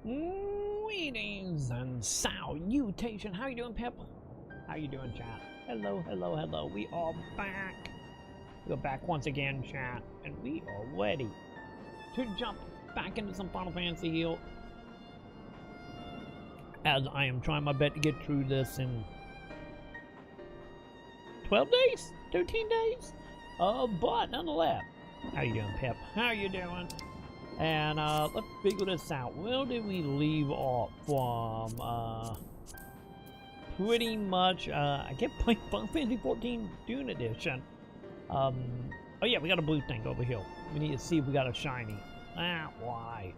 Greetings and salutation. How you doing, Pep? How you doing, chat? Hello, hello, hello. We are back. We're back once again, chat, and we are ready to jump back into some Final Fantasy here. As I am trying my best to get through this in 12 days? 13 days? But nonetheless. How you doing, Pep? How you doing? And let's figure this out. Where did we leave off from? Pretty much, I kept playing Final Fantasy 14 Dune Edition. Oh yeah, we got a blue thing over here. We need to see if we got a shiny. Right.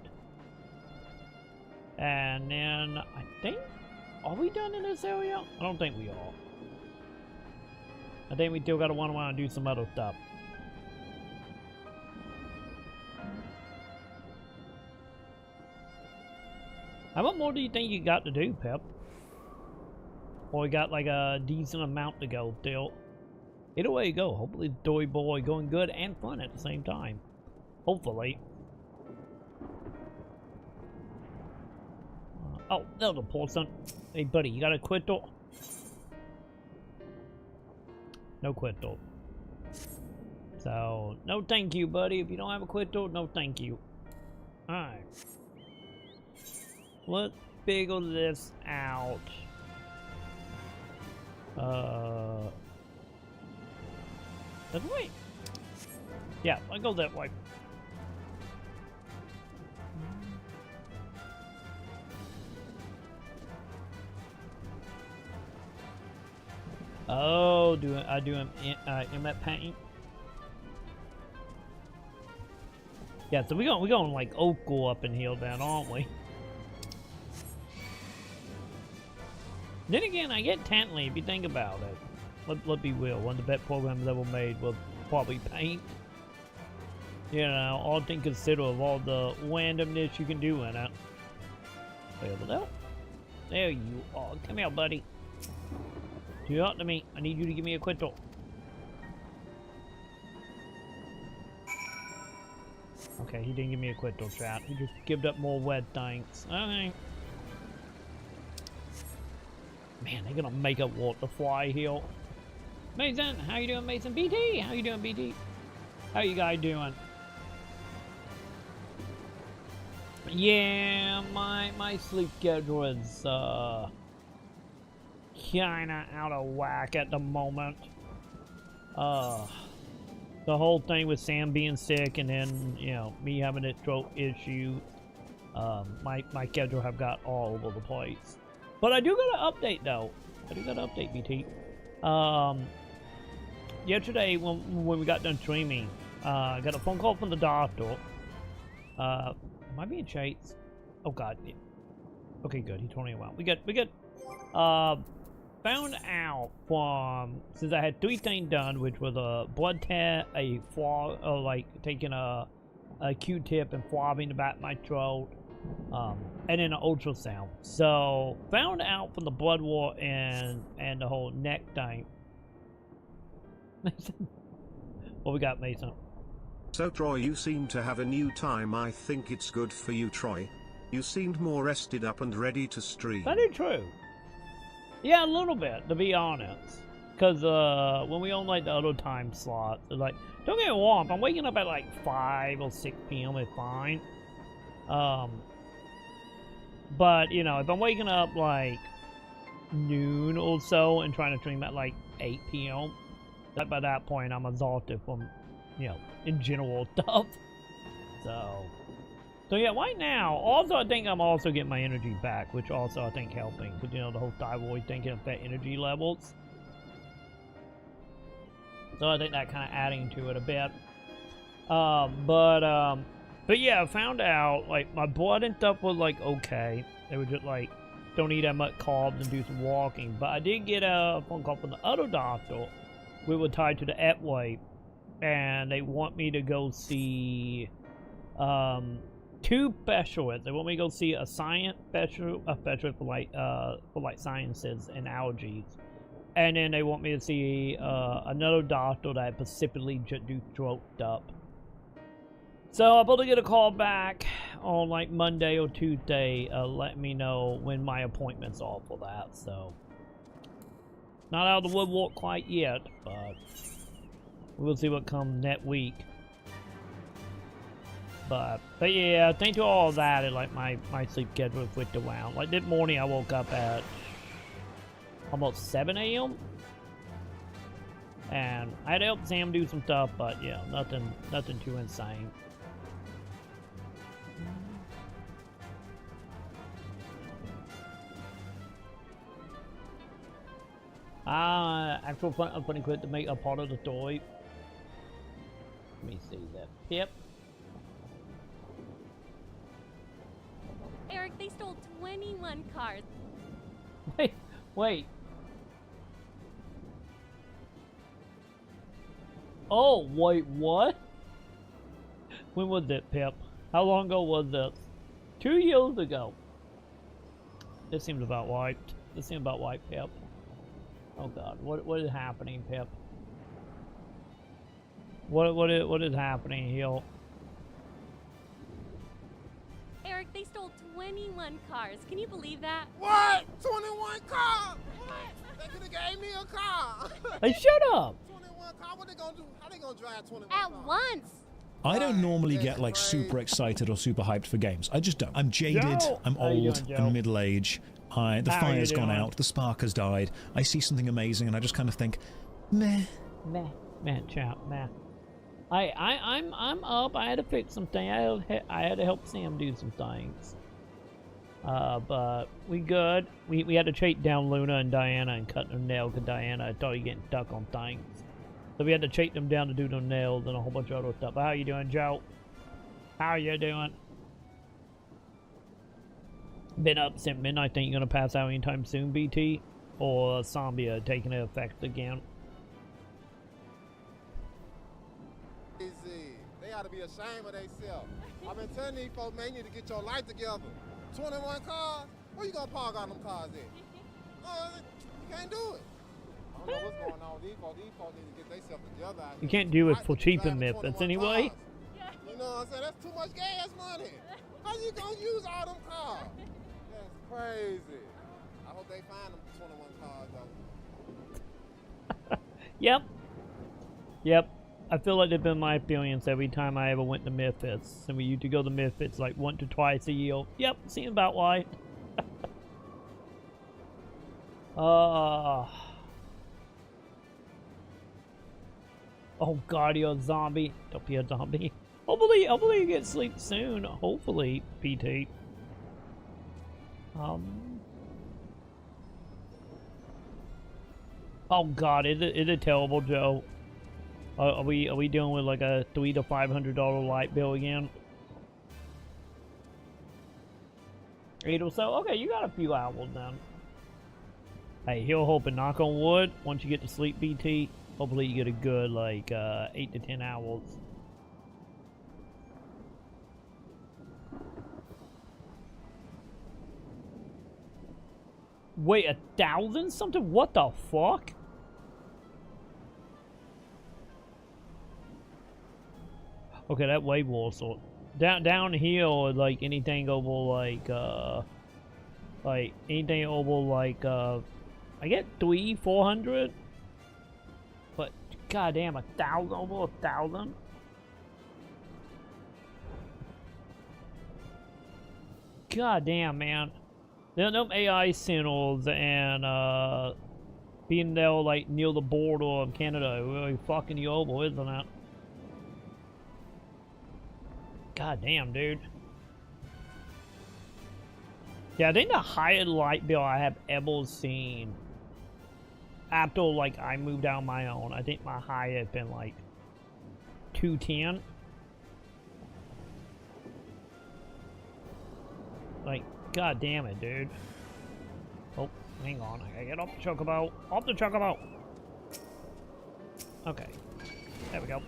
And then, I think, are we done in this area? I don't think we are. I think we still gotta want to do some other stuff. How much more do you think you got to do, Pep? Or we got like a decent amount to go still. Either way you go, hopefully the story boy going good and fun at the same time. Hopefully. Oh, there's a person. Hey buddy, you got a quitto? No quitto. So, no thank you, buddy. If you don't have a quitto, no thank you. Alright. Let's figure this out. That way. Yeah, I'll go that way. Oh, I do him in that paint? Yeah, so we're going like Oakle up in here then, aren't we? Then again, I get Tantley if you think about it. Let's be real, one of the best programs ever made was probably paint. You know, all things considered of all the randomness you can do in it. There you are. Come here, buddy. Talk to me. I need you to give me a quittal. Okay, he didn't give me a quittal, chat. He just gave up more red things. Okay. Man, they're gonna make up water fly here. Mason, how you doing, Mason? BT, how you doing, BT? How you guys doing? Yeah, my sleep schedule is kinda out of whack at the moment. The whole thing with Sam being sick and then, you know, me having a throat issue. My schedule have got all over the place. But I do got an update though. I do got an update, BT. Yesterday when we got done streaming, I got a phone call from the doctor. Am I being chased? Oh god. Okay, good. He told me well. We got found out from, since I had 3 things done, which was a blood test, a flog, or like taking a Q-tip and flobbing the back of my throat. And then an ultrasound. So found out from the blood work and the whole neck thing. Mason, what we got, Mason? So Troy, you seem to have a new time. I think it's good for you, Troy. You seemed more rested up and ready to stream. That is true. Yeah, a little bit, to be honest. Because when we own like the other time slots, like, don't get me wrong, if I'm waking up at like 5 or 6 p.m. it's fine. But, you know, if I'm waking up like noon or so and trying to stream at like 8 p.m., by that point I'm exhausted from, you know, in general stuff. So yeah, right now, also I think I'm also getting my energy back, which also I think helping, because, you know, the whole thyroid thing can affect energy levels. So I think that kind of adding to it a bit. But yeah, I found out, like, my blood and stuff was, like, okay. They were just, like, don't eat that much carbs and do some walking. But I did get a phone call from the other doctor. We were tied to the XIV. And they want me to go see, 2 specialists. They want me to go see a specialist for, like, sciences and allergies. And then they want me to see, another doctor that specifically just do throat stuff. So I'll probably get a call back on like Monday or Tuesday, let me know when my appointment's off for that. So not out of the woodwork quite yet, but we'll see what comes next week. But yeah, thanks to all of that, like my sleep schedule flipped around. Like this morning, I woke up at almost 7 a.m. and I had to help Sam do some stuff, but yeah, nothing too insane. Actual funny quit to make a part of the story. Let me see that. Yep. Eric, they stole 21 cars. Wait. Oh, wait, what? When was that, Pip? How long ago was this? 2 years ago. This seems about right. This seems about right, Pip. Oh God, what is happening, Pip? What is happening here? Eric, they stole 21 cars. Can you believe that? What? 21 cars? What? They could have gave me a car. Hey, shut up! 21 cars? What they gonna do? How they gonna drive 21 At cars? once. I don't normally get like super excited or super hyped for games. I just don't. I'm jaded, Joe! I'm How you old, doing, Joe? I'm middle-aged. The How fire's you gone doing? out, the spark has died. I see something amazing and I just kind of think, meh. Meh, chap, meh. I'm up. I had to fix some things. I had to help Sam do some things. But we good. We had to chase down Luna and Diana and cut their nails because Diana thought you getting stuck on things. So we had to chase them down to do their nails and a whole bunch of other stuff. But how you doing, Joe? How you doing? Been up since midnight. Think you're gonna pass out anytime soon, BT? Or zombie taking effect again? Easy. They ought to be ashamed of themselves. I've been telling these folks, man, you need to get your life together. 21 cars? Where you gonna park all them cars at? You can't do it. I don't know what's going on. These folks need to get themselves together out You here. can't do it Right, for you cheap driving in Memphis 21 anyway. cars. You know what I'm saying? That's too much gas money. How you gonna use all them cars? That's crazy. I hope they find them 21 cars though. Yep. I feel like they've been my experience every time I ever went to Memphis. And we used to go to Memphis like once or twice a year. Yep, seems about right. Oh God, you're a zombie. Don't be a zombie. Hopefully you get sleep soon. Hopefully, PT. Oh God, is it terrible, Joe? Are we dealing with like a $300 to $500 light bill again? 8 or so? Okay, you got a few hours then. Hey, he'll hope and knock on wood. Once you get to sleep, BT, hopefully you get a good like 8 to 10 hours. Wait, 1,000 something? What the fuck? Okay, that way more so down here, like anything over like anything over like I get 300-400, but goddamn, 1,000 over 1,000. Goddamn, man. Them AI signals and being there like near the border of Canada really fucking you over, isn't it? God damn, dude. Yeah, I think the highest light bill I have ever seen after like I moved out on my own, I think my high had been like 210. Like, god damn it, dude. Oh, hang on, I gotta get off the chocobo. Off the chocobo. Okay, there we go.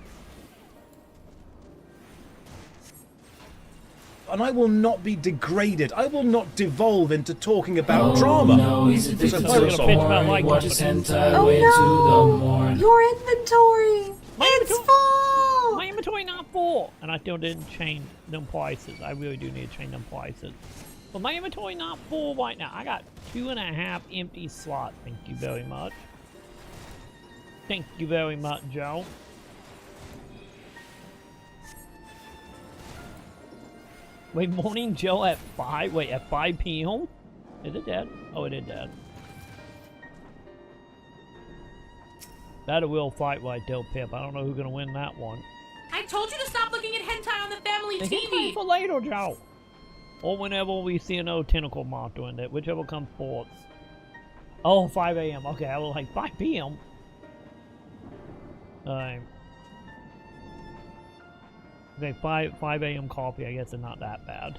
And I will not be degraded. I will not devolve into talking about drama. No, he's addicted So to sorry. porn. Watch his hentai Oh way no! to the morn. Your inventory! It's full! My inventory not 4, and I still didn't change them prices. I really do need to change them prices. But my inventory not full right now. I got 2.5 empty slots. Thank you very much. Thank you very much, Joe. Wait, morning Joe at 5? Wait, at 5 p.m.? Is it dead? Oh, it is dead. That a real fight right there, Pip. I don't know who's gonna win that one. I told you to stop looking at hentai on the family TV. For later, Joe. Or whenever we see another tentacle monster in it, whichever comes forth. Oh, 5 a.m. Okay, I was like 5 p.m. Okay, 5 a.m. coffee. I guess it's not that bad.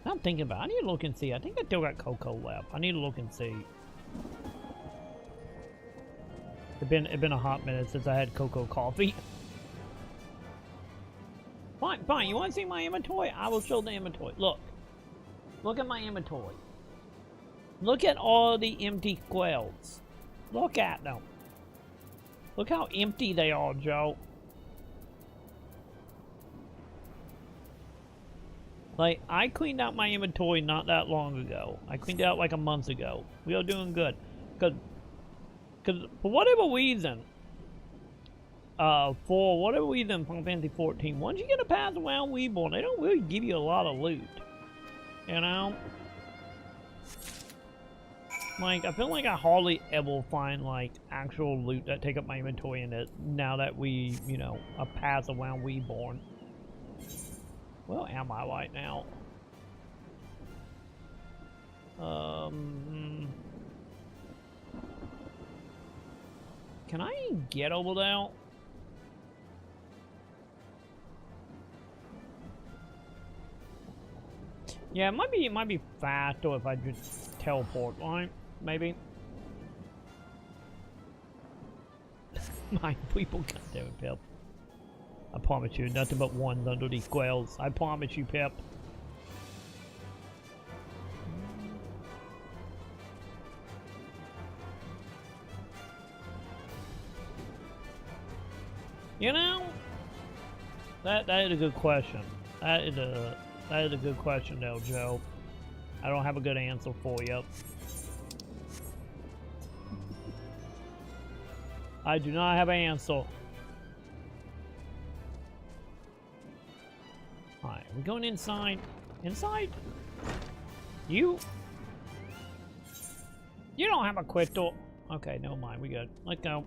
I'm thinking about it. I need to look and see. I think I still got cocoa left. I need to look and see. It's been a hot minute since I had cocoa coffee. Fine, fine. You want to see my inventory? I will show the inventory. Look. Look at my inventory. Look at all the empty squares. Look at them. Look how empty they are, Joe. Like, I cleaned out my inventory not that long ago. I cleaned it out like a month ago. We are doing good. Because for whatever reason, Final Fantasy 14, once you get a pass around Reborn, they don't really give you a lot of loot. You know? Like, I feel like I hardly ever find, like, actual loot that take up my inventory in it now that we, you know, a pass around Reborn. Where am I right now? Can I get over there? Yeah, it might be faster if I just teleport, right? Maybe. My people, goddamn it, Pip. I promise you, nothing but ones under these squares. I promise you, Pip. You know, that is a good question. That is a good question, though, Joe. I don't have a good answer for you. I do not have an answer. Alright, we're going inside. Inside? You don't have a crystal. Okay, never mind. We good. Let's go.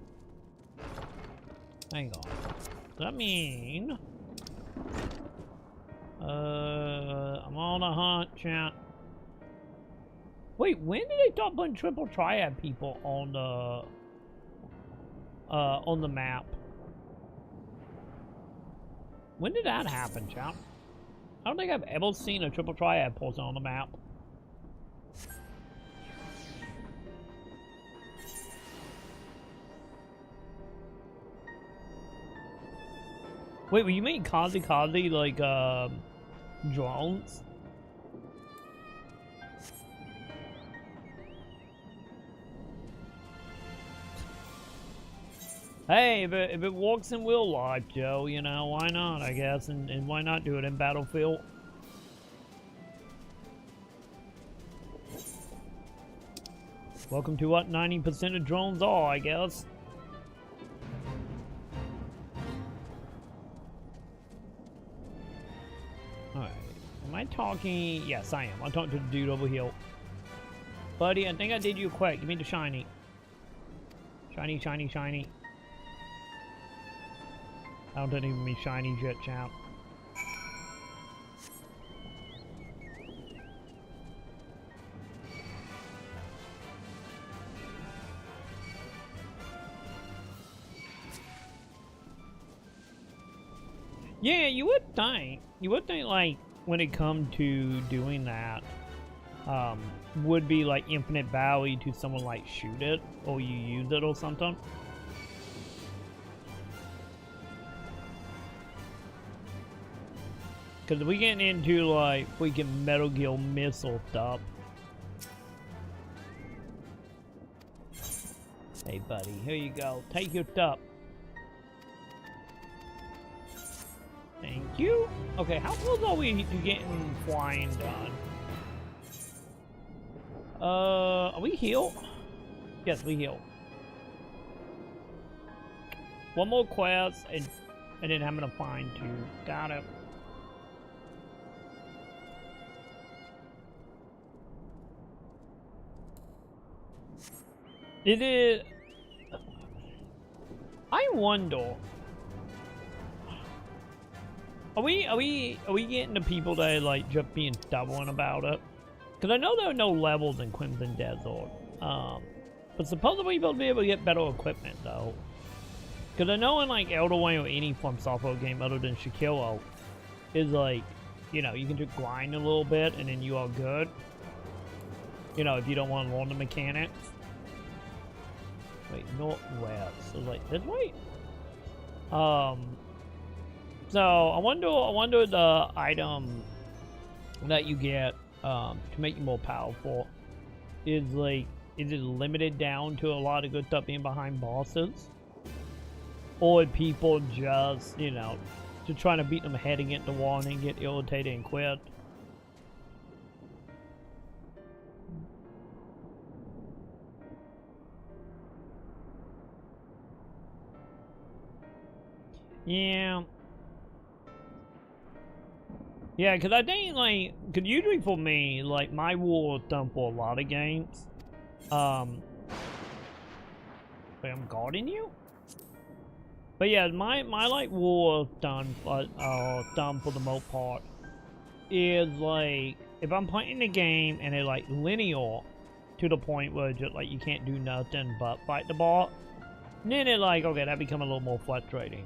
Hang on. Does that mean... I'm on a hunt, chat. Wait, when did they start putting triple triad people on the map? When did that happen, chat? I don't think I've ever seen a triple triad person on the map. Wait, were you making Kazi like, drones? Hey, if it works in real life, Joe, you know, why not, I guess, and why not do it in Battlefield? Welcome to what 90% of drones are, I guess. Alright, am I talking? Yes, I am. I'm talking to the dude over here. Buddy, I think I did you quick. Give me the shiny. Shiny, shiny, shiny. I don't think even me shiny yet, champ. Yeah, you would think like when it comes to doing that, would be like infinite value to someone like shoot it or you use it or something. Because we getting into like freaking Metal Gear missile stuff. Hey, buddy, here you go. Take your stuff. Thank you. Okay, how close are we to getting flying done? Are we healed? Yes, we healed. One more quest, and then I'm gonna find two. Got it. Is it? I wonder. Are we getting the people that are like just being stubborn about it? Because I know there are no levels in Crimson Desert. But supposedly we'll be able to get better equipment though. Because I know in like Elder Way or any From Software game other than Shakiro is like, you know, you can just grind a little bit and then you are good. You know, if you don't want to learn the mechanics. Wait, northwest. So like this way? So I wonder the item that you get to make you more powerful is like, is it limited down to a lot of good stuff being behind bosses? Or people just, you know, just trying to beat them head against the wall and then get irritated and quit? Yeah. Yeah, because I think, like, because usually for me, like, my rule is done for a lot of games. Wait, I'm guarding you? But yeah, my like, rule done for the most part is, like, if I'm playing the game and it's, like, linear to the point where just, like, you can't do nothing but fight the boss, then it's like, okay, that becomes a little more frustrating.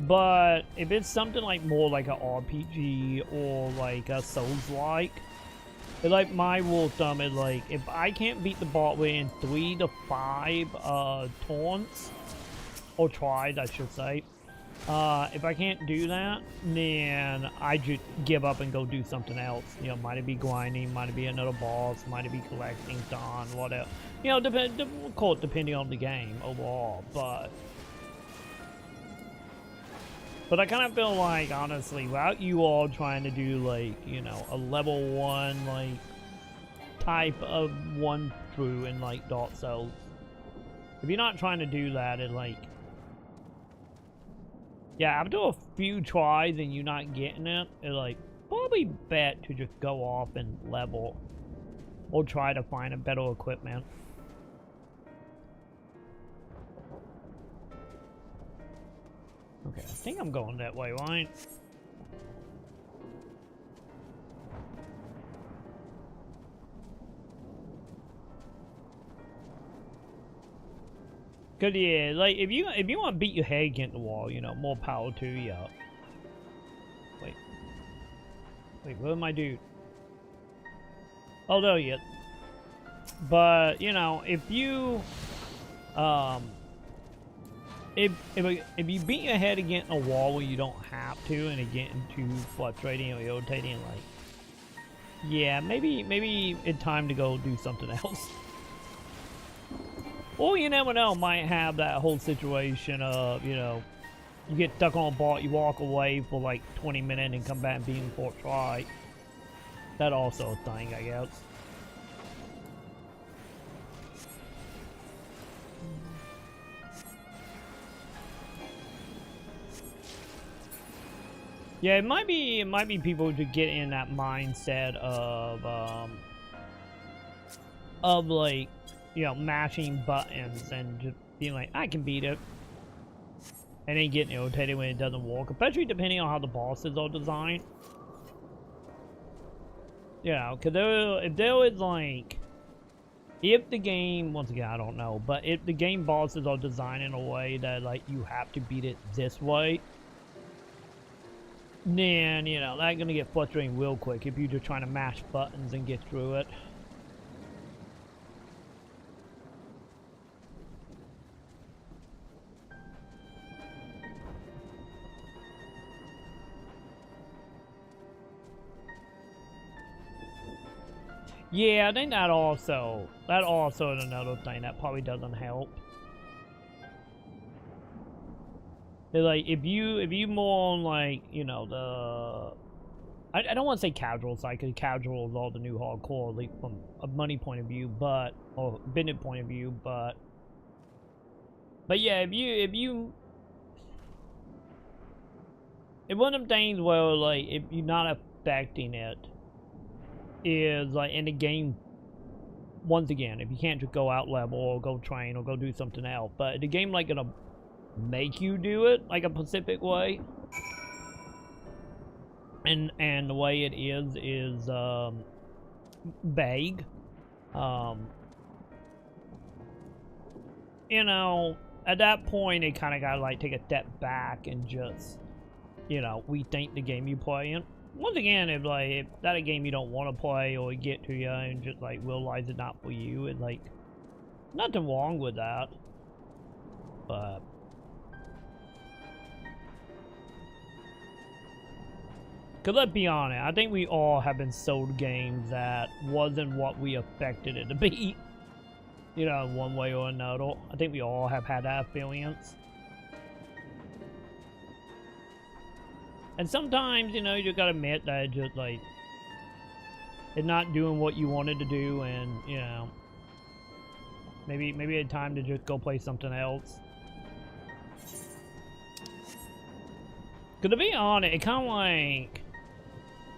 But if it's something like more like an RPG or like a Souls-like, like my rule of thumb is like, if I can't beat the boss within 3 to 5 turns, or tries I should say, if I can't do that, then I just give up and go do something else. You know, might it be grinding, might it be another boss, might it be collecting done, whatever. You know, depending on the game overall, But I kind of feel like, honestly, without you all trying to do, like, you know, a level 1, like, type of 1 through in, like, Dark Souls, if you're not trying to do that, it, like, yeah, after a few tries and you're not getting it, it's, like, probably bet to just go off and level, or try to find a better equipment. Okay, I think I'm going that way, right? Cause yeah, like if you want to beat your head against the wall, you know, more power to you. Wait, where my dude? Oh, there he is. But you know, if you if you beat your head against a wall where you don't have to, and it getting too frustrating or irritating, like, yeah, maybe it's time to go do something else. Or you never know, might have that whole situation of, you know, you get stuck on a boss, you walk away for like 20 minutes and come back and beat him for a try. That also a thing, I guess. Yeah, it might be people to get in that mindset of like, you know, mashing buttons and just being like, I can beat it, and then getting irritated when it doesn't work, especially depending on how the bosses are designed. You know, because if there was like, if the game, once again, I don't know, but if the game bosses are designed in a way that like you have to beat it this way, then, you know, that's gonna get frustrating real quick if you're just trying to mash buttons and get through it. Yeah, I think that also is another thing that probably doesn't help. Like, if you more on, like, you know, I don't want to say casual side, because casual is all the new hardcore, at least from a money point of view, but, or business point of view, but yeah, if one of them things where, like, if you're not affecting it, is, like, in the game, once again, if you can't just go out level, or go train, or go do something else, but the game, like, gonna make you do it, like a specific way, and the way it is vague. You know, at that point, it kind of gotta, like, take a step back and just, you know, rethink the game you playing. Once again, if that a game you don't want to play, or get to you and just, like, realize it's not for you, it's, like, nothing wrong with that. But because let's be honest, I think we all have been sold games that wasn't what we expected it to be. You know, one way or another. I think we all have had that experience. And sometimes, you know, you gotta admit that it's just, like, it's not doing what you wanted to do, and, you know, maybe it's time to just go play something else. Because to be honest, it kind of like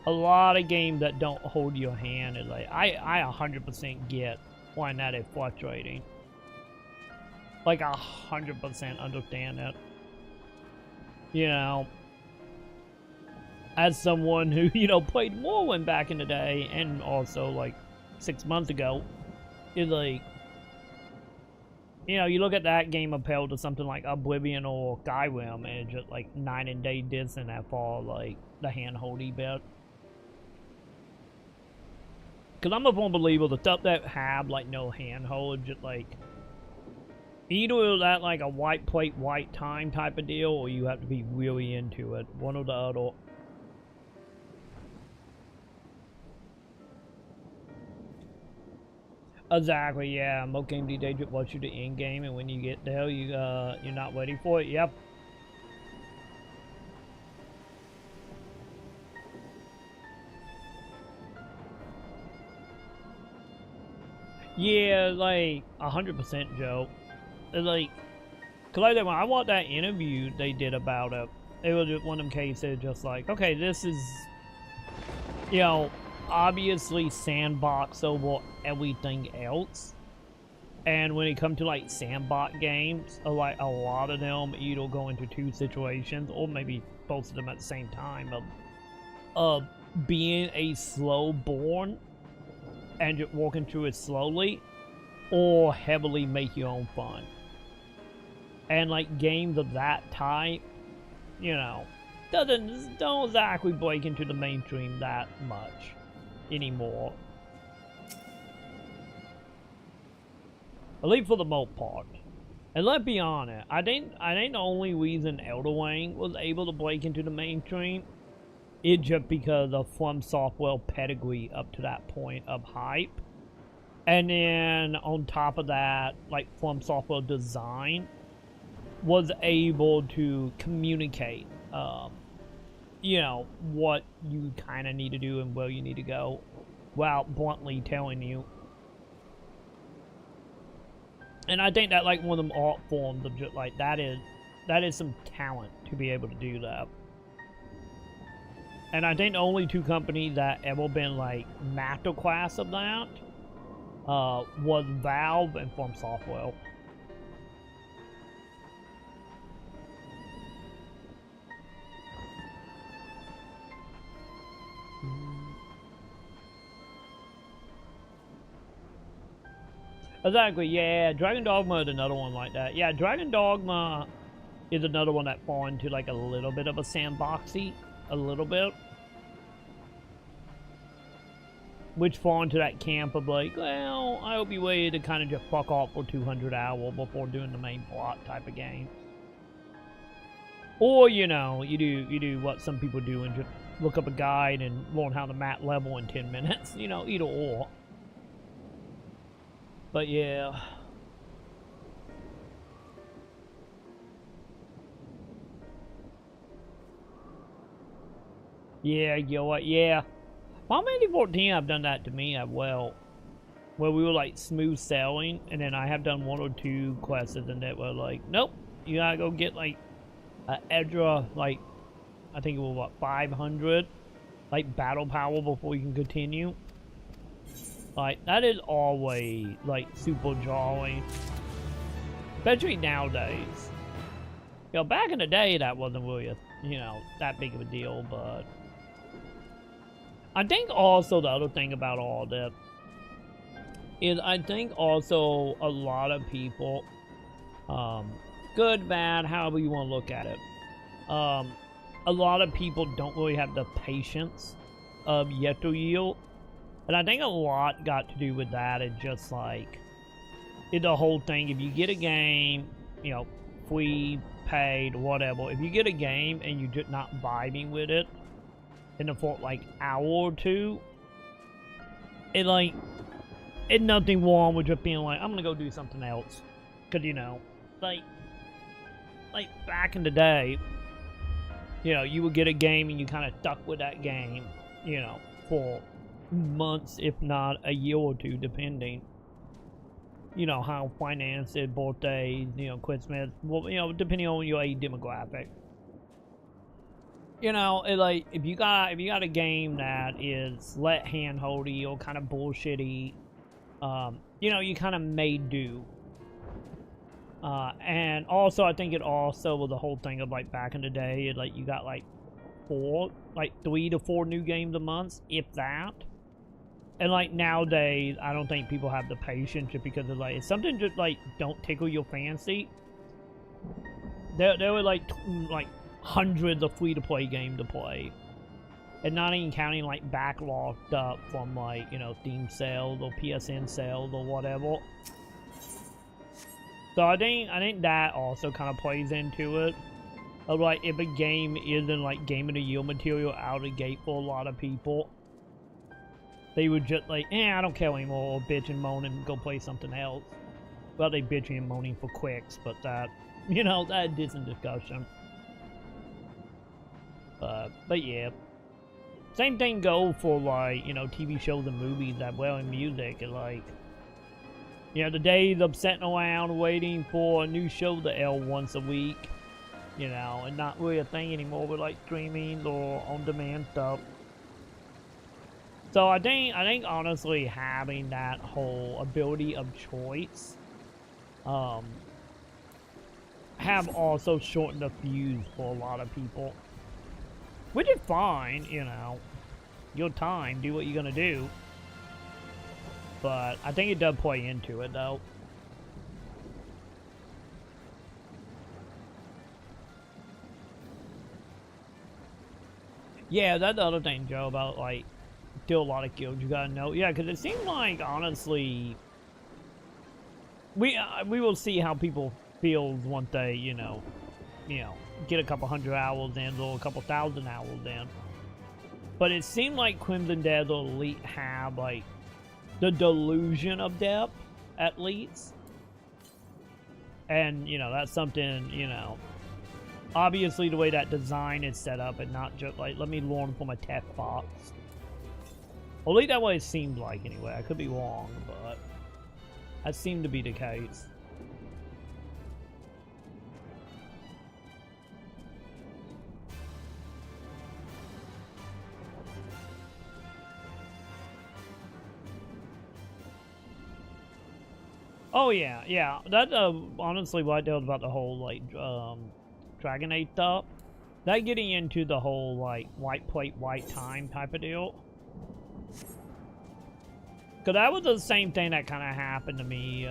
a lot of games that don't hold your hand. Is like, I 100% get why that is frustrating. Like, 100% understand it. You know, as someone who, you know, played Morrowind back in the day, and also, like, 6 months ago, is like, you know, you look at that game compared to something like Oblivion or Skyrim, and it's just, like, night and day distance that far, like, the handholdy bit. Because I'm a firm believer, the stuff that have, like, no handhold, just, like, either that, like, a white plate, white time type of deal, or you have to be really into it. One or the other. Exactly, yeah. Most game these days just watch you the end game, and when you get there, you're not ready for it. Yep. Yeah, like 100%, Joe. Like, cause like when I watched that interview they did about it, it was just one of them cases, just like, okay, this is, you know, obviously sandbox over everything else. And when it comes to, like, sandbox games, like, a lot of them either go into two situations, or maybe both of them at the same time, of being a slow born and just walking through it slowly, or heavily make your own fun. And, like, games of that type, you know, don't exactly break into the mainstream that much anymore. At least for the most part. And let's be honest, I think the only reason Elder Ring was able to break into the mainstream is just because of From Software pedigree up to that point of hype. And then on top of that, like, From Software design was able to communicate, you know, what you kind of need to do and where you need to go, without bluntly telling you. And I think that, like, one of them art forms of just, like, that is some talent to be able to do that. And I think the only two companies that ever been, like, masterclass of that was Valve and From Software. Exactly, yeah. Dragon Dogma is another one like that. Yeah, Dragon Dogma is another one that falls into, like, a little bit of a sandboxy. A little bit. Which fall into that camp of, like, well, I hope you wait to kind of just fuck off for 200 hours before doing the main plot type of game. Or, you know, you do what some people do and just look up a guide and learn how to map level in 10 minutes. You know, either or. But yeah. Yeah, you know what? Yeah. Final Fantasy 14, I've done that to me as well. Where we were like smooth sailing, and then I have done 1 or 2 quests and that were like, nope, you gotta go get like an extra, like, I think it was what, 500 like battle power before you can continue. Like, that is always like super drawing. Especially nowadays. You know, back in the day that wasn't really a, you know, that big of a deal, but I think also the other thing about all that is I think also a lot of people, good, bad, however you want to look at it, a lot of people don't really have the patience of yet to yield. And I think a lot got to do with that. It's just like, it's the whole thing. If you get a game, you know, free, paid, whatever, if you get a game and you're just not vibing with it in the first like hour or two, it like, it's nothing wrong with just being like, I'm gonna go do something else. Cause you know, like back in the day, you know, you would get a game and you kind of stuck with that game, you know, for months, if not a year or two, depending, you know, how financed, birthdays, you know, Christmas, well, you know, depending on your age demographic. You know, it like, if you got a game that is let handholdy or kind of bullshitty, you know, you kind of may do. And also, I think it also was the whole thing of like back in the day, it, like you got like 3 to 4 new games a month, if that. And like nowadays, I don't think people have the patience just because of like, if something just like don't tickle your fancy, there were like hundreds of free-to-play games to play. And not even counting like backlogged up from like, you know, Steam sales or PSN sales or whatever. So I think that also kind of plays into it. Of like, if a game isn't like game of the year material out of the gate for a lot of people, they would just like, I don't care anymore, or bitch and moan and go play something else. Well, they bitching and moaning for quicks, but that, you know, that is different discussion. But yeah. Same thing goes for like, you know, TV shows and movies that well in music. And like, you know, the days of sitting around waiting for a new show to air once a week, you know, and not really a thing anymore with like streaming or on-demand stuff. So I think honestly having that whole ability of choice, have also shortened the fuse for a lot of people. Which is fine, you know. Your time, do what you're gonna do. But I think it does play into it, though. Yeah, that's the other thing, Joe, about, like, still a lot of guilds you gotta know. Yeah, because it seems like, honestly, we will see how people feels once they, you know, get a couple hundred hours in or a couple thousand hours in. But it seemed like Crimson Desert Elite have, like, the delusion of depth, at least. And, you know, that's something, you know, obviously the way that design is set up and not just, like, let me learn from a tech box. At least that way it seemed like, anyway. I could be wrong, but that seemed to be the case. Oh yeah, yeah. That honestly what I dealt about the whole like Dragon Age stuff. That getting into the whole like white plate, white time type of deal. Cause that was the same thing that kind of happened to me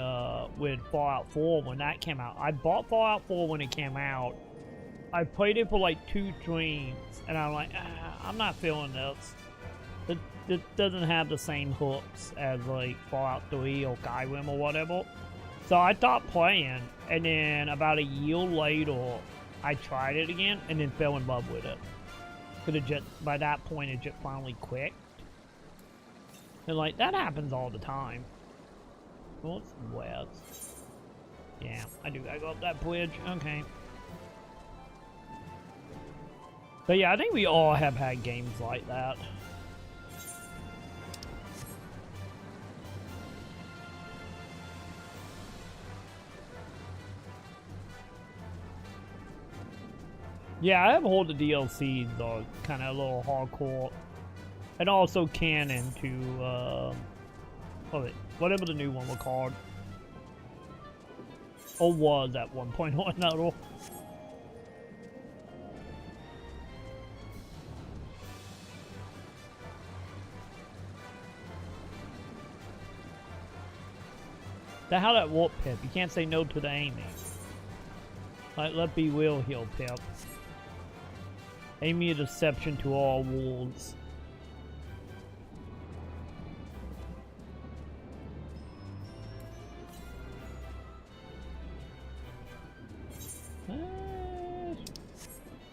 with Fallout 4 when that came out. I bought Fallout 4 when it came out. I played it for like 2 streams, and I'm like, I'm not feeling this. It doesn't have the same hooks as like Fallout 3 or Skyrim or whatever. So I stopped playing, and then about a year later, I tried it again and then fell in love with it. Cause it just, by that point, it just finally clicked. And like, that happens all the time. Northwest. Yeah, I do gotta go up that bridge. Okay. But yeah, I think we all have had games like that. Yeah, I have all the DLCs are kind of a little hardcore. And also canon to, whatever the new one was called. Or was at one point or another. The hell that warp pip? You can't say no to the aiming. Like, let be will heal pip. Aiming a deception to all wolves.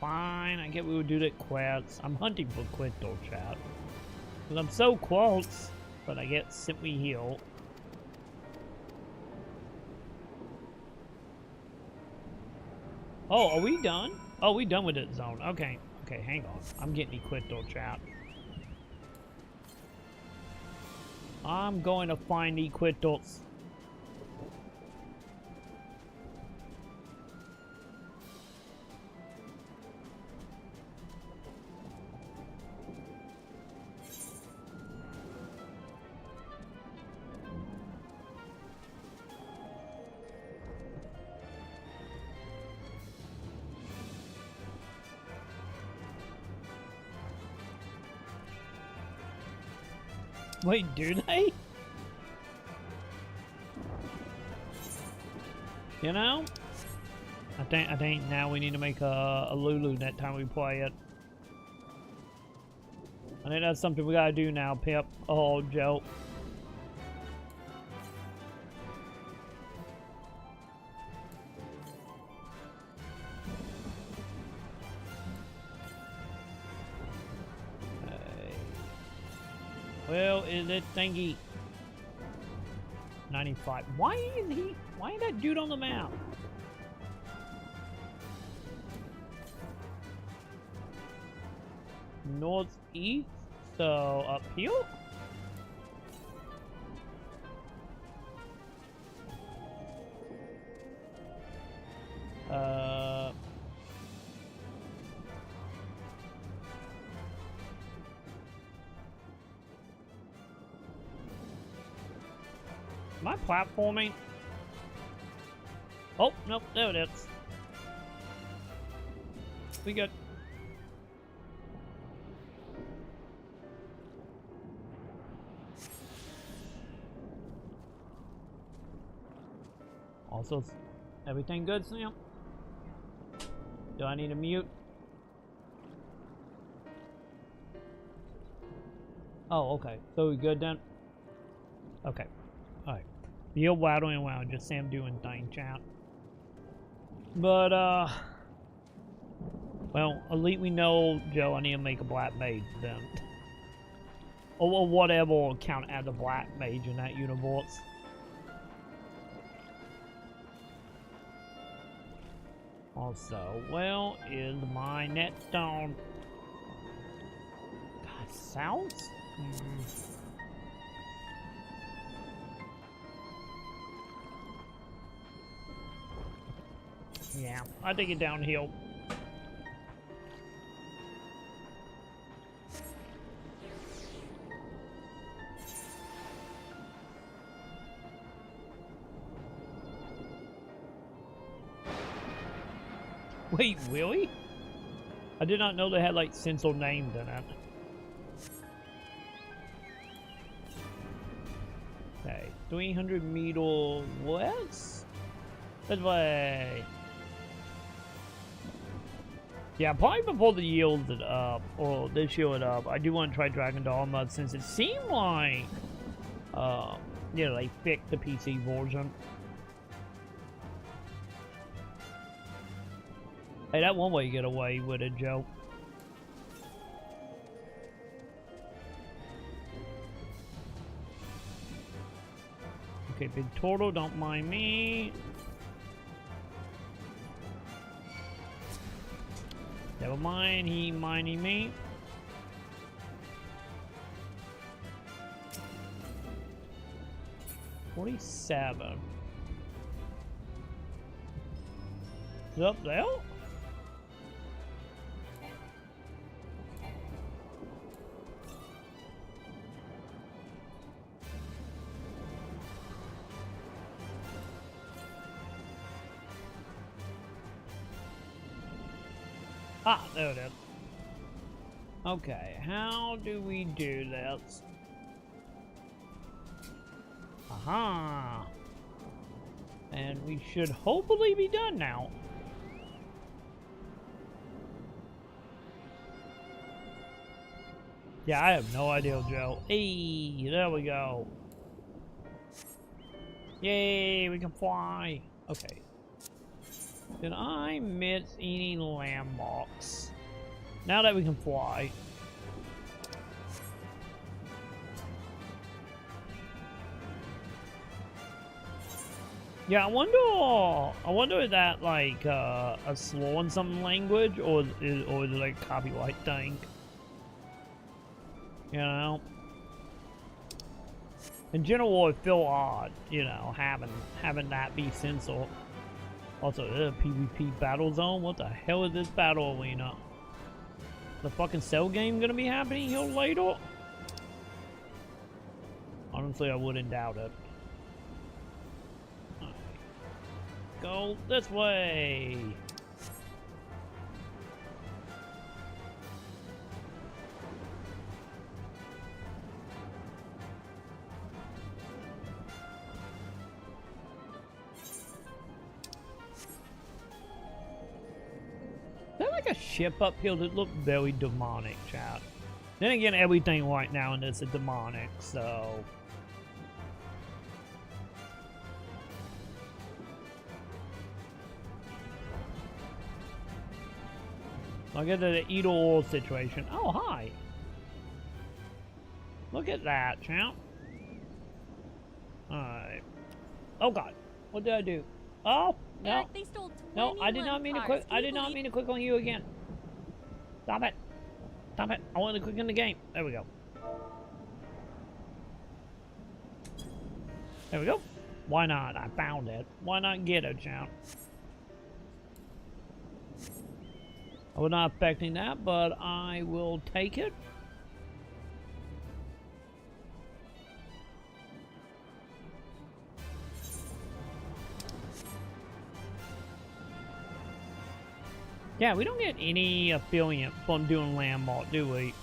Fine, I get we would do that quest. I'm hunting for Quinto chat. Because I'm so close, but I get simply heal. Oh, are we done? Oh, we done with that zone. Okay. Okay, hang on. I'm getting Quinto chat. I'm going to find Quintos. Wait, do they? You know? I think now we need to make a Lulu next time we play it. I think that's something we gotta do now, Pip. Oh, Joe. Well, is it thingy? 95. Why is that dude on the map? Northeast, so up here? Am I platforming? Oh, nope, there it is. We good. Also, everything good, Sam? Do I need a mute? Oh, okay. So we good then? Okay. Alright. You're waddling around, just Sam doing thing, chat. But, well, at least we know, Joe, I need to make a black mage then. Or whatever will count as a black mage in that universe. Also, well, is my net stone. God, south? Yeah, I take it downhill. Wait, really? I did not know they had like stencil names in it. Okay, 300 meter west? That way. Yeah, probably before the yields it up, or they shield it up, I do want to try Dragon Dogma since it seemed like, you know, they fixed the PC version. Hey, that one way you get away with it, Joe. Okay, big turtle, don't mind me. Never mind, he minding me. $47. Is it up there? Ah, there it is. Okay, how do we do this? Aha! And we should hopefully be done now. Yeah, I have no idea, Joe. Hey, there we go. Yay, we can fly. Okay. Did I miss any landmarks? Now that we can fly. Yeah, I wonder if that like a slow in some language or is it like a copyright thing? You know? In general, it feel odd, you know, having that be censored. Also, PvP battle zone. What the hell is this battle arena? The fucking cell game gonna be happening here later? Honestly, I wouldn't doubt it. Right. Go this way. A ship up here that looked very demonic, chat. Then again, everything right now in this is demonic, so... I'll get to the either-or situation. Oh, hi! Look at that, champ. Alright. Oh god, what did I do? Oh! No, Eric, they stole no, I did not mean to click. cars. I did not mean to click on you again. Stop it! Stop it! I wanted to click in the game. There we go. There we go. Why not? I found it. Why not get it, champ? I was not expecting that, but I will take it. Yeah, we don't get any affiliate from doing landmark, do we?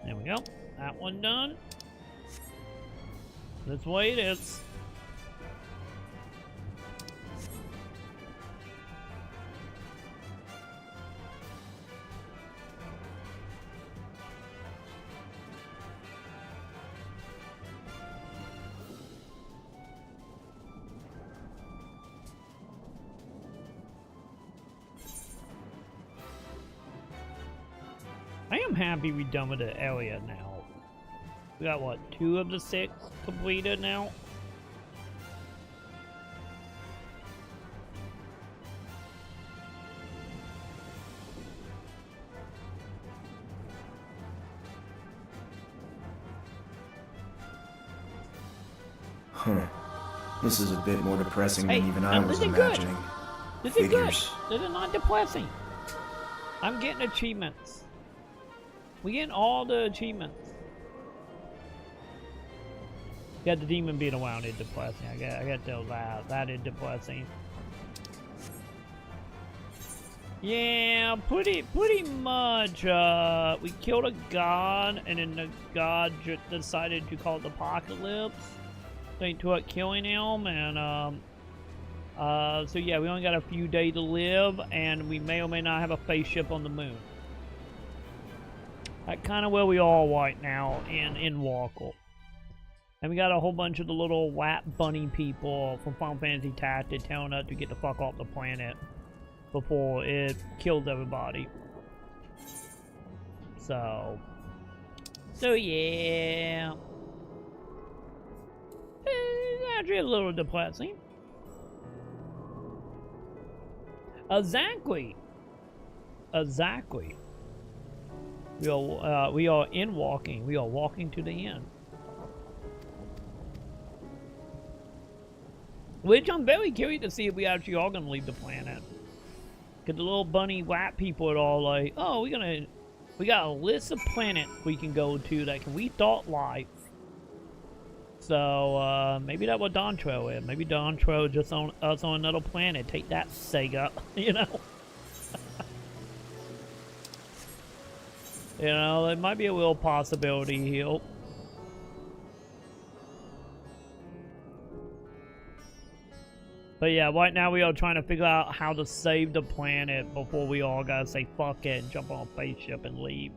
There we go. That one done. This way it is. I am happy we're done with the area now. We got what, 2 of the 6 completed now? Huh. This is a bit more depressing Hey, than even I was this is good. imagining. This is good. Figures. This is not depressing. I'm getting achievements. We getting all the achievements. Yeah, the demon being around is depressing. I got to tell that. That is depressing. Yeah, pretty much. We killed a god, and then the god just decided to call it the apocalypse. Thanks to it killing him, and so yeah, we only got a few days to live, and we may or may not have a spaceship on the moon. That's kind of where we are right now in Endwalker. And we got a whole bunch of the little WAP bunny people from Final Fantasy Tactics telling us to get the fuck off the planet before it kills everybody. So yeah. It's actually a little depressing. Exactly. Exactly. We are Endwalking. We are walking to the end. Which I'm very curious to see if we actually are going to leave the planet. Because the little bunny WAP people are all like, oh, we got a list of planets we can go to that can restart life. So, maybe that's what Dontro is. Maybe Dontro is just on us on another planet. Take that, Sega. You know? You know, there might be a real possibility here. But yeah, right now we are trying to figure out how to save the planet before we all gotta say fuck it and jump on a spaceship and leave.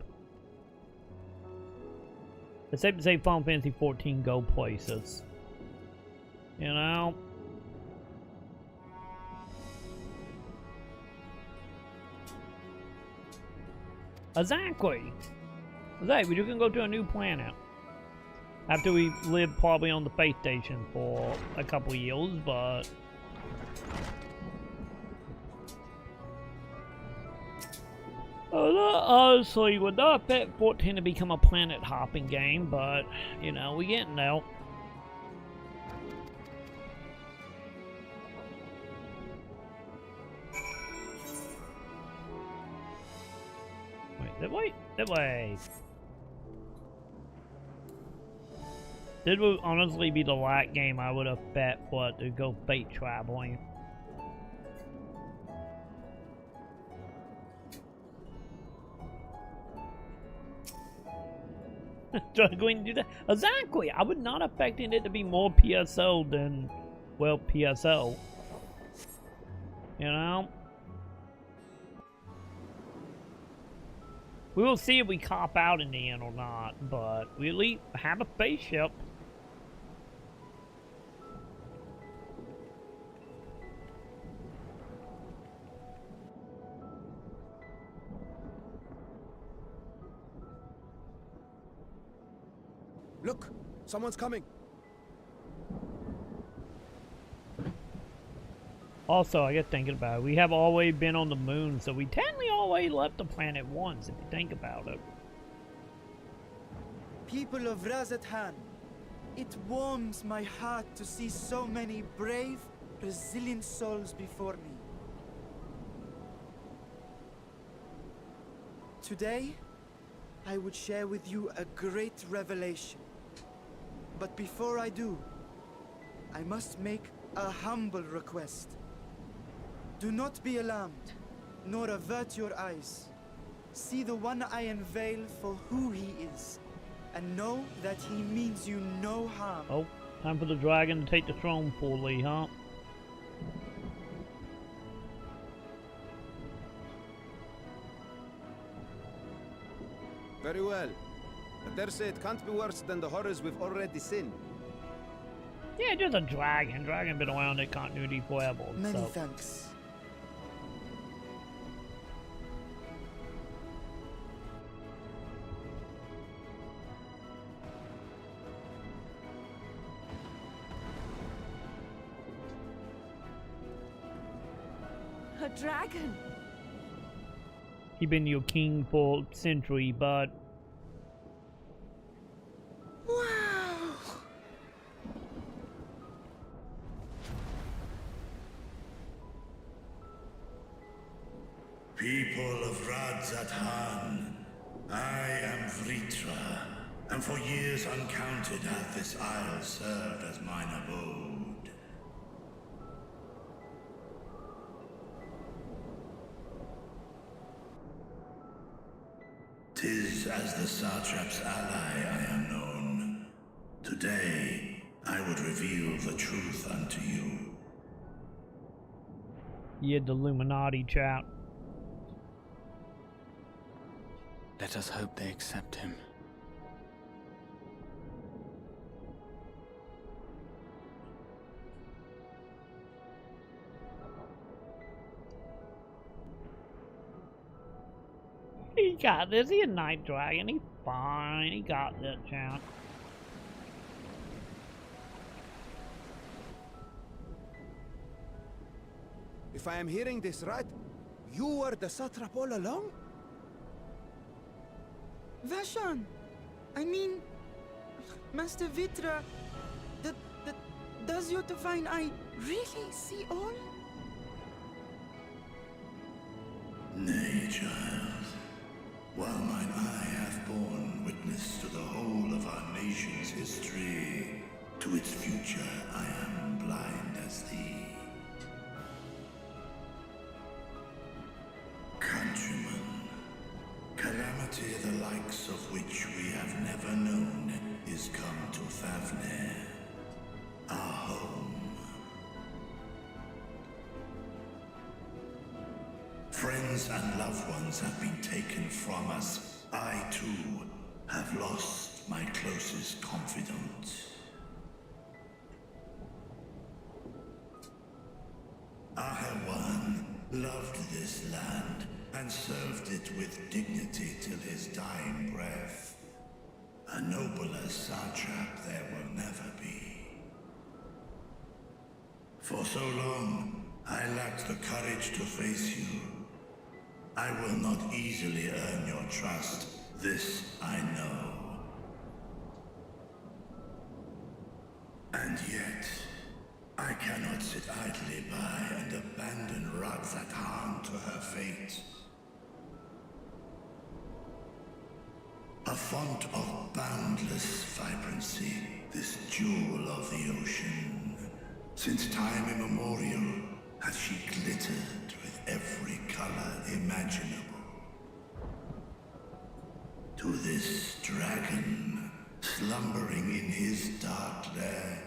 It's safe to say Final Fantasy 14 go places. You know? Exactly! Exactly, we can go to a new planet. After we live probably on the space station for a couple years, but... honestly, would not expect 14 to become a planet hopping game, but, you know, we getting there. Wait, that way. This would honestly be the last game I would have bet for to go space traveling. Going to do that? Exactly! I would not expecting it to be more PSO than, well, PSO. You know? We will see if we cop out in the end or not, but we at least have a spaceship. Look, someone's coming. Also, I get thinking about it, we have always been on the moon, so we technically always left the planet once, if you think about it. People of Razathan, it warms my heart to see so many brave, resilient souls before me. Today, I would share with you a great revelation. But before I do, I must make a humble request. Do not be alarmed, nor avert your eyes. See the one I unveil for who he is, and know that he means you no harm. Oh, time for the dragon to take the throne fully, huh? Very well. I dare say it can't be worse than the horrors we've already seen. Yeah, just a dragon. Dragon been around in continuity forever. Many so. thanks. A dragon! He been your king for a century, but... Wow! People of Radzathan, I am Vritra, and for years uncounted hath this isle served as mine abode. 'Tis as the Satrap's ally I am known. Today, I would reveal the truth unto you. You had the Illuminati chat. Let us hope they accept him. He got this. He a night dragon. He's fine. He got this, child. If I am hearing this right, you were the satrap all along? Vashon! I mean, Master Vitra, does your divine eye really see all? Nay, child. While mine eye hath borne witness to the whole of our nation's history, to its future I am blind as thee. Countrymen, calamity the likes of which we have never known is come to Fafnir, our home. Friends and loved ones have been taken from us. I, too, have lost my closest confidant. Ahawan loved this land and served it with dignity till his dying breath. A nobler satrap there will never be. For so long, I lacked the courage to face you. I will not easily earn your trust, this I know. And yet, I cannot sit idly by and abandon Radzatan to her fate. A font of boundless vibrancy, this jewel of the ocean. Since time immemorial, has she glittered with every color imaginable. To this dragon, slumbering in his dark lair,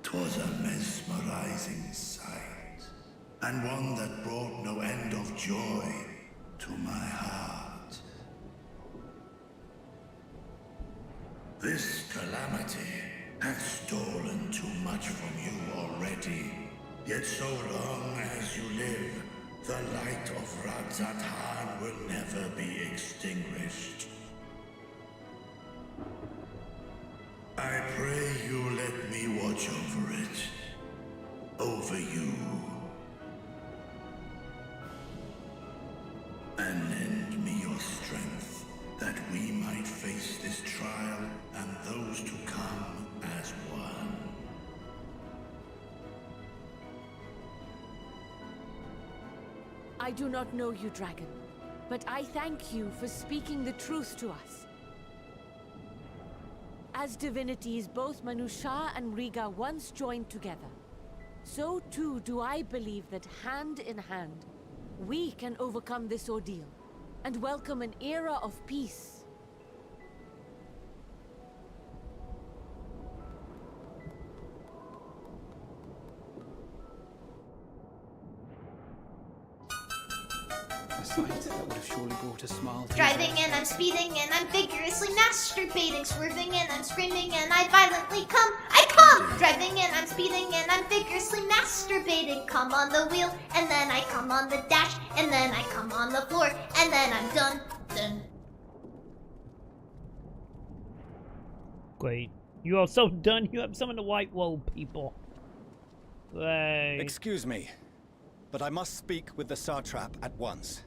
'twas a mesmerizing sight, and one that brought no end of joy to my heart. This calamity hath stolen too much from you already. Yet so long as you live, the light of Radzatan will never be extinguished. I pray you let me watch over it. Over you. And lend me your strength, that we might face this trial and those to come as one. I do not know you, dragon, but I thank you for speaking the truth to us. As divinities, both Manusha and Riga once joined together. So too do I believe that hand in hand, we can overcome this ordeal and welcome an era of peace. That would have surely brought a smile to Driving and I'm speeding and I'm vigorously masturbating, swerving and I'm screaming and I violently come. I come! Driving and I'm speeding and I'm vigorously masturbating. Come on the wheel and then I come on the dash and then I come on the floor and then I'm done. Great. You are so done. You have some of the white wool people. Hey. Excuse me, but I must speak with the satrap at once.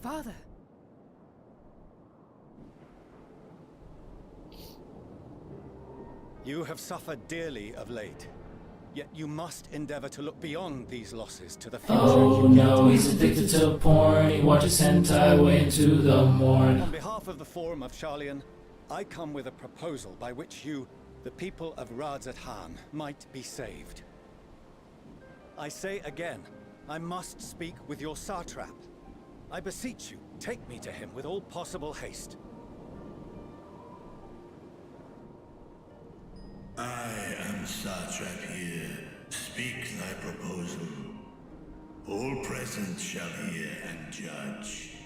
Father. You have suffered dearly of late, yet you must endeavor to look beyond these losses to the future. Oh no, he's addicted to porn. He watches hentai way into the morn. On behalf of the Forum of Sharlayan, I come with a proposal by which you, the people of Radzatan, might be saved. I say again, I must speak with your satrap. I beseech you, take me to him with all possible haste. I am satrap here. Speak thy proposal. All present shall hear and judge.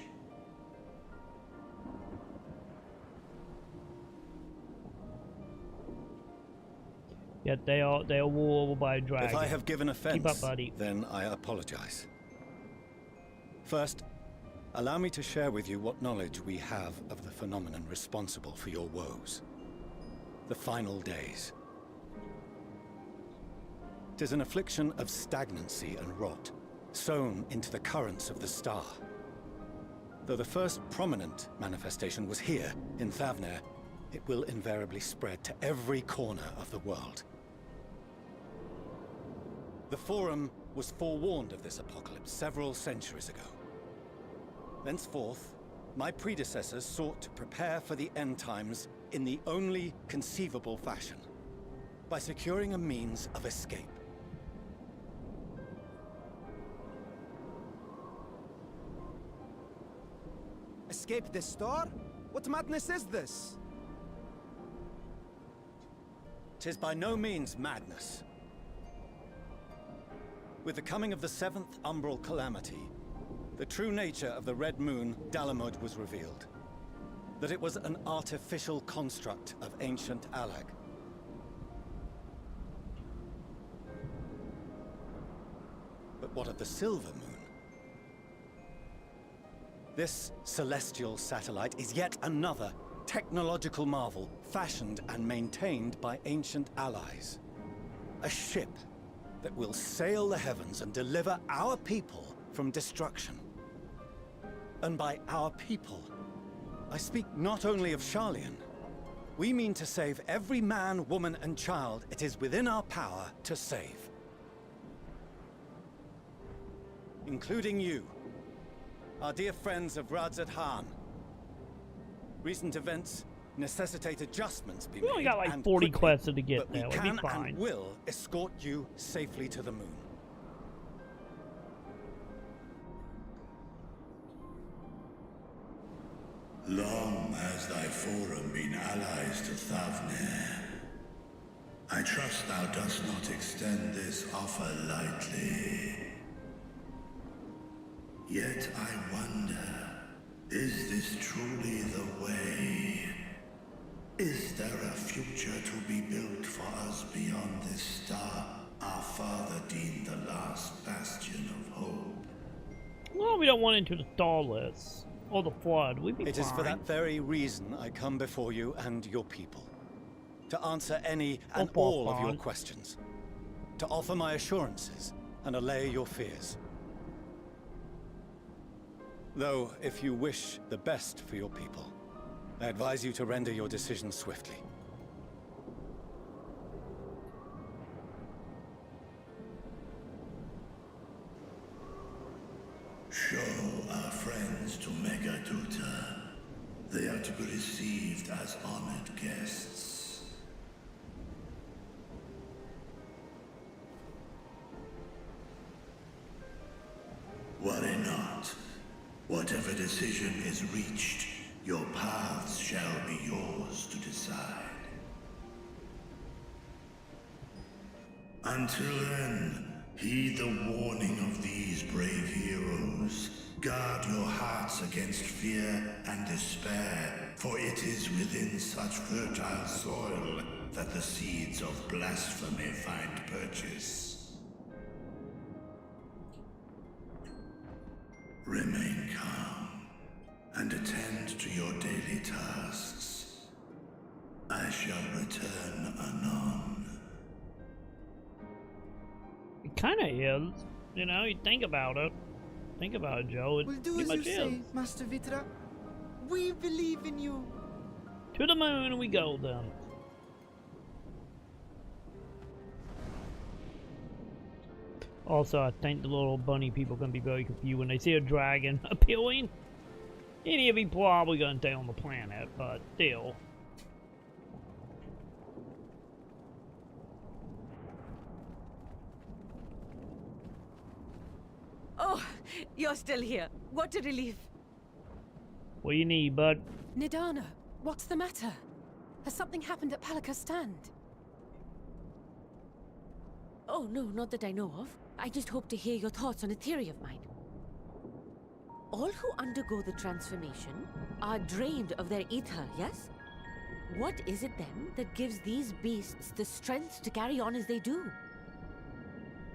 Yet they are ruled by a dragon. If I have given offense, keep up, buddy. then I apologize. First, allow me to share with you what knowledge we have of the phenomenon responsible for your woes. The final days. 'Tis an affliction of stagnancy and rot, sown into the currents of the star. Though the first prominent manifestation was here, in Thavnair, it will invariably spread to every corner of the world. The Forum was forewarned of this apocalypse several centuries ago. Thenceforth, my predecessors sought to prepare for the end times in the only conceivable fashion, by securing a means of escape. Escape the star? What madness is this? 'Tis by no means madness. With the coming of the 7th umbral calamity, the true nature of the Red Moon, Dalamud, was revealed. That it was an artificial construct of ancient Alag. But what of the Silver Moon? This celestial satellite is yet another technological marvel fashioned and maintained by ancient allies. A ship that will sail the heavens and deliver our people from destruction. And by our people, I speak not only of Sharlayan. We mean to save every man, woman, and child it is within our power to save. Including you, our dear friends of Radzat Han. Recent events necessitate adjustments be made. We only got like and 40 quickly, quests to get but there. we We'll can be fine. and will escort you safely to the moon. Long has thy forum been allies to Thavnair. I trust thou dost not extend this offer lightly. Yet I wonder, is this truly the way? Is there a future to be built for us beyond this star our father deemed the last bastion of hope? Well, we don't want into the starless or the flood. We'd be It fine. is for that very reason I come before you and your people. To answer any and all of your questions. To offer my assurances and allay your fears. Though, if you wish the best for your people, I advise you to render your decision swiftly. Show our friends to Megaduta. They are to be received as honored guests. Worry not. Whatever decision is reached, your paths shall be yours to decide. Until then, heed the warning of these brave heroes. Guard your hearts against fear and despair, for it is within such fertile soil that the seeds of blasphemy find purchase. Remain calm and attend to your daily tasks. I shall return anon. It kind of is. You know, you think about it. Think about it, Joe. It We'll do pretty as you much say, is. Master Vitra. We believe in you. To the moon we go then. Also, I think the little bunny people are going to be very confused when they see a dragon appealing. And he'll be probably going to stay on the planet, but still. Oh, you're still here. What a relief. What do you need, bud? Nidana, what's the matter? Has something happened at Palika's stand? Oh, no, not that I know of. I just hope to hear your thoughts on a theory of mine. All who undergo the transformation are drained of their ether, yes? What is it then that gives these beasts the strength to carry on as they do?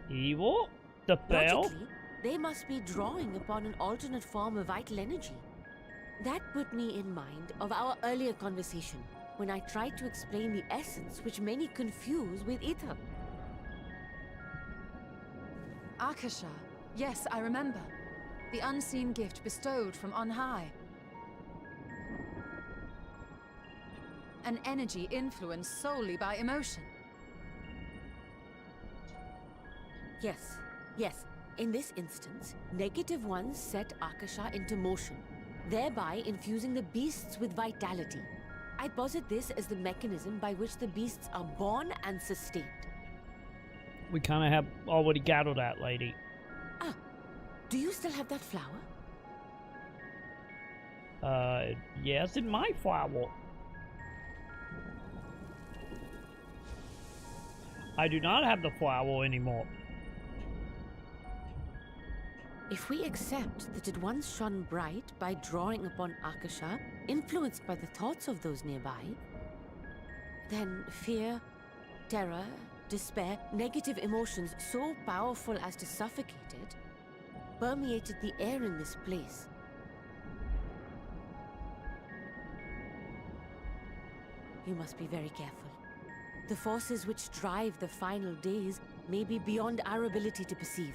Evil? The bell? Logically, they must be drawing upon an alternate form of vital energy. That put me in mind of our earlier conversation, when I tried to explain the essence which many confuse with ether. Akasha. Yes, I remember. The unseen gift bestowed from on high. An energy influenced solely by emotion. Yes, yes. In this instance, negative ones set Akasha into motion, thereby infusing the beasts with vitality. I posit this as the mechanism by which the beasts are born and sustained. We kind of have already gathered that, lady. Ah, do you still have that flower? Yes, in my flower. I do not have the flower anymore. If we accept that it once shone bright by drawing upon Akasha, influenced by the thoughts of those nearby, then fear, terror, despair, negative emotions so powerful as to suffocate it, permeated the air in this place. You must be very careful. The forces which drive the final days may be beyond our ability to perceive.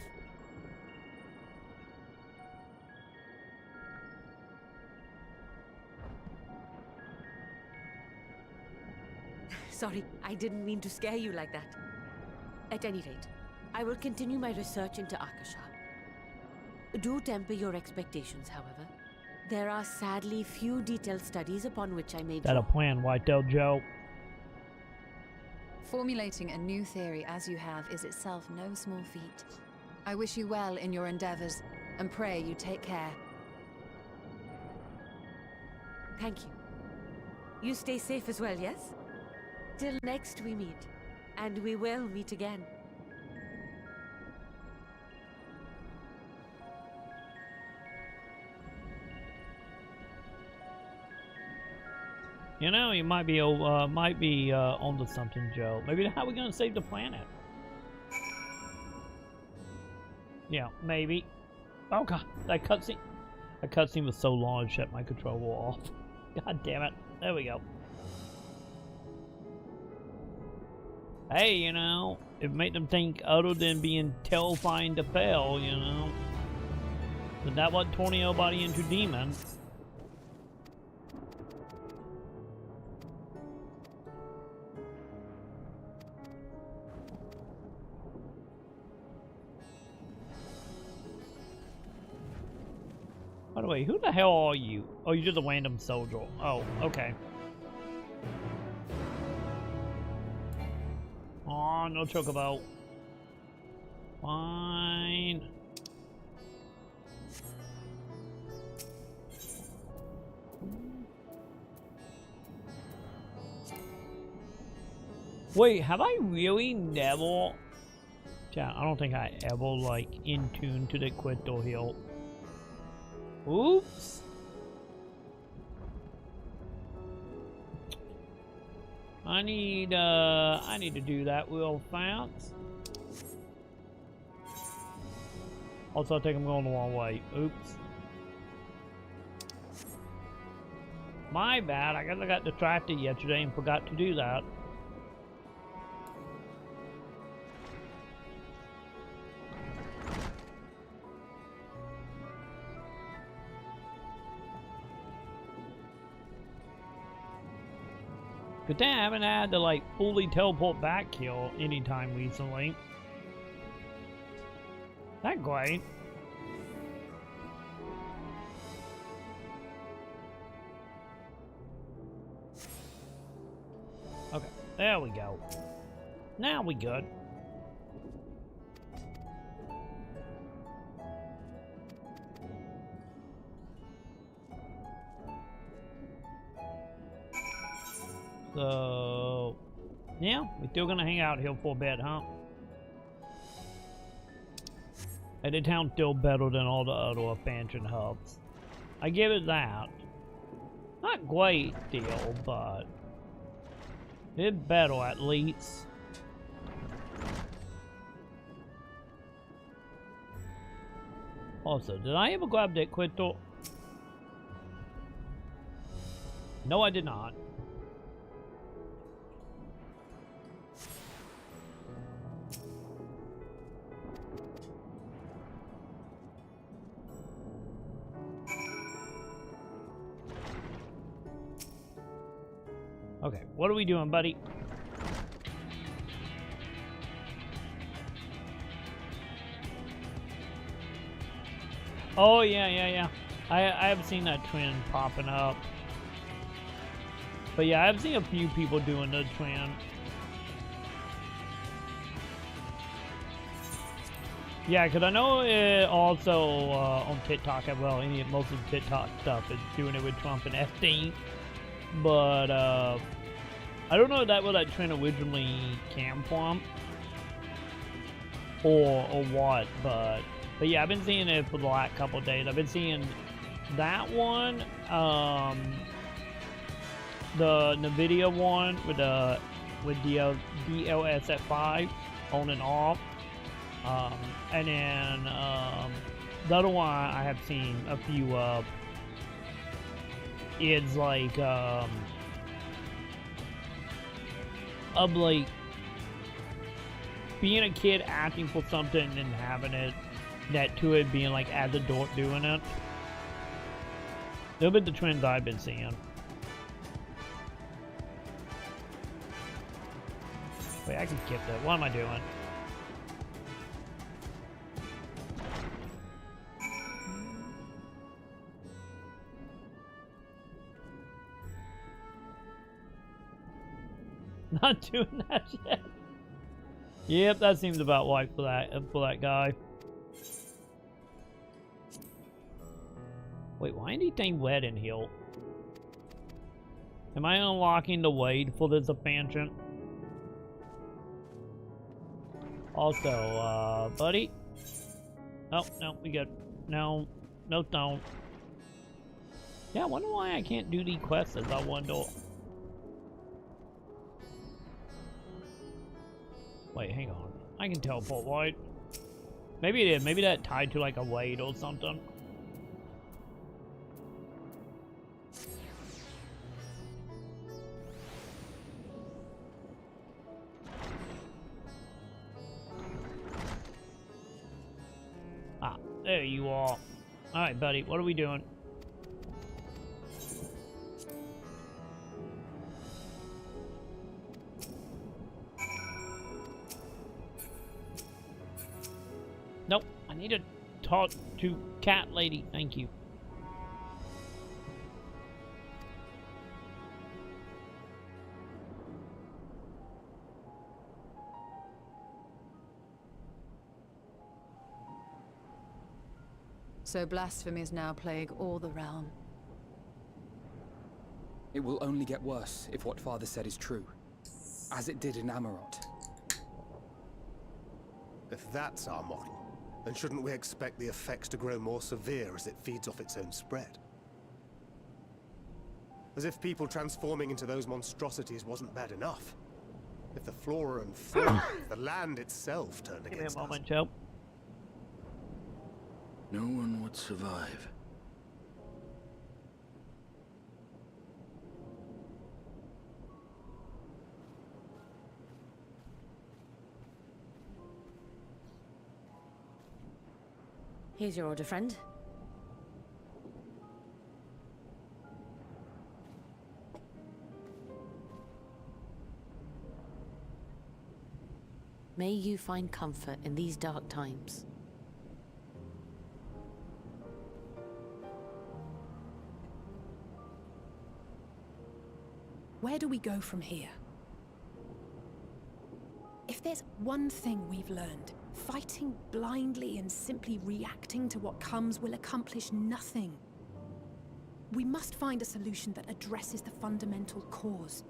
Sorry, I didn't mean to scare you like that. At any rate, I will continue my research into Akasha. Do temper your expectations, however. There are sadly few detailed studies upon which I may draw. That a plan, Whitetail Joe? Formulating a new theory as you have is itself no small feat. I wish you well in your endeavors, and pray you take care. Thank you. You stay safe as well, yes? Till next we meet. And we will meet again. You know, you might be onto something, Joe. Maybe how are we gonna save the planet? Yeah, maybe. Oh god, that cutscene was so long, I shut my controller off. God damn it! There we go. Hey, you know, it made them think other than being terrifying to fail, you know. But that what turn everybody into demons. By the way, who the hell are you? Oh, you're just a random soldier. Oh, okay. Oh, no chocobo. Fine. Wait, have I really never... Yeah, I don't think I ever, like, in tune to the Quito Hill. Oops. I need to do that real fast. Also, I think I'm going the wrong way. Oops. My bad. I guess I got distracted yesterday and forgot to do that. Good thing I haven't had to like fully teleport back here anytime recently. That great. Okay, there we go. Now we good. So, yeah, we're still gonna hang out here for a bit, huh? And the town's still better than all the other expansion hubs. I give it that. Not great deal, but it's better at least. Also, did I ever grab that crystal? No, I did not. Okay, what are we doing, buddy? Oh, yeah. I have seen that trend popping up. But yeah, I've seen a few people doing the trend. Yeah, because I know it also on TikTok as well. Most of the TikTok stuff is doing it with Trump and FD. But I don't know if that where that trend originally came from. Or what, but yeah, I've been seeing it for the last couple of days. I've been seeing that one, the NVIDIA one with DLS at 5 on and off, and then the other one I have seen a few of is like of like being a kid asking for something and having it, that to it being like as adult doing it. Those are the trends I've been seeing. Wait, I can skip that. What am I doing? Not doing that yet. Yep, that seems about right for that guy. Wait, why anything red in here? Am I unlocking the wait for this expansion? Also, buddy. Oh, no, we got no, don't. Yeah, I wonder why I can't do the quests as I wonder. Wait, hang on. I can teleport, right? Maybe it is. Maybe that tied to like a weight or something. Ah, there you are. Alright, buddy, what are we doing? Nope, I need to talk to cat lady. Thank you. So blasphemies now plague all the realm. It will only get worse if what Father said is true, as it did in Amarot. If that's our model, then shouldn't we expect the effects to grow more severe as it feeds off its own spread? As if people transforming into those monstrosities wasn't bad enough. If the flora and fauna of the land itself turned against us. Give me a moment, Joe. No one would survive. Here's your order, friend. May you find comfort in these dark times. Where do we go from here? If there's one thing we've learned, fighting blindly and simply reacting to what comes will accomplish nothing. We must find a solution that addresses the fundamental cause.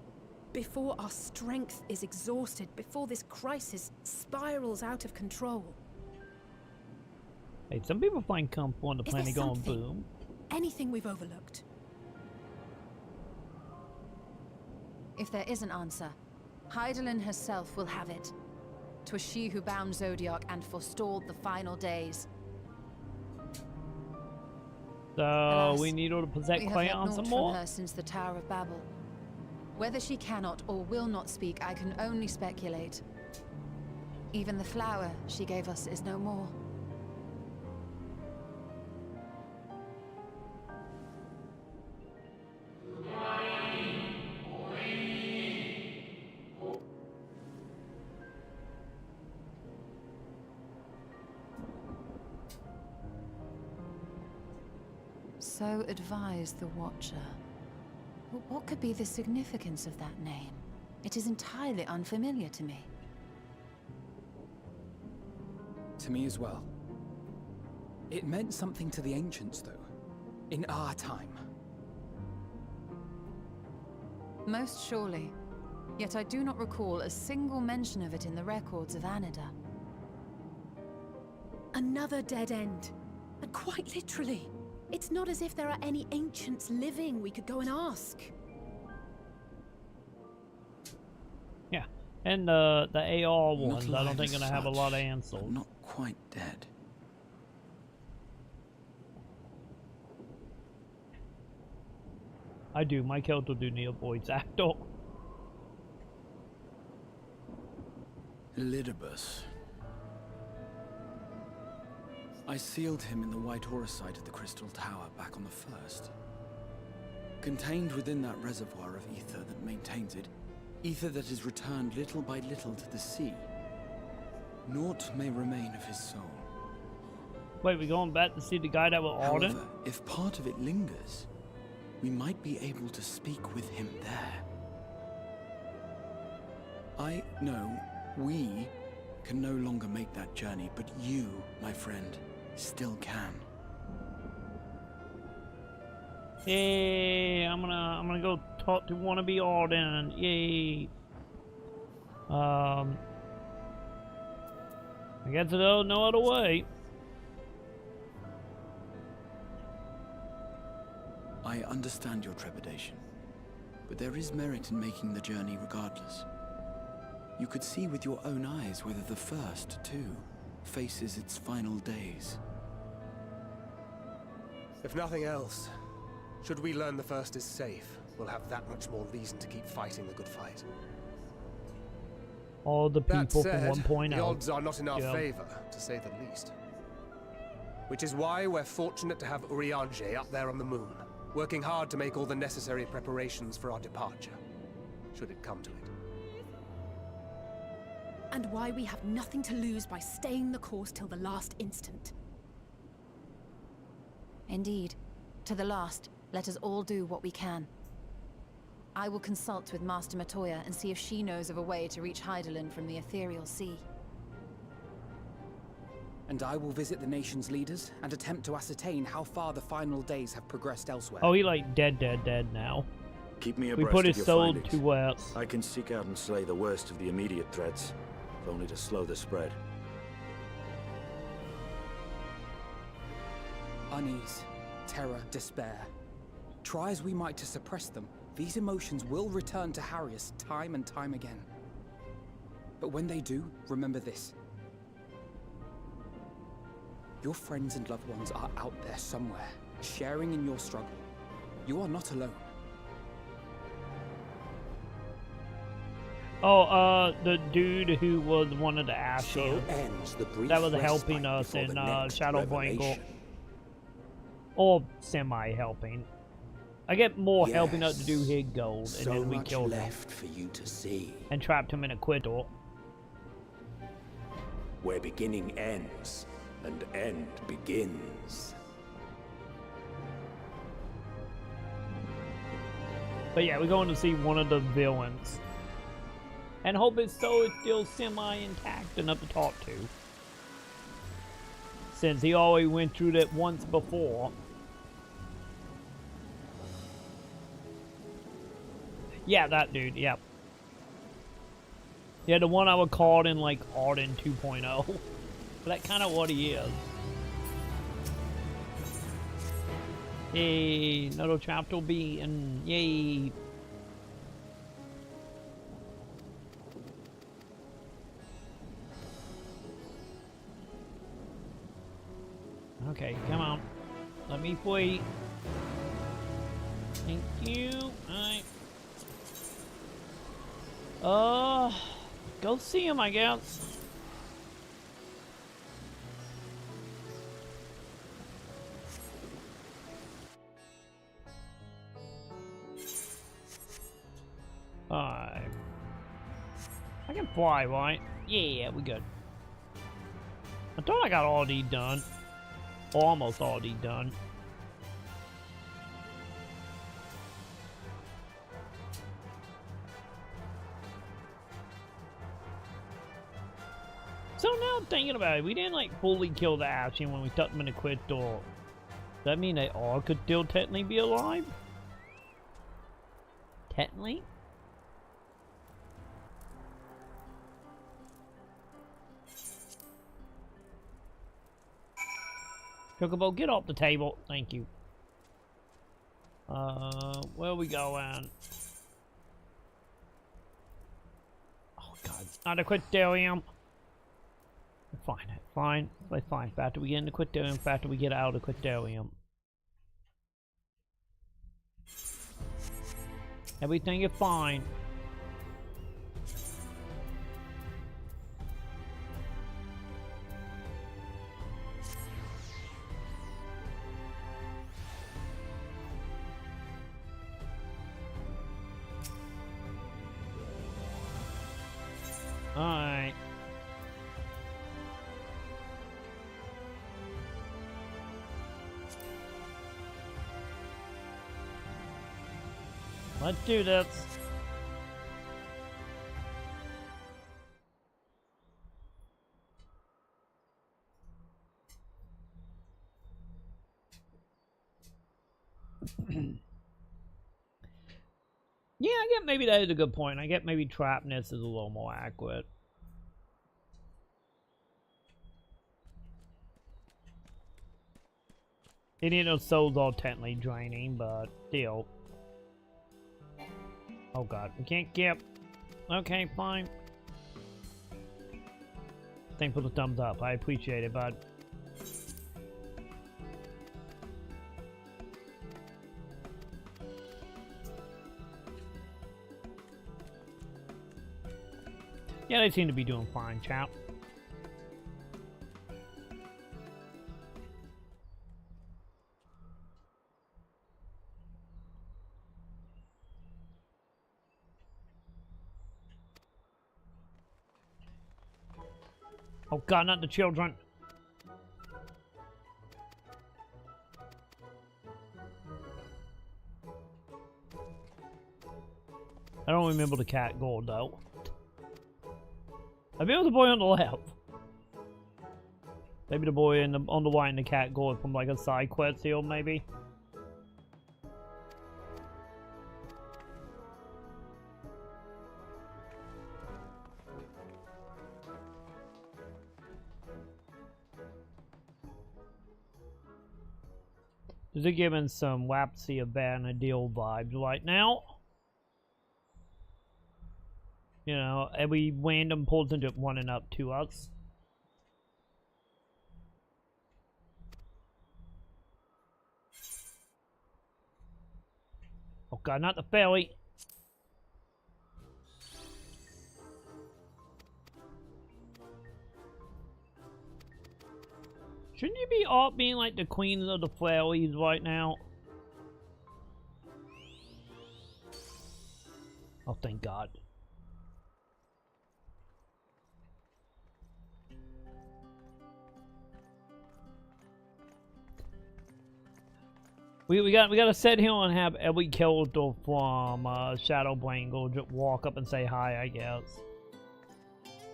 Before our strength is exhausted, before this crisis spirals out of control. Hey, some people find comfort on the Is planet there going something, boom. anything we've overlooked? If there is an answer, Hydaelyn herself will have it. 'Twas she who bound Zodiac and forestalled the final days. So Alas, we need her to protect we have Clay heard on naught some from more? her since the Tower of Babel. Whether she cannot or will not speak, I can only speculate. Even the flower she gave us is no more. So advised the Watcher. What could be the significance of that name? It is entirely unfamiliar to me. To me as well. It meant something to the ancients, though. In our time. Most surely. Yet I do not recall a single mention of it in the records of Anida. Another dead end. And quite literally. It's not as if there are any ancients living we could go and ask. Yeah, and the AR ones, I don't think gonna have a lot of answers. Not quite dead. I do. My character do need a voice actor. Elidibus. I sealed him in the white auricite of the Crystal Tower back on the first. Contained within that reservoir of ether that maintains it, ether that is returned little by little to the sea. Naught may remain of his soul. Wait, we going back to see the guy that was Arden? However, if part of it lingers, we might be able to speak with him there. I know we can no longer make that journey, but you, my friend, still can. Yay! I'm gonna go talk to wannabe Arden. Yay! I guess there's no other way. I understand your trepidation, but there is merit in making the journey regardless. You could see with your own eyes whether the first, too, faces its final days. If nothing else, should we learn the first is safe, we'll have that much more reason to keep fighting the good fight. All the That people said, from 1.0. the odds are not in our Yeah. favor, to say the least. Which is why we're fortunate to have Urianger up there on the moon, working hard to make all the necessary preparations for our departure, should it come to it. And why we have nothing to lose by staying the course till the last instant. Indeed. To the last, let us all do what we can. I will consult with Master Matoya and see if she knows of a way to reach Hydaelyn from the ethereal sea. And I will visit the nation's leaders and attempt to ascertain how far the final days have progressed elsewhere. Oh, he like dead now. Keep me We abreast put of his your soul findings. to worse. I can seek out and slay the worst of the immediate threats, if only to slow the spread. Unease, terror, despair. Try as we might to suppress them, these emotions will return to harry us time and time again. But when they do, remember this. Your friends and loved ones are out there somewhere, sharing in your struggle. You are not alone. Oh, the dude who was one of the Ashes. So ends the brief That was respite helping us before in the next Shadowbringel. revelation. Or semi-helping. I get more helping us to do his gold, and So then we much killed him. left for you to see. And trapped him in a quiddle. Where beginning ends, and end begins. But yeah, we're going to see one of the villains. And hope his soul is still semi-intact enough to talk to. Since he already went through that once before. Yeah, that dude, yep. Yeah, the one I would call in like Arden 2.0. But that's kind of what he is. Yay, another chapter B, and yay. Okay, come on. Let me wait. Thank you. Alright. Go see him, I guess. Alright. I can fly, right? Yeah, we good. I thought I got all these done. Almost all these done. So now I'm thinking about it, we didn't like fully kill the Ashen when we tucked them in the quit door. Does that mean they all could still technically be alive? Technically? Chocobo, get off the table. Thank you. Where are we going? Oh god, not a Quitterium. Fine, fine, fine. Faster we get in the Quitterium, faster we get out of the Quitterium. Everything is fine. Alright. Let's do this. Yeah, I get maybe that is a good point. I get maybe trapness is a little more accurate. It ain't no souls all technically draining, but still. Oh god, we can't get. Okay, fine. Thanks for the thumbs up. I appreciate it, bud. Yeah, they seem to be doing fine, chap. Oh god, not the children. I don't remember the cat gold though. I remember the boy on the left. Maybe the boy in the, on the right and the cat gold from like a side quest here, maybe. They're giving some Wapsie of Banadil vibes right now. You know, every random pulls into running up to us. Oh god, not the ferry. Shouldn't you be all being like the queens of the fairies right now? Oh, thank God. We gotta sit here and have every character from Shadowbrain go walk up and say hi, I guess.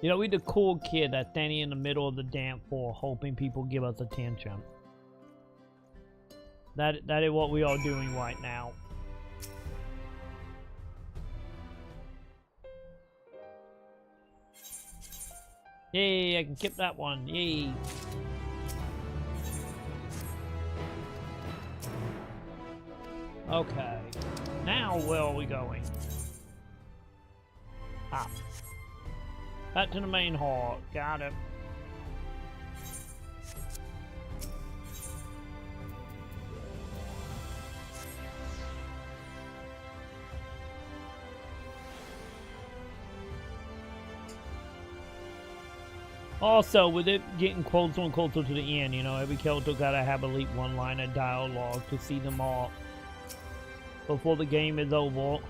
You know, we the cool kid that's standing in the middle of the dance floor hoping people give us attention. That is what we are doing right now. Yay, I can keep that one. Yay. Okay. Now where are we going? Ah. Back to the main hall. Got it. Also, with it getting closer and closer to the end, you know, every character gotta have at least one line of dialogue to see them all before the game is over. Oh,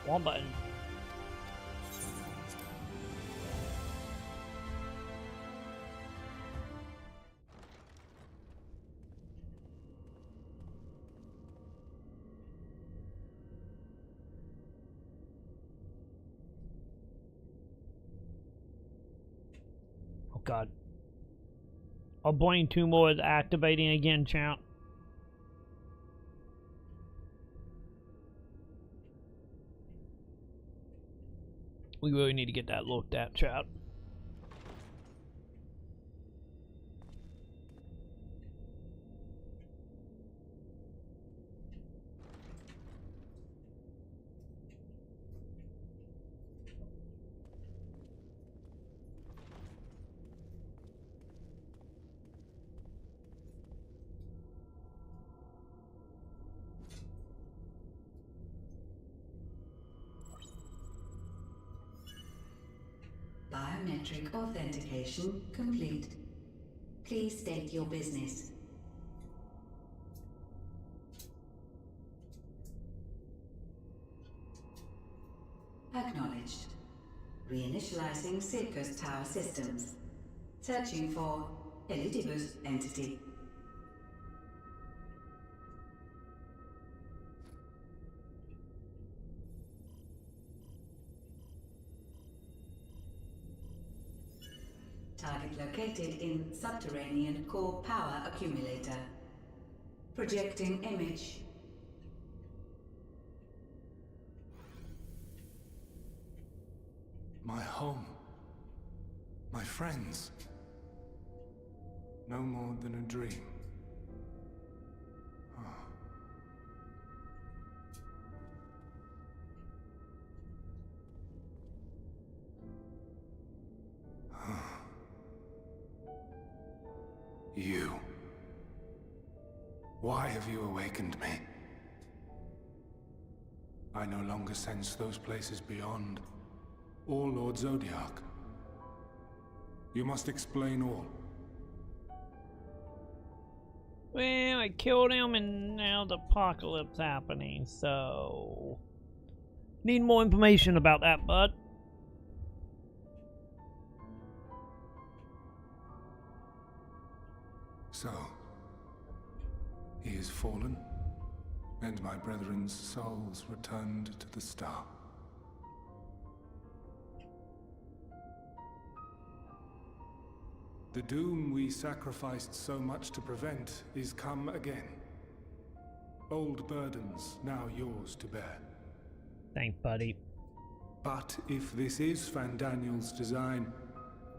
one button. God. Our brain tumor is activating again, champ. We really need to get that looked at, chat. Biometric authentication complete. Please state your business. Acknowledged. Reinitializing Circus Tower systems. Searching for Elidibus entity. Target located in subterranean core power accumulator. Projecting image. My home. My friends. No more than a dream. You. Why have you awakened me? I no longer sense those places beyond, or Lord Zodiac. You must explain all. Well, I killed him and now the apocalypse happening, so... Need more information about that, bud. So, he is fallen, and my brethren's souls returned to the star. The doom we sacrificed so much to prevent is come again. Old burdens now yours to bear. Thanks, buddy. But if this is Fandaniel's design,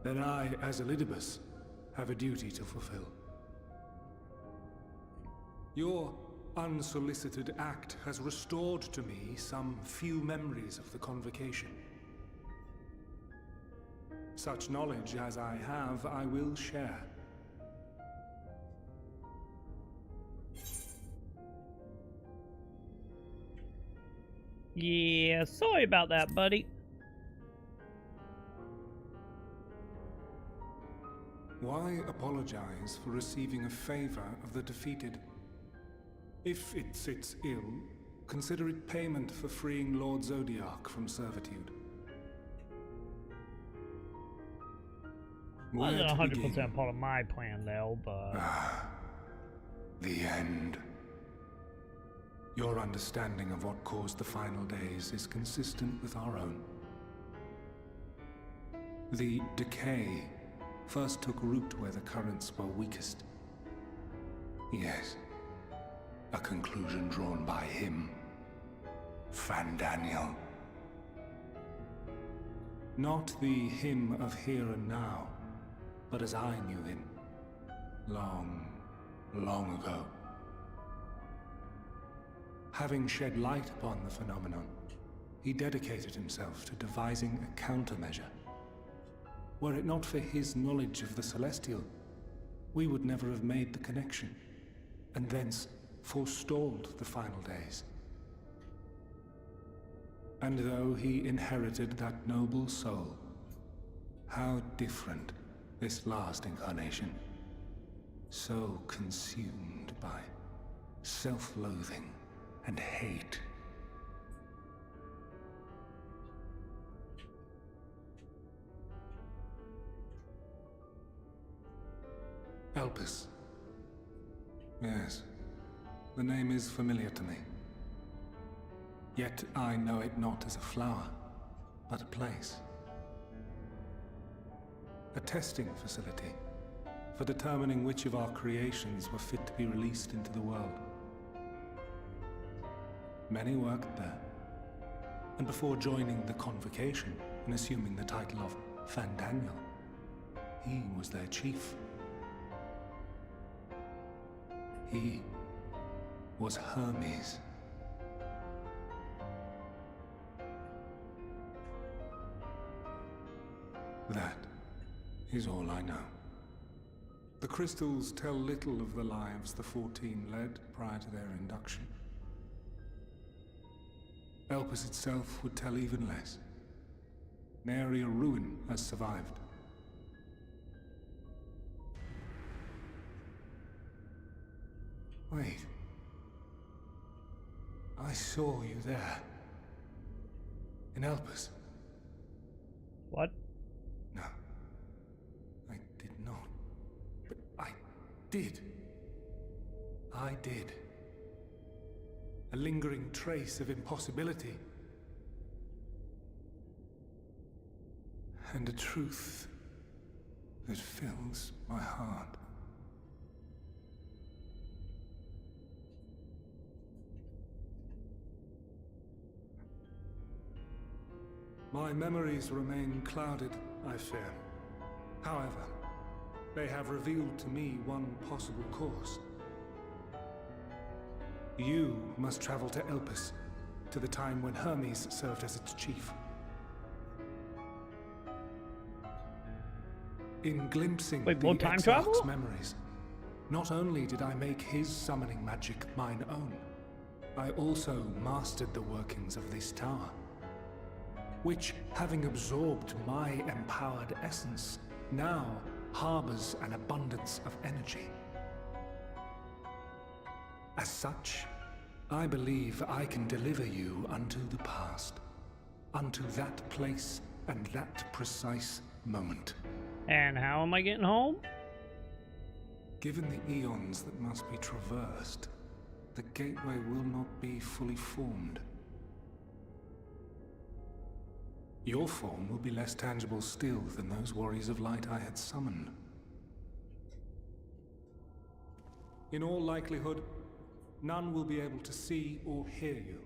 then I, as Elidibus, have a duty to fulfill. Your unsolicited act has restored to me some few memories of the convocation. Such knowledge as I have, I will share. Yeah, sorry about that, buddy. Why apologize for receiving a favor of the defeated? If it sits ill, consider it payment for freeing Lord Zodiac from servitude. Wasn't 100% part of my plan, though, but... The end. Your understanding of what caused the final days is consistent with our own. The decay first took root where the currents were weakest. Yes. A conclusion drawn by him. Fandaniel. Not the him of here and now, but as I knew him. Long, long ago. Having shed light upon the phenomenon, he dedicated himself to devising a countermeasure. Were it not for his knowledge of the Celestial, we would never have made the connection, and thence forestalled the final days. And though he inherited that noble soul, How different this last incarnation. So consumed by self-loathing and hate. Elpis. Yes, the name is familiar to me. Yet I know it not as a flower, but a place. A testing facility for determining which of our creations were fit to be released into the world. Many worked there, and before joining the convocation and assuming the title of Fandaniel, he was their chief. He was Hermes. That is all I know. The crystals tell little of the lives the 14 led prior to their induction. Elpis itself would tell even less. Nary a ruin has survived. Wait. I saw you there. In Elpis. What? No. I did not. But I did. I did. A lingering trace of impossibility. And a truth that fills my heart. My memories remain clouded, I fear. However, they have revealed to me one possible course. You must travel to Elpis, to the time when Hermes served as its chief. In glimpsing the Exarch's memories, not only did I make his summoning magic mine own, I also mastered the workings of this tower, which, having absorbed my empowered essence, now harbors an abundance of energy. As such, I believe I can deliver you unto the past, unto that place and that precise moment. And how am I getting home? Given the eons that must be traversed, the gateway will not be fully formed. Your form will be less tangible still than those warriors of light I had summoned. In all likelihood, none will be able to see or hear you.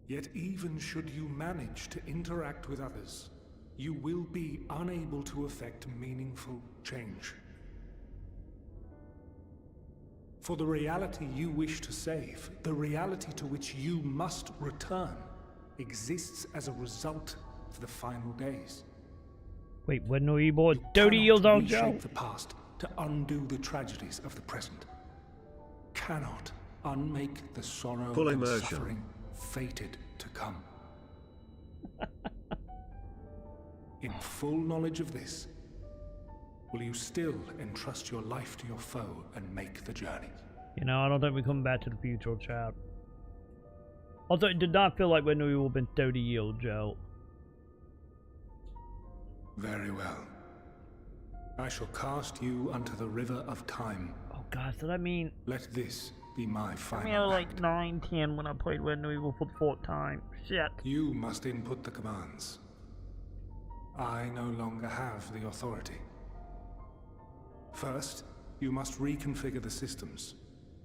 Yet even should you manage to interact with others, you will be unable to effect meaningful change. For the reality you wish to save, the reality to which you must return, exists as a result of the final days. Wait, when are you born? 30 years old, Joe? Reshape the past to undo the tragedies of the present. Cannot unmake the sorrow and suffering fated to come. In full knowledge of this, will you still entrust your life to your foe and make the journey? You know, I don't think we come back to the future, child. Also, it did not feel like when we were been 30 years, Joe. Very well. I shall cast you unto the river of time. Oh God, so that mean... Let this be my final I was like 9, 10 when I played When We Were for the 4th time. Shit. You must input the commands. I no longer have the authority. First, you must reconfigure the systems,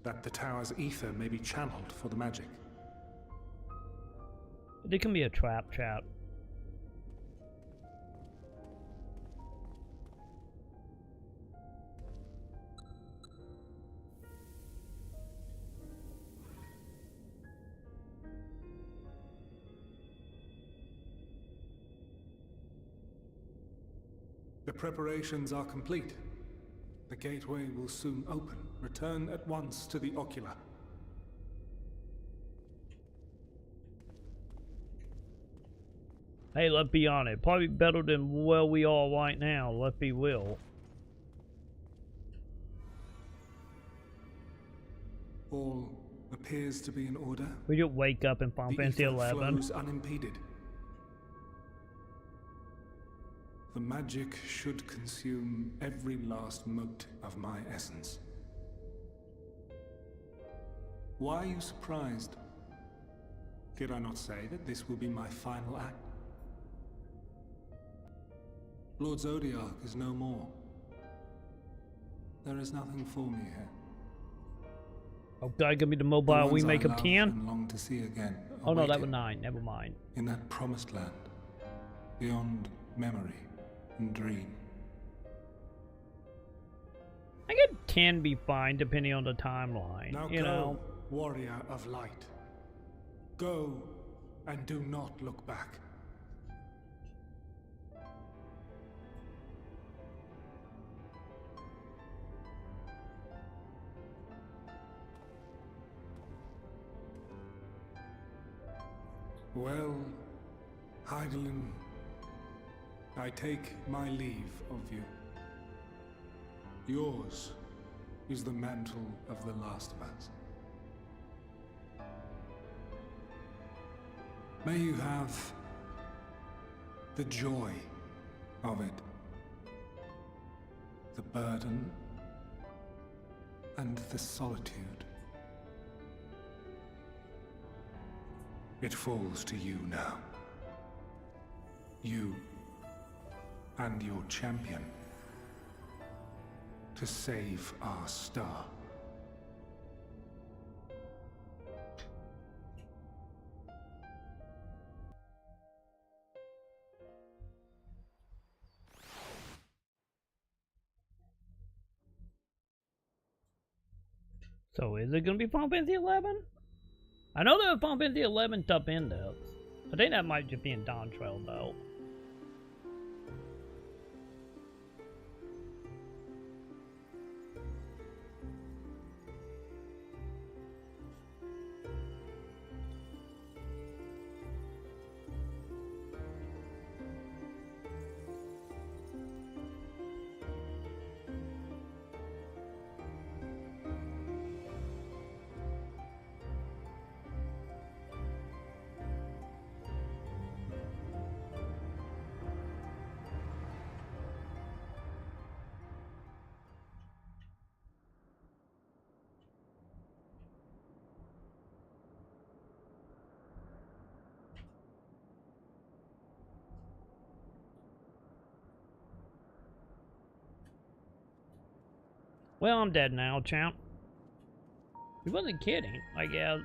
that the tower's ether may be channeled for the magic. It can be a trap, chat. The preparations are complete. The gateway will soon open. Return at once to the Ocular. Hey, let's be honest. Probably better than where we are right now. Let's be real. All appears to be in order. We just wake up in Final Fantasy XI. Flows unimpeded. The magic should consume every last mote of my essence. Why are you surprised? Did I not say that this will be my final act? Lord Zodiac is no more. There is nothing for me here. Okay, give me the mobile we make up 10. And long to see again. Oh no, that was 9. Never mind. In that promised land, beyond memory and dream. I get 10 be fine depending on the timeline. Now you go, know. warrior of light. Go and do not look back. Well, Hydaelyn, I take my leave of you. Yours is the mantle of the last of us. May you have the joy of it, the burden, and the solitude. It falls to you now. You and your champion to save our star. So is it gonna be Final Fantasy 11? I know there was Final Fantasy 11 up in this. I think that might just be in Dawn Trail though. Well, I'm dead now, champ. He wasn't kidding, I guess.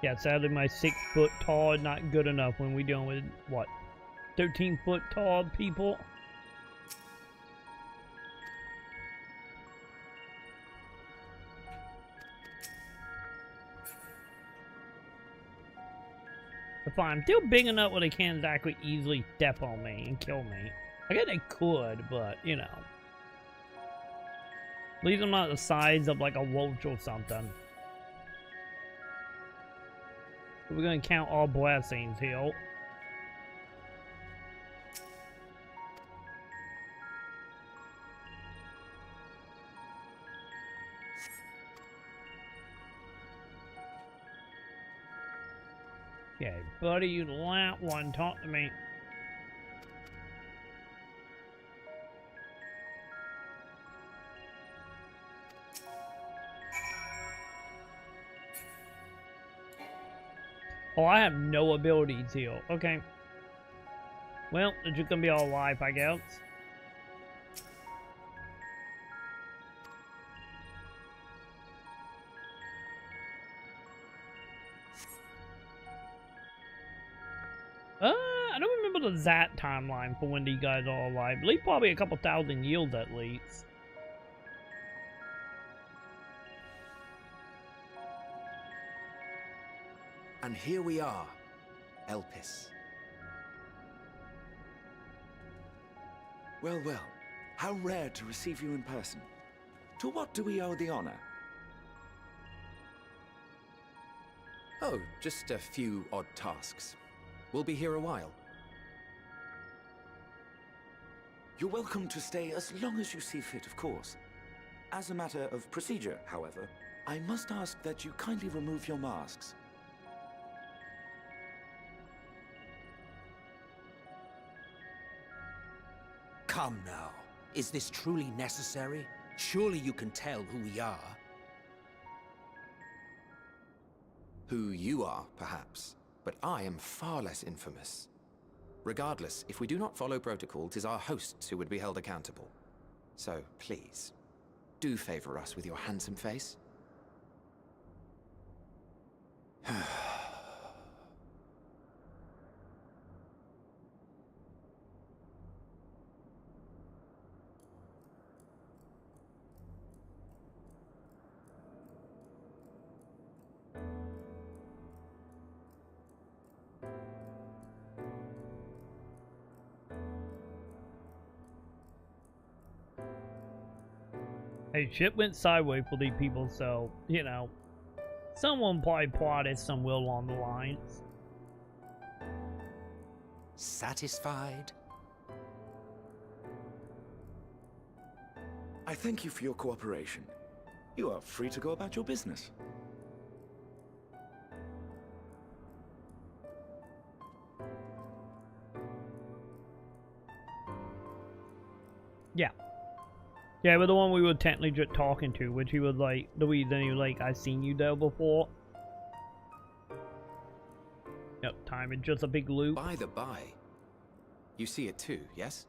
Yeah, sadly my 6 foot tall is not good enough when we dealing with, what, 13 foot tall people? But fine, I'm still big enough where they can't exactly easily step on me and kill me. I guess they could, but, you know. At least I'm not the size of like a roach or something. We're gonna count all blessings here. Okay, buddy, you loud one, talk to me. Oh, I have no abilities here. Okay. Well, they're just gonna be all life, I guess. I don't remember what is that timeline for when these guys are alive? At least probably a couple thousand years at least. And here we are, Elpis. Well, well, how rare to receive you in person. To what do we owe the honor? Oh, just a few odd tasks. We'll be here a while. You're welcome to stay as long as you see fit, of course. As a matter of procedure, however, I must ask that you kindly remove your masks. Come now. Is this truly necessary? Surely you can tell who we are. Who you are, perhaps, but I am far less infamous. Regardless, if we do not follow protocol, 'tis our hosts who would be held accountable. So, please, do favor us with your handsome face. Hey, shit went sideways for these people, so, you know, someone probably plotted some will on the lines. Satisfied? I thank you for your cooperation. You are free to go about your business. Yeah. Yeah, but the one we were technically just talking to, which he was like, then he was like, I seen you there before. Yep, time is just a big loop. By the by, you see it too, yes?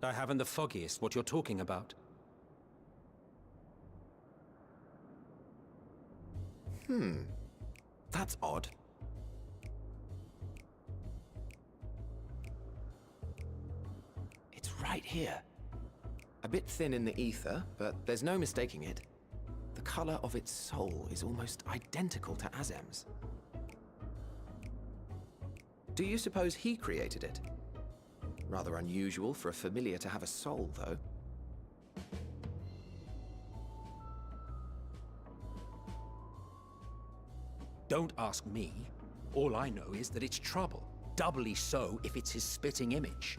I haven't the foggiest what you're talking about. That's odd. It's right here. A bit thin in the ether, but there's no mistaking it. The color of its soul is almost identical to Azem's. Do you suppose he created it? Rather unusual for a familiar to have a soul, though. Don't ask me. All I know is that it's trouble. Doubly so if it's his spitting image.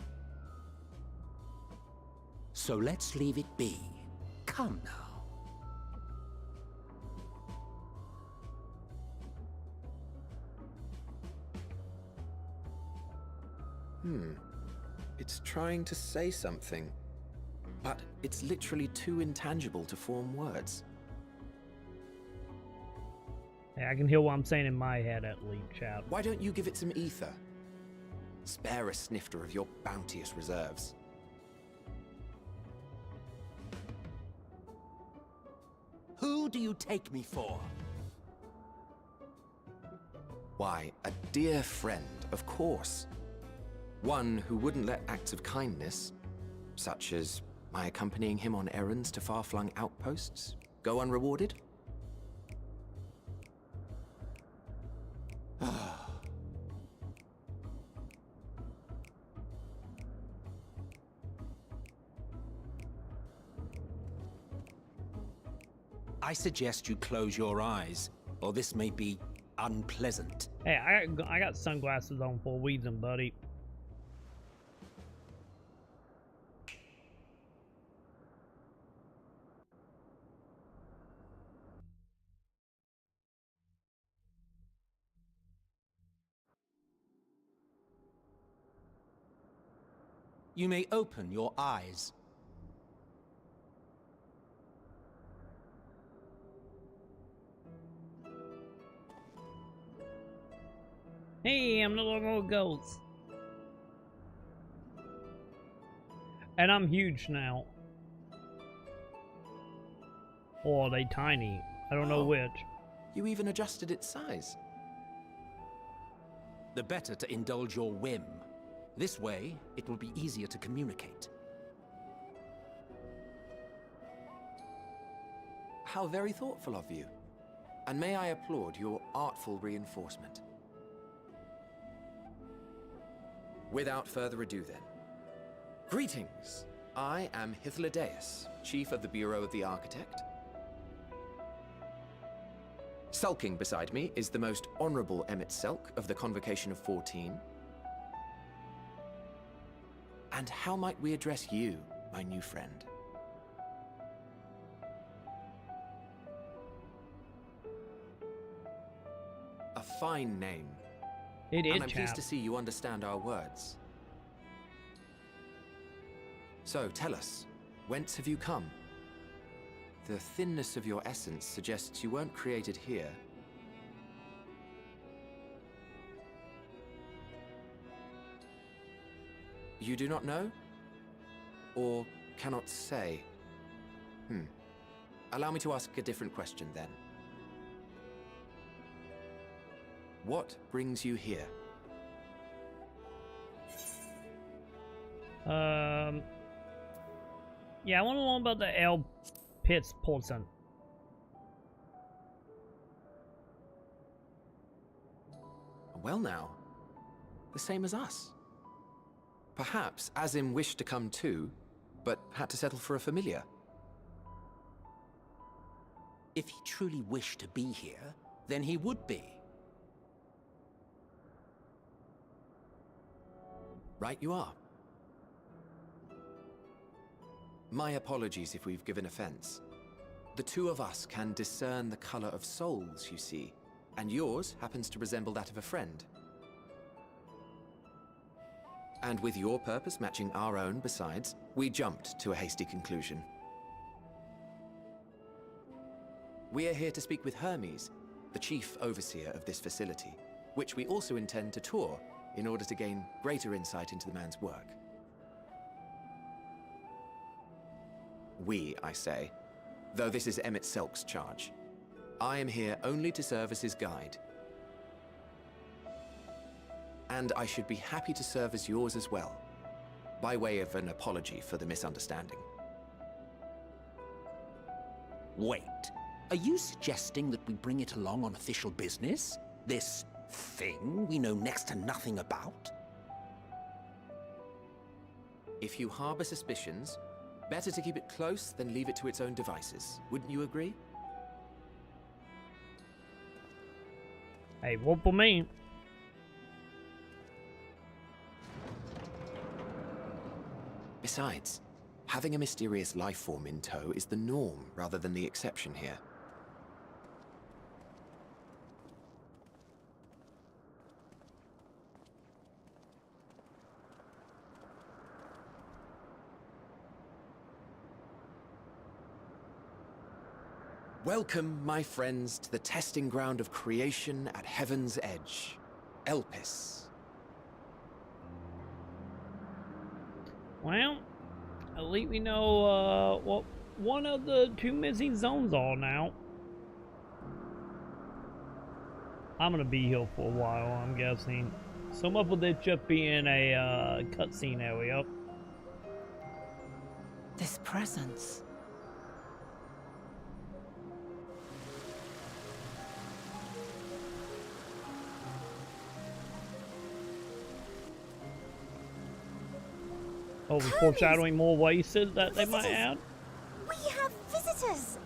So let's leave it be. Come now. It's trying to say something, but it's literally too intangible to form words. Yeah, I can hear what I'm saying in my head at least, chat. Why don't you give it some ether? Spare a snifter of your bounteous reserves. Who do you take me for? Why, a dear friend, of course. One who wouldn't let acts of kindness, such as my accompanying him on errands to far-flung outposts, go unrewarded? I suggest you close your eyes, or this may be unpleasant. Hey, I got sunglasses on for a reason, buddy. You may open your eyes. Hey, I'm the little ghost. And I'm huge now. Or are they tiny? I don't know which. You even adjusted its size. The better to indulge your whim. This way, it will be easier to communicate. How very thoughtful of you. And may I applaud your artful reinforcement. Without further ado then. Greetings! I am Hythlodaeus, Chief of the Bureau of the Architect. Sulking beside me is the most honorable Emmett Selk of the Convocation of 14. And how might we address you, my new friend? A fine name. It is, and I'm pleased chap. to see you understand our words. So, tell us, whence have you come? The thinness of your essence suggests you weren't created here. You do not know? Or cannot say? Allow me to ask a different question then. What brings you here? Yeah, I want to learn about the L Pitts Paulson. Well now, the same as us. Perhaps Azim wished to come too, but had to settle for a familiar. If he truly wished to be here, then he would be. Right you are. My apologies if we've given offense. The two of us can discern the color of souls, you see, and yours happens to resemble that of a friend. And with your purpose matching our own besides, we jumped to a hasty conclusion. We are here to speak with Hermes, the chief overseer of this facility, which we also intend to tour in order to gain greater insight into the man's work. We, I say, though this is Emmett Selk's charge. I am here only to serve as his guide. And I should be happy to serve as yours as well, by way of an apology for the misunderstanding. Wait, are you suggesting that we bring it along on official business? This thing we know next to nothing about? If you harbor suspicions, better to keep it close than leave it to its own devices. Wouldn't you agree? Hey, what for me? Besides, having a mysterious life form in tow is the norm rather than the exception here. Welcome, my friends, to the testing ground of creation at Heaven's Edge, Elpis. Well, at least we know what one of the two missing zones are now. I'm gonna be here for a while, I'm guessing. Some of it just being a cutscene area. This presence. Oh, we're foreshadowing more wasted that they might add. We have visitors!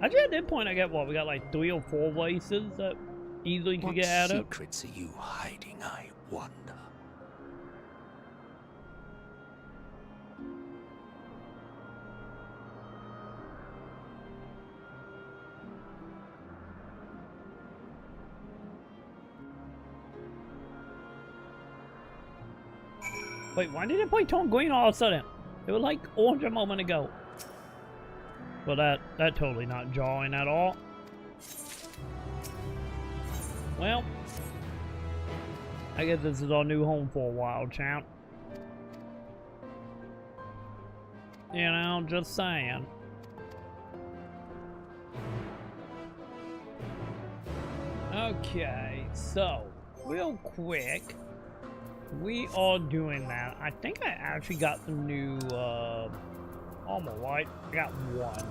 Actually, at that point, I get what? We got like 3 or 4 races that easily could get added. What secrets are you hiding, I wonder? Wait, why did it play Tom Green all of a sudden? It was like orange a moment ago. Well, that totally not jawing at all. Well, I guess this is our new home for a while, champ. You know, just saying. Okay, so, real quick, we are doing that. I think I actually got some new, armor, right? I got one.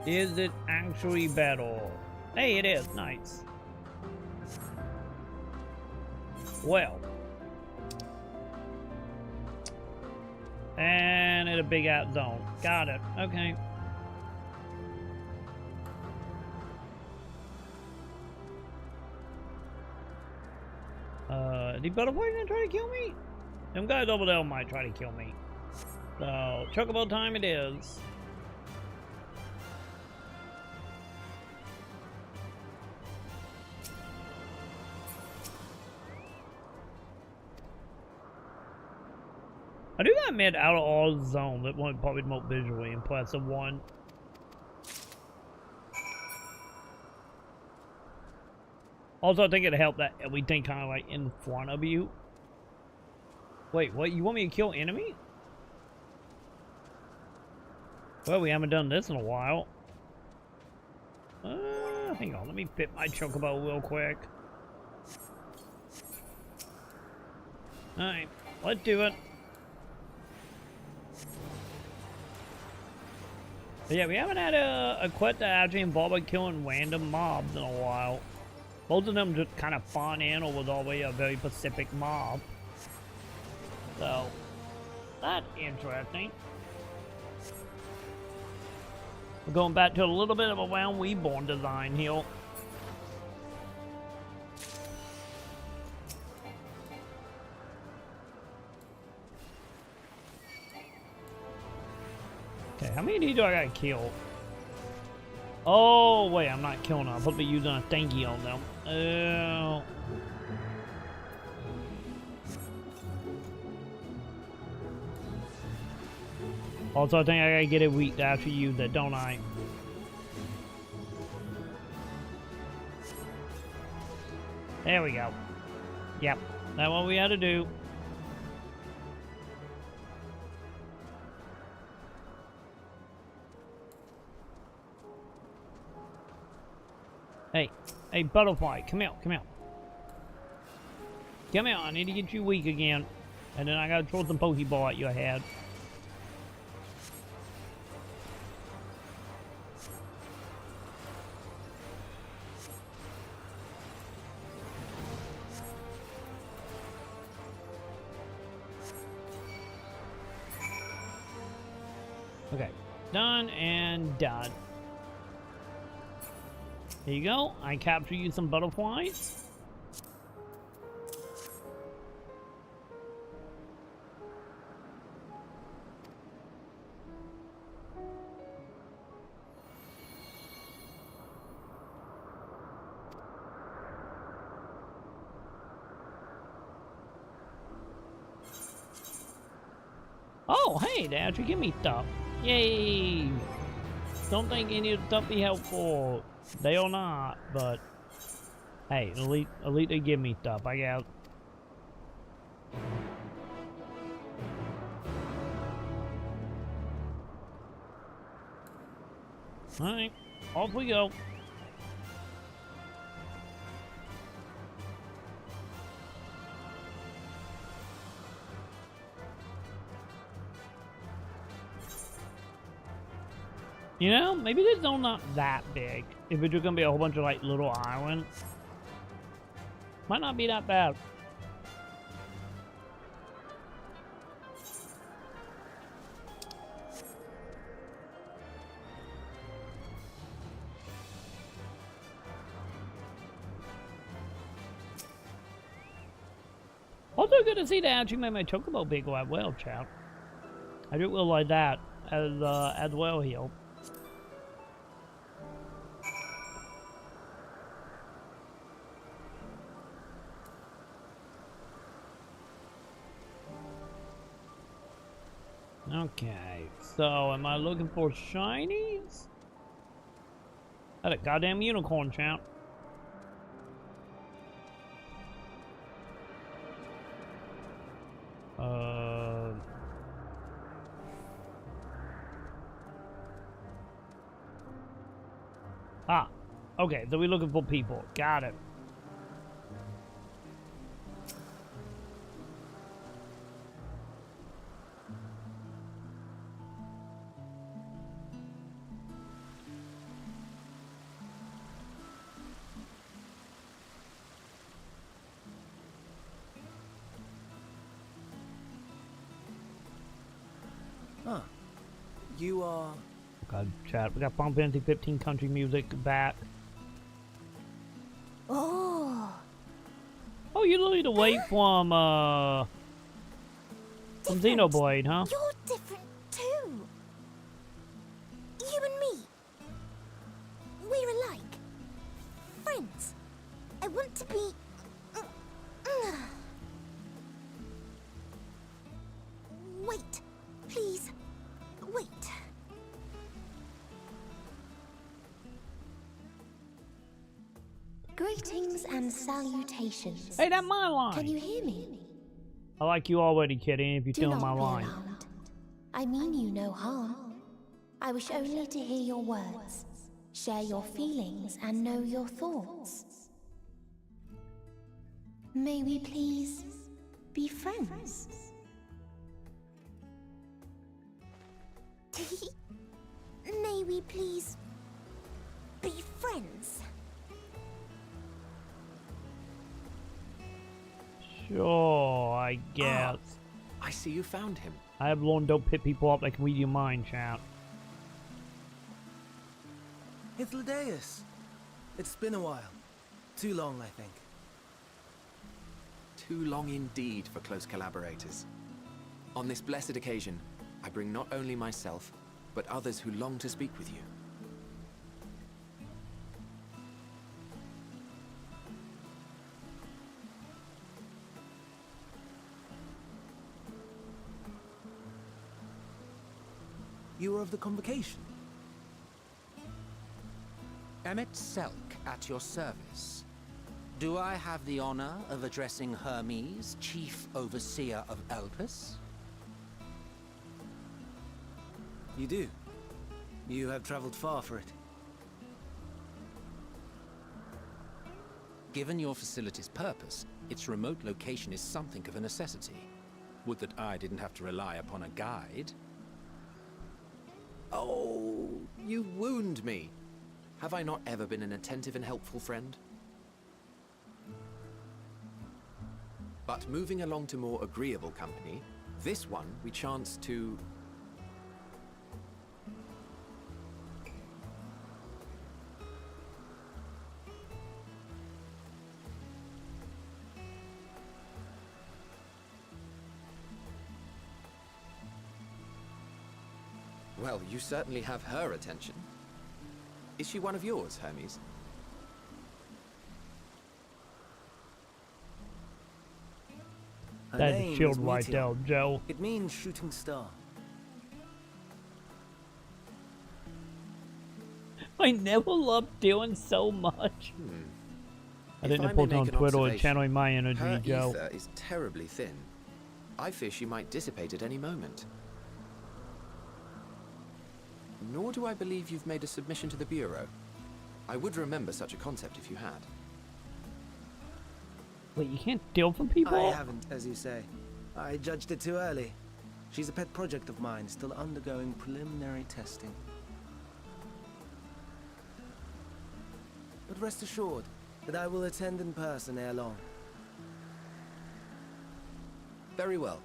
Is it actually better? Hey, it is. Nice. Well. And in a big out zone. Got it. Okay. The butterfly gonna try to kill me? Them guys over there might try to kill me. So, chocobo time it is. I do that mid out of all zone that one probably the most visually impressive one. Also, I think it'd help that everything kind of like in front of you. Wait, what? You want me to kill enemy? Well, we haven't done this in a while. Hang on, let me fit my chocobo real quick. Alright, let's do it. But yeah, we haven't had a quest that actually involved killing random mobs in a while. Most of them just kind of fawn in or was always a very specific mob. So, that's interesting. We're going back to a little bit of a Realm Reborn design here. Okay, how many of these do I gotta kill? Oh, wait, I'm not killing them. I'm supposed to be using a thingy on them. Oh. Also, I think I gotta get it weak to actually use it, don't I? There we go. Yep, that's what we had to do. Hey, butterfly, come out, come out. Come out, I need to get you weak again. And then I gotta throw some Pokeball at your head. Okay, done and done. There you go. I capture you some butterflies. Oh, hey, they actually give me stuff. Yay! Don't think any of the stuff be helpful. They are not, but hey, at least they give me stuff, I guess. Alright, off we go. You know, maybe this zone not that big. If it's just gonna be a whole bunch of like little islands, might not be that bad. Also good to see they actually made my chocobo big as well, chap. I do realize that as well here. Okay, so am I looking for shinies? That a goddamn unicorn, champ. Okay, so we're looking for people. Got it. Huh. You are... God, chat. We got Final Fantasy 15 country music back. Oh. Oh, you need to wait from Xenoblade, huh? You're different too. You and me. We're alike. Friends. I want to be... Wait. Please. Wait. Greetings and salutations. Hey, that's my line. Can you hear me? I like you already, Kitty, if you're Do stealing not my be line. alarmed. I mean you no harm. I wish only to hear your words, share your feelings, and know your thoughts. May we please be friends? May we please be friends? Sure, I guess. I see you found him. I have learned don't pit people up that can read your mind, champ. Hythlodaeus. It's been a while. Too long, I think. Too long indeed for close collaborators. On this blessed occasion, I bring not only myself, but others who long to speak with you. You were of the convocation. Emmett Selk at your service. Do I have the honor of addressing Hermes, Chief Overseer of Elpis? You do. You have traveled far for it. Given your facility's purpose, its remote location is something of a necessity. Would that I didn't have to rely upon a guide. Oh, you wound me. Have I not ever been an attentive and helpful friend? But moving along to more agreeable company, this one we chance to... Well, you certainly have her attention. Is she one of yours, Hermes? Her That's a name shield is right Meteor. there, Joe. It means shooting star. I never loved doing so much. I If didn't I may put it make on an Twitter or observation, channeling my energy, her Joe. ether is terribly thin. I fear she might dissipate at any moment. Nor do I believe you've made a submission to the Bureau. I would remember such a concept if you had. Wait, you can't steal from people? I haven't, as you say. I judged it too early. She's a pet project of mine, still undergoing preliminary testing. But rest assured that I will attend in person ere long. Very well.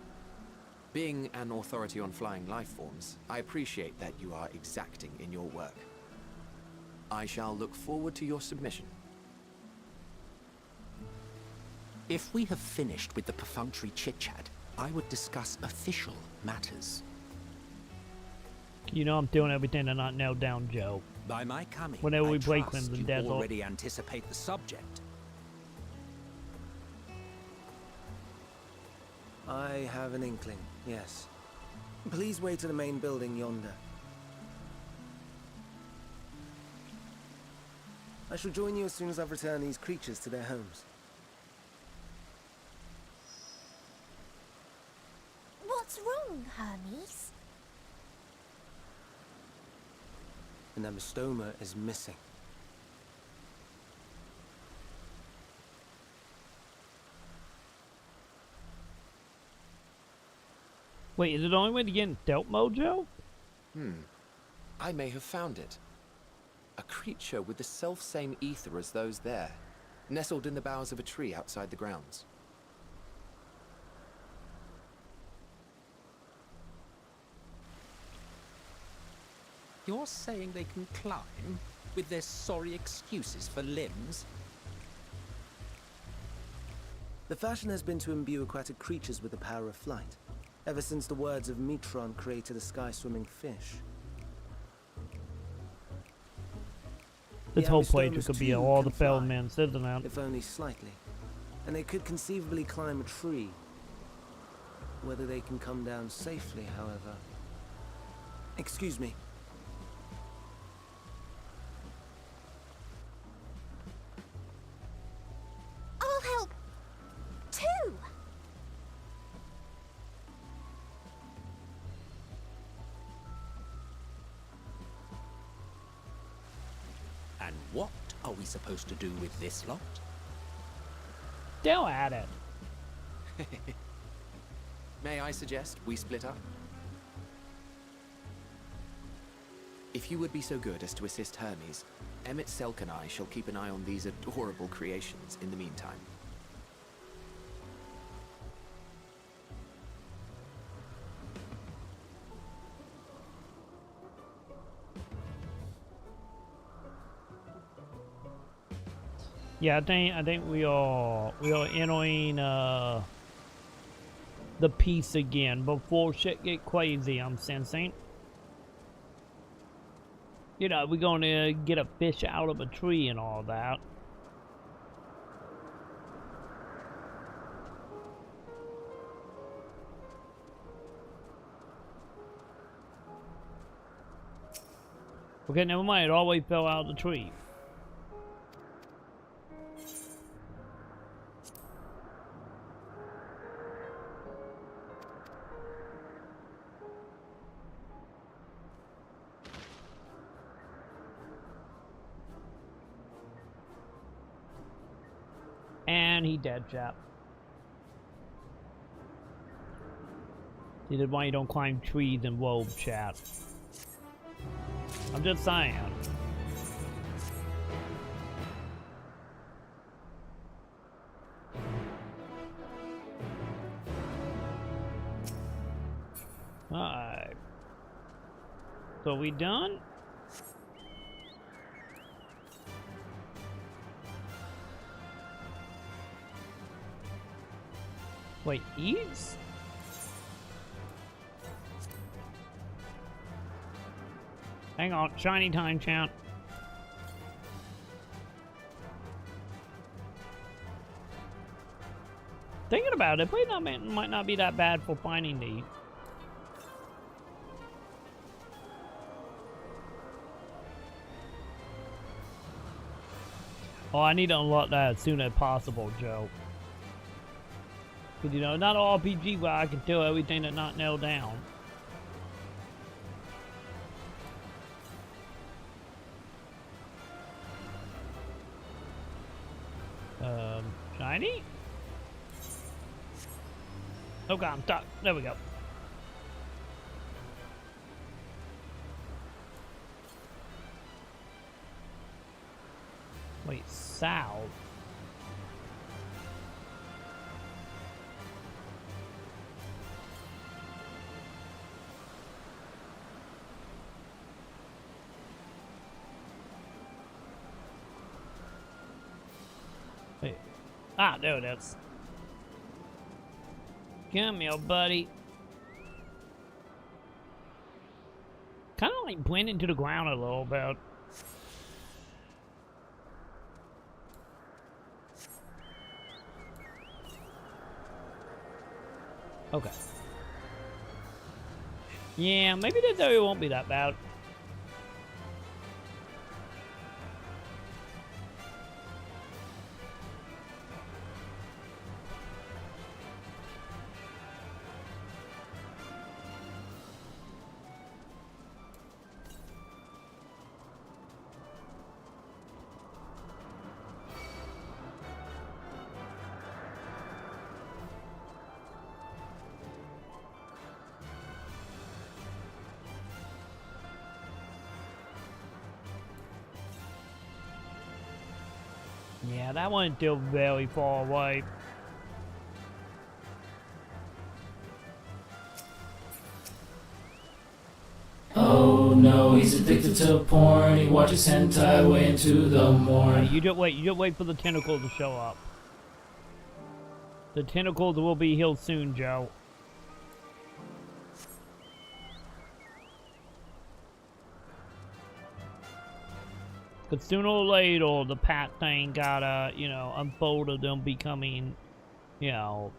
Being an authority on flying life forms, I appreciate that you are exacting in your work. I shall look forward to your submission. If we have finished with the perfunctory chit-chat, I would discuss official matters. You know I'm doing everything to not nail down Joe. By my coming, Whenever we I break trust them, you that's all. already anticipate the subject. I have an inkling, yes. Please wait to the main building yonder. I shall join you as soon as I've returned these creatures to their homes. What's wrong, Hermes? An amistoma is missing. Wait, is it the only way to get in stealth mode, Joe? I may have found it. A creature with the self-same ether as those there, nestled in the boughs of a tree outside the grounds. You're saying they can climb with their sorry excuses for limbs? The fashion has been to imbue aquatic creatures with the power of flight, ever since the words of Metron created a sky-swimming fish. This whole playthrough could be all the Feldman isn't it? If only slightly. And they could conceivably climb a tree. Whether they can come down safely, however. Excuse me. I'll help too. And what are we supposed to do with this lot? Still at it. May I suggest we split up? If you would be so good as to assist Hermes, Emmett Selk and I shall keep an eye on these adorable creations in the meantime. Yeah, I think we are entering the piece again before shit get crazy. I'm sensing. You know, we're gonna get a fish out of a tree and all that. Okay, never mind. It always fell out of the tree. And he dead, chap. See, that's why you don't climb trees and wolves, chat. I'm just saying. Alright. So we done? Wait, eats? Hang on, shiny time, chat. Thinking about it, might not be that bad for finding these. Oh, I need to unlock that as soon as possible, Joe. Because, you know, not all RPG where I can tell everything that's not nailed down. Shiny? Oh god, I'm stuck. There we go. Wait, south? Wait. Ah, there it is. Come here, buddy. Kind of like blend into the ground a little bit. Okay. Yeah, maybe this area won't be that bad. Yeah, that one's still very far away. Oh no, he's addicted to porn. He watches hentai way into the morn. You just wait for the tentacles to show up. The tentacles will be healed soon, Joe. But sooner or later, the pat thing gotta, you know, unfold of them becoming, you know.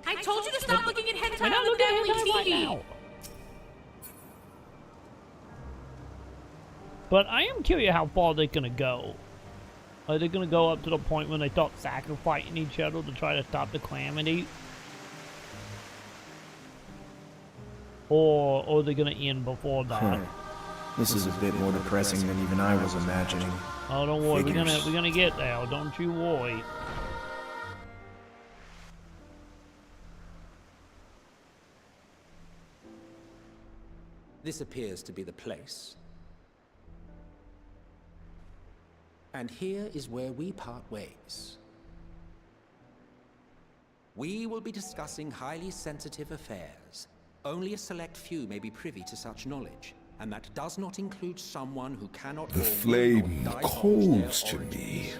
I told you to stop looking at hentai We're not on the looking at family hentai right TV. now. But I am curious how far they're gonna go. Are they gonna go up to the point when they start sacrificing each other to try to stop the calamity? Or are they gonna end before that? This is a bit more depressing than even I was imagining. Oh, don't worry, Figures. we're gonna get there. Don't you worry. This appears to be the place. And here is where we part ways. We will be discussing highly sensitive affairs. Only a select few may be privy to such knowledge, and that does not include someone who cannot The or will flame not divulge calls their to origins. me,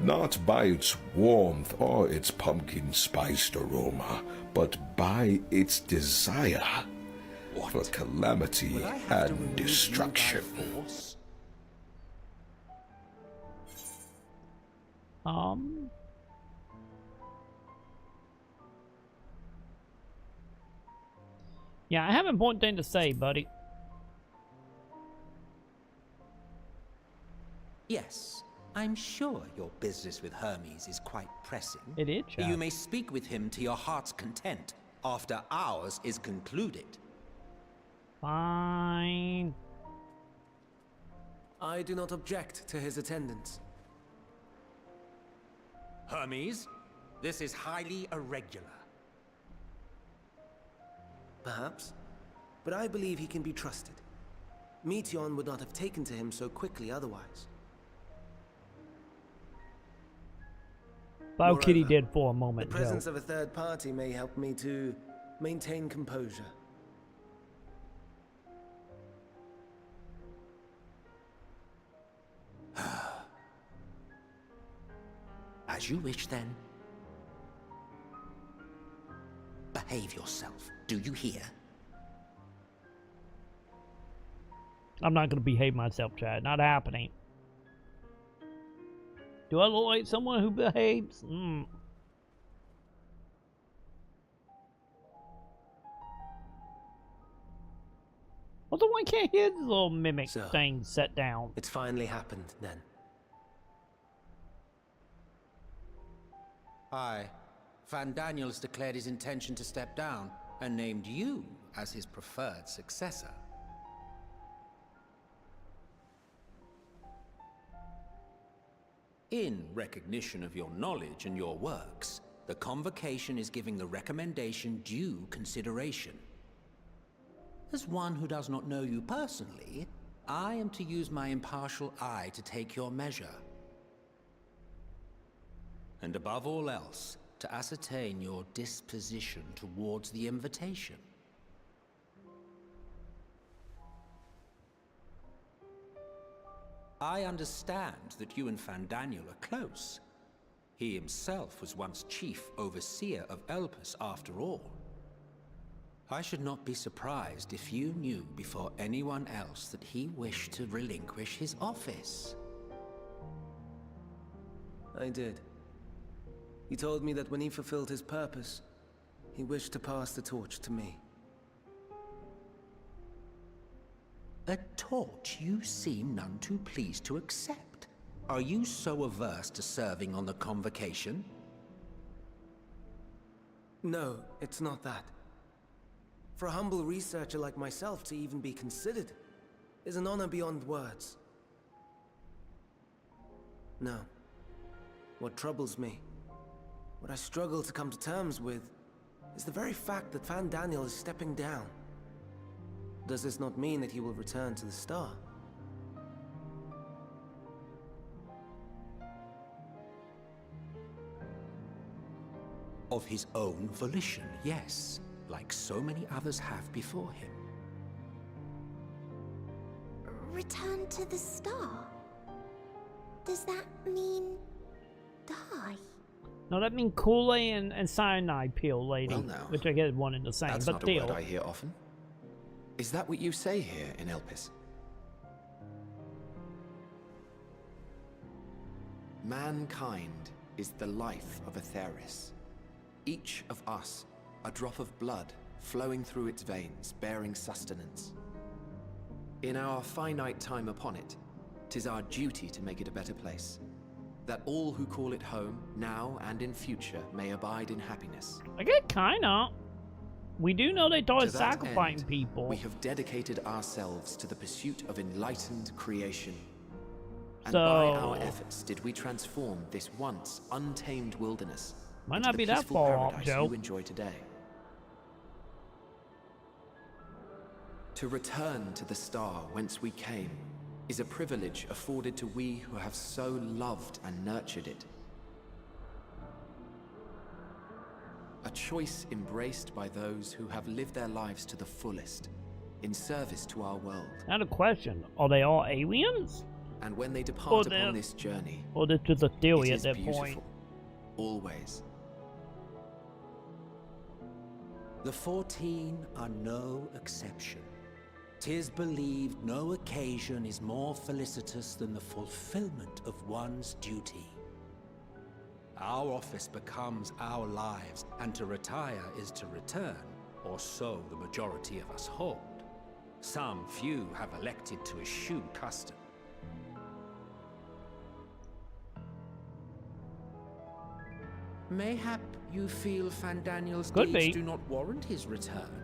not by its warmth or its pumpkin-spiced aroma, but by its desire for calamity Will I have to and remove you by destruction. force? Yeah, I have an important thing to say, buddy. Yes, I'm sure your business with Hermes is quite pressing. It is, chap. You may speak with him to your heart's content after ours is concluded. Fine. I do not object to his attendance. Hermes, this is highly irregular. Perhaps. But I believe he can be trusted. Meteon would not have taken to him so quickly otherwise. Bio Kitty Moreover, did for a moment, the Joe. presence of a third party may help me to maintain composure. As you wish, then. Behave yourself. Do you hear? I'm not gonna behave myself, Chad. Not happening. Do I look like someone who behaves? Well, the one can't hear this little mimic So, thing set down. It's finally happened, then. Aye. Van Daniels declared his intention to step down and named you as his preferred successor. In recognition of your knowledge and your works, the Convocation is giving the recommendation due consideration. As one who does not know you personally, I am to use my impartial eye to take your measure. And above all else, to ascertain your disposition towards the invitation. I understand that you and Fandaniel are close. He himself was once chief overseer of Elpis after all. I should not be surprised if you knew before anyone else that he wished to relinquish his office. I did. He told me that when he fulfilled his purpose, he wished to pass the torch to me. A torch you seem none too pleased to accept. Are you so averse to serving on the convocation? No, it's not that. For a humble researcher like myself to even be considered is an honor beyond words. No. What troubles me, what I struggle to come to terms with, is the very fact that Fandaniel is stepping down. Does this not mean that he will return to the Star? Of his own volition, yes, like so many others have before him. Return to the Star? Does that mean die? No, that means Kool-Aid and cyanide pill, lady. Well, now, which I guess one and the same, that's but not still. a word I hear often. Is that what you say here in Elpis? Mankind is the life of Aetheris. Each of us, a drop of blood flowing through its veins, bearing sustenance. In our finite time upon it, 'tis our duty to make it a better place, that all who call it home, now and in future, may abide in happiness. I get kinda. We do know they started To that sacrificing end, people. we have dedicated ourselves to the pursuit of enlightened creation. And So- by our efforts did we transform this once untamed wilderness Might into not the be that peaceful far off, paradise Joe. you enjoy today. To return to the star whence we came is a privilege afforded to we who have so loved and nurtured it. A choice embraced by those who have lived their lives to the fullest, in service to our world. Now the question, are they all aliens? And when they Or depart they're- upon this journey, Or this is a it theory at is that beautiful, point? always. The 14 are no exception. 'Tis believed no occasion is more felicitous than the fulfillment of one's duty. Our office becomes our lives, and to retire is to return, or so the majority of us hold. Some few have elected to eschew custom. Mayhap you feel Fandaniel's Could deeds be. do not warrant his return.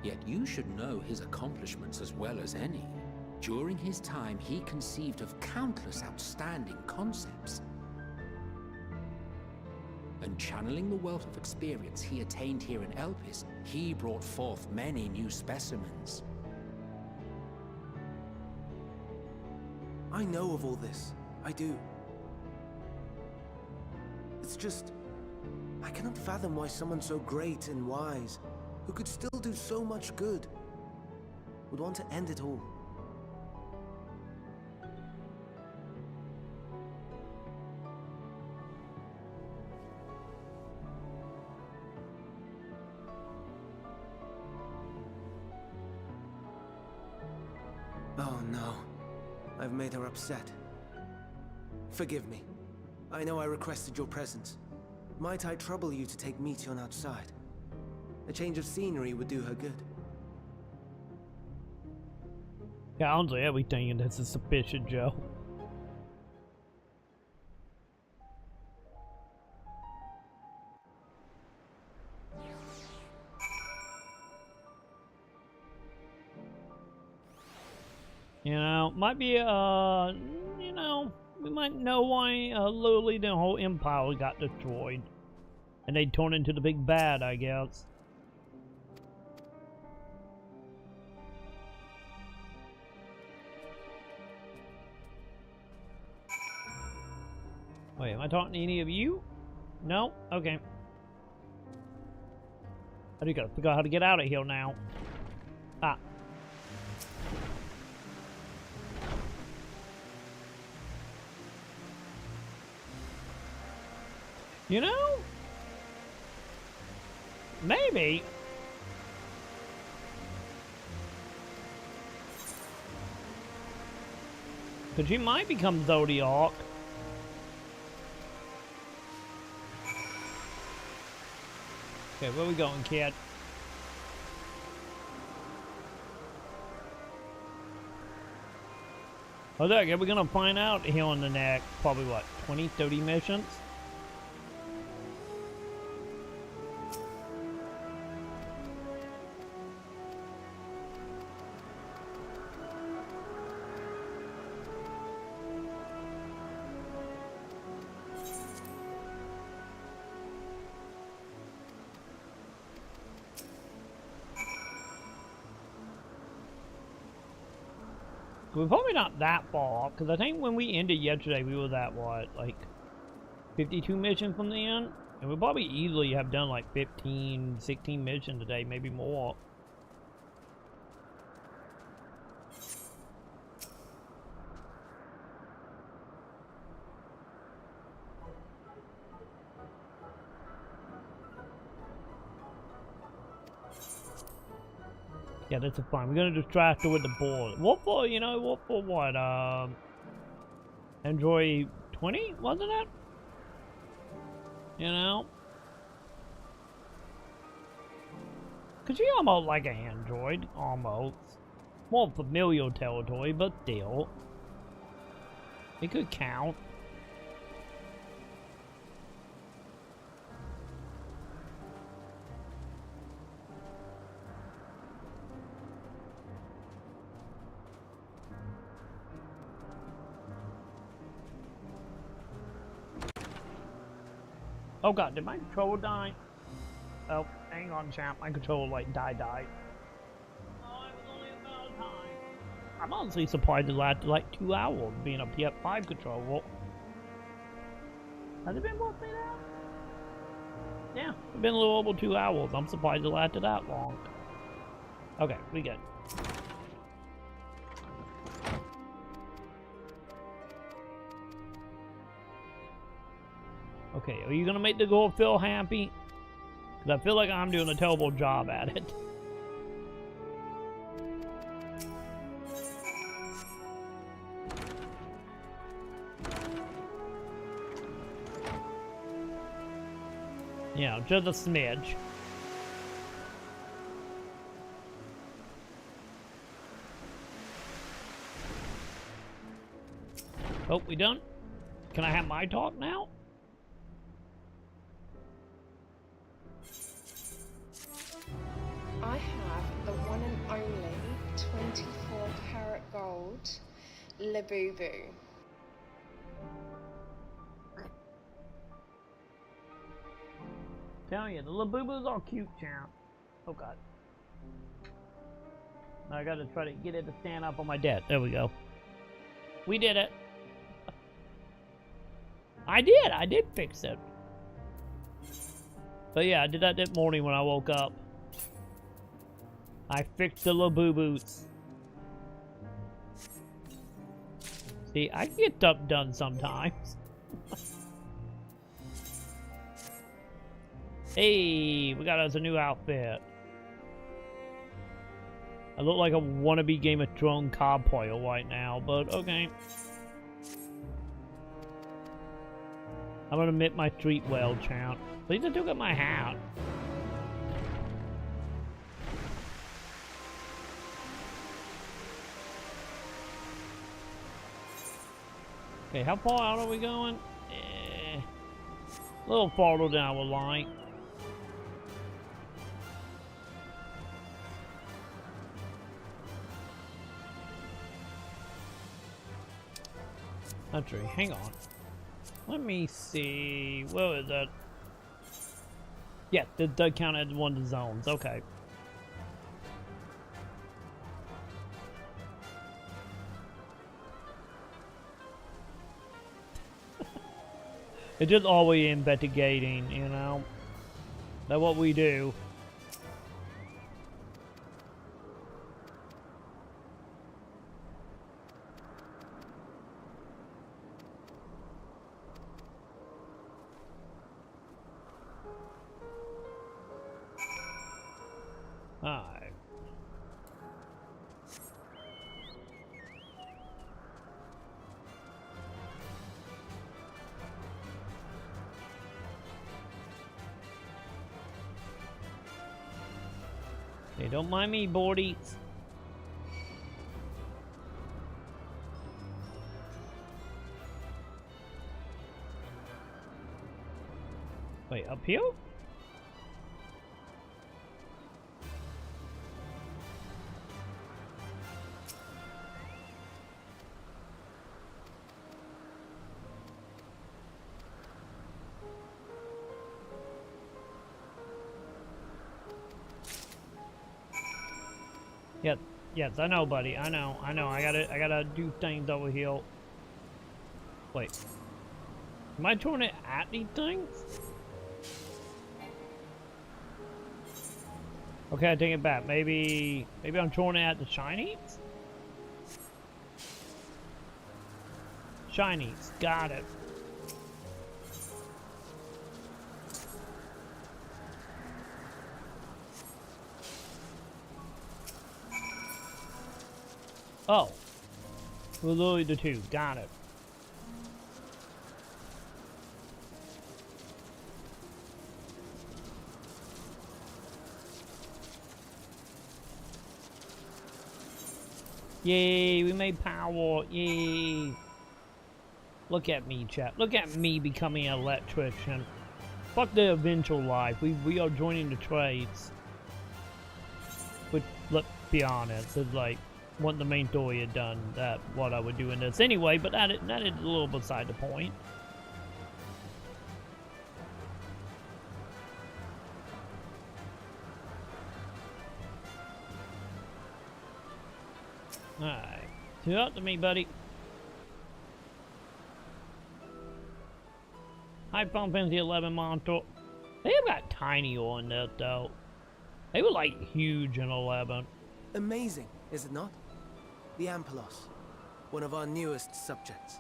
Yet you should know his accomplishments as well as any. During his time, he conceived of countless outstanding concepts. And channeling the wealth of experience he attained here in Elpis, he brought forth many new specimens. I know of all this. I do. It's just, I cannot fathom why someone so great and wise, who could still do so much good, would want to end it all. Oh no, I've made her upset. Forgive me. I know I requested your presence. Might I trouble you to take Meteon outside? A change of scenery would do her good. Yeah, honestly, everything in this is suspicious, Joe. You know, might be, you know, we might know why literally the whole empire got destroyed. And they turned into the big bad, I guess. Wait, am I talking to any of you? No? Okay. I do gotta figure out how to get out of here now. Ah. You know? Maybe. Because you might become Zodiac. Okay, where we going, kid? Oh, look, we're gonna find out here on the next, probably what, 20, 30 missions? We're probably not that far, because I think when we ended yesterday, we were at, what, like, 52 missions from the end? And we'll probably easily have done, like, 15, 16 missions today, maybe more. Yeah, that's fine. We're gonna distract her with the ball. What for, you know, what for what? Android 20, wasn't it? You know? Cause she's almost like an android, almost. More familial territory, but still. It could count. Oh god, did my controller die? Oh, hang on, champ. My controller, like, died. Oh, it was only about time. I'm honestly surprised it lasted, like, 2 hours being a PS5 controller. Has it been mostly that? Yeah, it's been a little over 2 hours. I'm surprised it lasted that long. Okay, we good. Okay, are you gonna make the girl feel happy? Because I feel like I'm doing a terrible job at it. Yeah, just a smidge. Oh, we done? Can I have my talk now? I have the one and only 24 karat gold Labubu. Tell you, the Labubus are cute, champ. Oh god. Now I gotta try to get it to stand up on my desk. There we go. We did it. I did fix it. But yeah, I did that this morning when I woke up. I fixed the Labubus. See, I can get stuff done sometimes. Hey, we got us a new outfit. I look like a wannabe Game of Thrones card player right now, but okay. I'm gonna admit my street well, champ. Please don't get my hat. Okay, how far out are we going? A little farther than I would like. Country, hang on. Let me see. Where is that? Yeah, that does count as one of the zones. Okay. It's just always investigating, you know? That's what we do. Alright. Hey, don't mind me, boardies. Wait, up here? Yep, yes, I know, buddy. I know. I gotta do things over here. Wait. Am I throwing it at these things? Okay, I take it back. Maybe I'm throwing it at the shinies? Shinies, got it. Oh. We'll literally the two. Got it. Yay, we made power. Yay. Look at me, chat. Look at me becoming an electrician. Fuck the eventual life. We are joining the trades. But let's be honest, it's like what the main story had done, that what I would do in this anyway, but that is a little beside the point. Alright. Two up to me, buddy. Hi, Final Fantasy 11 monster. They have got tiny on that though. They were like huge in 11. Amazing, is it not? The Ampelos, one of our newest subjects.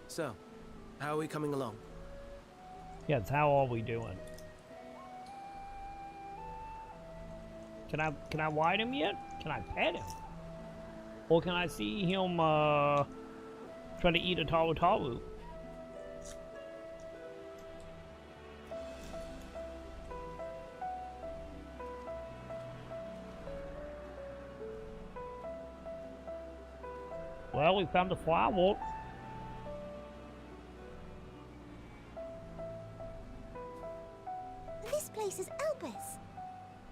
So, how are we coming along? Yes, how are we doing? Can I ride him yet? Can I pet him? Or can I see him try to eat a Taru? Well, we found the fireworks. This place is Elpis.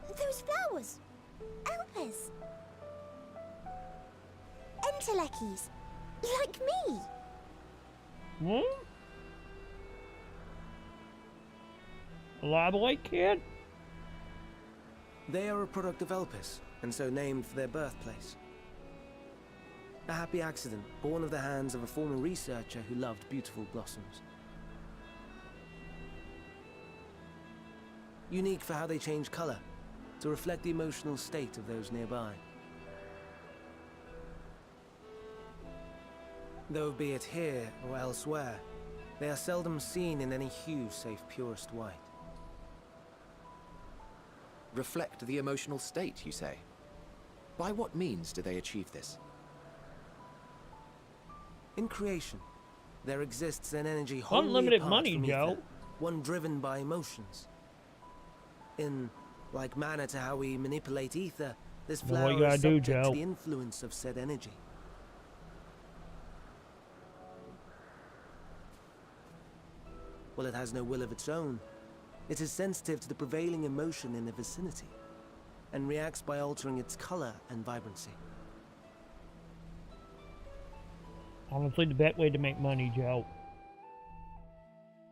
Those flowers. Elpis. Entelekis. Like me. Hmm? Elaborate, kid? They are a product of Elpis, and so named for their birthplace. A happy accident, born of the hands of a former researcher who loved beautiful blossoms. Unique for how they change color, to reflect the emotional state of those nearby. Though be it here or elsewhere, they are seldom seen in any hue save purest white. Reflect the emotional state, you say? By what means do they achieve this? In creation, there exists an energy wholly Unlimited apart money, from Joe. ether, one driven by emotions. In like manner to how we manipulate ether, this Well, what flower you gotta is do, subject Joe? to the influence of said energy. Well, it has no will of its own. It is sensitive to the prevailing emotion in the vicinity, and reacts by altering its color and vibrancy. Honestly, the best way to make money, Joe.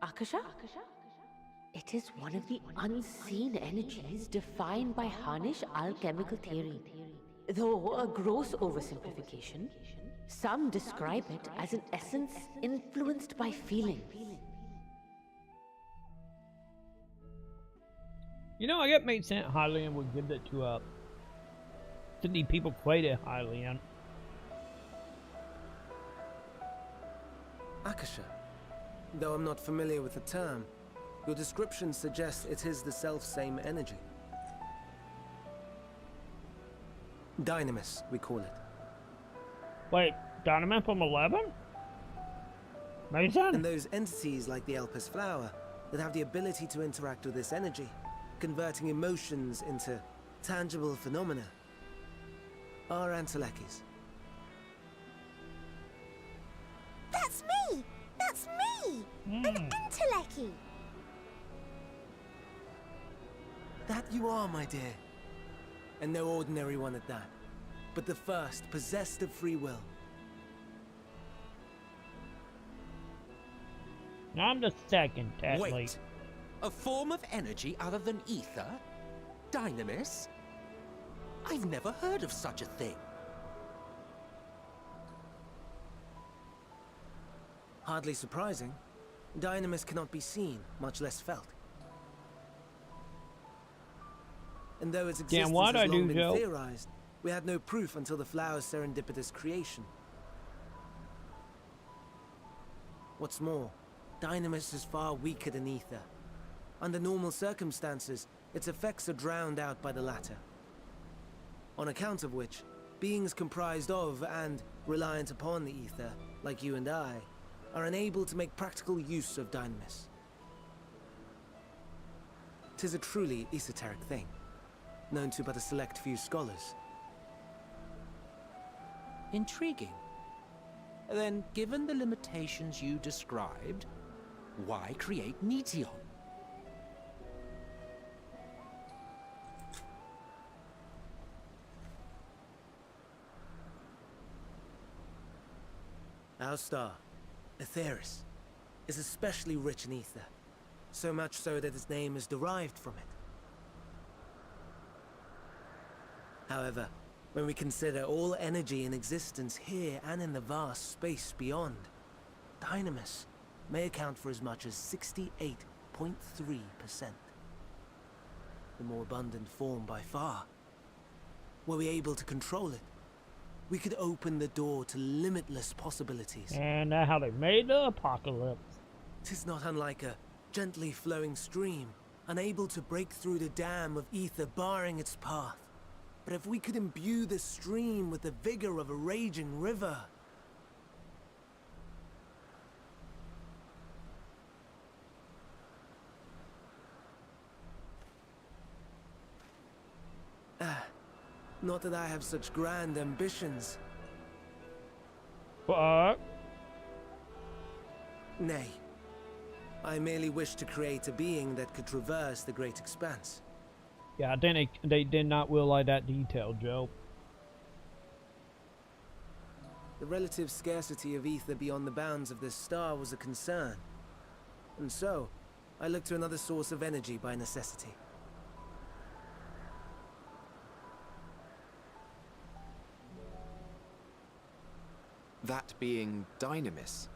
Akasha? It is one of the unseen energies defined by Harnish alchemical theory. Though a gross oversimplification, some describe it as an essence influenced by feeling. You know, I get made sense Hylian would give that to Sydney people created Hylian. Akasha. Though I'm not familiar with the term, your description suggests it is the self-same energy. Dynamis, we call it. Wait, Dynamis from 11? Made sense? And those entities like the Elpis flower that have the ability to interact with this energy, converting emotions into tangible phenomena, are Entelekis. An Entelechy! That you are, my dear. And no ordinary one at that, but the first possessed of free will. I'm the second, technically. Wait. A form of energy other than ether? Dynamis? I've never heard of such a thing. Hardly surprising. Dynamis cannot be seen, much less felt. And though its existence has long been theorized, we had no proof until the flower's serendipitous creation. What's more, Dynamis is far weaker than ether. Under normal circumstances, its effects are drowned out by the latter. On account of which, beings comprised of and reliant upon the ether, like you and I, are unable to make practical use of Dynamis. 'Tis a truly esoteric thing, known to but a select few scholars. Intriguing. Then, given the limitations you described, why create Netion? Our star, Aetheris, is especially rich in ether, so much so that its name is derived from it. However, when we consider all energy in existence here and in the vast space beyond, Dynamis may account for as much as 68.3%. The more abundant form by far. Were we able to control it, we could open the door to limitless possibilities. And that's how they made the apocalypse. 'Tis not unlike a gently flowing stream, unable to break through the dam of ether barring its path. But if we could imbue the stream with the vigor of a raging river... Not that I have such grand ambitions. What? Nay. I merely wish to create a being that could traverse the great expanse. Yeah, I think they did not realize that detail, Joe. The relative scarcity of ether beyond the bounds of this star was a concern. And so, I looked to another source of energy by necessity. That being Dynamis.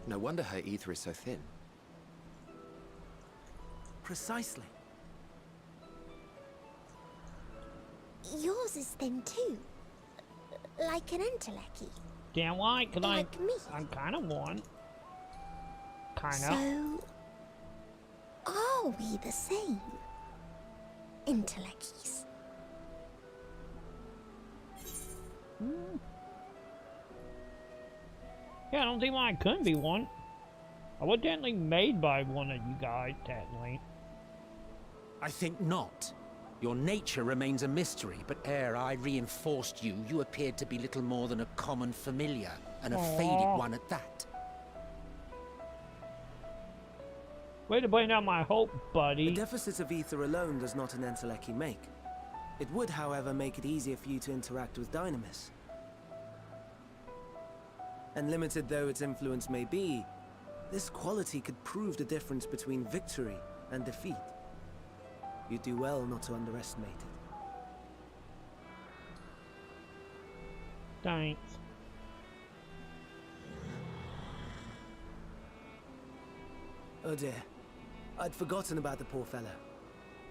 No wonder her ether is so thin. Precisely. Yours is thin too. Like an Entelechy. Damn right, cause like me. I'm kind of one. Kind of. So, are we the same? Entelecchies. Yeah, I don't see why I couldn't be one. I was technically made by one of you guys, technically. I think not. Your nature remains a mystery, but ere I reinforced you, you appeared to be little more than a common familiar, and a faded one at that. Way to bring out my hope, buddy. The deficit of ether alone does not an Entelechy make. It would, however, make it easier for you to interact with Dynamis. And limited though its influence may be, this quality could prove the difference between victory and defeat. You'd do well not to underestimate it. Thanks. Oh dear. I'd forgotten about the poor fellow.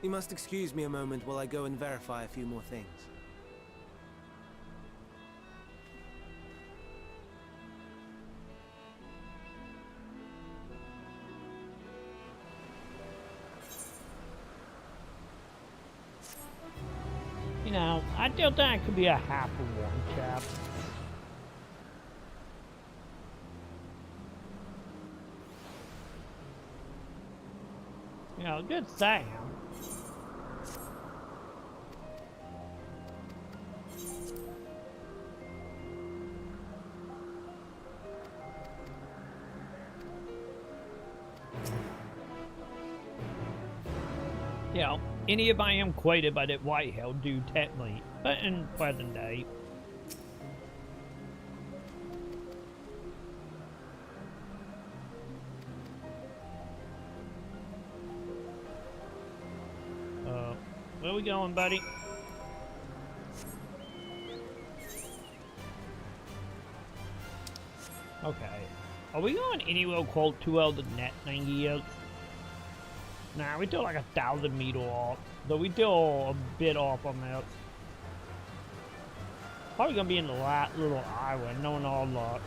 You must excuse me a moment while I go and verify a few more things. You know, I still think I could be a half of one, chap. You know, just saying. You know, any if I am quoted by that Whitehill do technically, but in present day. Where we going, buddy? Okay. Are we going anywhere close to where the net thing is? Nah, we do like 1,000 meters off. So we do a bit off on that. Probably gonna be in the last little island, knowing all luck.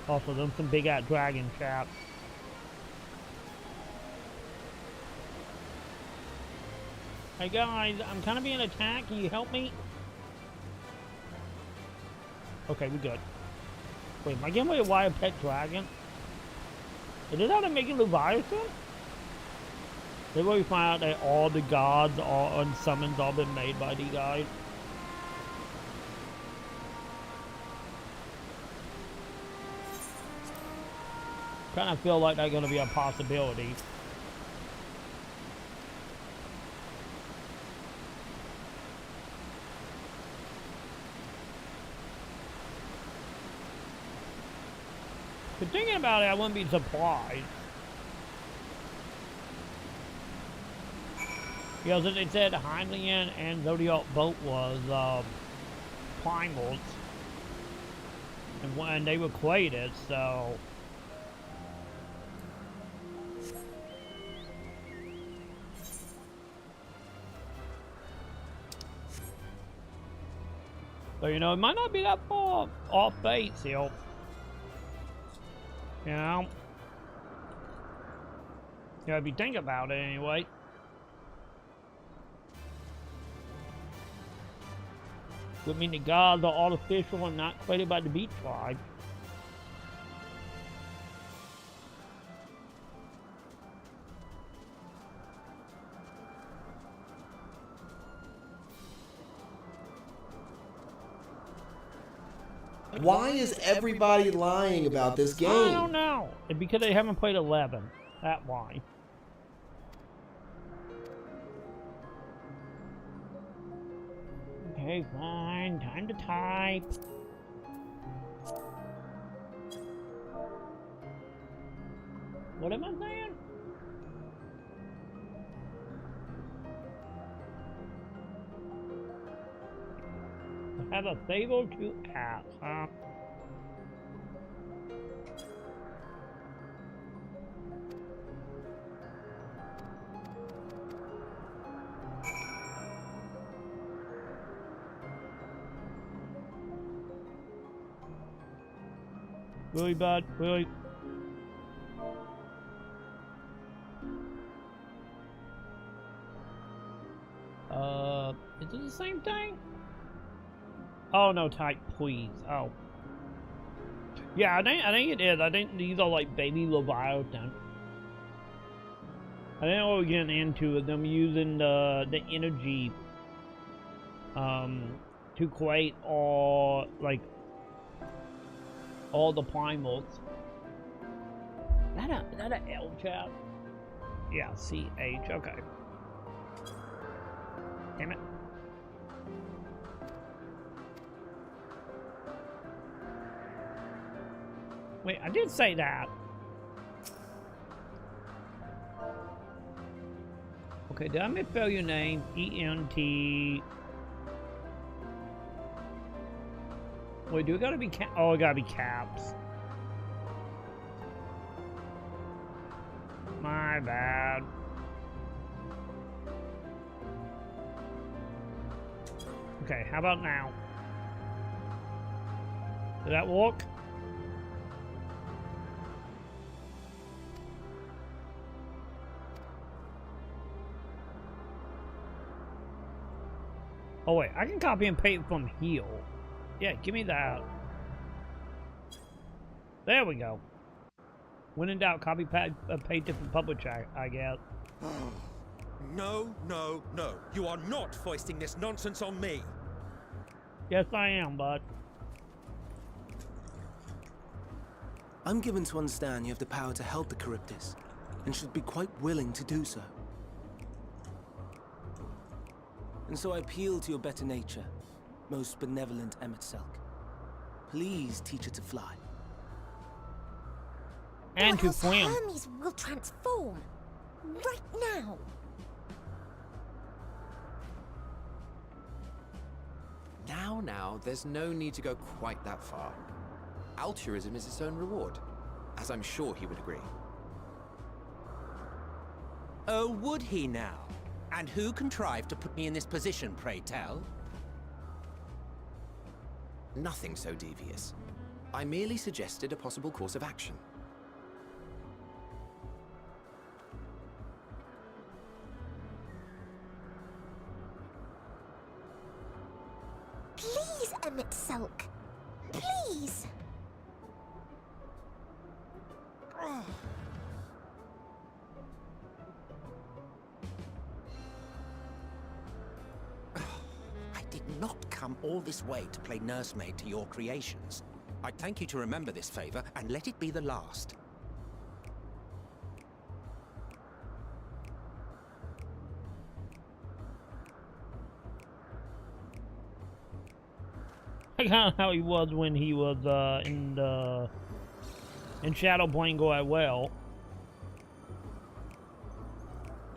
Also, there's some big ass dragon traps. Hey guys, I'm kind of being attacked. Can you help me? Okay, we good. Wait, am I getting a wild pet dragon? Is this how they make a Leviathan? They really find out that all the gods and summons all been made by these guys. Kind of feel like that's gonna be a possibility. But thinking about it, I wouldn't be surprised. Because as they said, Heinlein and Zodiac boat was primals. And when they were created, so... So, you know, it might not be that far off base, you know. You know? Yeah, if you think about it anyway. Would mean the gods are artificial and not created by the beach tribe. Why is everybody lying about this game? I don't know. It's because they haven't played 11. That's why. Okay, fine. Time to type. What am I saying? I have a fable to ask, huh? Really, bud? Really? Is it the same thing? Oh no, type please. Oh. Yeah, I think it is. I think these are like baby Leviathan. I think what we're getting into is them using the energy to create all the primals. Is that a L chat? Yeah, CH, okay. Damn it. Wait, I did say that. Okay, did I misspell your name? E-N-T... Wait, do it gotta be oh, it gotta be caps. My bad. Okay, how about now? Did that work? Oh wait, I can copy and paste from here. Yeah, give me that. There we go. When in doubt, copy, paste different publisher, I guess. No, no, no. You are not foisting this nonsense on me. Yes, I am, bud. I'm given to understand you have the power to help the Charybdis, and should be quite willing to do so. And so I appeal to your better nature, most benevolent Emet-Selch. Please teach her to fly. And to swim. Hermes will transform. Right now. Now, there's no need to go quite that far. Altruism is its own reward, as I'm sure he would agree. Oh, would he now? And who contrived to put me in this position, pray tell? Nothing so devious. I merely suggested a possible course of action. Please, Emet-Selch. Please. I did not come all this way to play nursemaid to your creations. I'd thank you to remember this favor and let it be the last. Kind of how he was when he was in Shadowplane going well.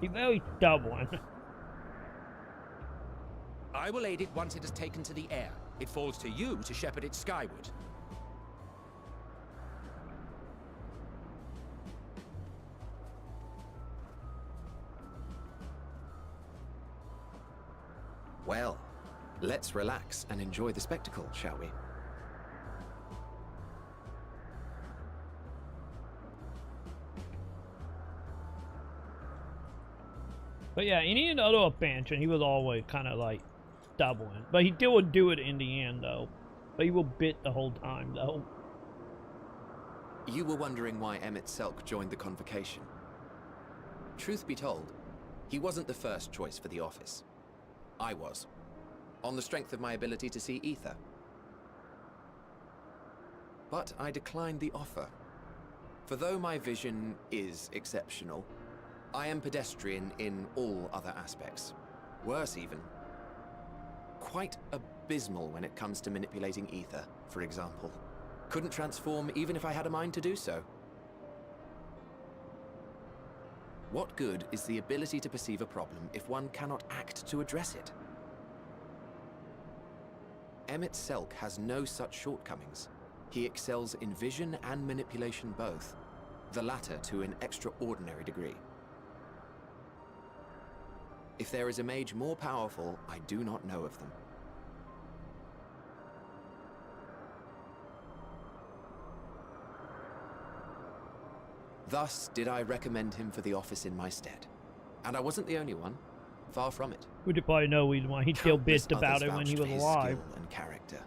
He's very stubborn. I will aid it once it is taken to the air. It falls to you to shepherd it skyward. Well, let's relax and enjoy the spectacle, shall we? But yeah, any other expansion, he was always kind of like stubborn. But he still would do it in the end, though. But he will bit the whole time, though. You were wondering why Emet-Selch joined the convocation. Truth be told, he wasn't the first choice for the office. I was, on the strength of my ability to see ether. But I declined the offer. For though my vision is exceptional, I am pedestrian in all other aspects. Worse even. Quite abysmal when it comes to manipulating ether, for example. Couldn't transform even if I had a mind to do so. What good is the ability to perceive a problem if one cannot act to address it? Emet-Selch has no such shortcomings. He excels in vision and manipulation both, the latter to an extraordinary degree. If there is a mage more powerful, I do not know of them. Thus did I recommend him for the office in my stead. And I wasn't the only one. Far from it. We could probably know reason why he still bitched about it when he was alive. Skill and character.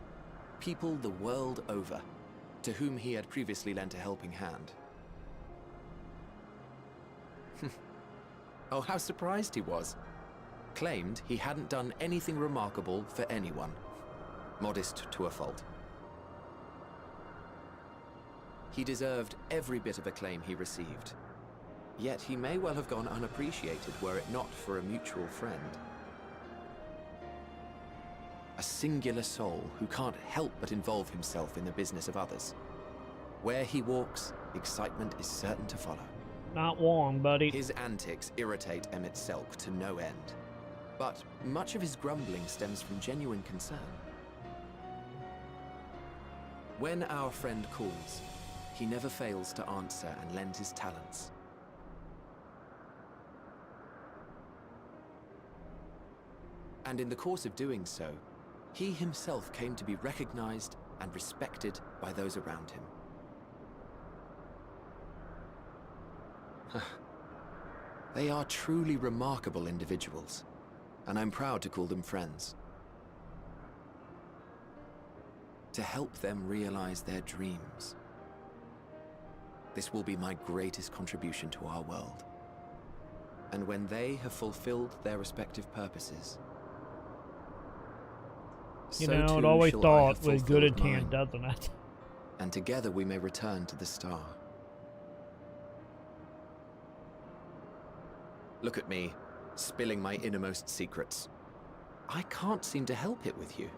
People the world over, to whom he had previously lent a helping hand. Oh, how surprised he was. Claimed he hadn't done anything remarkable for anyone. Modest to a fault. He deserved every bit of acclaim he received. Yet he may well have gone unappreciated were it not for a mutual friend. A singular soul who can't help but involve himself in the business of others. Where he walks, excitement is certain to follow. Not long, buddy. His antics irritate Emet-Selch to no end. But much of his grumbling stems from genuine concern. When our friend calls, he never fails to answer and lend his talents. And in the course of doing so, he himself came to be recognized and respected by those around him. They are truly remarkable individuals, and I'm proud to call them friends. To help them realize their dreams. This will be my greatest contribution to our world. And when they have fulfilled their respective purposes, you know, it always thought with good intent, doesn't it? and together we may return to the star. Look at me, spilling my innermost secrets. I can't seem to help it with you.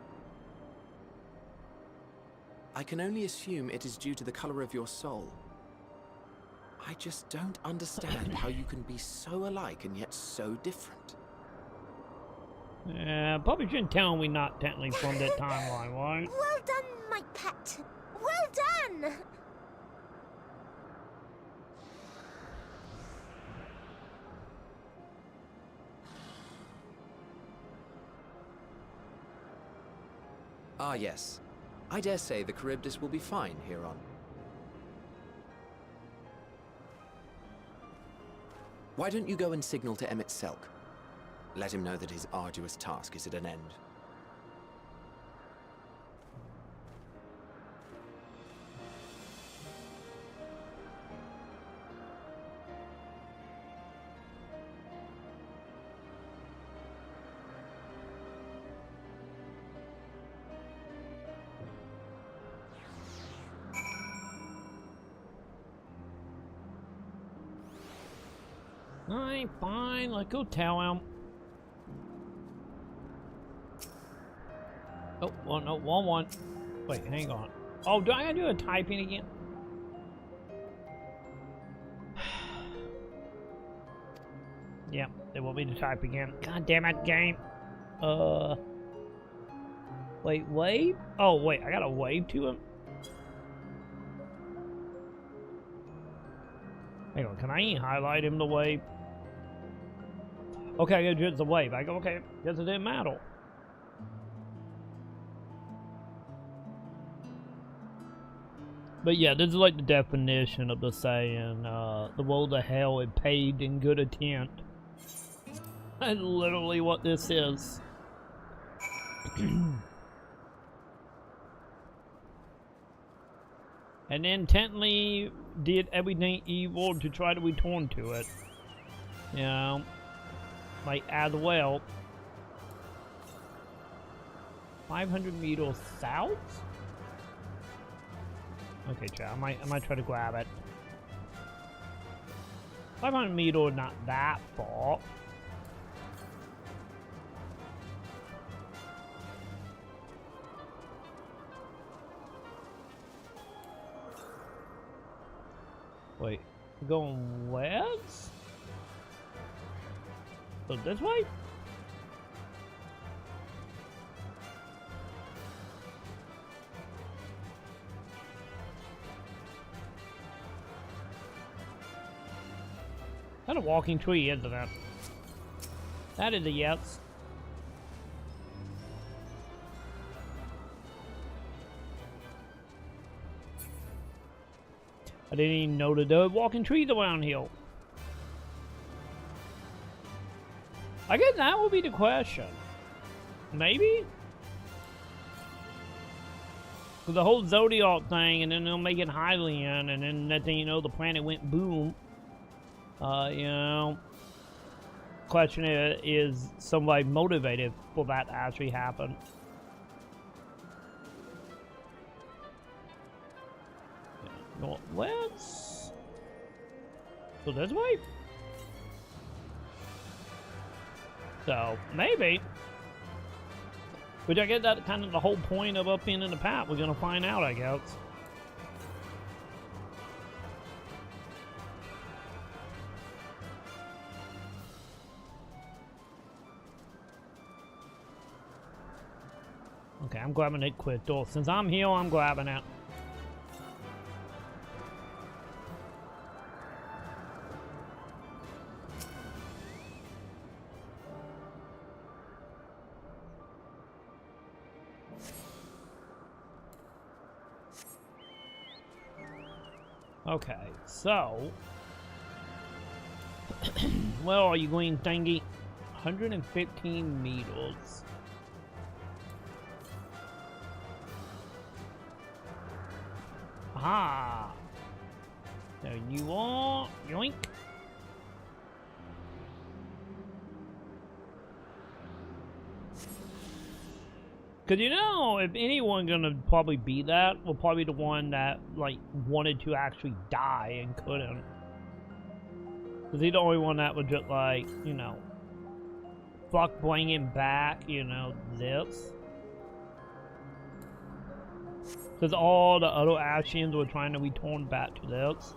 I can only assume it is due to the color of your soul. I just don't understand how you can be so alike and yet so different. Probably shouldn't tell him we're not technically from that timeline, right? Well done, my pet. Well done. Ah, yes. I dare say the Charybdis will be fine here on. Why don't you go and signal to Emmett Selk? Let him know that his arduous task is at an end. Alright, fine. Let's go tell him. Oh, well, no, one. Wait, hang on. Oh, do I gotta do a typing again? Yep, they want me to type again. God damn it, game. Wait, wave? Oh, wait, I gotta wave to him? Hang on, can I highlight him to wave? Okay, I gotta do the wave. I go, okay, guess it didn't matter. But yeah, this is like the definition of the saying, the world of hell is paved in good intent. That's literally what this is. And intently did everything evil to try to return to it. You know, like as well. 500 meters south? Okay, Chad, I might try to grab it. 500 meters, not that far. Wait, going west? So this way? That a walking tree, isn't it? That is a yes. I didn't even know that there were walking trees around here. I guess that would be the question. Maybe? With the whole Zodiac thing, and then they'll make it Hylian, and then that thing, you know, the planet went boom. You know, question is somebody motivated for that to actually happen? Northwest? So this way? So, maybe. Which I guess that's kind of the whole point of up in the path. We're gonna find out, I guess. Okay, I'm grabbing it quick door. Since I'm here, I'm grabbing it. Okay, so where are you going, thingy? 115 meters. Aha! There you are. Yoink. Cause you know, if anyone gonna probably be that, will probably the one that like wanted to actually die and couldn't. Cause he's the only one that was just like, you know, fuck bringing back, you know, this. Cause all the other Ashians were trying to return back to this.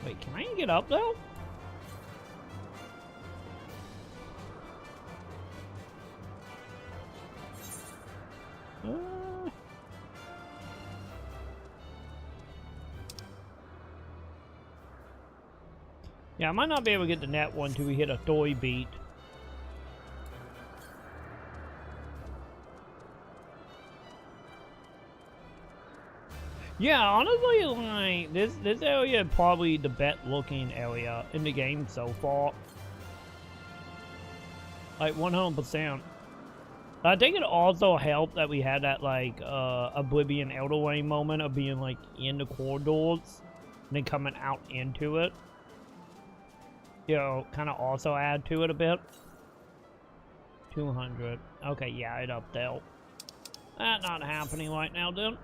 Wait, can I even get up though? Yeah, I might not be able to get the net one till we hit a Thoi beat. Yeah, honestly, like, this area is probably the best looking area in the game so far. Like, 100%. I think it also helped that we had that, like, Oblivion Elder Ring moment of being, like, in the corridors and then coming out into it. You know, kind of also add to it a bit. 200. Okay, yeah, it up there. That's not happening right now, dude.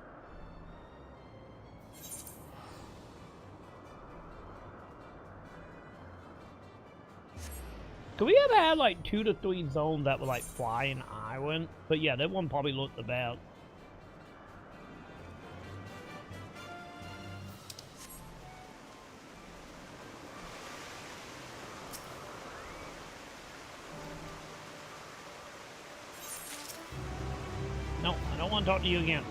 Could we have had like 2 to 3 zones that were like flying island? But yeah, that one probably looked the best. No, I don't want to talk to you again.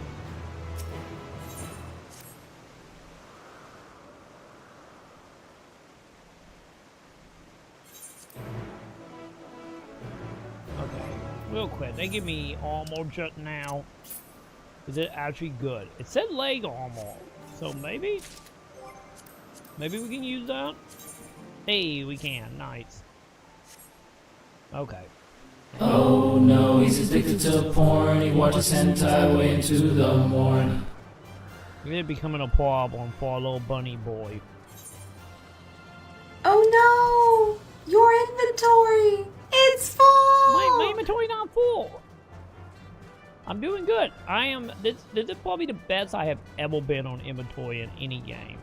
Real quick, they give me armor just now. Is it actually good? It said leg armor, so maybe we can use that. Hey, we can. Nice. Okay. Oh no, he's addicted to porn. He watches hentai way into the morn. It's becoming a problem for our little bunny boy. Oh no! Your inventory! It's full! My inventory not full. I'm doing good. I am. This is probably the best I have ever been on inventory in any game.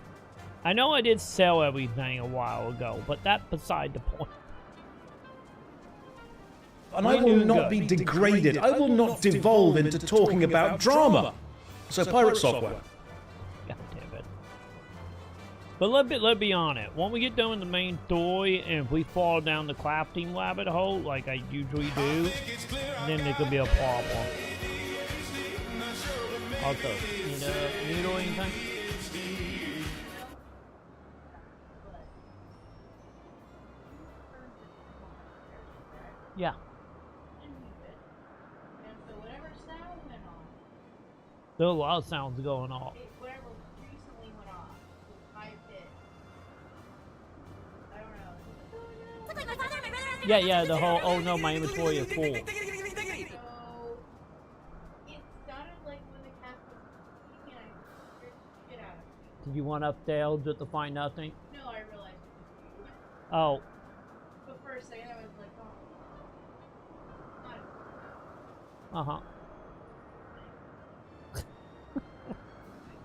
I know I did sell everything a while ago, but that's beside the point. And I will not be degraded. I will not devolve into talking about drama. So pirate software. God damn it. But let's be honest. When we get done with the main story, and if we fall down the crafting rabbit hole like I usually do, then there could be a problem. Also, need or anything? Yeah. There are a lot of sounds going off. Whatever recently went off. I did. I don't know. Yeah, the whole, oh no, my inventory is full. So, it sounded like when the cat was speaking, I scared the shit out of me. Did you want up there just to find nothing? No, I realized it was you. Oh. But for a second, I was like, oh. Uh-huh.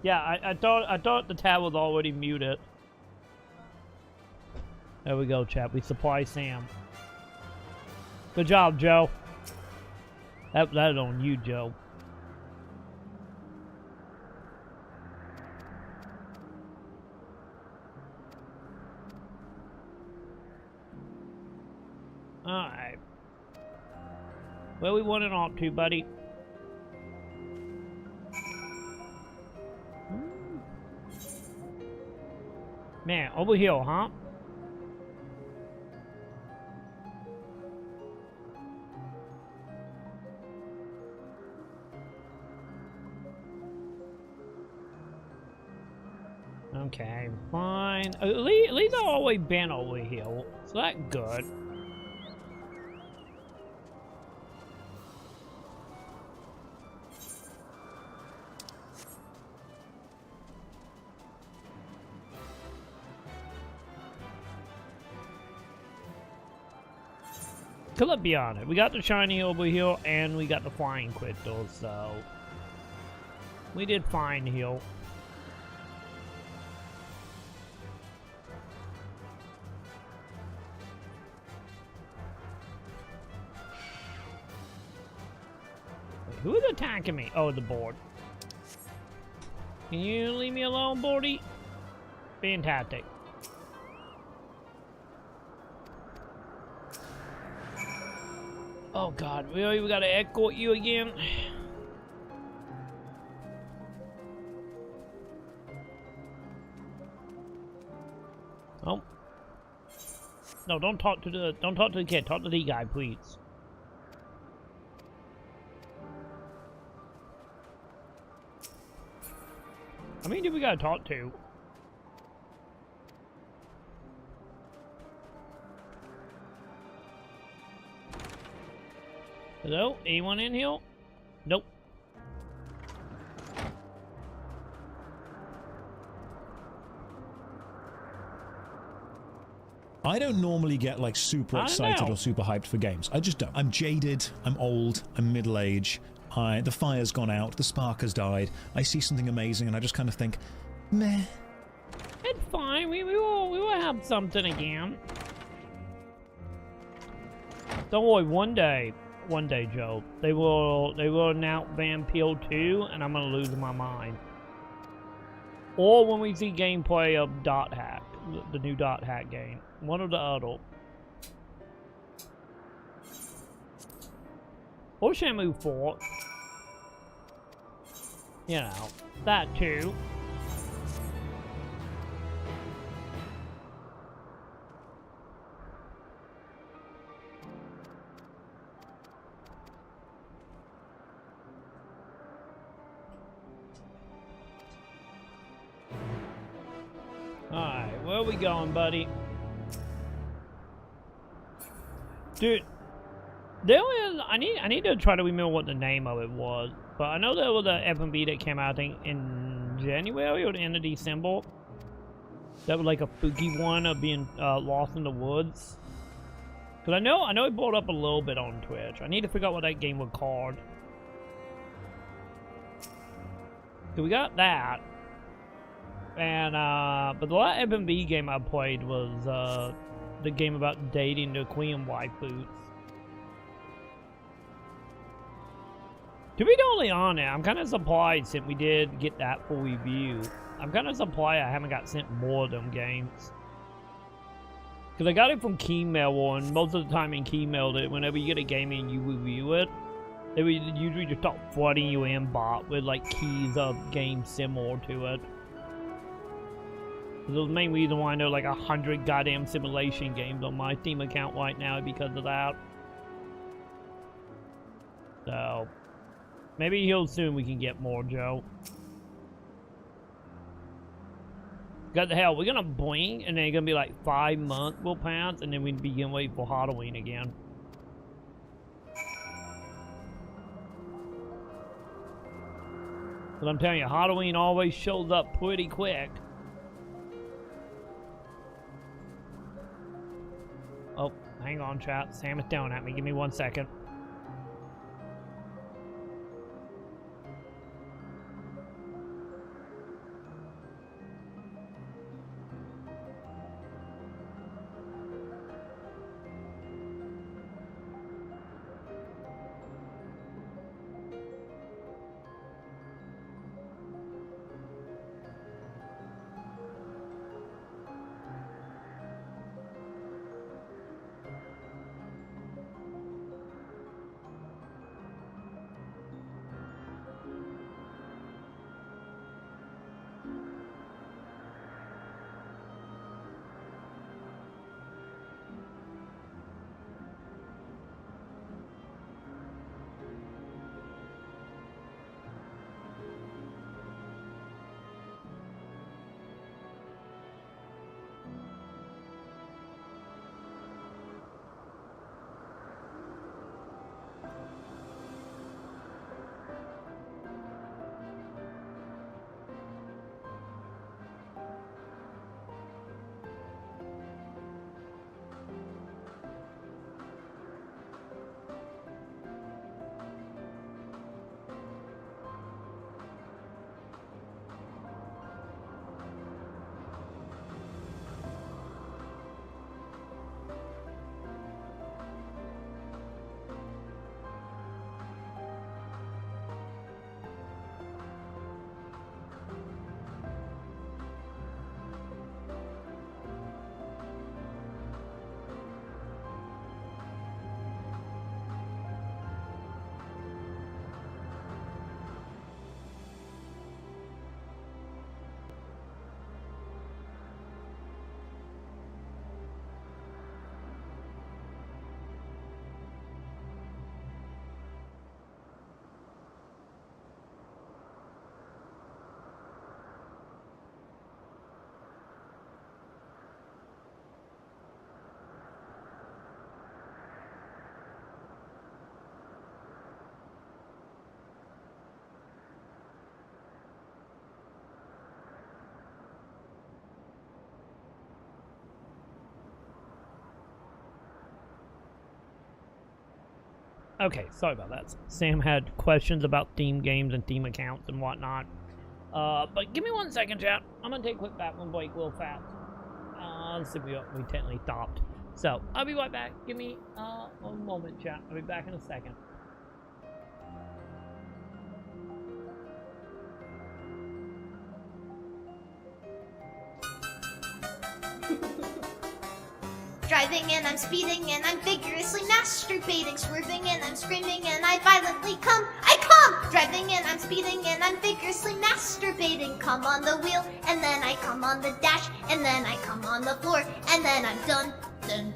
Yeah, I thought the tab was already muted. There we go, chap. We supply Sam. Good job, Joe. That is on you, Joe. Alright. Where we wanting off to, buddy? Man, over here, huh? Okay, fine. At least I've always been over here, so that's good. Cause let's be honest, we got the shiny over here and we got the flying crystals, so we did fine here. Wait, who is attacking me? Oh, the board. Can you leave me alone, boardy? Fantastic. Oh god, really? We gotta escort you again? Oh. No, don't talk to the kid. Talk to the guy, please. How many do we gotta talk to? Hello? Anyone in here? Nope. I don't normally get like super excited or super hyped for games. I just don't. I'm jaded, I'm old, I'm middle-aged, the fire's gone out, the spark has died, I see something amazing and I just kind of think, meh. It's fine, we will have something again. Don't worry, one day, Joe, they will announce Vampire 2 and I'm gonna lose my mind. Or when we see gameplay of Dot Hack, the new Dot Hack game. One or the other. Or Shamu 4. You know, that too. Alright, where are we going, buddy? Dude, there was, I need to try to remember what the name of it was, but I know there was an F&B that came out, I think, in January or the end of December. That was like a spooky one of being lost in the woods. Cause I know it brought up a little bit on Twitch. I need to figure out what that game was called. So we got that. And, but the last F&B game I played was, the game about dating the queen waifus. To be totally honest, I'm kind of surprised since we did get that full review. I'm kind of surprised I haven't got sent more of them games. Because I got it from Keymail, and most of the time in Keymail, that whenever you get a game and you review it, they would usually just start flooding you inbox with like keys of games similar to it. The main reason why I know like 100 goddamn simulation games on my Steam account right now is because of that. So, maybe he'll soon we can get more, Joe. Got the hell, we're gonna blink and then it's gonna be like 5 months will pass and then we begin waiting for Halloween again. But I'm telling you, Halloween always shows up pretty quick. Oh, hang on, chat. Sam is down at me. Give me 1 second. Okay, sorry about that. Sam had questions about theme games and theme accounts and whatnot. But give me 1 second, chat. I'm gonna take a quick Batman break real fast. Let's see if we technically stopped. So, I'll be right back. Give me a moment, chat. I'll be back in a second. Driving and I'm speeding and I'm vigorously masturbating, swerving and I'm screaming and I violently come. I come! Driving and I'm speeding and I'm vigorously masturbating. Come on the wheel and then I come on the dash and then I come on the floor and then I'm done. Done.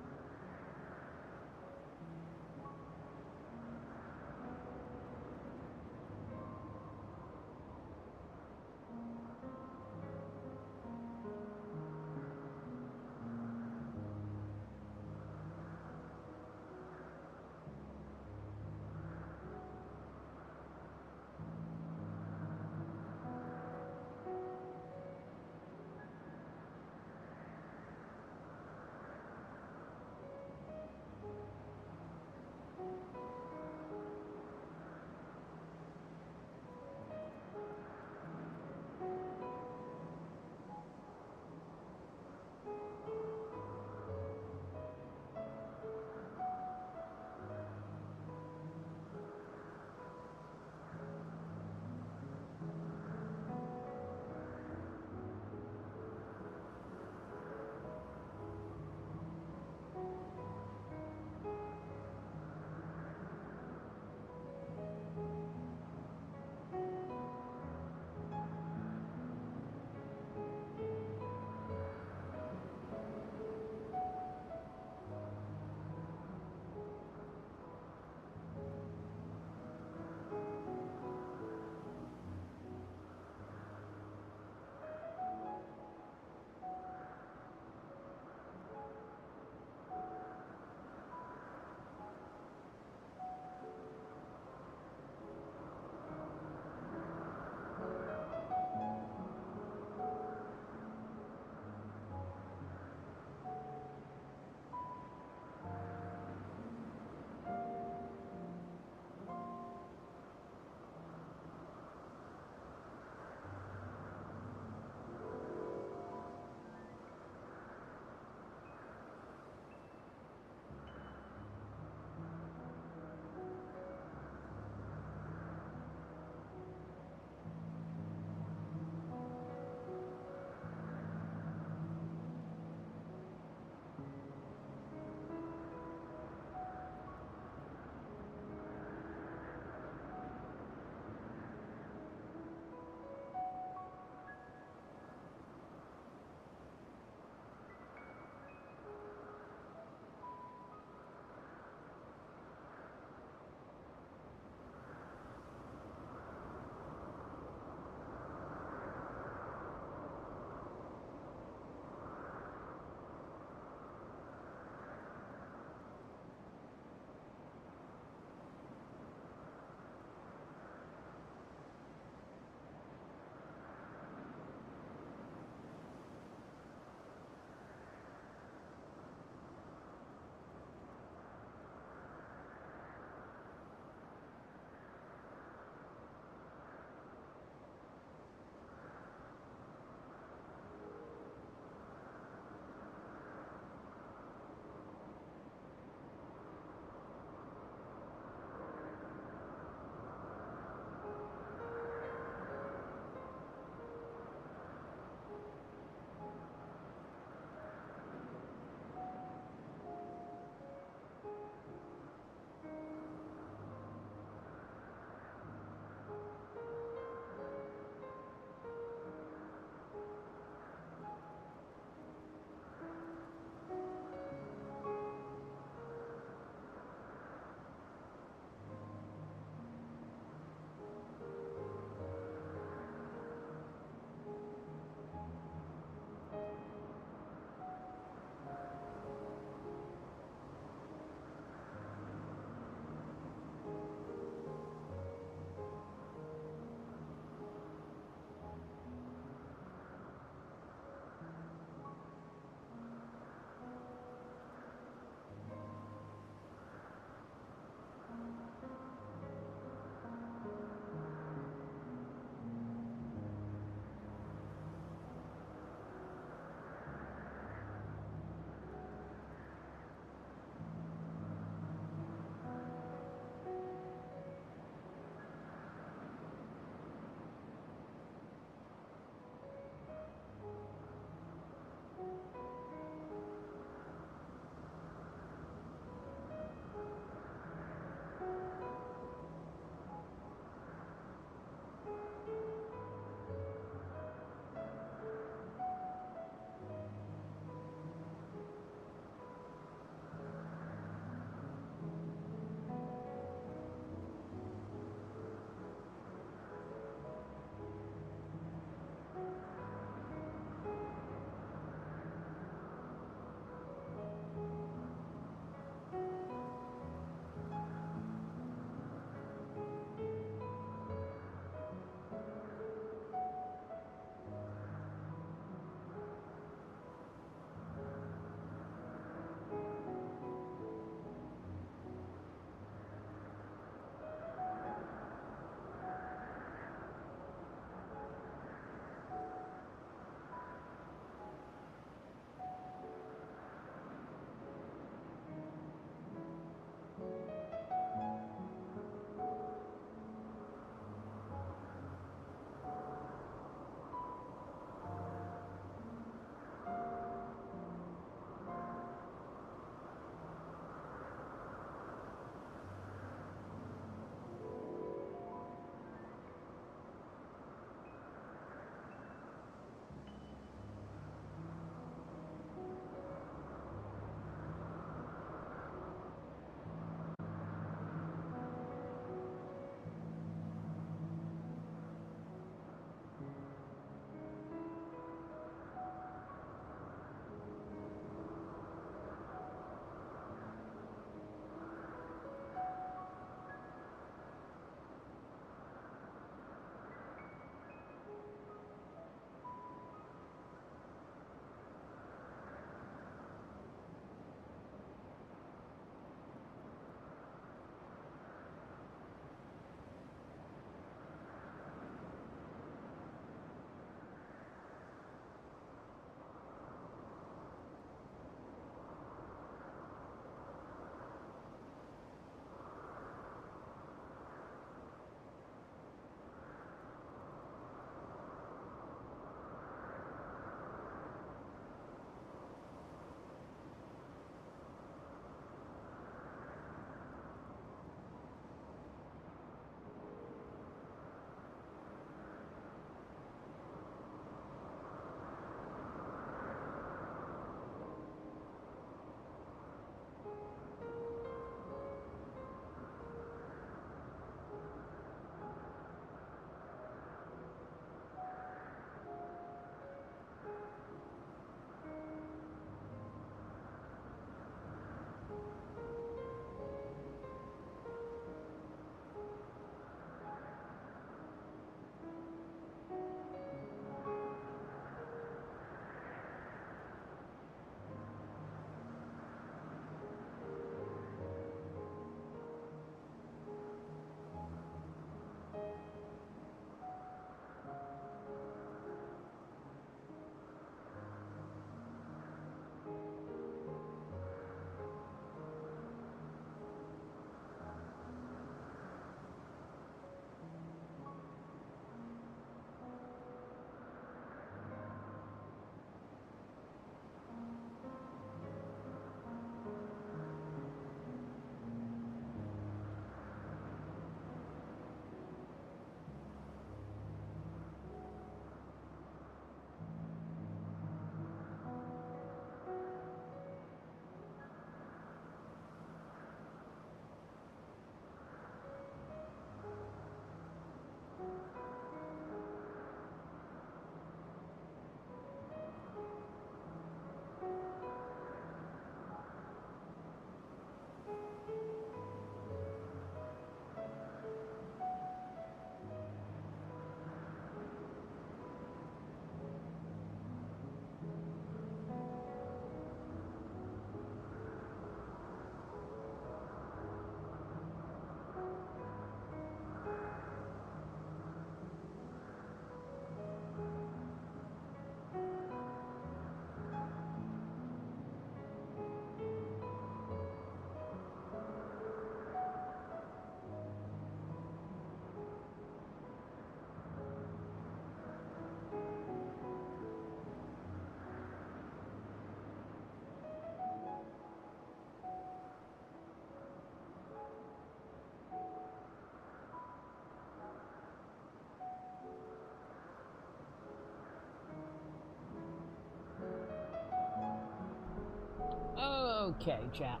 Okay, chap.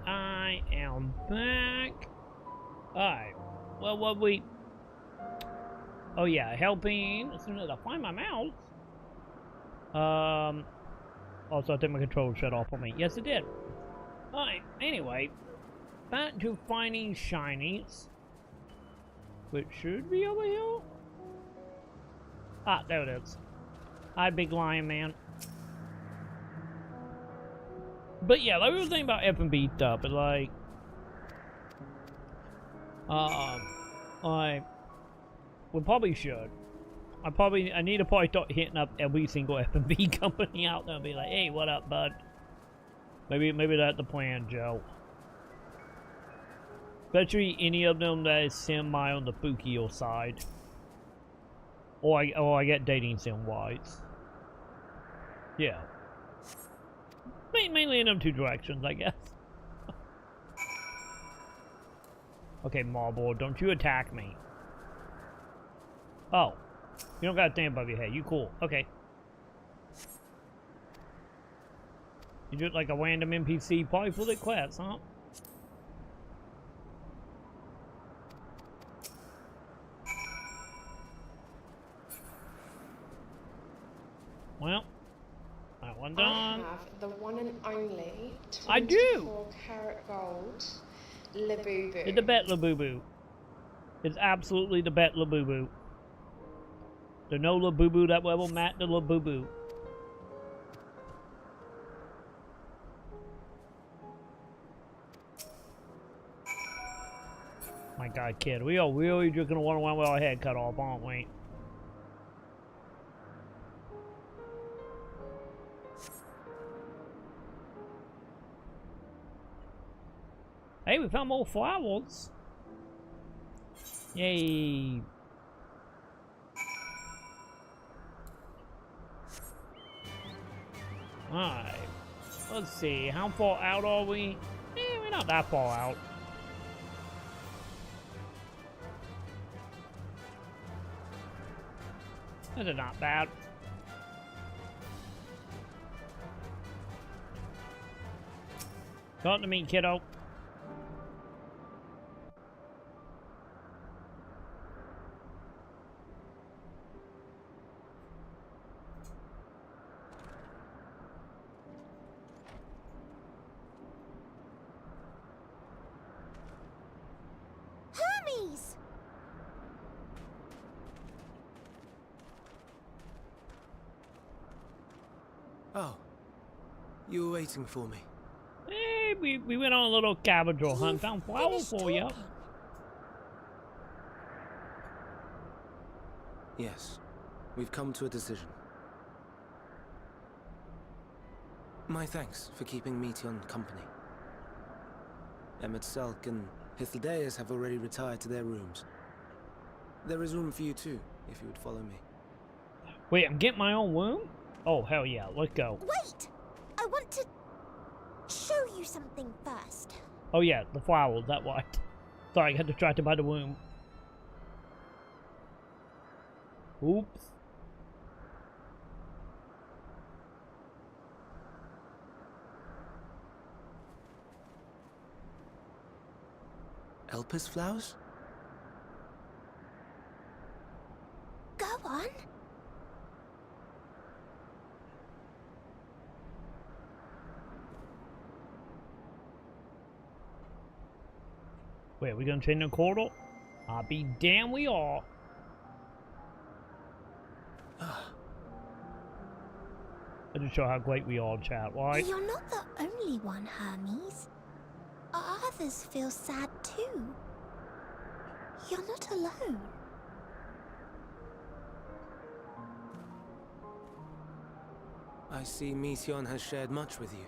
I am back. Alright. Well, what we... Oh, yeah, helping. As soon as I find my mouse. Also, I think my controller shut off on me. Yes, it did. Alright, anyway. Back to finding shinies. Which should be over here. Ah, there it is. Hi, big lion man. But yeah, like we were saying about F&B stuff, but like... we probably should. I need to probably start hitting up every single F&B company out there and be like, hey, what up, bud? Maybe that's the plan, Joe. Especially any of them that is semi on the spookier side. Or I get dating sim wise. Yeah. Mainly in them two directions, I guess. Okay, Marble, don't you attack me. Oh. You don't got a thing above your head. You cool. Okay. You're just like a random NPC, probably for the quest, huh? Well, that one done. I have the one and only 24-karat gold Labubu. It's the bet Labubu. It's absolutely the bet Labubu. The no Labubu that will match the Labubu. My God, kid, we are really just gonna wonder when with our head cut off, aren't we? Hey, we found more flowers. Yay. Alright. Let's see. How far out are we? We're not that far out. This is not bad. Talk to me, kiddo. Hermes! Oh. You were waiting for me. Hey, we went on a little scavenger hunt. Found flowers for you. Yes. We've come to a decision. My thanks for keeping Meteon company. Emmett Selk and Hythlodaeus have already retired to their rooms. There is room for you too, if you would follow me. Wait, I'm getting my own room? Oh, hell yeah, let's go. Wait! I want to show you something first. Oh yeah, the flowers, that what? Sorry, I got distracted by the womb. Oops. Elpis flowers? Go on. Wait, are we gonna change the corridor? I'll be damn we are. I just show how great we are, chat, right? You're not the only one, Hermes. Others feel sad too. You're not alone. I see Meteon has shared much with you.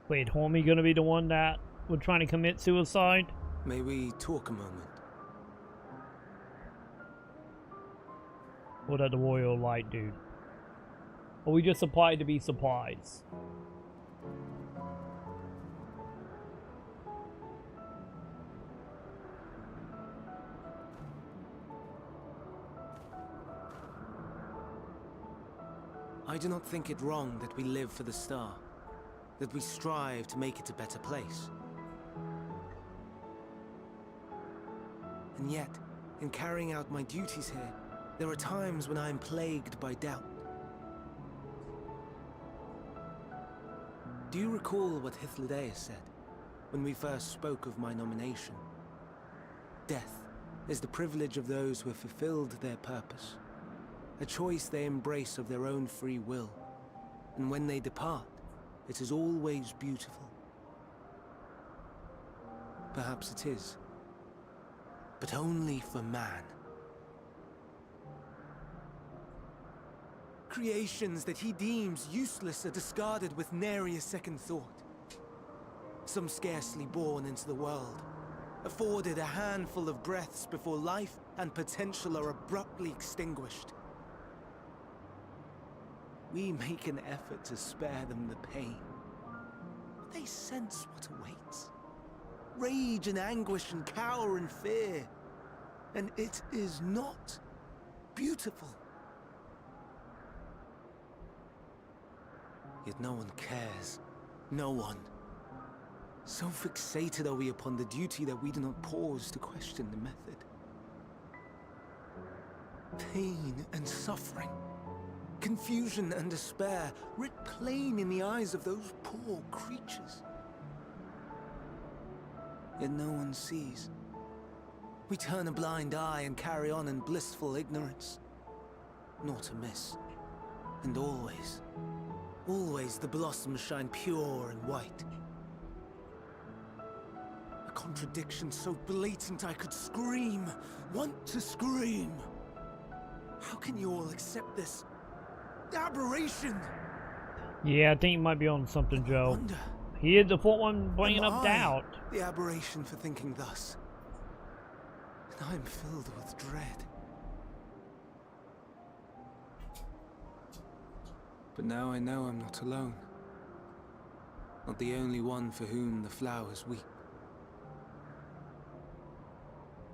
Wait, homie gonna be the one that we're trying to commit suicide? May we talk a moment? Or that the royal light dude? Or we just supplied to be supplies? I do not think it wrong that we live for the star, that we strive to make it a better place. And yet, in carrying out my duties here, there are times when I am plagued by doubt. Do you recall what Hythlodaeus said when we first spoke of my nomination? Death is the privilege of those who have fulfilled their purpose, a choice they embrace of their own free will, and when they depart, it is always beautiful. Perhaps it is, but only for man. Creations that he deems useless are discarded with nary a second thought. Some scarcely born into the world, afforded a handful of breaths before life and potential are abruptly extinguished. We make an effort to spare them the pain, but they sense what awaits. Rage and anguish and cower and fear, and it is not beautiful. Yet no one cares. No one. So fixated are we upon the duty that we do not pause to question the method. Pain and suffering, confusion and despair, writ plain in the eyes of those poor creatures. Yet no one sees. We turn a blind eye and carry on in blissful ignorance. Not amiss. And always, always the blossoms shine pure and white. A contradiction so blatant I could scream, want to scream. How can you all accept this aberration? Yeah, I think you might be on something, Joe. He is the one bringing up doubt. The aberration for thinking thus. And I'm filled with dread. But now I know I'm not alone. Not the only one for whom the flowers weep.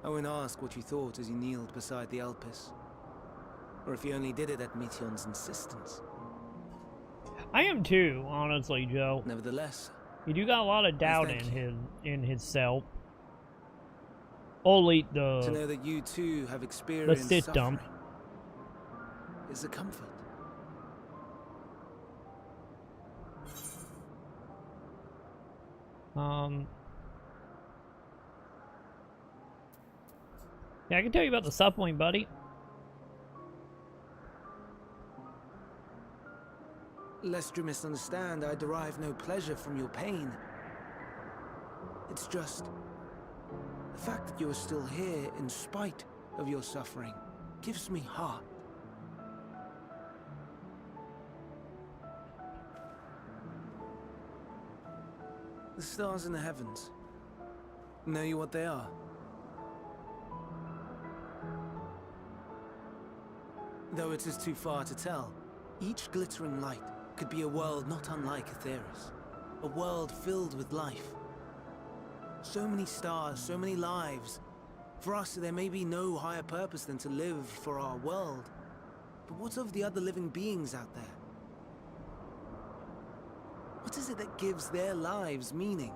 I won't ask what you thought as you kneeled beside the Elpis, or if you only did it at Meteon's insistence. I am too, honestly, Joe. Nevertheless, you do got a lot of doubt in his self. Only the to know that you too have experienced the suffering is a comfort. Yeah, I can tell you about the suffering, buddy. Lest you misunderstand, I derive no pleasure from your pain. It's just the fact that you are still here in spite of your suffering gives me heart. The stars in the heavens. Know you what they are? Though it is too far to tell, each glittering light could be a world not unlike Aetheris. A world filled with life. So many stars, so many lives. For us, there may be no higher purpose than to live for our world. But what of the other living beings out there? What is it that gives their lives meaning?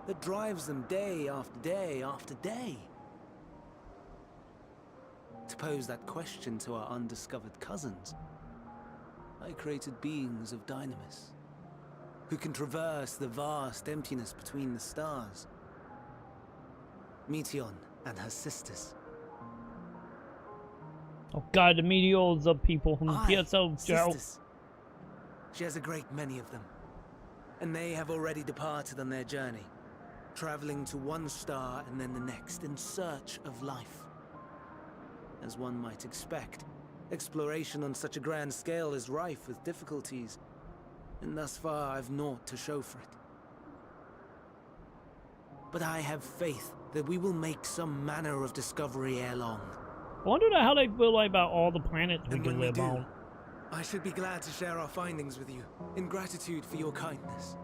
That drives them day after day after day? To pose that question to our undiscovered cousins, I created beings of dynamis, who can traverse the vast emptiness between the stars. Meteon and her sisters. Oh god, the meteors of people from PSO, Joe. Sisters. She has a great many of them, and they have already departed on their journey, traveling to one star and then the next in search of life. As one might expect, exploration on such a grand scale is rife with difficulties, and thus far I've naught to show for it. But I have faith that we will make some manner of discovery ere long. I wonder how they feel about all the planets we can live on. I should be glad to share our findings with you, in gratitude for your kindness.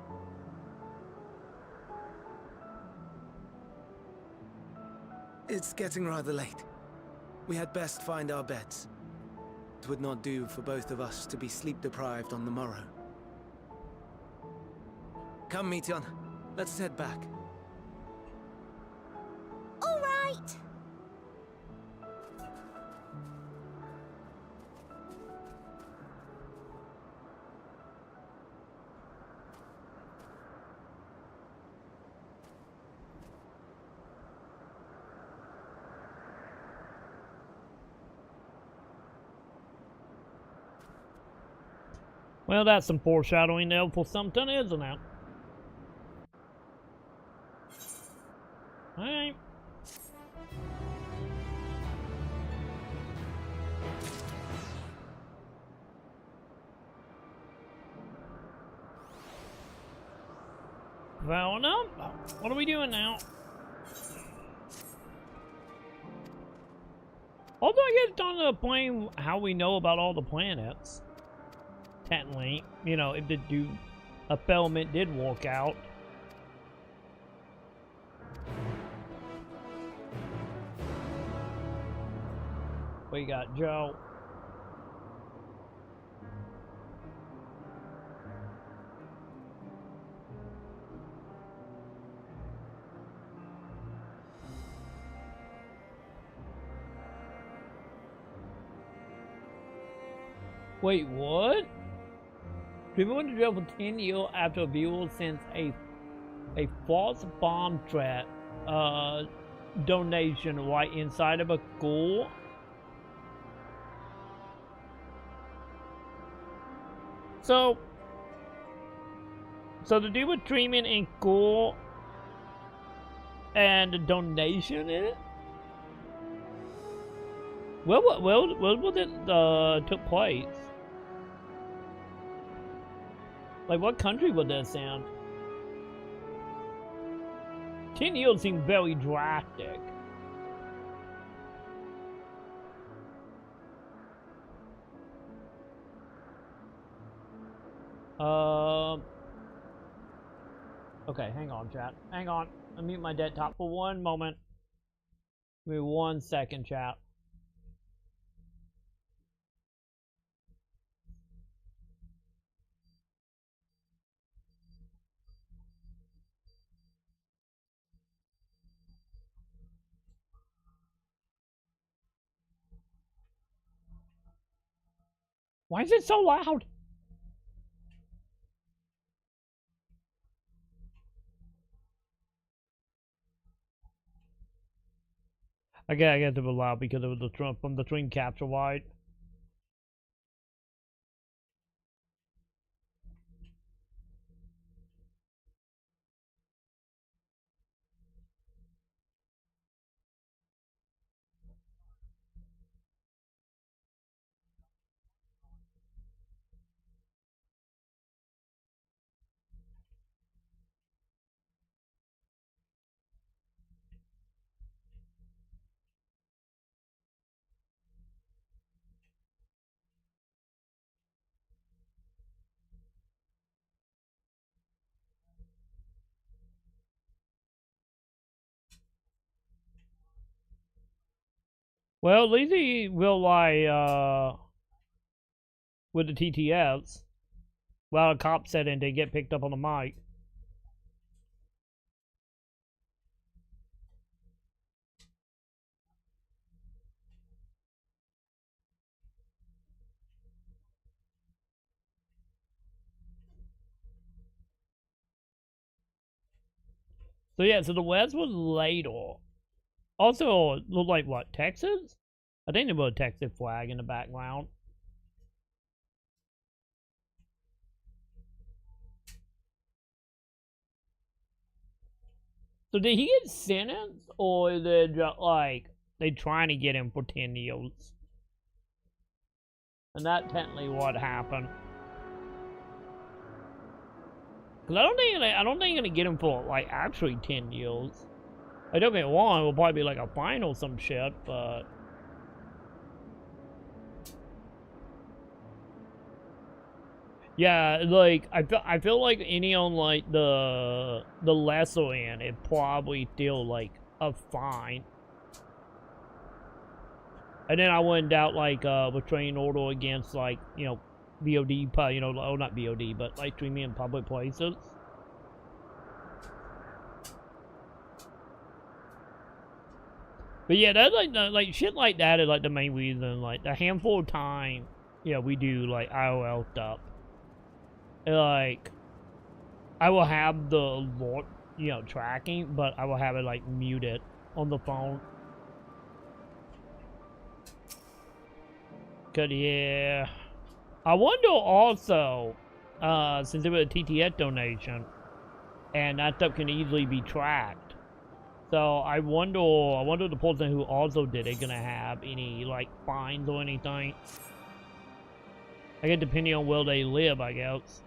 It's getting rather late. We had best find our beds. It would not do for both of us to be sleep-deprived on the morrow. Come, Maconn. Let's head back. All right. Well, that's some foreshadowing there for something, isn't it? Alright. Well, no. What are we doing now? Although I guess on the plane how we know about all the planets. Technically, you know, if the experiment did work out. We got Joe. Wait, what? Dreamer went to jail for 10 years after a viewer sends a false bomb threat donation right inside of a school. So the dude was dreaming in school and the donation in it? Where was it took place? Like, what country would this in? 10 years seems very drastic. Okay, hang on, chat. Hang on. I'll mute my desktop for one moment. Give me 1 second, chat. Why is it so loud? I guess it was loud because it was the from the train capture wide. Well, at least he will lie with the TTFs. Well, a cop said and they get picked up on the mic. So yeah, so the West was later. Also, it looked like what, Texas? I think there was a Texas flag in the background. So did he get sentenced, or is it just like they trying to get him for 10 years? And that's technically what happened. Cause I don't think you're gonna get him for like actually 10 years. I don't get one. It will probably be like a fine or some shit, but Yeah, like I feel like any on like the lesser end, it probably still like a fine. And then I wouldn't doubt like restraining order against like, you know, VOD, you know, oh not VOD, but like streaming in public places. But yeah, that's like shit like that is like the main reason. Like the handful of time, yeah, we do like IOL stuff. Like, I will have the alert, you know, tracking, but I will have it like muted on the phone. Cause yeah, I wonder also, since it was a TTS donation, and that stuff can easily be tracked. So I wonder the person who also did it gonna have any like fines or anything. I guess depending on where they live, I guess.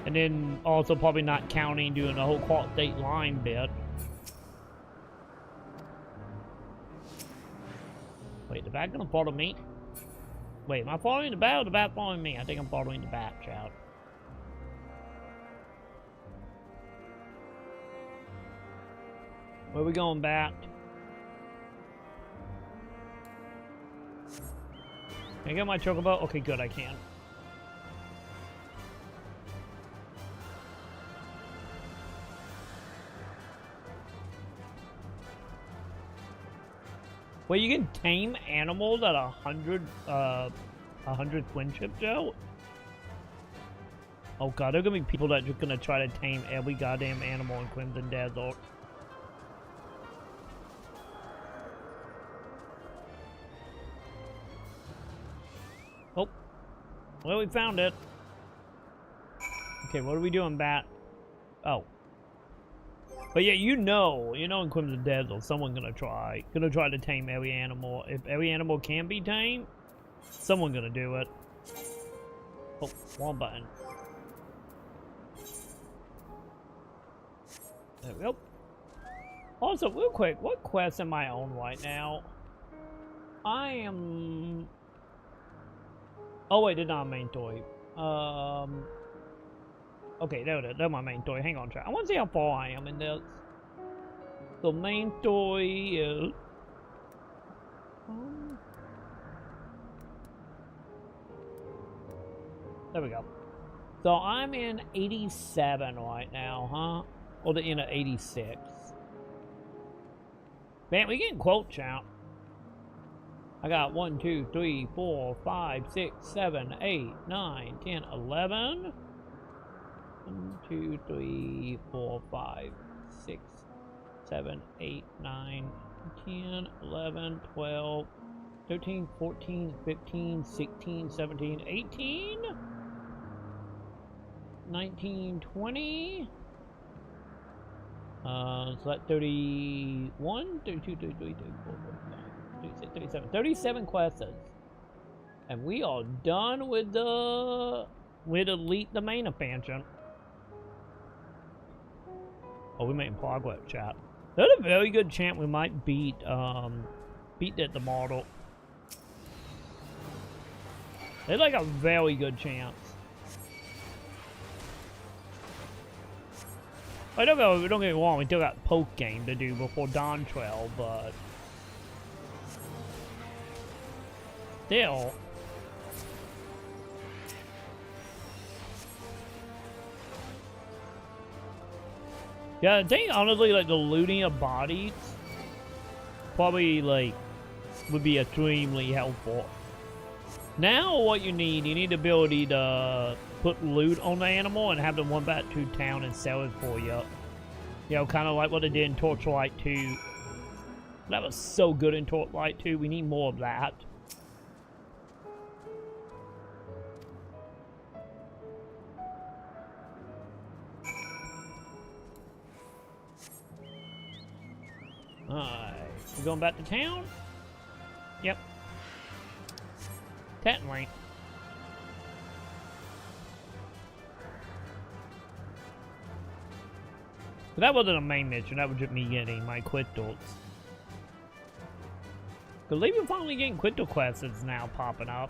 And then also probably not counting doing the whole Clark State line bit. Wait, the bat gonna follow me? Wait, am I following the bat or the bat following me? I think I'm following the bat, child. Where we going, bat? Can I get my chocobo? Okay, good, I can. Well, you can tame animals at 100 twinship, Joe? Oh god, there are gonna be people that are just gonna try to tame every goddamn animal in Crimson Desert. Oh. Well, we found it. Okay, what are we doing, bat? Oh. But yeah, you know in Crimson Desert, someone's gonna try to tame every animal. If every animal can be tamed, someone's gonna do it. Oh, wrong button. There we go. Also, real quick, what quest am I on right now? I am... Oh wait, they're not main story. Okay, there it is. They're my main story. Hang on, chat. I want to see how far I am in this. The main story is... There we go. So I'm in 87 right now, huh? Or the end of 86. Man, we getting quotes out. I got 1, 2, 3, 4, 5, 6, 7, 8, 9, 10, 11. 1, 2, 3, 4, 5, 6, 7, 8, 9, 10, 11, 12, 13, 14, 15, 16, 17, 18, 19, 20. So that's 31, 32, 33, 34, 35, 36, 37. 37 quests. And we are done with Elite the main expansion. Oh, we're making progress, chat. There's a very good chance we might beat the model. There's like a very good chance. I don't get me wrong, we still got poke game to do before Dawn Trail, but still. Yeah, I think honestly, like the looting of bodies probably like would be extremely helpful. Now, what you need the ability to put loot on the animal and have them run back to town and sell it for you. You know, kind of like what they did in Torchlight 2. That was so good in Torchlight 2. We need more of that. Alright, we going back to town? Yep. Technically. But that wasn't a main mission, that was just me getting my crystals. believe you're finally getting Quinto quests now popping up.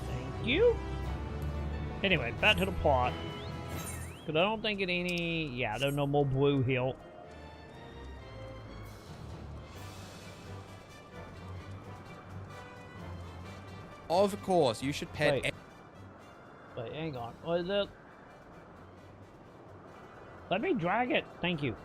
Thank you. Anyway, back to the plot. Because I don't think it any... Yeah, there's no more Blue Hill. Of course, you should pet... Wait, hang on. What is it? Let me drag it. Thank you.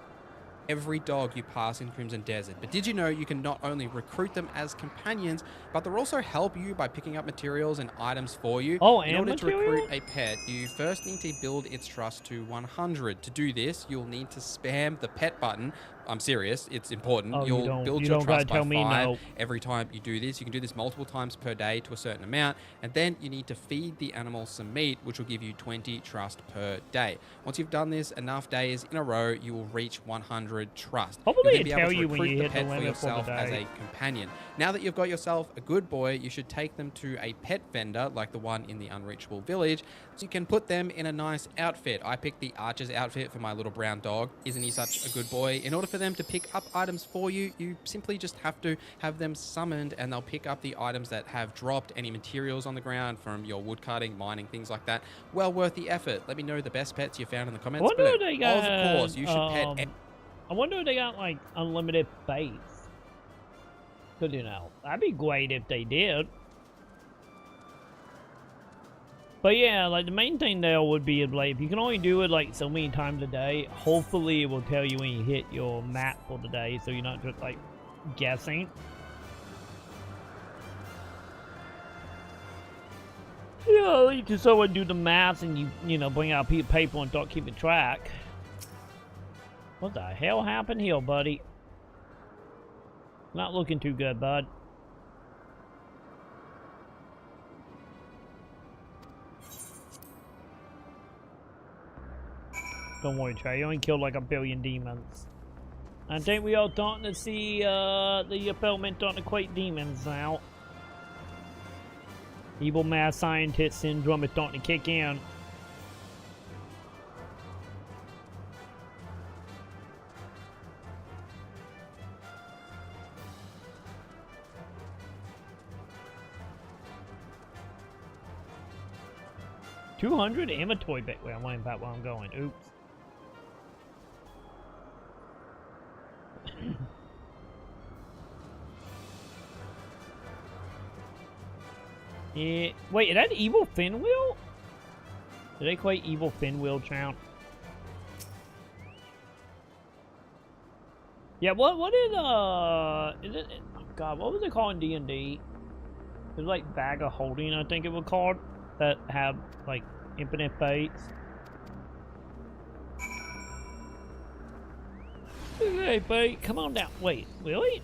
Every dog you pass in Crimson Desert. But did you know you can not only recruit them as companions, but they'll also help you by picking up materials and items for you. Oh, in and order material? to recruit a pet, you first need to build its trust to 100. To do this, you'll need to spam the pet button. I'm serious, it's important. Oh, You'll build you your don't trust gotta by tell me 5 no. every time you do this. You can do this multiple times per day to a certain amount, and then you need to feed the animal some meat, which will give you 20 trust per day. Once you've done this enough days in a row, you will reach 100 trust. Hopefully You'll then be able tell to you when recruit you the hit the pet for limit for the yourself as day. a companion. Now that you've got yourself a good boy, you should take them to a pet vendor like the one in the Unreachable Village, so you can put them in a nice outfit. I picked the Archer's outfit for my little brown dog. Isn't he such a good boy? In order for them to pick up items for you, you simply just have to have them summoned, and they'll pick up the items that have dropped, any materials on the ground from your woodcutting, mining, things like that. Well worth the effort. Let me know the best pets you found in the comments below. They got, of course, you should pet... I wonder if they got, like, unlimited base. Because, you know, that'd be great if they did. But yeah, like, the main thing there would be, like, if you can only do it, like, so many times a day, hopefully it will tell you when you hit your map for the day, so you're not just, like, guessing. Yeah, at least if someone do the maths and you know, bring out a piece of paper and start keeping track. What the hell happened here, buddy? Not looking too good, bud. Don't worry, Trey. You only killed like 1 billion demons. I think we are starting to see the development starting to equate demons now. Evil mad scientist syndrome is starting to kick in. $200 inventory bit. Wait, I'm wondering about where I'm going. Oops. Yeah. Wait, is that Evil Finwheel? Did they quite Evil Finwheel count? Yeah. What is it? Oh God, what was it called in D&D? It was like Bag of Holding, I think it was called. That have like infinite fates. Hey, bait, come on down. Wait, really?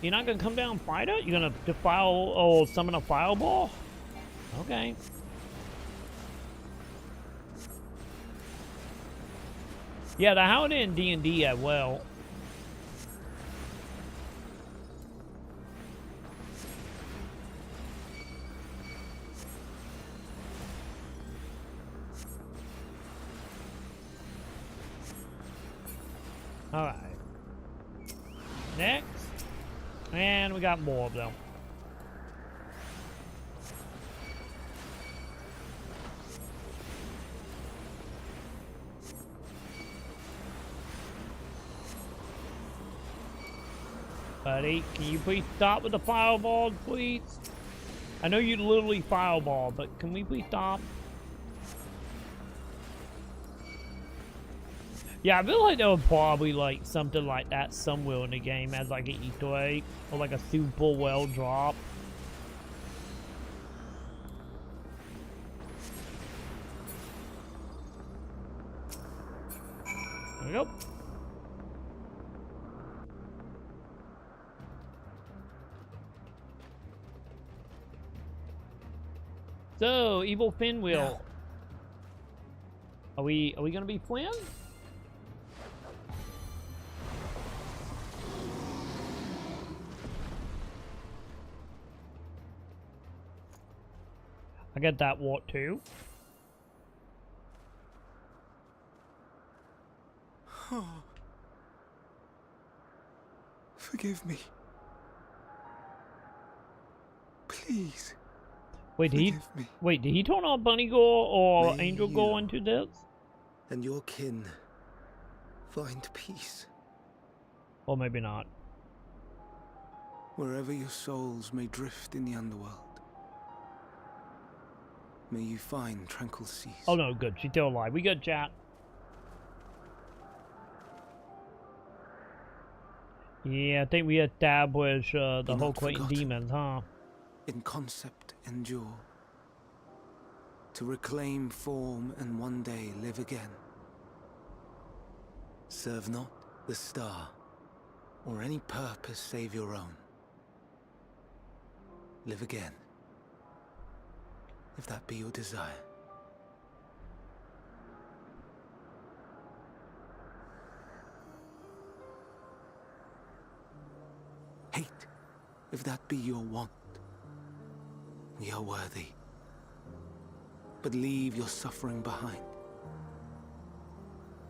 You're not gonna come down and fight it? You're gonna defile or summon a fireball? Okay. Yeah, the how it in D&D as well. Alright. Next. And we got more of them. Buddy, can you please stop with the fireballs, please? I know you literally fireball, but can we please stop? Yeah, I feel like there was probably like something like that somewhere in the game as like an Easter egg or like a super well drop. There we go. So, Evil Finwheel. Are we gonna be friends? I get that wart too. Oh. Forgive me. Please. Wait, did he turn on Bunny Gore or May Angel Gore into this? And your kin find peace. Or maybe not. Wherever your souls may drift in the underworld, may you find tranquil seas. Oh no, good. She's still alive. We got chat. Yeah, I think we established the whole Quaking demons, huh? In concept endure, to reclaim form and one day live again. Serve not the star, or any purpose save your own. Live again, if that be your desire. Hate, if that be your want. We are worthy, but leave your suffering behind.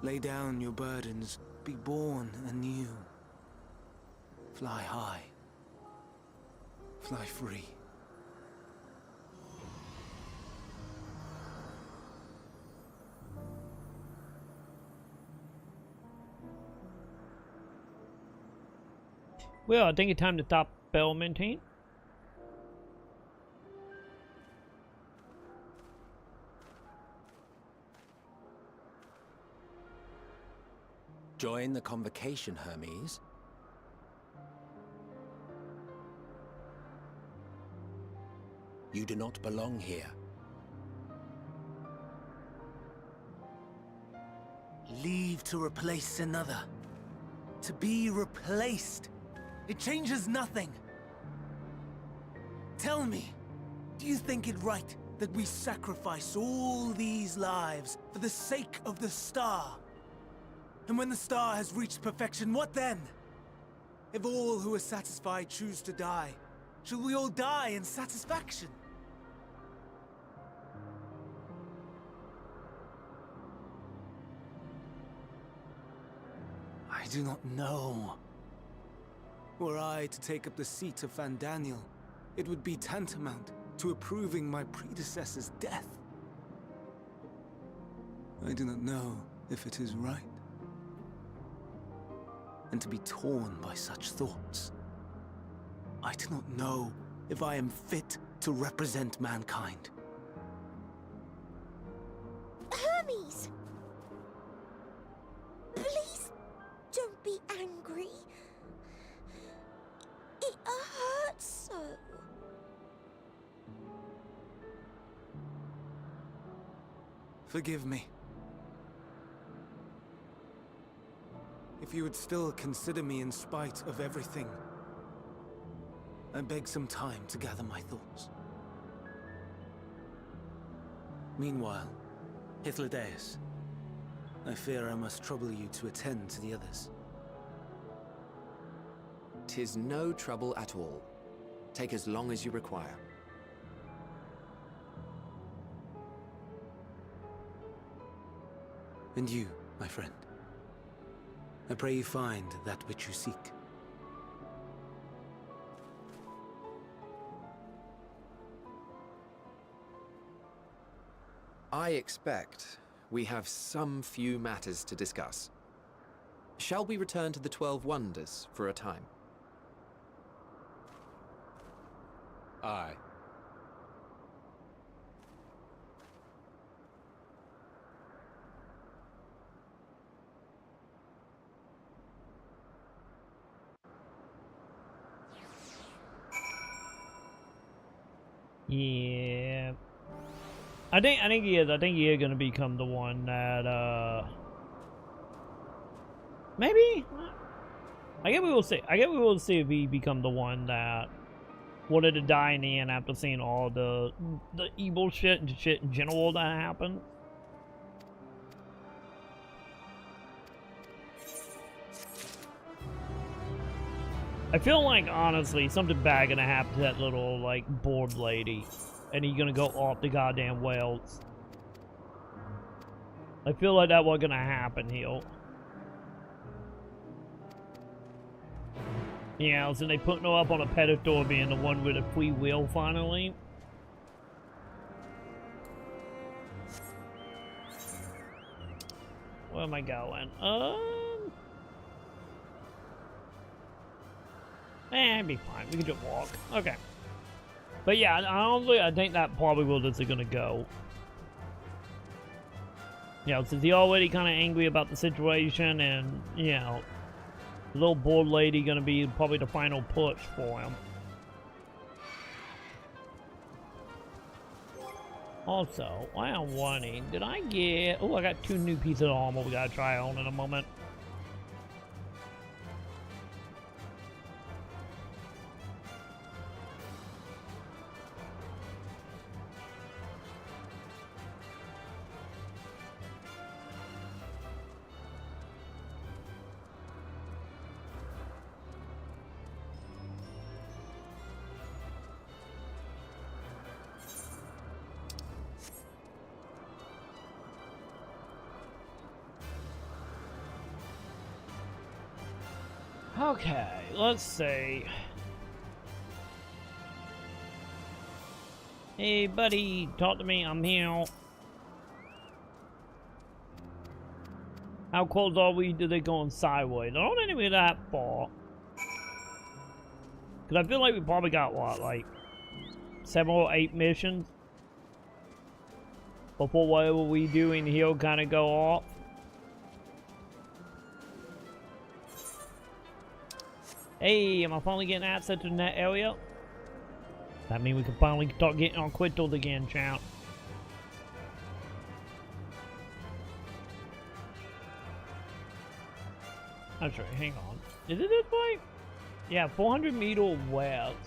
Lay down your burdens, be born anew. Fly high, fly free. Well, I think it's time to stop bell maintain. Join the convocation, Hermes. You do not belong here. Leave to replace another. To be replaced. It changes nothing. Tell me, do you think it right that we sacrifice all these lives for the sake of the star? And when the star has reached perfection, what then? If all who are satisfied choose to die, shall we all die in satisfaction? I do not know. Were I to take up the seat of Fandaniel, it would be tantamount to approving my predecessor's death. I do not know if it is right. And to be torn by such thoughts, I do not know if I am fit to represent mankind. Hermes! Please don't be angry. It hurts so. Forgive me. If you would still consider me in spite of everything, I beg some time to gather my thoughts. Meanwhile, Hythlodaeus, I fear I must trouble you to attend to the others. 'Tis no trouble at all. Take as long as you require. And you, my friend, I pray you find that which you seek. I expect we have some few matters to discuss. Shall we return to the 12 Wonders for a time? Aye. Yeah. I think he is. I think he is gonna become the one that maybe. I guess we will see. I guess we will see if he become the one that wanted to die in the end after seeing all the evil shit and shit in general that happened. I feel like honestly something bad gonna happen to that little like bored lady. and he's gonna go off the goddamn wells. I feel like that was gonna happen here. Yeah, so they putting her up on a pedestal being the one with the free will finally. Where am I going? It'd be fine. We can just walk. Okay. But yeah, honestly, I think that probably where this is gonna go. You know, since he already kind of angry about the situation, and you know, the little bored lady gonna be probably the final push for him. Also, while I'm wanting, did I get? Oh, I got 2 new pieces of armor we gotta try on in a moment. Okay, let's see. Hey, buddy, talk to me. I'm here. How close are we to they going sideways? I don't think we're that far. Because I feel like we probably got, what, like 7 or 8 missions before whatever we do in here kind of go off. Hey, am I finally getting access to that area? That means we can finally start getting on crystals again, champ. I'm sorry, hang on. Is it this way? Yeah, 400 meter west.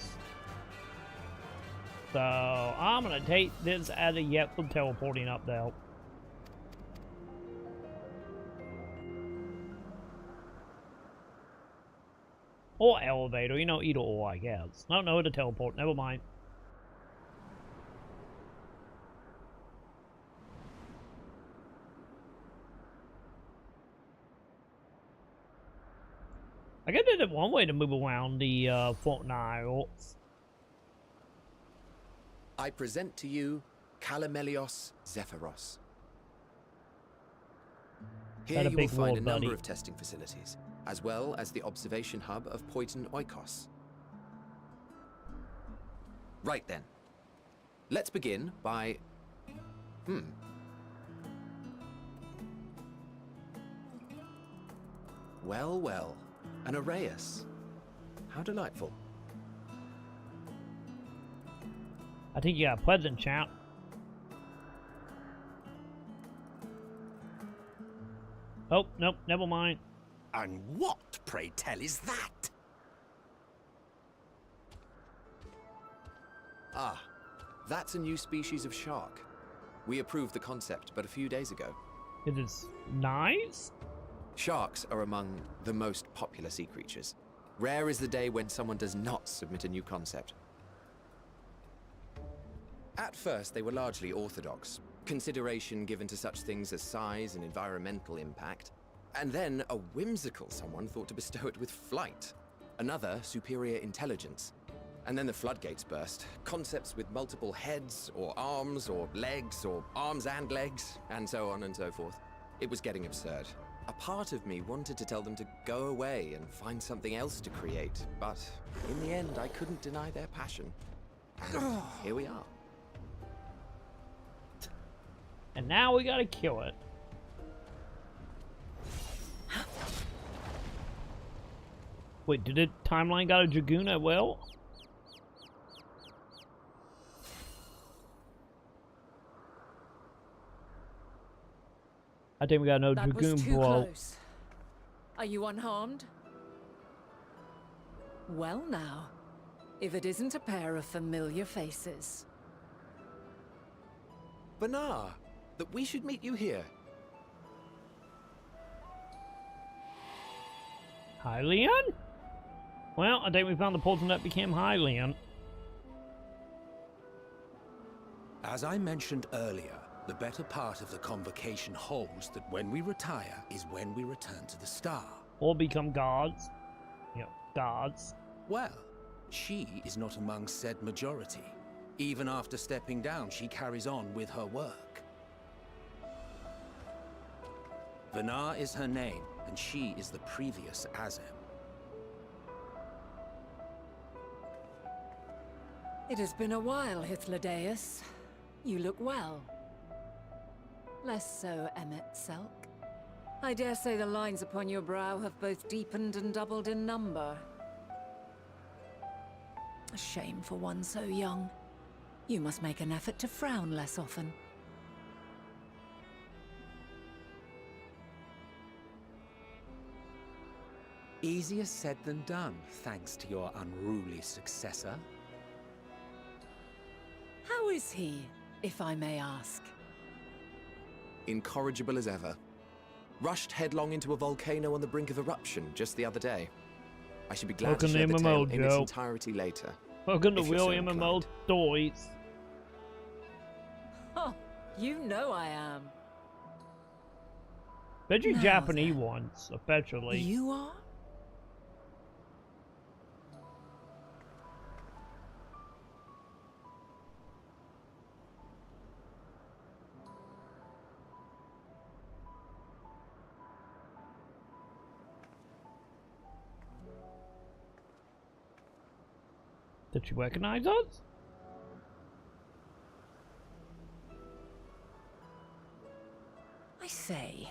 So, I'm gonna take this as a yet for teleporting up there. Or elevator, you know, either or, I guess. No, to teleport, never mind. I guess there's one way to move around the Fort Niles. I present to you Calamelios Zephyros. Here you will find a number of testing facilities, as well as the observation hub of Poiton Oikos. Right then. Let's begin by... Well, well. An Arrhaeus. How delightful. I think you got a present, champ. Oh, nope, never mind. And what, pray tell, is that? Ah, that's a new species of shark. We approved the concept but a few days ago. It is nice? Sharks are among the most popular sea creatures. Rare is the day when someone does not submit a new concept. At first, they were largely orthodox, consideration given to such things as size and environmental impact, and then a whimsical someone thought to bestow it with flight, another superior intelligence. And then the floodgates burst. Concepts with multiple heads, or arms and legs, and so on and so forth. It was getting absurd. A part of me wanted to tell them to go away and find something else to create, but in the end, I couldn't deny their passion. And here we are. And now we gotta kill it. Wait, did the timeline got a Dragoon as well? I think we got no That Dragoon, was too bro. close. Are you unharmed? Well now, if it isn't a pair of familiar faces. Bernard, that we should meet you here. Hylian? Well, I think we found the portal that became Hylian. As I mentioned earlier, the better part of the convocation holds that when we retire is when we return to the star. Or become guards. Yep, guards. Well, she is not among said majority. Even after stepping down, she carries on with her work. Vanar is her name, and she is the previous Azem. It has been a while, Hythlodaeus. You look well. Less so, Emmet Selk. I dare say the lines upon your brow have both deepened and doubled in number. A shame for one so young. You must make an effort to frown less often. Easier said than done, thanks to your unruly successor. How is he, if I may ask? Incorrigible as ever. Rushed headlong into a volcano on the brink of eruption just the other day. I should be glad to share the tale in its entirety later. Welcome to William and Mo Stories. Oh, you know I am. Bet you Japanese ones, especially. You are? Did you recognize us? I say,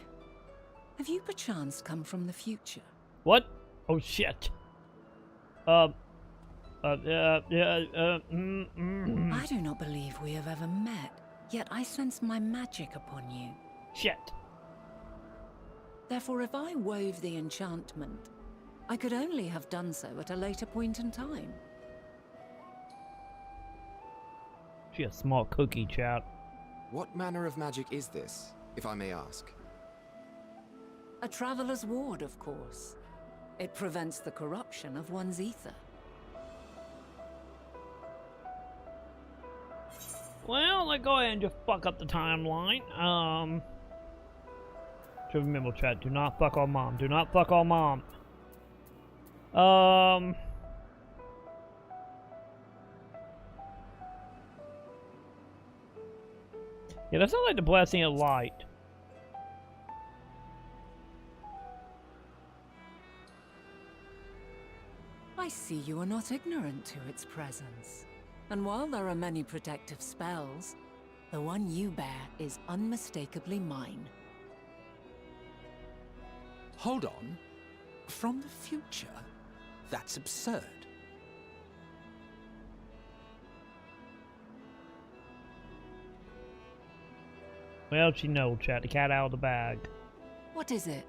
have you perchance come from the future? What? Oh shit. I do not believe we have ever met, yet I sense my magic upon you. Shit. Therefore, if I wove the enchantment, I could only have done so at a later point in time. She a smart cookie, chat. What manner of magic is this, if I may ask? A traveler's ward, of course. It prevents the corruption of one's ether. Well, let's go ahead and just fuck up the timeline. Just remember, chat, do not fuck our mom. Do not fuck our mom. Yeah, that sounds like the blessing of light. I see you are not ignorant to its presence. And while there are many protective spells, the one you bear is unmistakably mine. Hold on. From the future? That's absurd. Well, she knows, chat. The cat out of the bag. What is it?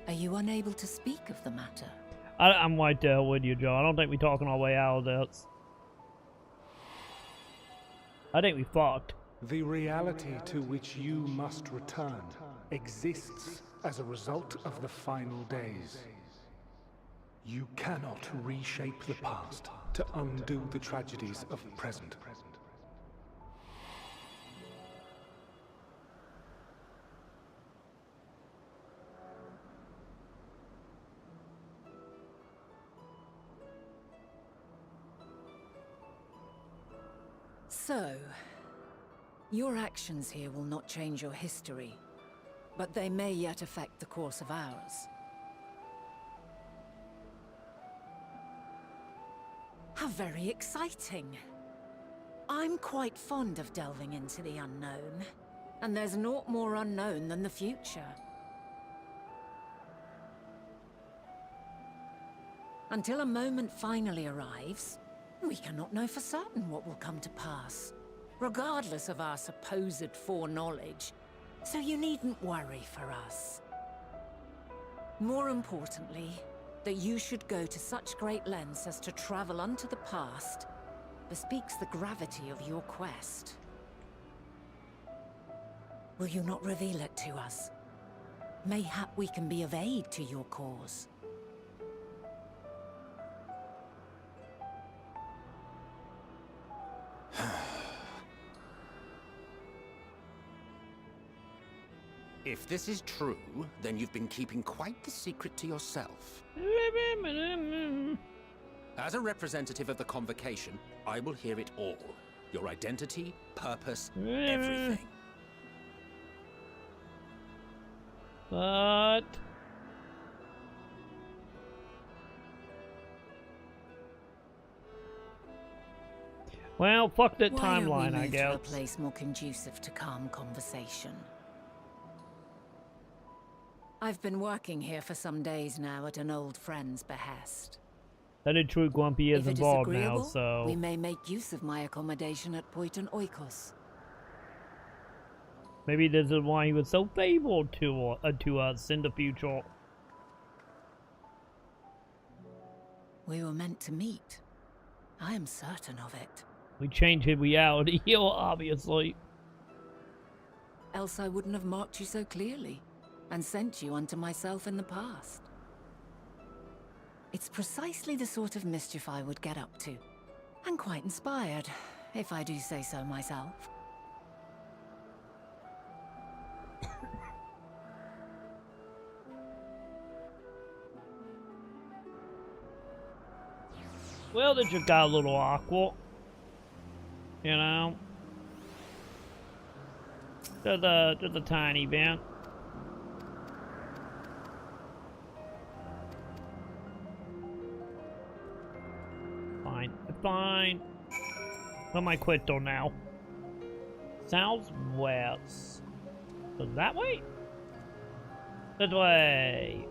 Are you unable to speak of the matter? I'm right there with you, Joe. I don't think we're talking our way out of this. I think we fucked. The reality to which you must return exists as a result of the final days. You cannot reshape the past to undo the tragedies of the present. So, your actions here will not change your history, but they may yet affect the course of ours. How very exciting! I'm quite fond of delving into the unknown, and there's naught more unknown than the future. Until a moment finally arrives, we cannot know for certain what will come to pass, regardless of our supposed foreknowledge, so you needn't worry for us. More importantly, that you should go to such great lengths as to travel unto the past bespeaks the gravity of your quest. Will you not reveal it to us? Mayhap we can be of aid to your cause. If this is true, then you've been keeping quite the secret to yourself. As a representative of the Convocation, I will hear it all. Your identity, purpose, everything. But... well, fuck that timeline, I guess. To a place more conducive to calm conversation. I've been working here for some days now at an old friend's behest. That is true, Grumpy is involved now, so... we may make use of my accommodation at Poiton Oikos. Maybe this is why he was so favorable to us in the future. We were meant to meet. I am certain of it. We changed his reality here, obviously. Else I wouldn't have marked you so clearly, and sent you unto myself in the past. It's precisely the sort of mischief I would get up to. And quite inspired, if I do say so myself. Well, that just got a little awkward. You know? Just a tiny bit. Fine. Where am I quit though now? Southwest. So that way? This way.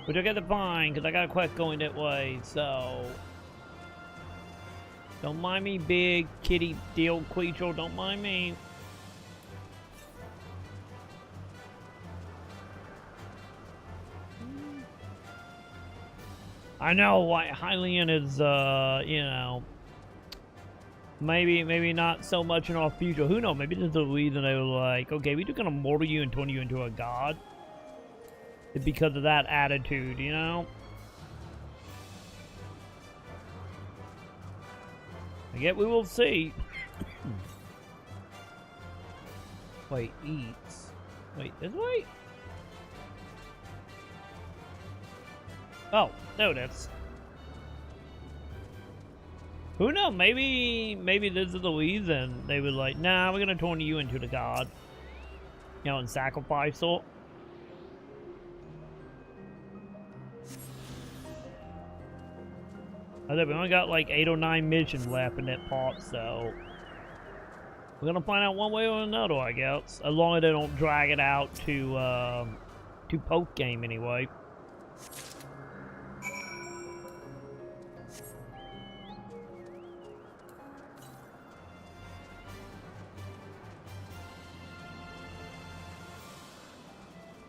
Which I gotta find, because I gotta quit going that way, so... don't mind me, big kitty deal creature, don't mind me. I know why Hylian is, you know, maybe not so much in our future. Who knows? Maybe there's a reason they were like, okay, we're just gonna mortar you and turn you into a god. It's because of that attitude, you know? I guess we will see. Wait, eats. Wait, this way? Oh, there it is. Who knows? Maybe this is the reason they were like, nah, we're gonna turn you into the god. You know, and sacrifice it. I think we only got like 8 or 9 missions left in that part, so we're gonna find out one way or another, I guess. As long as they don't drag it out to post game anyway.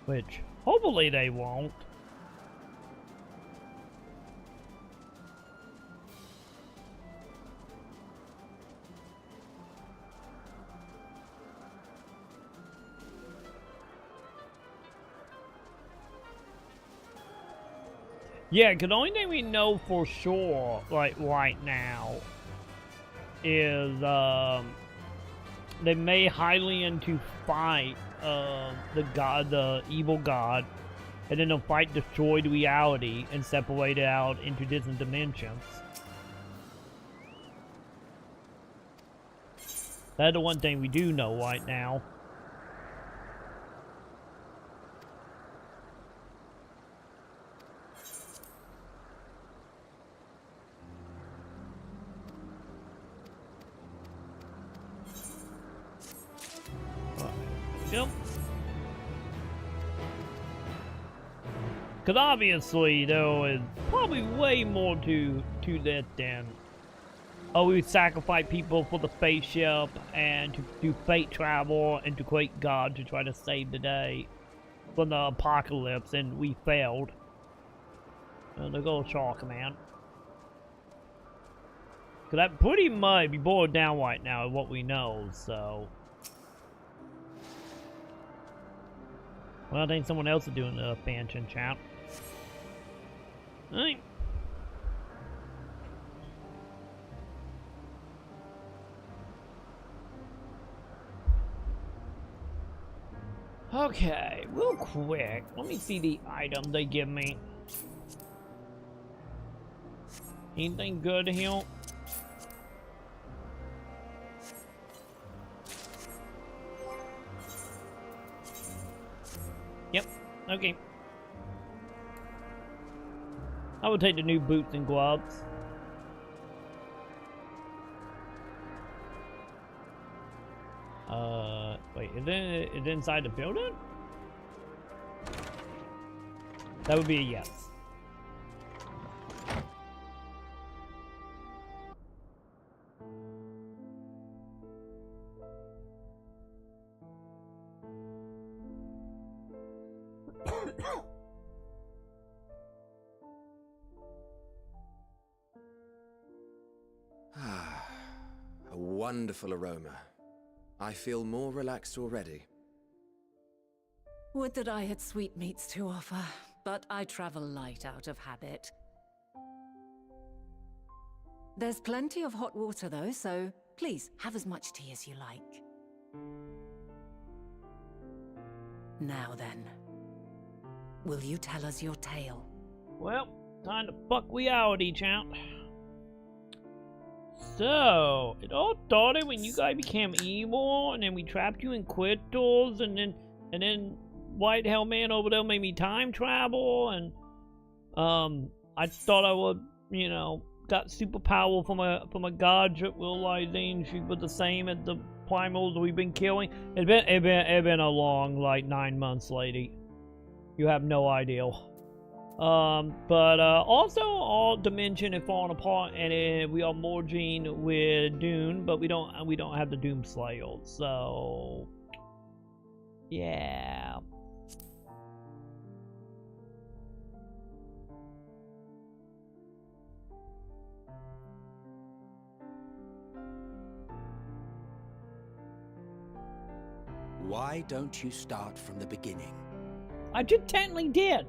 Which, hopefully they won't. Yeah, because the only thing we know for sure, like, right now, is, they may Hylian to fight, the evil god, and then they'll fight destroyed reality and separate it out into different dimensions. That's the one thing we do know right now. Yep. Because obviously there is probably way more to that than, oh, we sacrifice people for the spaceship and to do fate travel and to create God to try to save the day from the apocalypse, and we failed. There goes Shark, man. Because that pretty much be boiled down right now is what we know, so... well, I think someone else is doing the expansion, chat. Alright. Okay, real quick, let me see the item they give me. Anything good here? Yep, okay. I would take the new boots and gloves. Wait, is it inside the building? That would be a yes. A wonderful aroma. I feel more relaxed already. Would that I had sweetmeats to offer, but I travel light out of habit. There's plenty of hot water though, so please have as much tea as you like. Now then, will you tell us your tale? Well, time to fuck reality, champ. So, it all started when you guys became evil, and then we trapped you in crystals, and then White Hell Man over there made me time travel, and I thought I would, you know, got superpower from a god, realizing she was the same as the primals we've been killing. It's been a long, like, 9 months, lady. You have no idea. But also all dimension is falling apart, and we are merging with Dune, but we don't have the Doom Slayer, so yeah. Why don't you start from the beginning? I just technically did.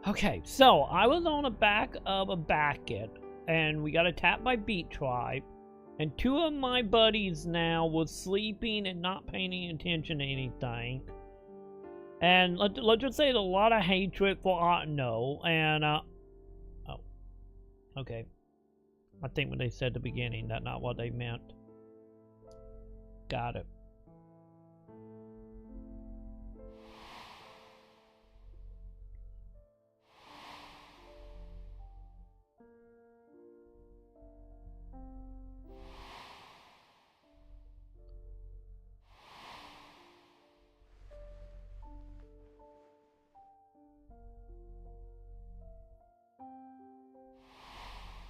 Okay, so I was on the back of a bucket, and we got attacked by Beat Tribe, and 2 of my buddies now was sleeping and not paying attention to anything. And let's just say there's a lot of hatred for Otno, and oh, okay. I think when they said at the beginning, that's not what they meant. Got it.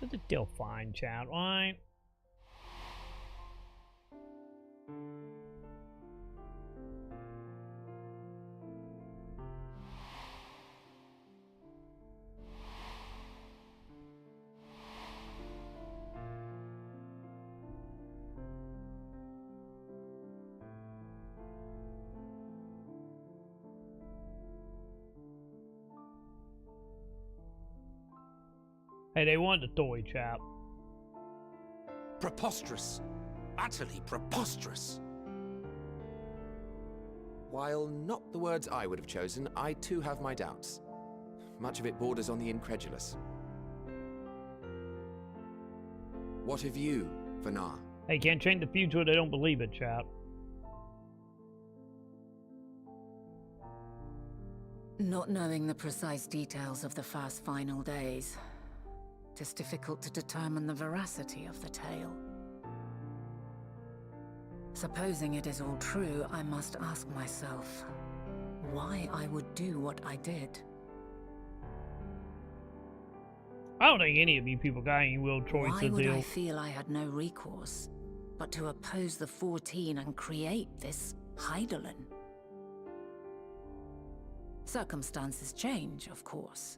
It's still fine, chat, right? Hey, they want the toy, chap. Preposterous. Utterly preposterous. While not the words I would have chosen, I too have my doubts. Much of it borders on the incredulous. What of you, Vanar? Hey, can't change the future, they don't believe it, chap. Not knowing the precise details of the first final days, it is difficult to determine the veracity of the tale. Supposing it is all true, I must ask myself why I would do what I did. I don't think any of you people got any real choices. Why would I feel I had no recourse but to oppose the 14 and create this Hydaelyn? Circumstances change, of course,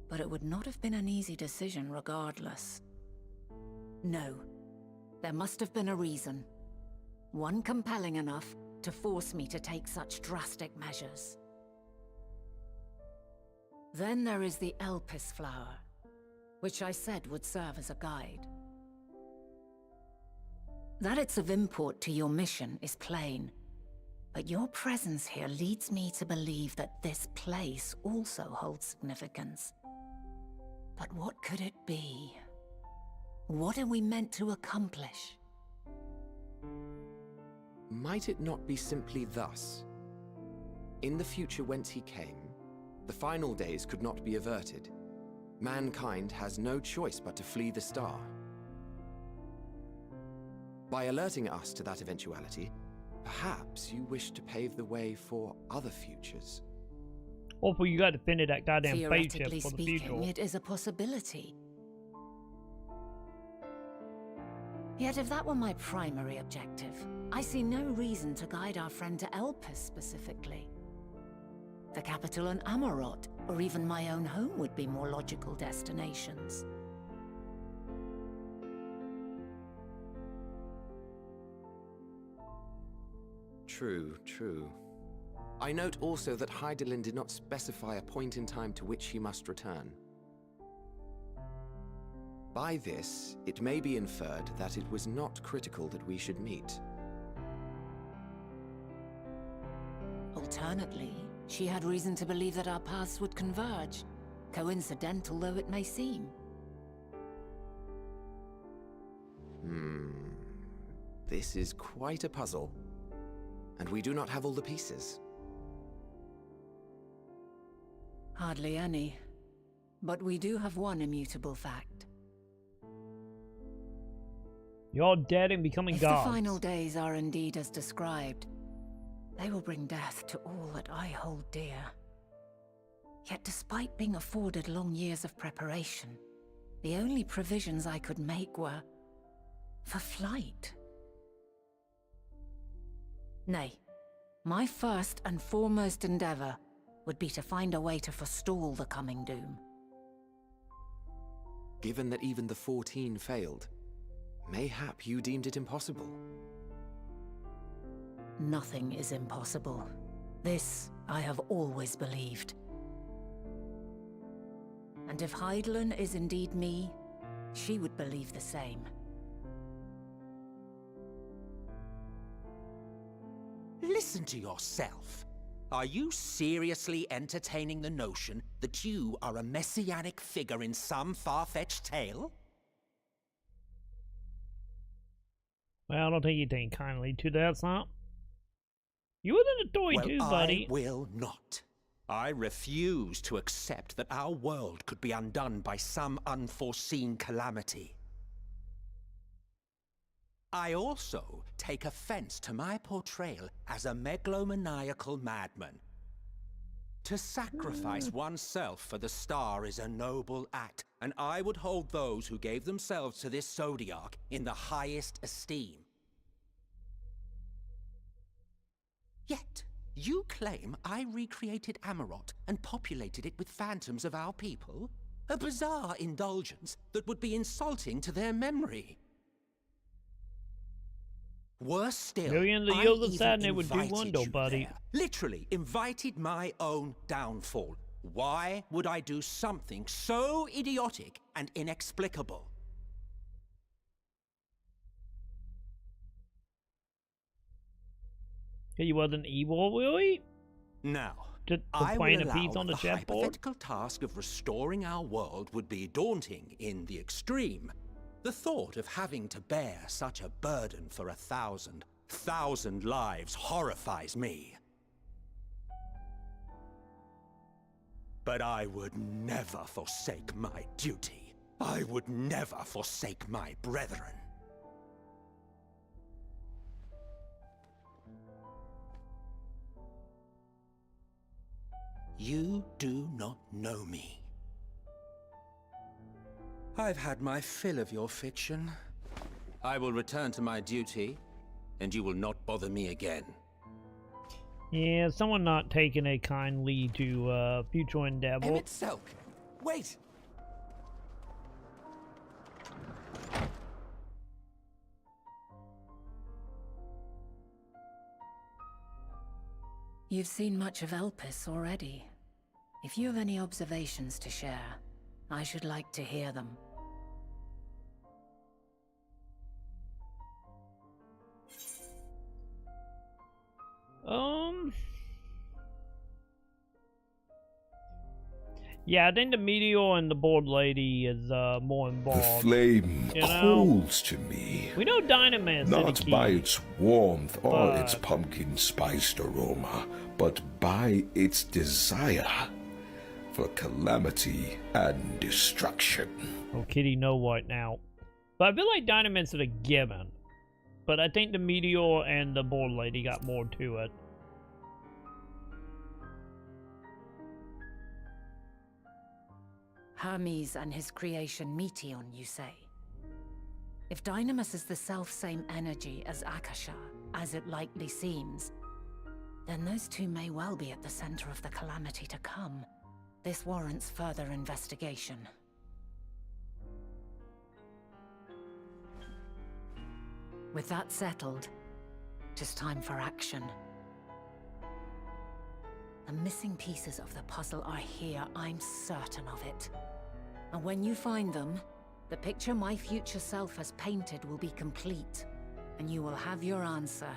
but it would not have been an easy decision regardless. No, there must have been a reason. One compelling enough to force me to take such drastic measures. Then there is the Elpis flower, which I said would serve as a guide. That it's of import to your mission is plain. But your presence here leads me to believe that this place also holds significance. But what could it be? What are we meant to accomplish? Might it not be simply thus? In the future whence he came, the final days could not be averted. Mankind has no choice but to flee the star. By alerting us to that eventuality, perhaps you wish to pave the way for other futures. Hopefully you got to finish that goddamn spaceship Theoretically for the future. speaking, it is a possibility. Yet if that were my primary objective, I see no reason to guide our friend to Elpis specifically. The capital and Amarot, or even my own home would be more logical destinations. True, true. I note also that Hydaelyn did not specify a point in time to which he must return. By this, it may be inferred that it was not critical that we should meet. Alternately, she had reason to believe that our paths would converge, coincidental though it may seem. This is quite a puzzle, and we do not have all the pieces. Hardly any. But we do have one immutable fact. You're dead and becoming If gods. the final days are indeed as described, they will bring death to all that I hold dear. Yet despite being afforded long years of preparation, the only provisions I could make were for flight. Nay, my first and foremost endeavor would be to find a way to forestall the coming doom. Given that even the 14 failed, mayhap you deemed it impossible. Nothing is impossible. This I have always believed. And if Hydaelyn is indeed me, she would believe the same. Listen to yourself. Are you seriously entertaining the notion that you are a messianic figure in some far-fetched tale? Well, I don't think you take kindly to that, son. You was in a toy Well, too, buddy. I will not. I refuse to accept that our world could be undone by some unforeseen calamity. I also take offense to my portrayal as a megalomaniacal madman. To sacrifice oneself for the star is a noble act, and I would hold those who gave themselves to this zodiac in the highest esteem. Yet, you claim I recreated Amarot and populated it with phantoms of our people? A bizarre indulgence that would be insulting to their memory. Worse still, Million the I yield of even sadness would do invited wonder, you buddy. there. Literally invited my own downfall. Why would I do something so idiotic and inexplicable? He wasn't evil, really? Now, Just I will playing a allow piece on the the chat board? hypothetical task of restoring our world would be daunting in the extreme. The thought of having to bear such a burden for 1,000 lives horrifies me. But I would never forsake my duty. I would never forsake my brethren. You do not know me. I've had my fill of your fiction. I will return to my duty, and you will not bother me again. Yeah, someone not taking a kindly to future endeavor. Emmett Selk, wait! You've seen much of Elpis already. If you have any observations to share, I should like to hear them. Yeah, I think the meteor and the board lady is more involved. The flame you know? calls to me. We know Dynamis Not by its warmth or but... its pumpkin-spiced aroma, but by its desire for calamity and destruction. Oh, Kitty, know what now? But I feel like Dynamis is a given. But I think the meteor and the board lady got more to it. Hermes and his creation Meteon, you say? If Dynamis is the self-same energy as Akasha, as it likely seems, then those two may well be at the center of the calamity to come. This warrants further investigation. With that settled, it is time for action. The missing pieces of the puzzle are here, I'm certain of it. And when you find them, the picture my future self has painted will be complete, and you will have your answer.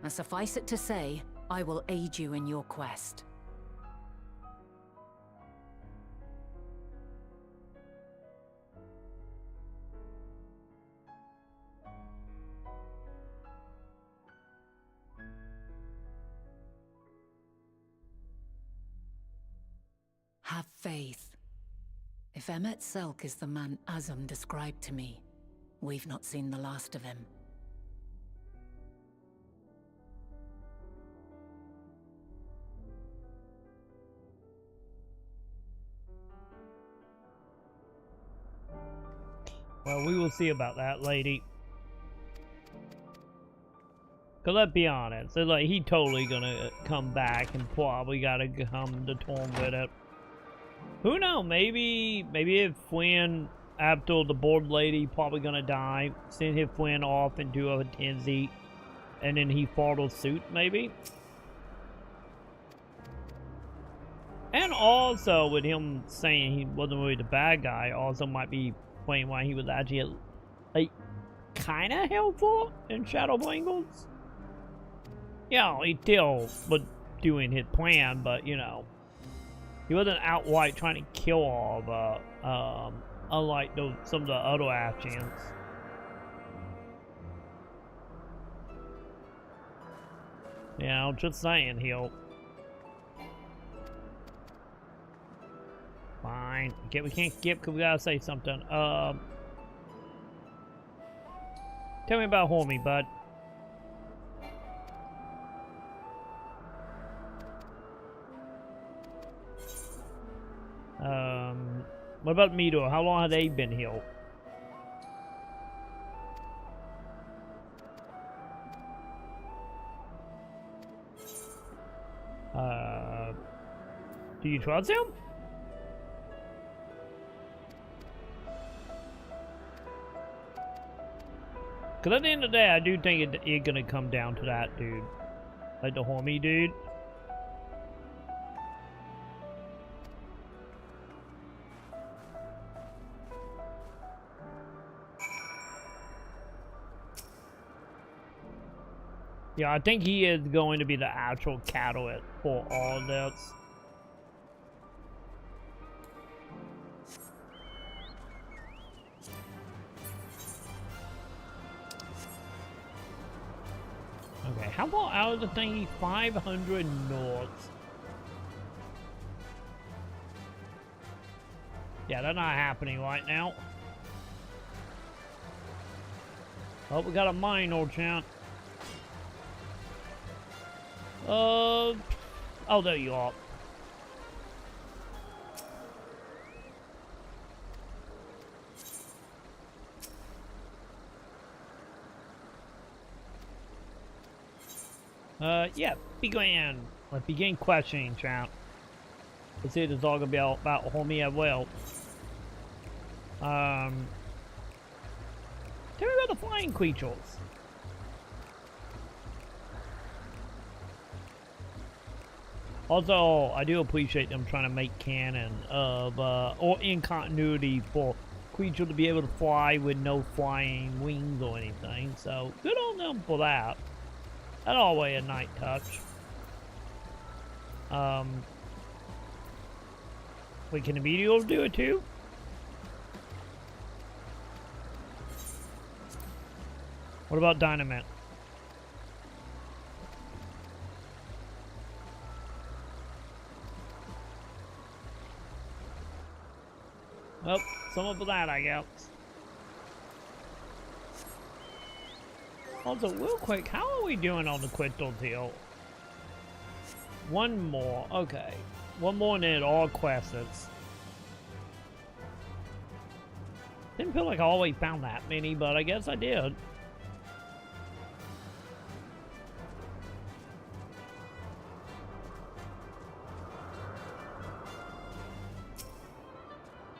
And suffice it to say, I will aid you in your quest. Have faith. If Emmet Selk is the man Azum described to me, we've not seen the last of him. Well, we will see about that, lady. Cause let's be honest, so like he totally gonna come back and probably gotta come to terms with it. Who knows? Maybe if Flynn, after the board lady, probably gonna die, send his Flynn off and do a Tenzi, and then he follows suit, maybe. And also, with him saying he wasn't really the bad guy, also might be playing why he was actually like kind of helpful in Shadow Bangles. Yeah, he still was doing his plan, but you know. He wasn't outright trying to kill all of, unlike some of the other actions. You know, just saying, he'll... Fine. Okay, we can't skip because we gotta say something. Tell me about Homie, bud. What about Meteor? How long have they been healed? Do you trust him? Because at the end of the day, I do think it's gonna come down to that dude. Like the Homie dude. Yeah, I think he is going to be the actual catalyst for all this. Okay, how far out of the thingy? 500 north. Yeah, that's not happening right now. Oh, we got a minor chant. Oh, there you are. Yeah, begin. Let's begin questioning, champ. Let's see if it's all gonna be about Homie as well. Tell me about the flying creatures. Also, I do appreciate them trying to make canon of, or in continuity for creature to be able to fly with no flying wings or anything. So, good on them for that. That's always a nice touch. Wait, can the meteor do it too? What about dynamite? Well, some of that, I guess. Also, real quick, how are we doing on the crystal deal? One more, okay. One more and then all quests. Didn't feel like I always found that many, but I guess I did.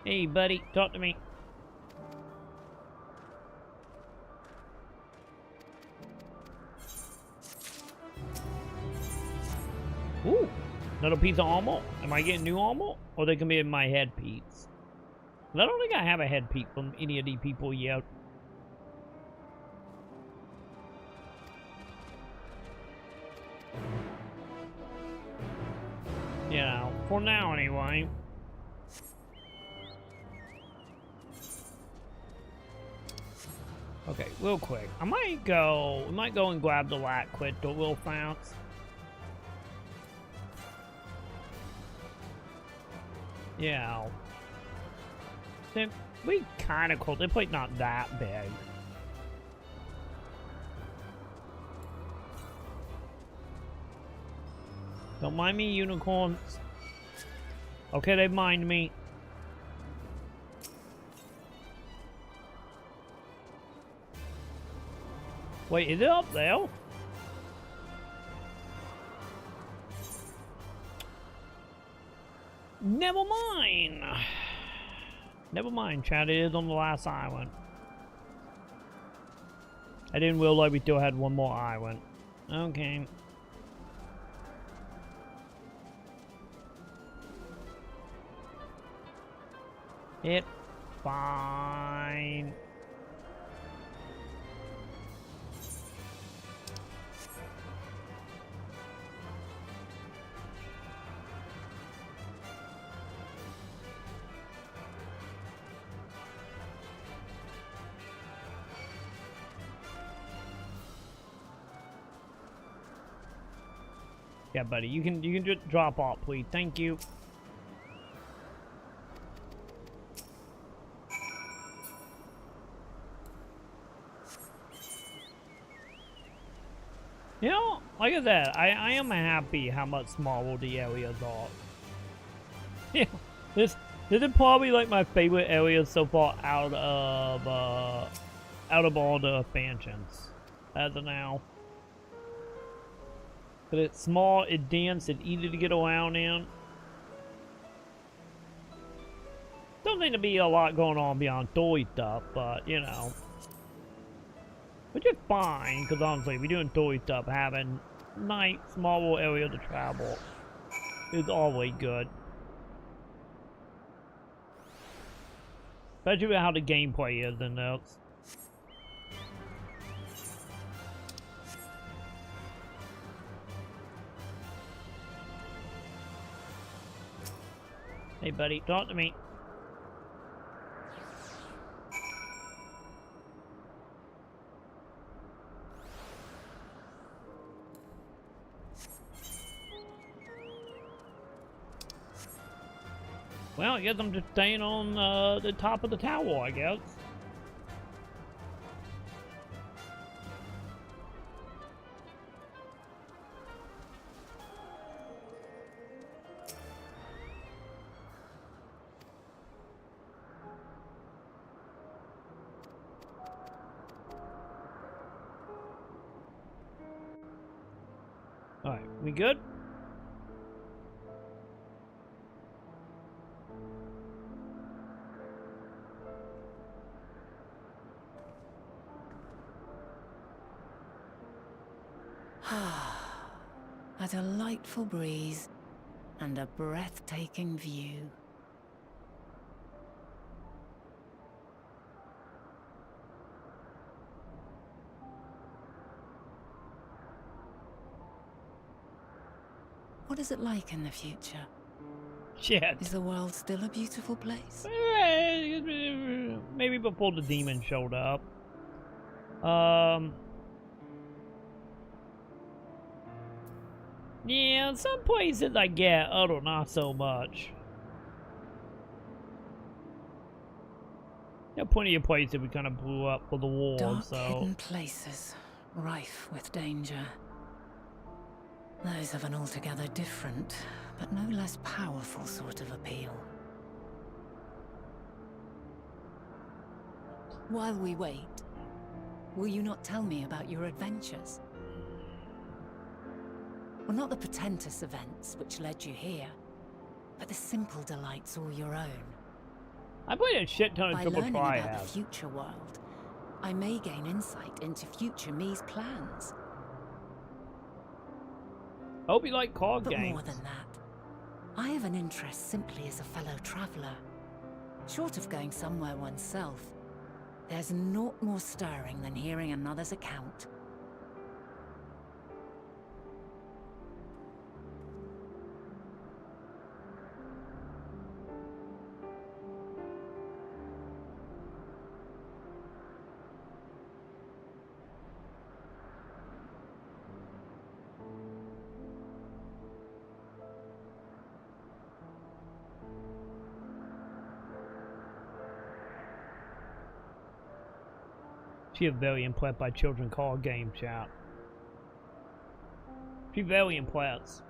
Hey, buddy, talk to me. Ooh, another piece of armor. Am I getting new armor? Or they can be in my headpiece? I don't think I have a headpiece from any of these people yet. You know, for now anyway. Okay, real quick. I might go and grab the light crystal real fast. Yeah. We kind of close. This place not that big. Don't mind me, unicorns. Okay, they mind me. Wait, is it up there? Never mind. Never mind, Chad. It is on the last island. I didn't realize we still had one more island. Okay. It's fine. Yeah, buddy, you can just drop off, please. Thank you. You know, like I said, I am happy how much smaller the areas are. Yeah, this is probably like my favorite area so far out of all the expansions as of now. But it's small, it's dense, it's easy to get around in. Don't think to be a lot going on beyond toy stuff, but you know. Which is fine, because honestly, we're doing toy stuff, having nice, small area to travel is always good. Especially with how the gameplay is in this. Hey buddy, talk to me. Well, I guess I'm just staying on the top of the tower, I guess. Alright, we good? A delightful breeze and a breathtaking view. What is it like in the future? Shit. Is the world still a beautiful place? Maybe before the demon showed up. Yeah, some places I get, other not so much. There are plenty of places we kind of blew up for the war, Dark, so... hidden places, rife with danger. Those have an altogether different, but no less powerful sort of appeal. While we wait, will you not tell me about your adventures? Well, not the portentous events which led you here, but the simple delights all your own. I played a shit ton of By Triple learning Triad. about the future world, I may gain insight into future me's plans. Hope you like card But games. more than that, I have an interest simply as a fellow traveller. Short of going somewhere oneself, there's naught more stirring than hearing another's account. She is very impressed by children card game chat. She's very impressed.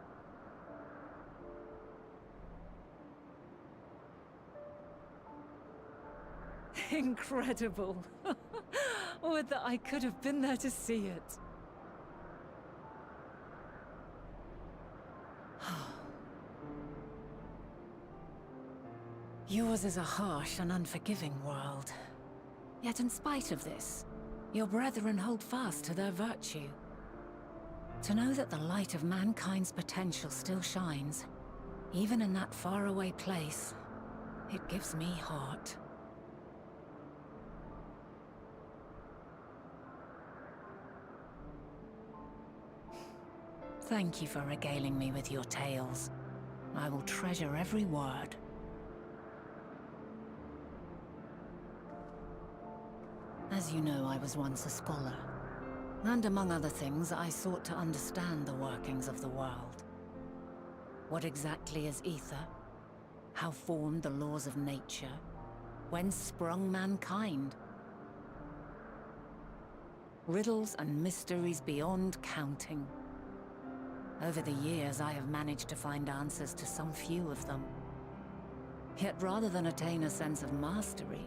Incredible. Would that I could have been there to see it. Yours is a harsh and unforgiving world. Yet in spite of this, your brethren hold fast to their virtue. To know that the light of mankind's potential still shines, even in that faraway place, it gives me heart. Thank you for regaling me with your tales. I will treasure every word. As you know, I was once a scholar. And among other things, I sought to understand the workings of the world. What exactly is ether? How formed the laws of nature? Whence sprung mankind? Riddles and mysteries beyond counting. Over the years, I have managed to find answers to some few of them. Yet rather than attain a sense of mastery,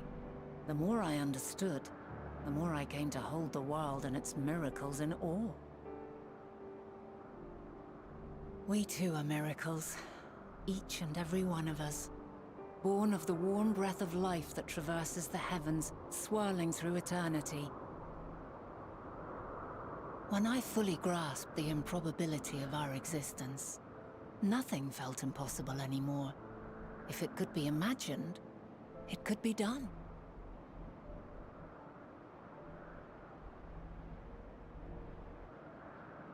the more I understood, the more I came to hold the world and its miracles in awe. We too are miracles, each and every one of us, born of the warm breath of life that traverses the heavens, swirling through eternity. When I fully grasped the improbability of our existence, nothing felt impossible anymore. If it could be imagined, it could be done.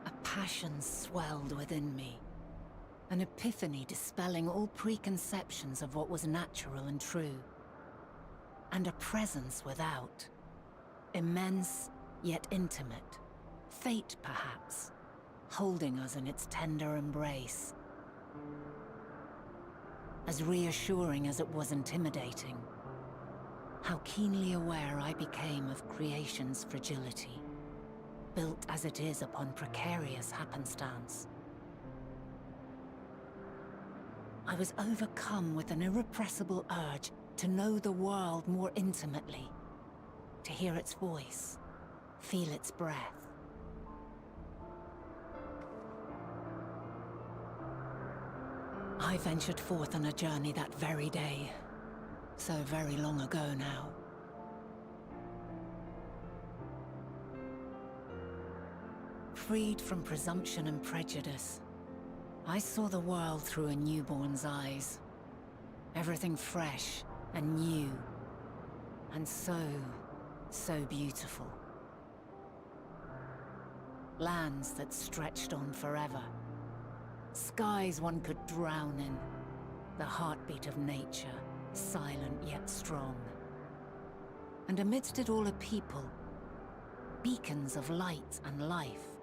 A passion swelled within me, an epiphany dispelling all preconceptions of what was natural and true. And a presence without, immense yet intimate. Fate, perhaps, holding us in its tender embrace. As reassuring as it was intimidating, how keenly aware I became of creation's fragility, built as it is upon precarious happenstance. I was overcome with an irrepressible urge to know the world more intimately, to hear its voice, feel its breath. I ventured forth on a journey that very day, so very long ago now. Freed from presumption and prejudice, I saw the world through a newborn's eyes. Everything fresh and new, and so beautiful. Lands that stretched on forever. Skies one could drown in. the heartbeat of nature, silent yet strong. And amidst it all a people, beacons of light and life,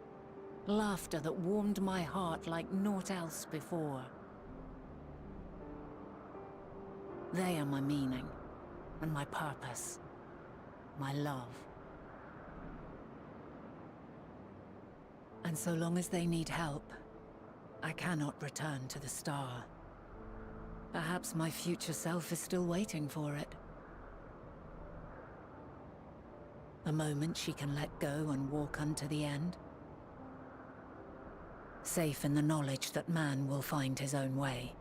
laughter that warmed my heart like naught else before. They are my meaning, and my purpose, my love. And so long as they need help, I cannot return to the star. Perhaps my future self is still waiting for it. A moment she can let go and walk unto the end. Safe in the knowledge that man will find his own way.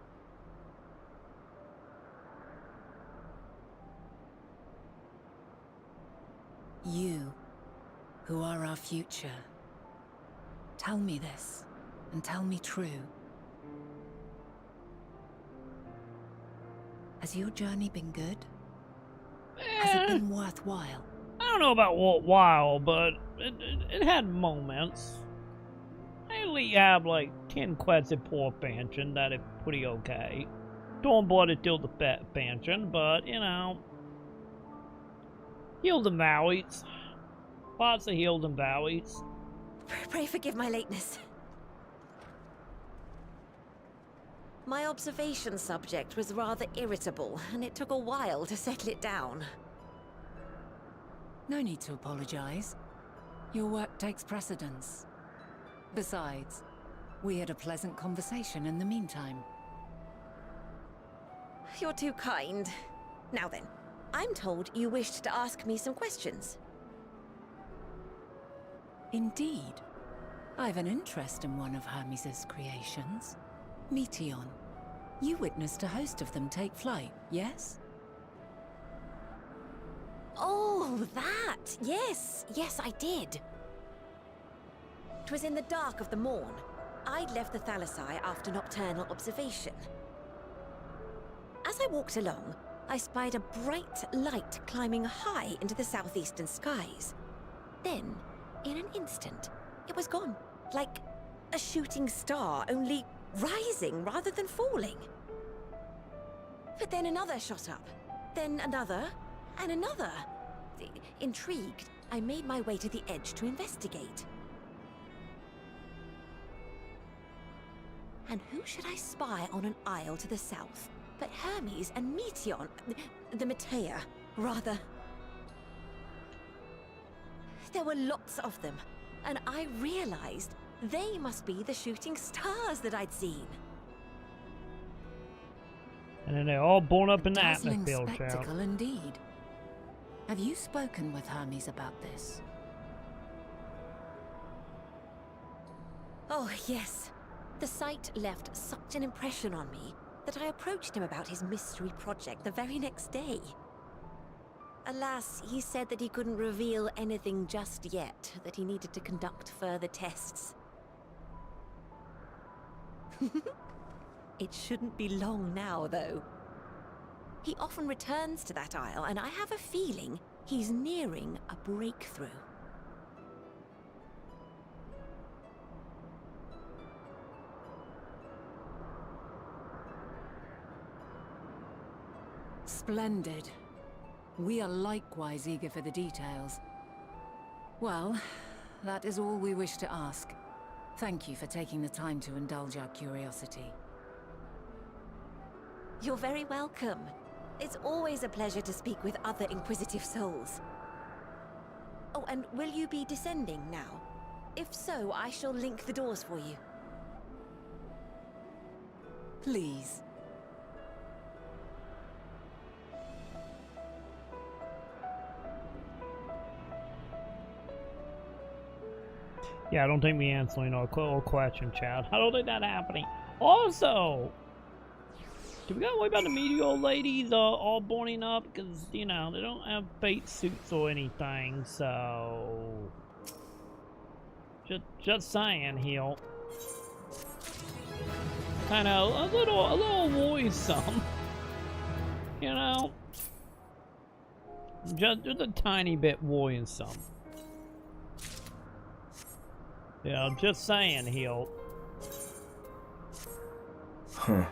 You, who are our future, tell me this, and tell me true. Has your journey been good? Has it been worthwhile? I don't know about what while, but it had moments. I only have like 10 quests at poor pension that are pretty okay. Don't bother till the pension, but you know, hills and valleys. Lots of hills and valleys. Pray forgive my lateness. My observation subject was rather irritable, and it took a while to settle it down. No need to apologize. Your work takes precedence. Besides, we had a pleasant conversation in the meantime. You're too kind. Now then, I'm told you wished to ask me some questions. Indeed. I've an interest in one of Hermes' creations. Meteon. You witnessed a host of them take flight, yes? Oh, that! Yes, yes, I did. 'Twas in the dark of the morn. I'd left the Thalassai after nocturnal observation. As I walked along, I spied a bright light climbing high into the southeastern skies. Then, in an instant, it was gone, like a shooting star, only rising rather than falling. But then another shot up, then another, and another. Intrigued, I made my way to the edge to investigate. And who should I spy on an isle to the south but Hermes and Meteon, the Matea, rather. There were lots of them, and I realized they must be the shooting stars that I'd seen. And then they're all born up in the Dazzling atmosphere, spectacle child. indeed. Have you spoken with Hermes about this? Oh, yes. The sight left such an impression on me that I approached him about his mystery project the very next day. Alas, he said that he couldn't reveal anything just yet, that he needed to conduct further tests. It shouldn't be long now, though. He often returns to that isle, and I have a feeling he's nearing a breakthrough. Splendid. We are likewise eager for the details. Well, that is all we wish to ask. Thank you for taking the time to indulge our curiosity. You're very welcome. It's always a pleasure to speak with other inquisitive souls. Oh, and will you be descending now? If so, I shall link the doors for you. Please. Yeah, I don't think we answering our question, child. I don't think that happening. Also, do we gotta worry about the meteor ladies all boarding up? Because, you know, they don't have fate suits or anything, so... Just saying, here. Kind of a little worrisome. You know? Just a tiny bit worrisome. Yeah, I'm just saying, Heel. Huh.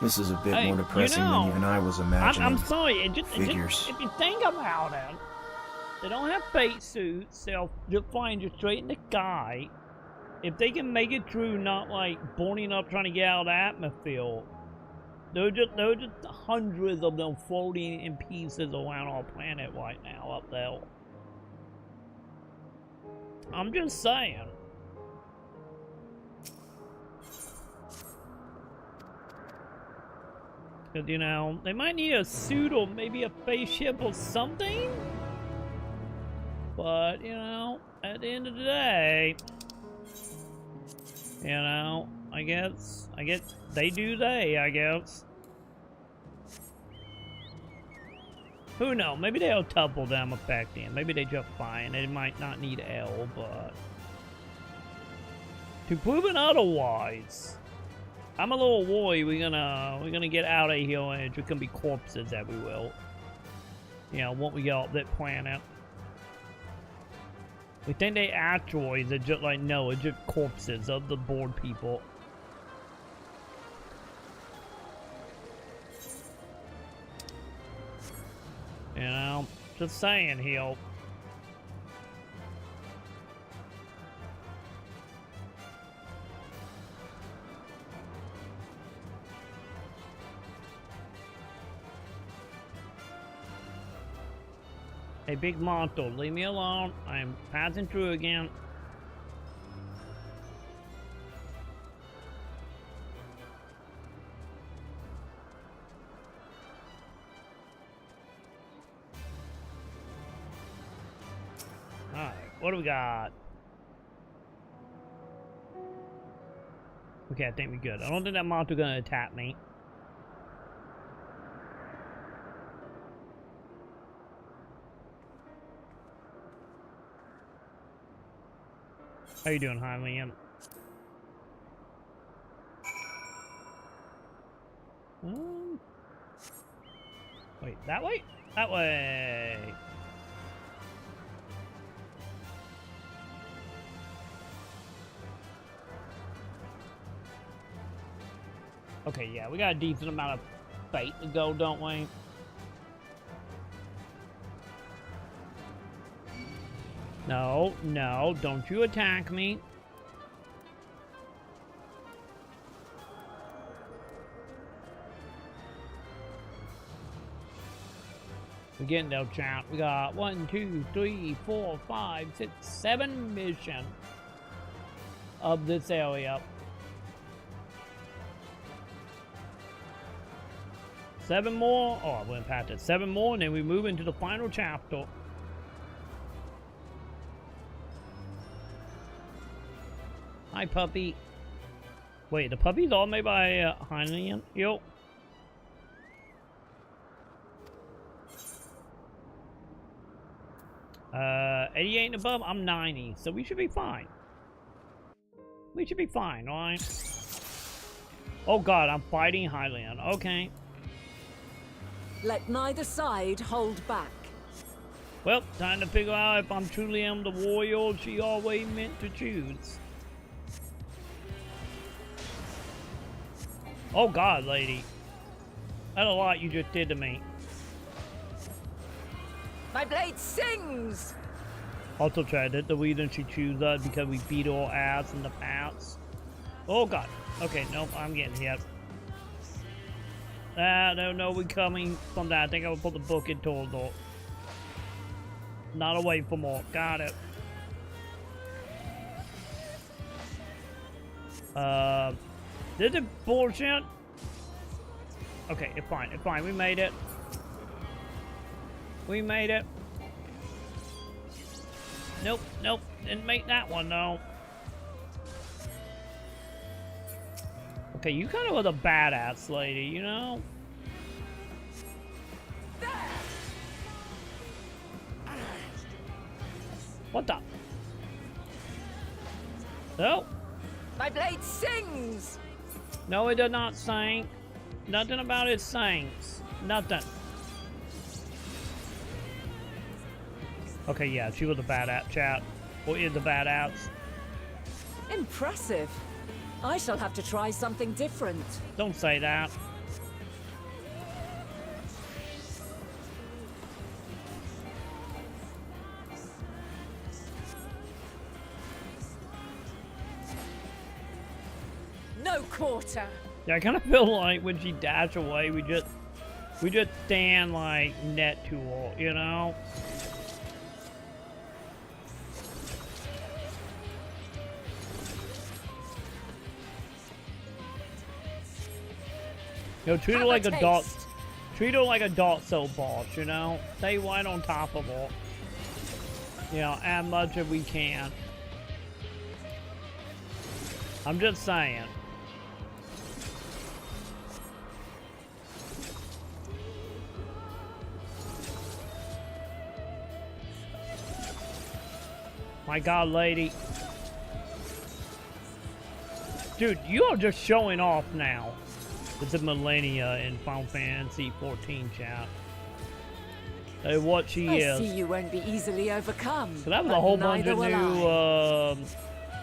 This is a bit Hey, more depressing than even I was imagining. I'm sorry. Figures. If you think about it, they don't have fate suits. They'll just flying just straight in the sky. If they can make it through, not like burning up trying to get out of the atmosphere, there are just hundreds of them floating in pieces around our planet right now up there. I'm just saying. Because, you know, they might need a suit or maybe a spaceship or something. But, you know, at the end of the day, you know, I guess they do they, I guess. Who knows? Maybe they'll topple them back then. Maybe they just fine. They might not need L, but to prove it otherwise, I'm a little worried we're gonna get out of here and it's just gonna be corpses everywhere. You know, once we get off that planet. We think they asteroids are just like, no, it's just corpses of the bored people. You know, just saying here. Hey, big monster, leave me alone. I'm passing through again. Alright, what do we got? Okay, I think we're good. I don't think that monster's gonna attack me. How you doing, Hylian? Wait, that way? That way! Okay, yeah, we got a decent amount of fate to go, don't we? No, no, don't you attack me. We're getting there, chat. We got 1, 2, 3, 4, 5, 6, 7 missions of this area. 7 more. Oh, I went past it. 7 more, and then we move into the final chapter. Hi, puppy. Wait, the puppy's all made by Hylian? Yo. Uh, 88 and above, I'm 90, so we should be fine. We should be fine, alright? Oh god, I'm fighting Hylian. Okay. Let neither side hold back. Well, time to figure out if I'm truly am the warrior she always meant to choose. Oh god, lady. That's a lot you just did to me. My blade sings! Also tried it. The reason she chose us because we beat her ass in the past. Oh god. Okay, nope, I'm getting hit. No, we're coming from that. I think I will put the book in total. Not away from more. Got it. This is bullshit. Okay, it's fine. It's fine. We made it. We made it. Nope, nope. Didn't make that one, though. Okay, you kind of was a badass lady, you know? What the? No. My blade sings! No, it does not sing. Nothing about it sings. Nothing. Okay, yeah, she was a badass, chat. Or is a badass. Impressive. I shall have to try something different. Don't say that. no quarter. Yeah, I kind of feel like when she dash away, we just stand like net to her, you know? Yo, treat her like a dog. Treat her like a Dark Soul boss, you know? Stay right on top of her. You know, as much as we can. I'm just saying. My God, lady. Dude, you are just showing off now. It's a millennia in Final Fantasy 14 chat. What she is. I see you won't be easily overcome. So that was a whole bunch of new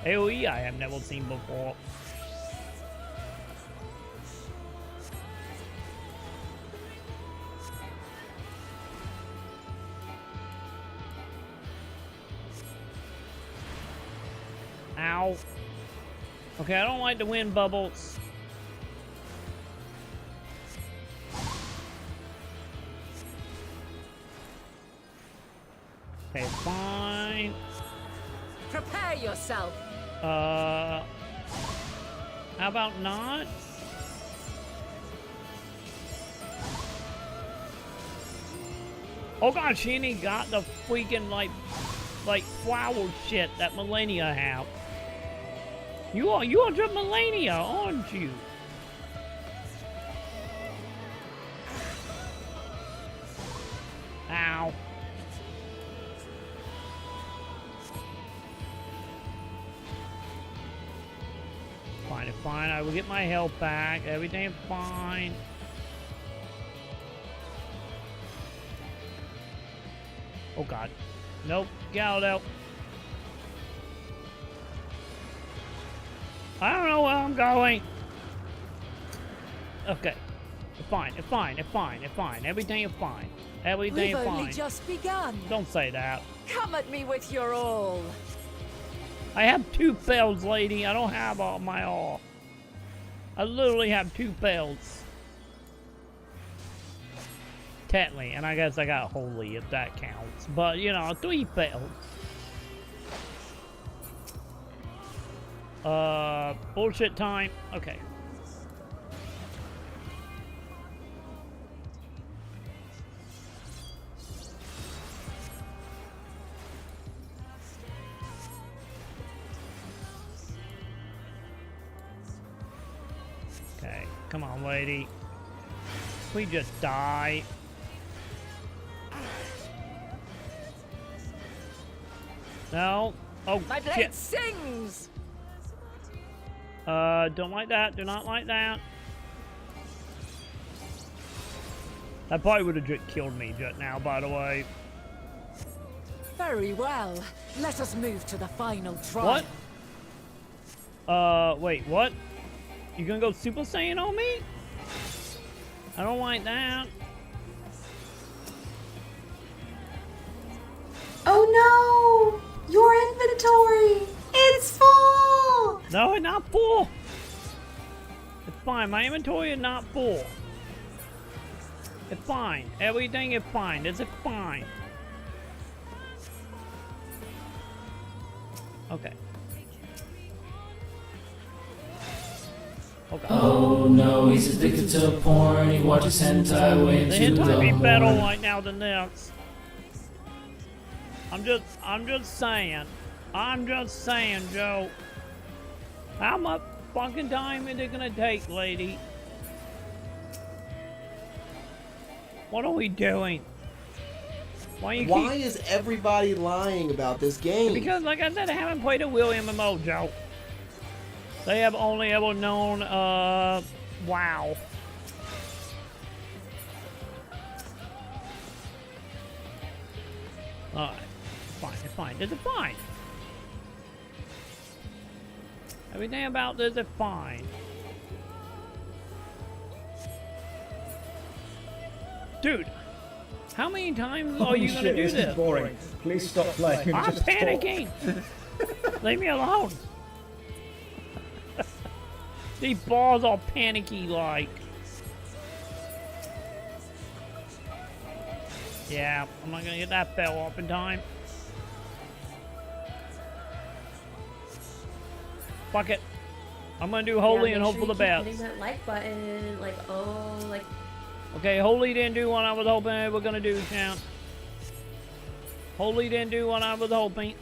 AoE I have never seen before. Ow. Okay, I don't like the wind bubbles. Okay, fine. Prepare yourself. How about not? Oh god, she ain't got the freaking like flower shit that Millennia have. You are just Millennia, aren't you? Ow. Fine, it's fine. I will get my health back. Everything is fine. Oh god. Nope. Get out of there. I don't know where I'm going. Okay. It's fine. It's fine. It's fine. It's fine. Everything is fine. Everything is fine. We've only just begun. Don't say that. Come at me with your all. I have 2 bells, lady. I don't have all my all. I literally have 2 bells. Technically, and I guess I got holy if that counts. But, you know, 3 bells. Bullshit time. Okay. Okay, come on, lady. We just die. No. Oh, my blade shit. sings. Don't like that. Do not like that. That probably would have killed me just now, by the way. Very well. Let us move to the final trial. What? Wait, what? You gonna go Super Saiyan on me? I don't like that. Oh no! Your inventory! It's full! No, it's not full. It's fine. My inventory is not full. It's fine. Everything is fine. It's fine. Okay. Okay. Oh no, he's addicted to porn. He watches hentai way The into the hentai be better morning. right now than this. I'm just saying. I'm just saying, Joe. How much fucking time is it gonna take, lady? What are we doing? Why is everybody lying about this game? Because, like I said, I haven't played a William MMO, Joe. They have only ever known, WoW. Alright. Fine, it's fine. This is fine. Everything about this is fine. Dude, how many times are you gonna do this? this? Is boring. Please stop playing. I'm Just panicking. Leave me alone. These balls are panicky like. Yeah, I'm not gonna get that bell off in time. Fuck it. I'm gonna do holy and hope for the best. Hitting that like button, like Okay, holy didn't do what I was hoping it was gonna do, champ. Holy didn't do what I was hoping.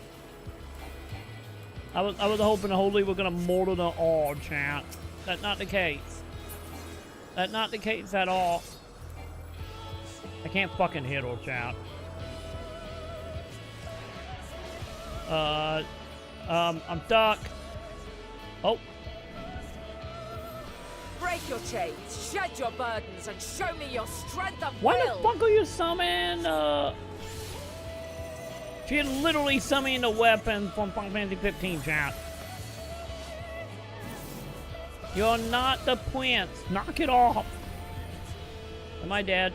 I was hoping holy were gonna mortar the all, champ. That's not the case. That's not the case at all. I can't fucking hit her, champ. I'm stuck. Oh. Break your chains, shed your burdens, and show me your strength of Why will. the fuck are you summoning? She had literally summoned a weapon from Final Fantasy 15, chat. You're not the prince. Knock it off. Am I dead?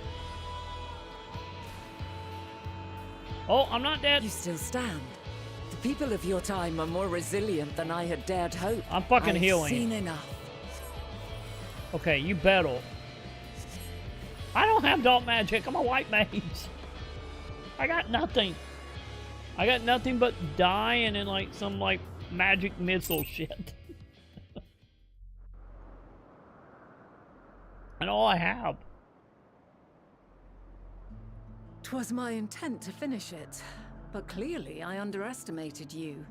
Oh, I'm not dead. You still stand. The people of your time are more resilient than I had dared hope. I'm fucking healing. I've seen enough. Okay, you battle. I don't have dark magic. I'm a white mage. I got nothing. I got nothing but die and then like some like magic missile shit. And all I have. 'Twas my intent to finish it, but clearly I underestimated you.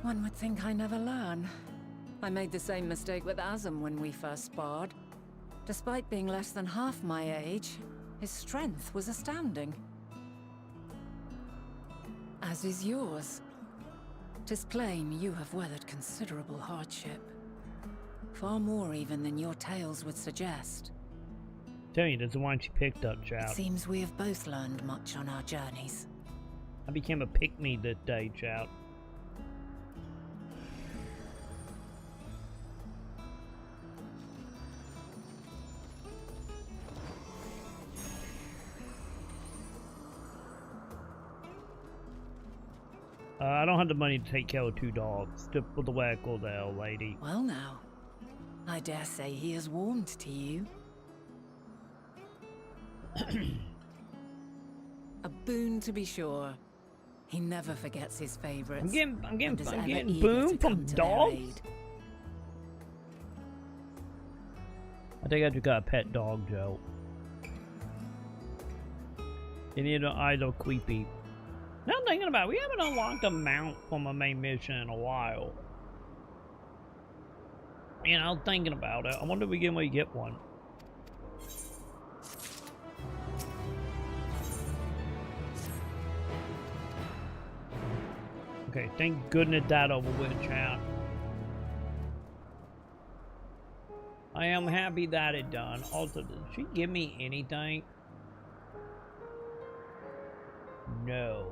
One would think I never learn. I made the same mistake with Azam when we first sparred. Despite being less than half my age, his strength was astounding. As is yours. 'Tis plain you have weathered considerable hardship. Far more even than your tales would suggest. Tell you, that's the one she picked up, It child. seems we have both learned much on our journeys. I became a pick-me this day, child. I don't have the money to take care of 2 dogs. To put the way I call the old lady. Well now, I dare say he has warmed to you. A boon to be sure. He never forgets his favorites. I'm getting boon from dogs? I think I just got a pet dog, Joe. And either eyes are creepy. Now I'm thinking about it, we haven't unlocked a mount from a main mission in a while. You know, thinking about it. I wonder if we can get one. Okay, thank goodness that over with, chat. I am happy that it done. Also, did she give me anything? No.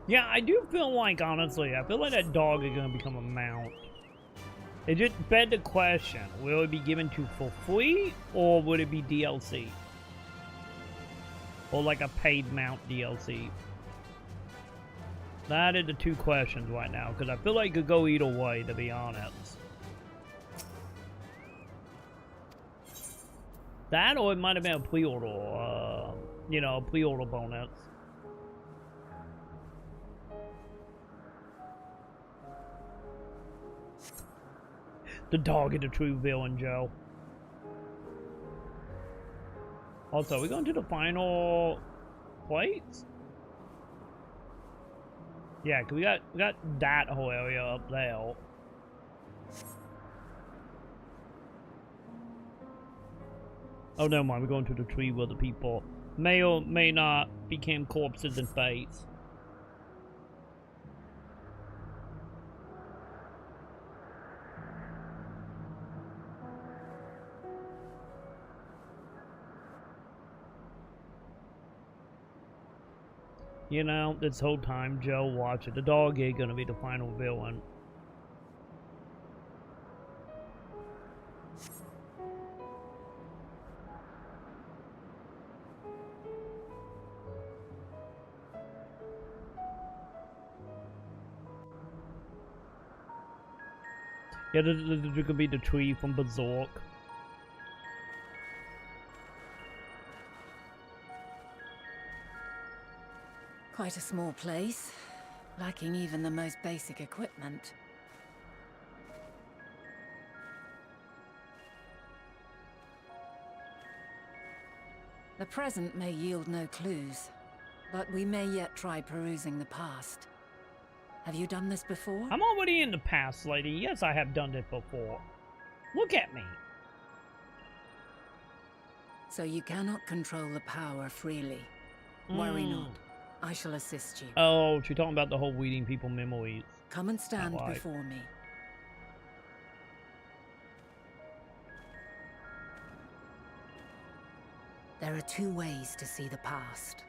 Yeah, I do feel like, honestly, I feel like that dog is going to become a mount. It just begged the question, will it be given to for free, or would it be DLC? Or like a paid mount DLC? That are the 2 questions right now, because I feel like it could go either way, to be honest. That, or it might have been a pre-order, you know, pre-order bonus. The dog is the true villain, Joe. Also, we going to the final plates? Yeah, cause we got that whole area up there. Oh, never mind. We're going to the tree where the people may or may not become corpses and fates. You know, this whole time, Joe, watch it. The dog ain't gonna be the final villain. Yeah, there could be the tree from Berserk. Quite a small place, lacking even the most basic equipment. The present may yield no clues, but we may yet try perusing the past. Have you done this before? I'm already in the past, lady. Yes, I have done it before. Look at me. So you cannot control the power freely. Worry not. I shall assist you. Oh, she's talking about the whole reading people memories. Come and stand before me. There are two ways to see the past.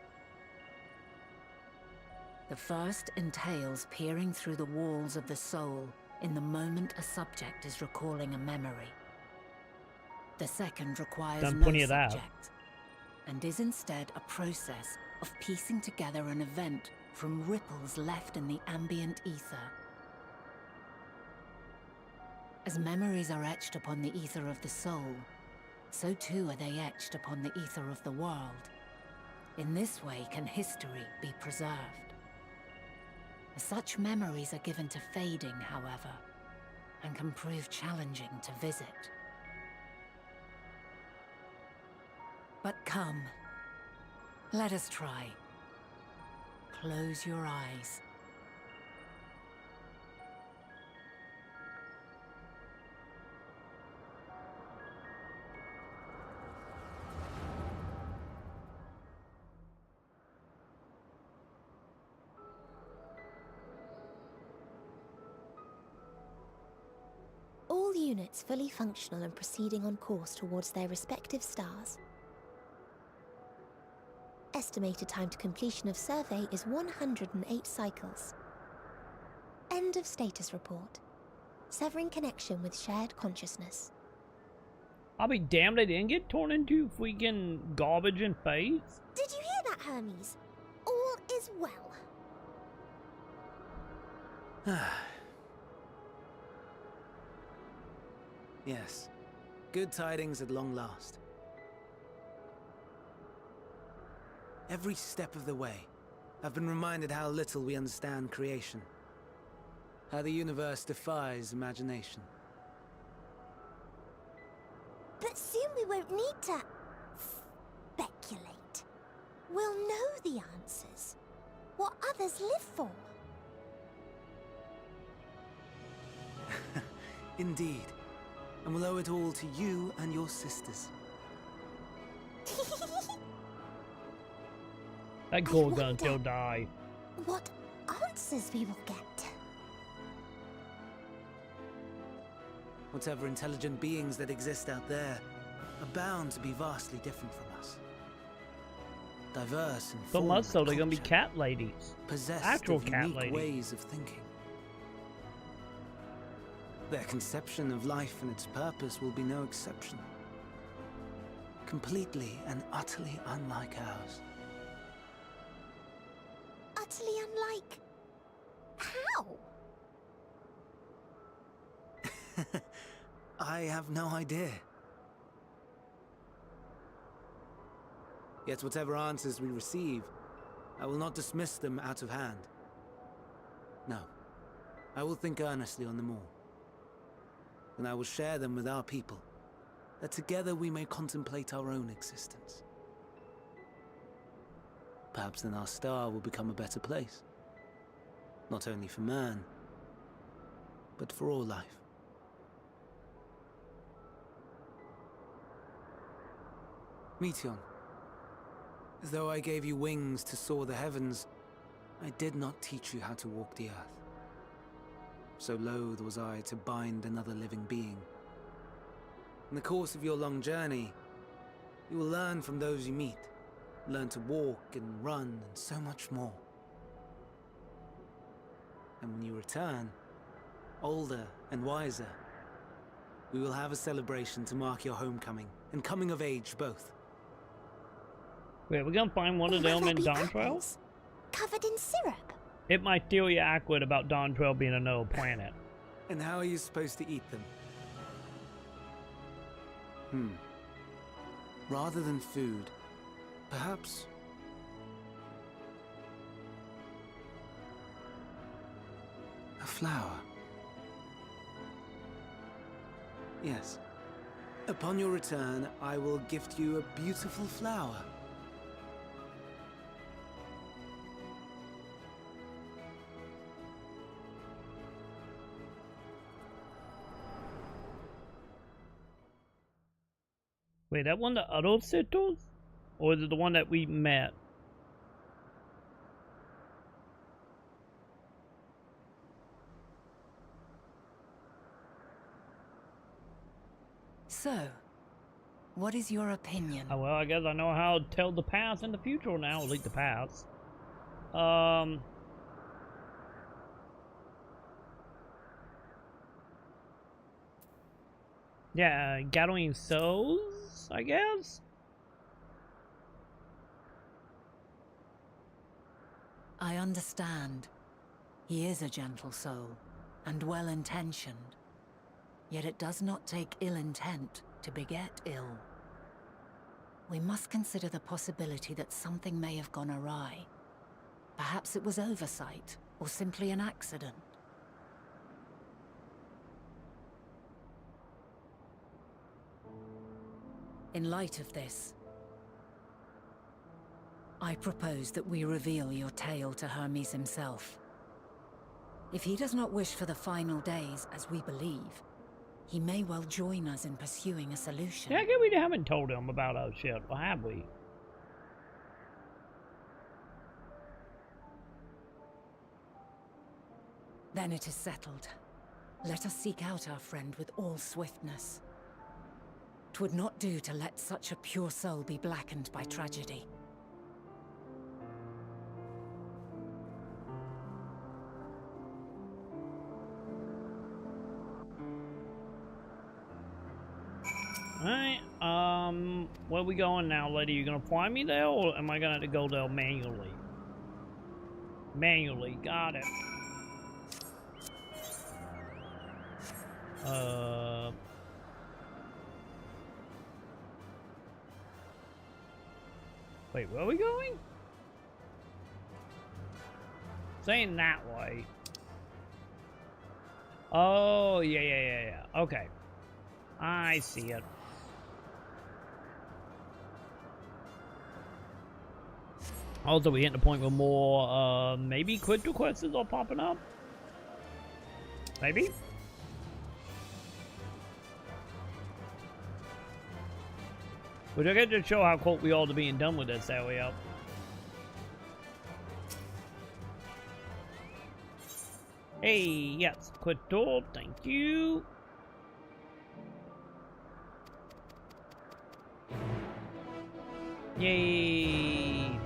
The first entails peering through the walls of the soul in the moment a subject is recalling a memory. The second requires no subject, and is instead a process of piecing together an event from ripples left in the ambient ether. As memories are etched upon the ether of the soul, so too are they etched upon the ether of the world. In this way can history be preserved. Such memories are given to fading, however, and can prove challenging to visit. But come, let us try. Close your eyes. All units fully functional and proceeding on course towards their respective stars. Estimated time to completion of survey is 108 cycles. End of status report. Severing connection with shared consciousness. I'll be damned they didn't get torn into freaking garbage and phase. Did you hear that, Hermes? All is well. Yes. Good tidings at long last. Every step of the way, I've been reminded how little we understand creation. How the universe defies imagination. But soon we won't need to speculate. We'll know the answers. What others live for. Indeed. And we'll owe it all to you and your sisters. That girl gonna still die. What answers we will get. Whatever intelligent beings that exist out there are bound to be vastly different from us. Diverse and So much so they're gonna be cat ladies. Possessed Actual of cat unique ladies. ways of thinking. Their conception of life and its purpose will be no exception. Completely and utterly unlike ours. Utterly unlike... how? I have no idea. Yet whatever answers we receive, I will not dismiss them out of hand. No, I will think earnestly on them all. And I will share them with our people, that together we may contemplate our own existence. Perhaps then our star will become a better place. Not only for man, but for all life. Meteon, as though I gave you wings to soar the heavens, I did not teach you how to walk the earth. So loath was I to bind another living being. In the course of your long journey, you will learn from those you meet. Learn to walk and run and so much more. And when you return, older and wiser, we will have a celebration to mark your homecoming and coming of age both. Wait, we're gonna find one of them in Dontrell? Covered in syrup. Hit my theory accurate about Dontrell being another planet. And how are you supposed to eat them? Rather than food, perhaps... a flower. Yes. Upon your return, I will gift you a beautiful flower. Wait, that one the other Citos? Or is it the one that we met? So, what is your opinion? Oh, well, I guess I know how to tell the past and the future now, at least the past. Yeah, gathering souls, I guess? I understand. He is a gentle soul, and well-intentioned. Yet it does not take ill intent to beget ill. We must consider the possibility that something may have gone awry. Perhaps it was oversight, or simply an accident. In light of this, I propose that we reveal your tale to Hermes himself. If he does not wish for the final days, as we believe, he may well join us in pursuing a solution. Yeah, I guess we haven't told him about our shit, or have we? Then it is settled. Let us seek out our friend with all swiftness. 'Twould not do to let such a pure soul be blackened by tragedy. Alright, where are we going now, lady? You gonna fly me there, or am I gonna have to go there manually? Manually, got it. Wait, where are we going? Saying that way. Oh, yeah. Okay. I see it. Also, we hit the point where more, maybe crystal quests are popping up? Maybe? Which I get to show how close we are to being done with this area. Hey, yes, crystal, thank you. Yay!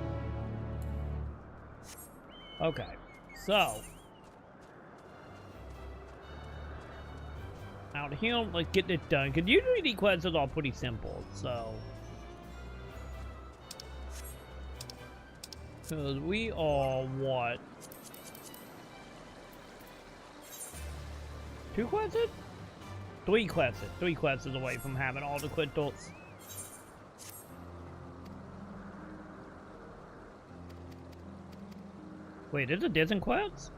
Okay, so out here, let's get this done. Because usually these quests are pretty simple, so. Because we are what? 2 quests? 3 quests. 3 quests away from having all the crystals. Wait, is it different quests?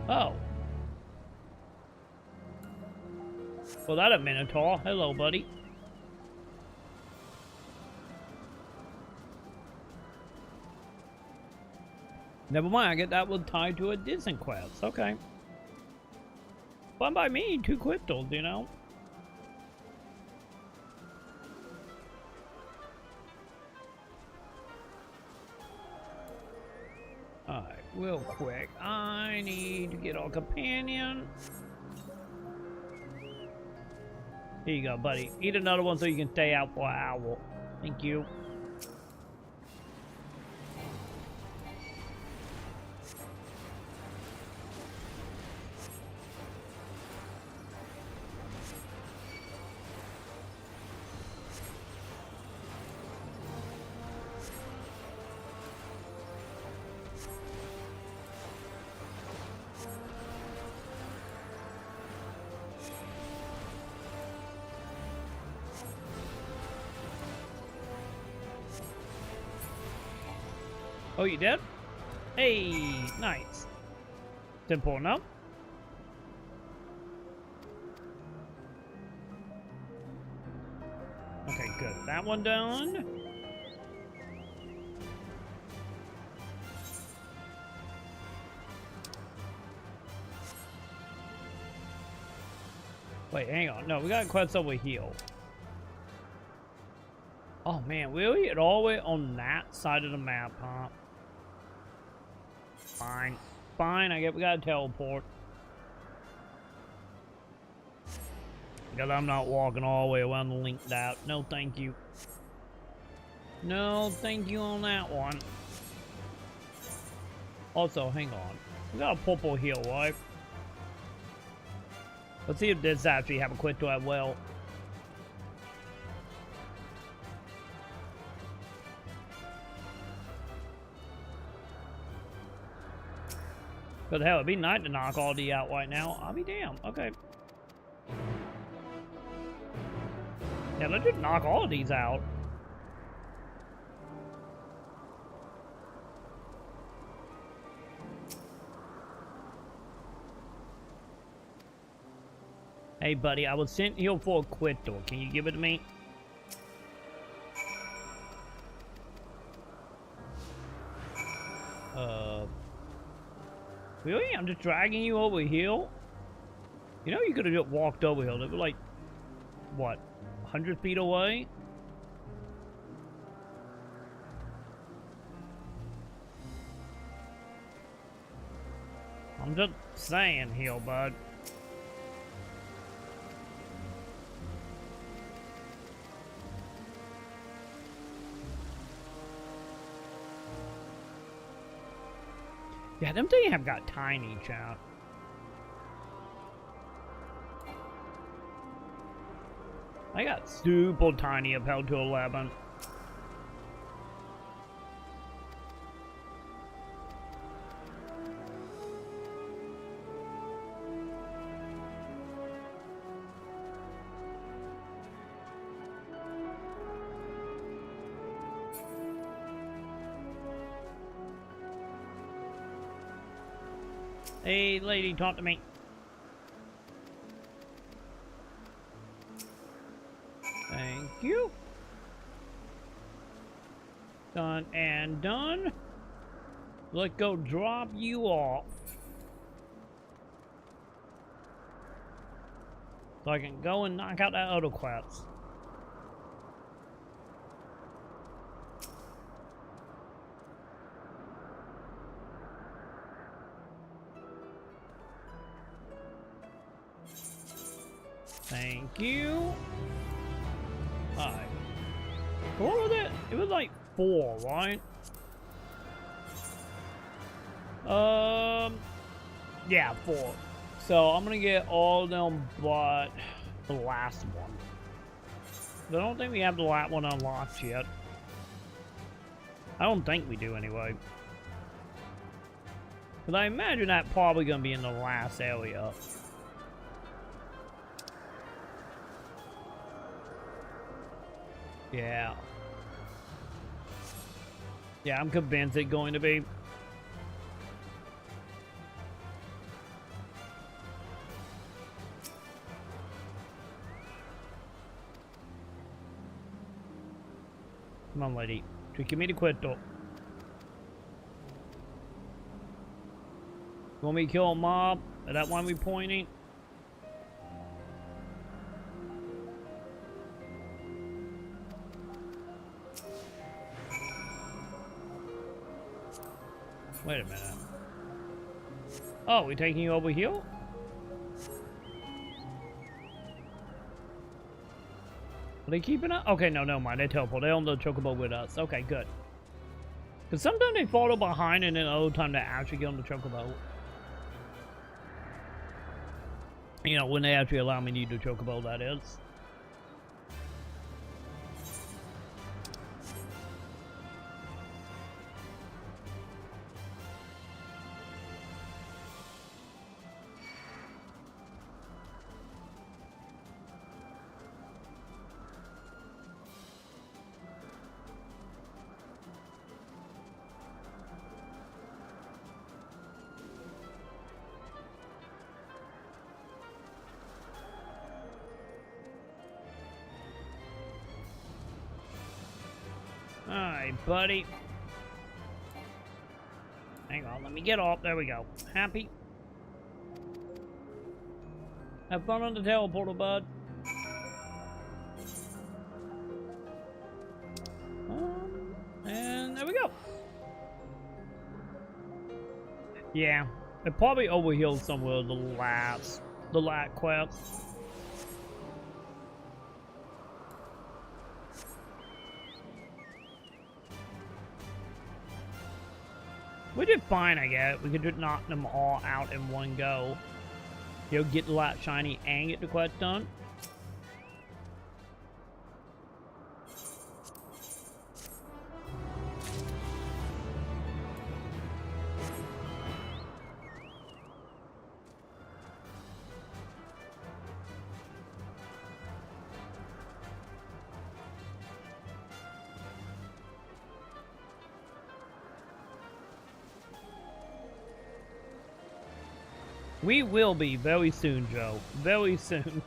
Oh. Well, that a Minotaur. Hello, buddy. Never mind, I get that one tied to a Disney quest. Okay. Fun by me, 2 crystals, you know? Alright, real quick. I need to get our companion. Here you go, buddy. Eat another one so you can stay out for an hour. Thank you. Oh, you did? Hey, nice. Simple enough. Okay, good. That one done. Wait, hang on. No, we got quests over here. Oh man, we get all the way on that side of the map, huh? Fine. Fine, I get we gotta teleport. Because I'm not walking all the way around the linked out. No, thank you. No, thank you on that one. Also, hang on. We got a purple heal, right? Let's see if this actually have a quick to as well. Because hell, it'd be nice to knock all these out right now. I'll be damned. Okay. Yeah, let's just knock all of these out. Hey, buddy, I was sent here for a quit door. Can you give it to me? Really? I'm just dragging you over here? You know you could have just walked over here. They were like, what, 100 feet away? I'm just saying here, bud. Yeah, them things have got tiny, chat. I got super tiny up held to 11. Hey, lady, talk to me. Thank you. Done and done. Let's go drop you off. So I can go and knock out that other quest. Thank you. Alright. What was it? It was like 4, right? Yeah, 4. So I'm gonna get all of them but the last one. I don't think we have the last one unlocked yet. I don't think we do anyway. Because I imagine that probably gonna be in the last area. Yeah. Yeah, I'm convinced it's going to be. Come on, lady. Just give me the quit though. You want me to kill a mob? Is that one we pointing? Wait a minute. Oh, we taking you over here? Are they keeping up? Okay, no, never mind. They teleport. They on the chocobo with us. Okay, good. Because sometimes they follow behind and then other time they actually get on the chocobo. You know, when they actually allow me to use the chocobo, that is. Alright, buddy. Hang on, let me get off. There we go. Happy? Have fun on the teleporter, bud. And there we go. Yeah, it probably overhealed somewhere the last quest. We did fine, I guess. We could just knock them all out in one go. You know, get the light shiny and get the quest done. We will be very soon, Joe. Very soon.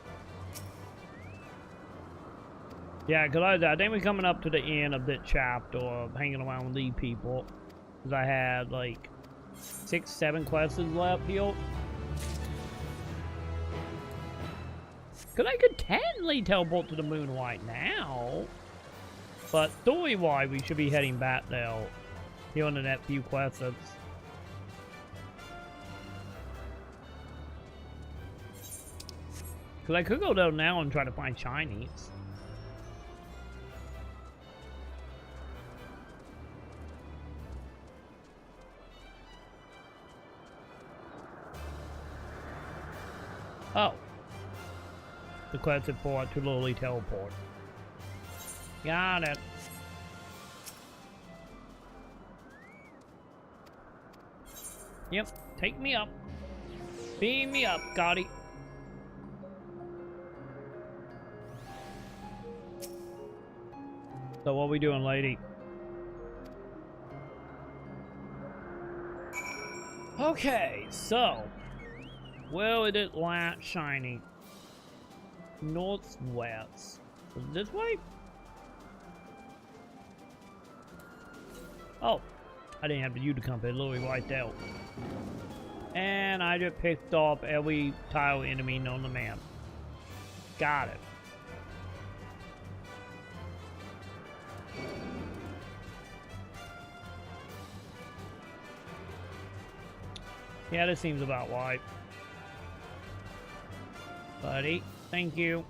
Yeah, because I think we're coming up to the end of that chapter of hanging around with these people. Because I had like 6, 7 quests left here. Because I could technically teleport to the moon right now. But story-wise, we should be heading back there here on the next few quests. Because I could go down now and try to find shinies. Oh. The quest is for to literally teleport. Got it. Yep, take me up. Beam me up, Gotti. So what we doing, lady? Okay, so where is it last shiny? Northwest. Was it this way? Oh, I didn't have to use the compass, literally right out. And I just picked off every tile enemy on the map. Got it. Yeah, this seems about right. Buddy, thank you.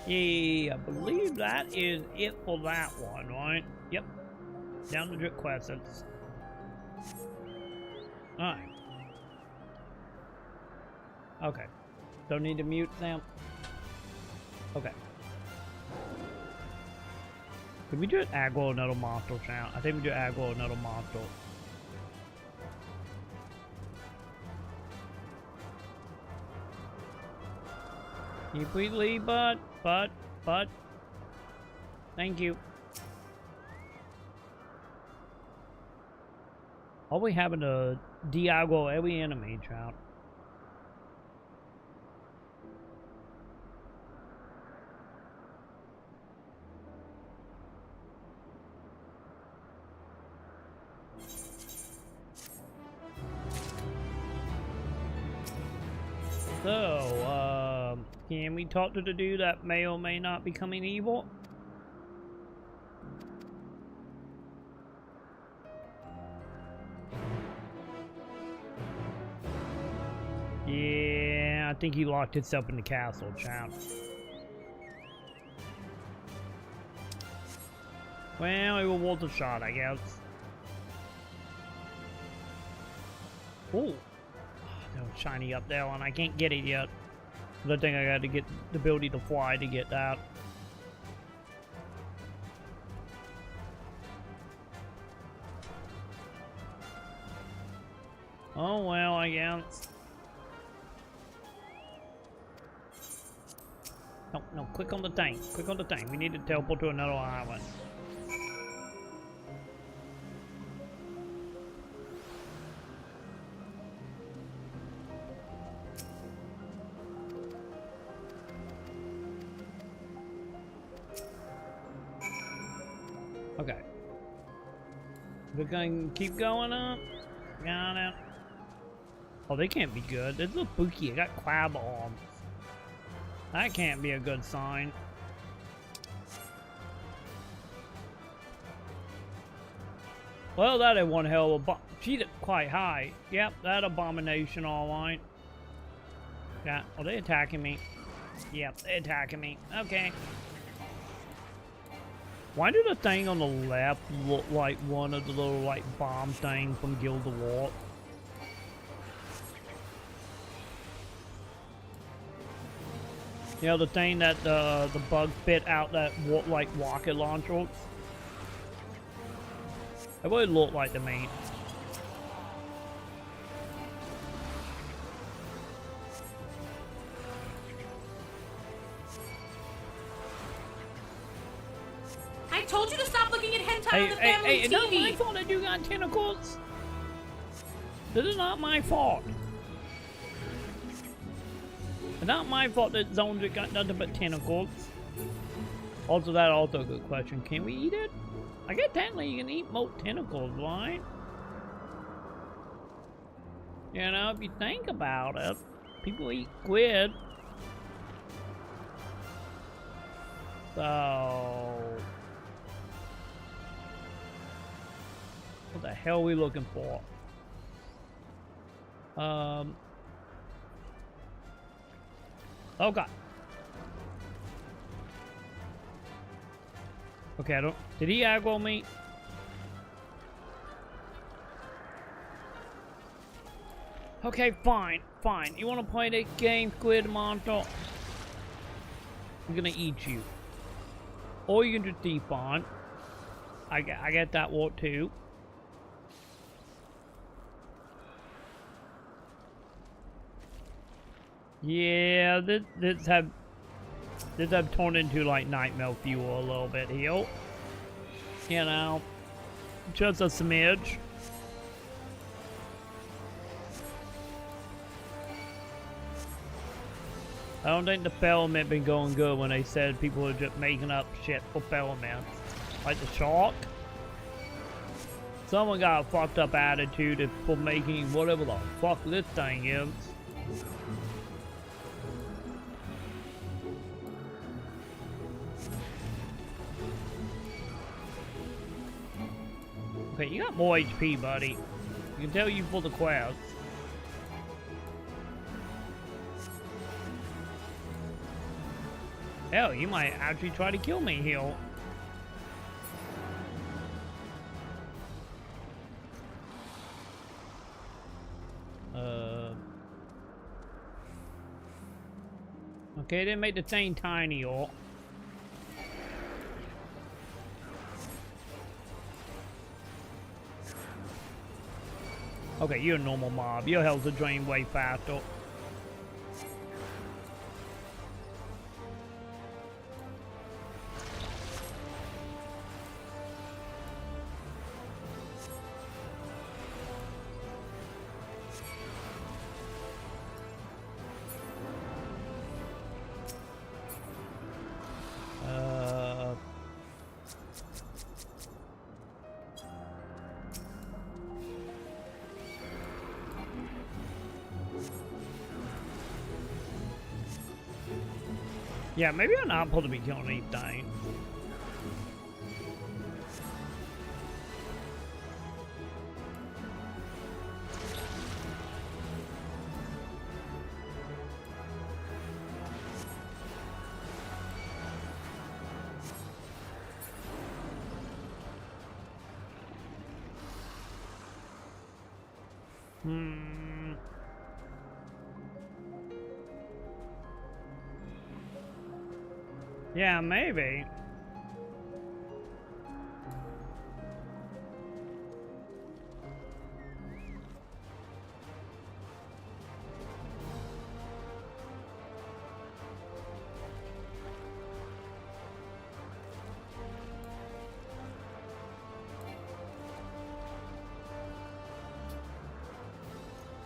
Yeah, I believe that is it for that one, right? Yep. Down the drip quest. Alright. Okay. Don't need to mute them. Okay. Did we just aggro another monster, chat? I think we just aggro another monster. Can you please leave, bud? Bud? Thank you. Are we having to de-aggro every enemy, chat? So, can we talk to the dude that may or may not be becoming evil? Yeah, I think he locked himself in the castle, champ. Well, it was worth a shot, I guess. Ooh. Shiny up there, and I can't get it yet. I think I got to get the ability to fly to get that. Oh well, I guess. No, click on the tank. Click on the tank. We need to teleport to another island. Okay. We're going to keep going up. Got it. Oh, they can't be good. This is spooky. I got crab arms. That can't be a good sign. Well, that is one hell of a she's quite high. Yep, that abomination, alright. Yeah, are they attacking me? Yep, they're attacking me. Okay. Why did the thing on the left look like one of the little, like, bomb things from Guild of War? You know, the thing that the bug spit out that like rocket launchers? It would look like to me. I told you to stop looking at hentai Hey, on the family hey, it's not TV. my fault that you got tentacles. This is not my fault. It's not my fault that zones got nothing but tentacles. Also, that also a good question. Can we eat it? I guess technically you can eat most tentacles, right? You know, if you think about it, people eat squid. So, what the hell are we looking for? Oh god. Okay, I don't. Did he aggro me? Okay, fine, fine. You wanna play that game, Squid Monster? I'm gonna eat you. Or you can just despawn. I get that one too. Yeah, this have turned into like nightmare fuel a little bit here. You know, just a smidge. I don't think the Pelament been going good when they said people are just making up shit for Pelament. Like the shark. Someone got a fucked up attitude for making whatever the fuck this thing is. Okay, you got more HP, buddy. You can tell you for the quest. Hell, you might actually try to kill me here. Okay, didn't make the thing tiny, or. Okay, you're a normal mob. Your health will drain way faster. Yeah, maybe I'm not supposed to be killing anything. Yeah, maybe.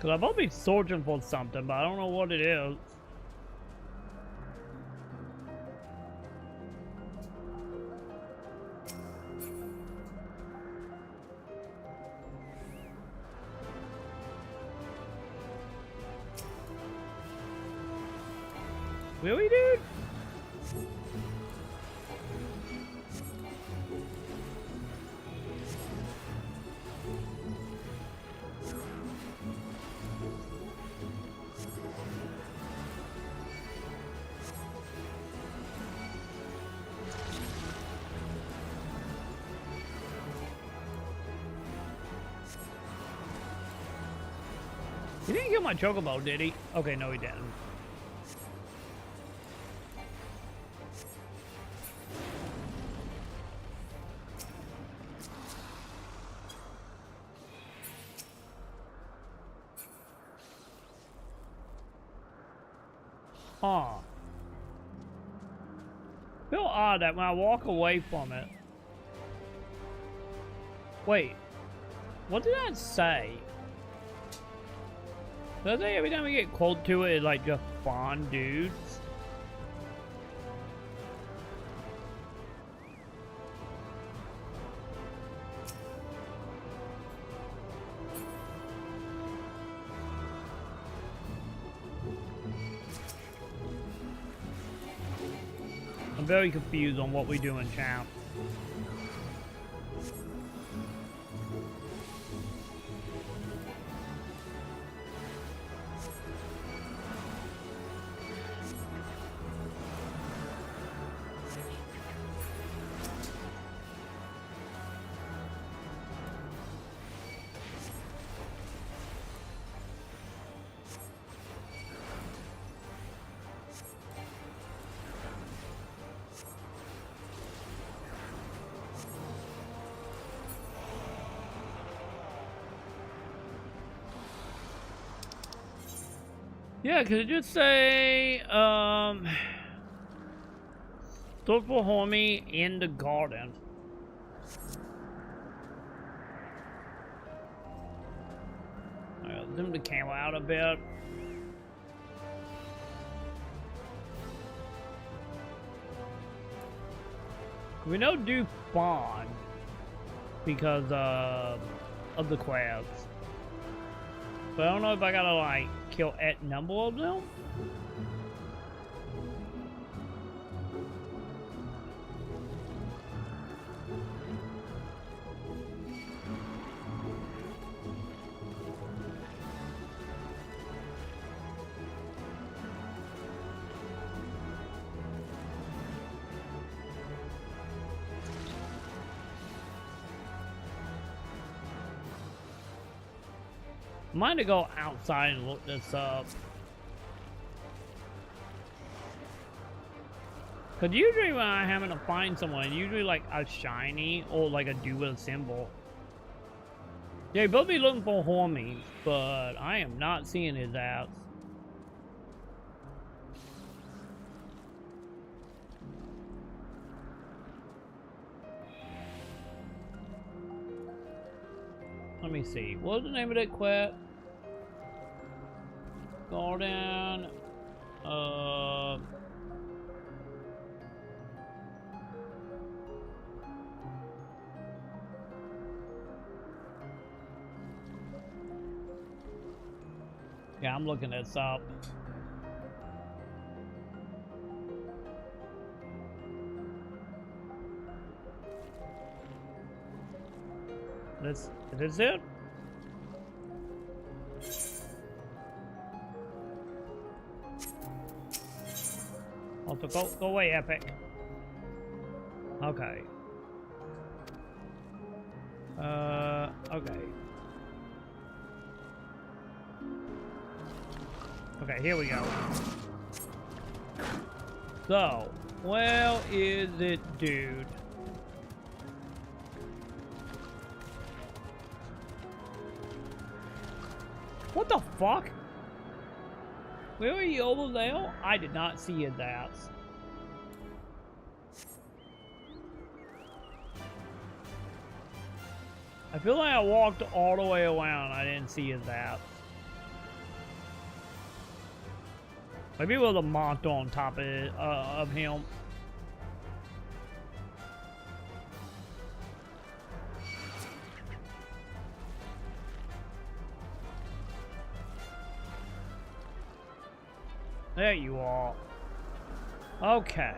Cause I've always been searching for something, but I don't know what it is. Really, dude? He didn't kill my chocobo, did he? Okay, no he didn't. Huh. Feel odd that when I walk away from it. Wait. What did that say? Does it say every time we get close to it, it like just spawn dudes? I'm very confused on what we do in champ. Yeah, could it just say, stood for homie in the garden. Alright, zoom the camera out a bit. We know do spawn because of the crabs. But I don't know if I gotta like kill at number of them. I'm going to go outside and look this up. Cause usually when I'm having to find someone, usually like a shiny or like a dude with a symbol. Yeah, you both be looking for homies, but I am not seeing his ass. Let me see. What's the name of that quest? Garden. Yeah, I'm looking this up. Is this it? Also, go away, Epic. Okay. Okay. Okay, here we go. So, where is it, dude? What the fuck? Where are you over there? I did not see his ass. I feel like I walked all the way around. I didn't see his ass. Maybe it was a monster on top of him. There you are. Okay.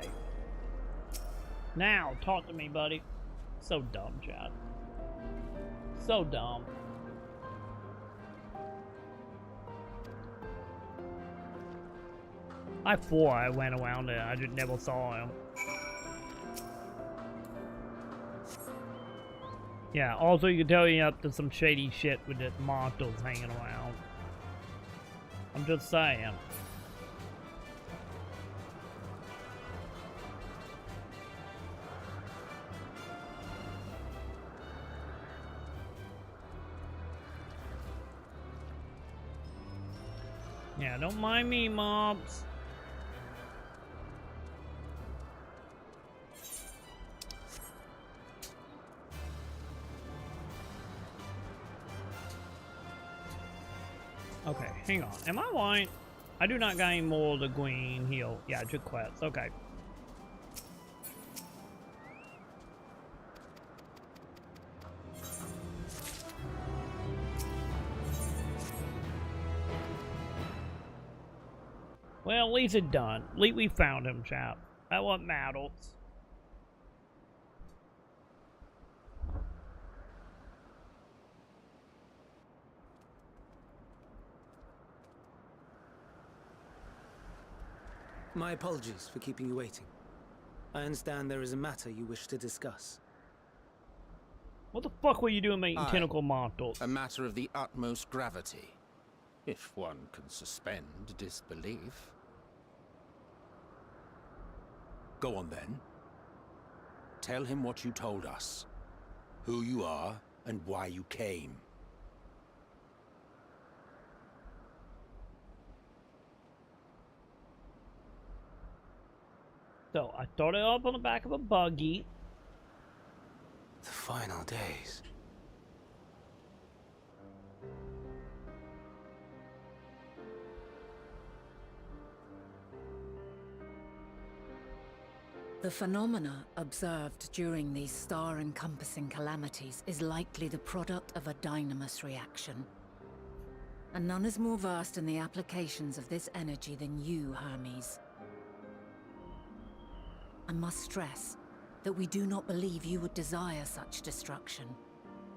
Now, talk to me, buddy. So dumb, Chad. So dumb. I swore I went around it. I just never saw him. Yeah, also you can tell you up to some shady shit with the monsters hanging around. I'm just saying. Yeah, don't mind me, mobs. Okay, hang on. Am I lying? I do not got any more of the green heal. Yeah, just quests. Okay. Well, at least it's done. At least we found him, chap. That what matters. My apologies for keeping you waiting. I understand there is a matter you wish to discuss. What the fuck were you doing making Aye. tentacle monsters? A matter of the utmost gravity, if one can suspend disbelief. Go on then. Tell him what you told us, who you are, and why you came. So, I started up on the back of a buggy. The final days. The phenomena observed during these star-encompassing calamities is likely the product of a dynamis reaction. And none is more versed in the applications of this energy than you, Hermes. I must stress that we do not believe you would desire such destruction.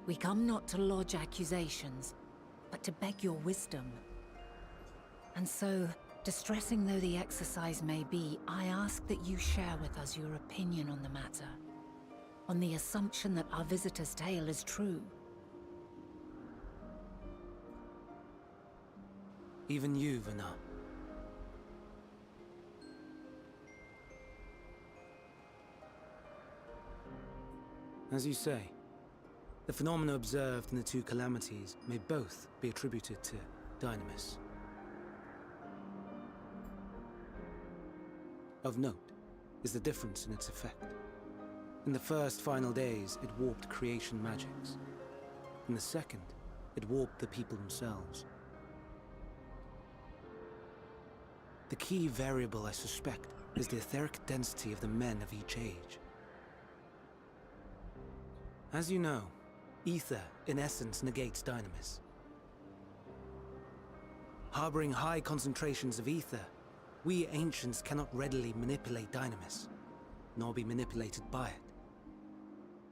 We come not to lodge accusations, but to beg your wisdom. And so, distressing though the exercise may be, I ask that you share with us your opinion on the matter, on the assumption that our visitor's tale is true. Even you, Vana. As you say, the phenomena observed in the two calamities may both be attributed to dynamis. Of note is the difference in its effect. In the first final days, it warped creation magics. In the second, it warped the people themselves. The key variable, I suspect, is the etheric density of the men of each age. As you know, ether, in essence, negates dynamis. Harboring high concentrations of ether, we ancients cannot readily manipulate dynamis, nor be manipulated by it.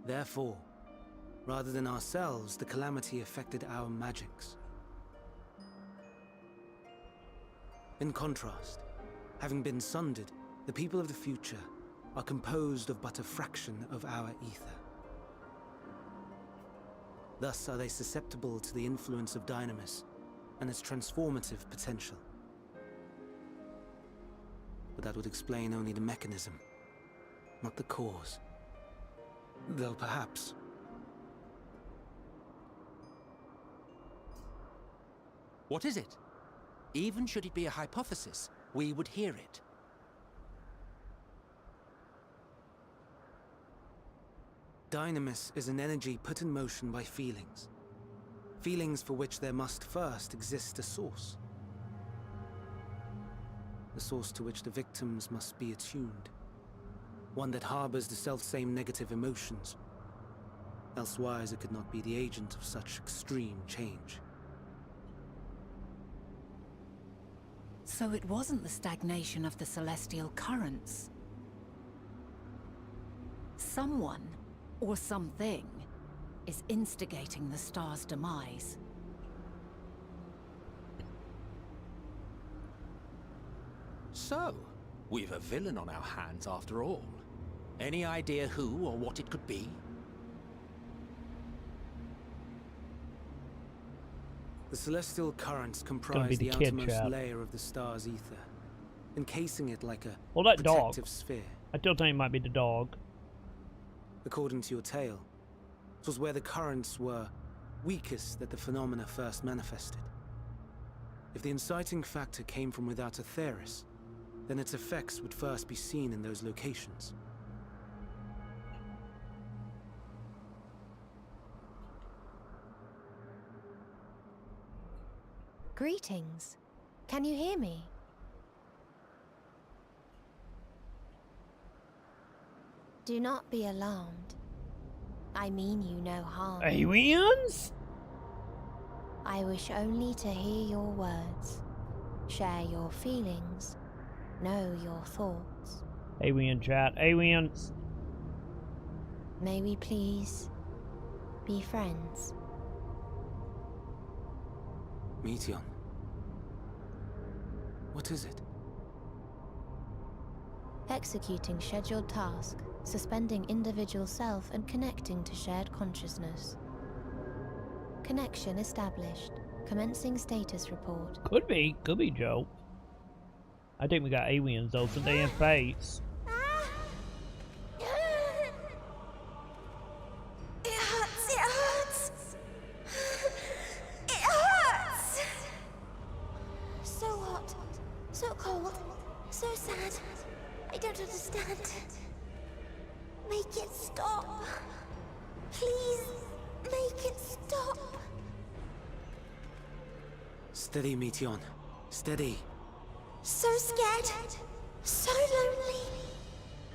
Therefore, rather than ourselves, the calamity affected our magics. In contrast, having been sundered, the people of the future are composed of but a fraction of our ether. Thus are they susceptible to the influence of dynamis and its transformative potential. But that would explain only the mechanism, not the cause. Though perhaps... What is it? Even should it be a hypothesis, we would hear it. Dynamis is an energy put in motion by feelings. Feelings for which there must first exist a source. The source to which the victims must be attuned. One that harbors the selfsame negative emotions. Elsewise it could not be the agent of such extreme change. So it wasn't the stagnation of the celestial currents. Someone, or something, is instigating the star's demise. So, we've a villain on our hands after all. Any idea who or what it could be? The celestial currents comprise the outermost layer of the star's ether, encasing it like a protective sphere. I still think it might be the dog. According to your tale, it was where the currents were weakest that the phenomena first manifested. If the inciting factor came from without Aetheris, then its effects would first be seen in those locations. Greetings. Can you hear me? Do not be alarmed. I mean you no harm. Aliens? I wish only to hear your words, share your feelings, know your thoughts. Alien chat, aliens. May we please be friends? Maconn. What is it? Executing scheduled task, suspending individual self and connecting to shared consciousness. Connection established. Commencing status report. Could be Joe. I think we got aliens though, so they in face. Steady, Maconn. Steady. So scared. So lonely.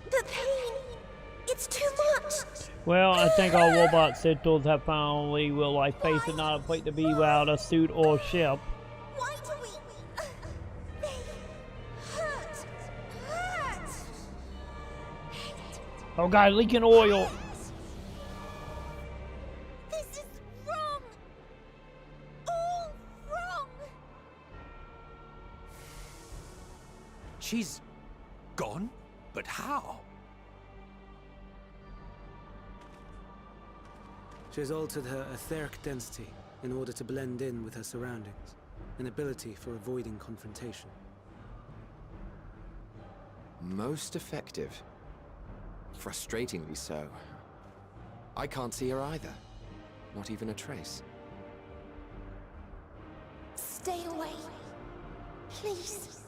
The pain. It's too much. Well, I think our robot sisters have finally realized face is not a place to be without a suit or ship. Why do we... They hurt. Oh god, leaking oil. This is wrong. All wrong. She's gone? But how? She has altered her etheric density in order to blend in with her surroundings, an ability for avoiding confrontation. Most effective. Frustratingly so. I can't see her either. Not even a trace. Stay away. Please.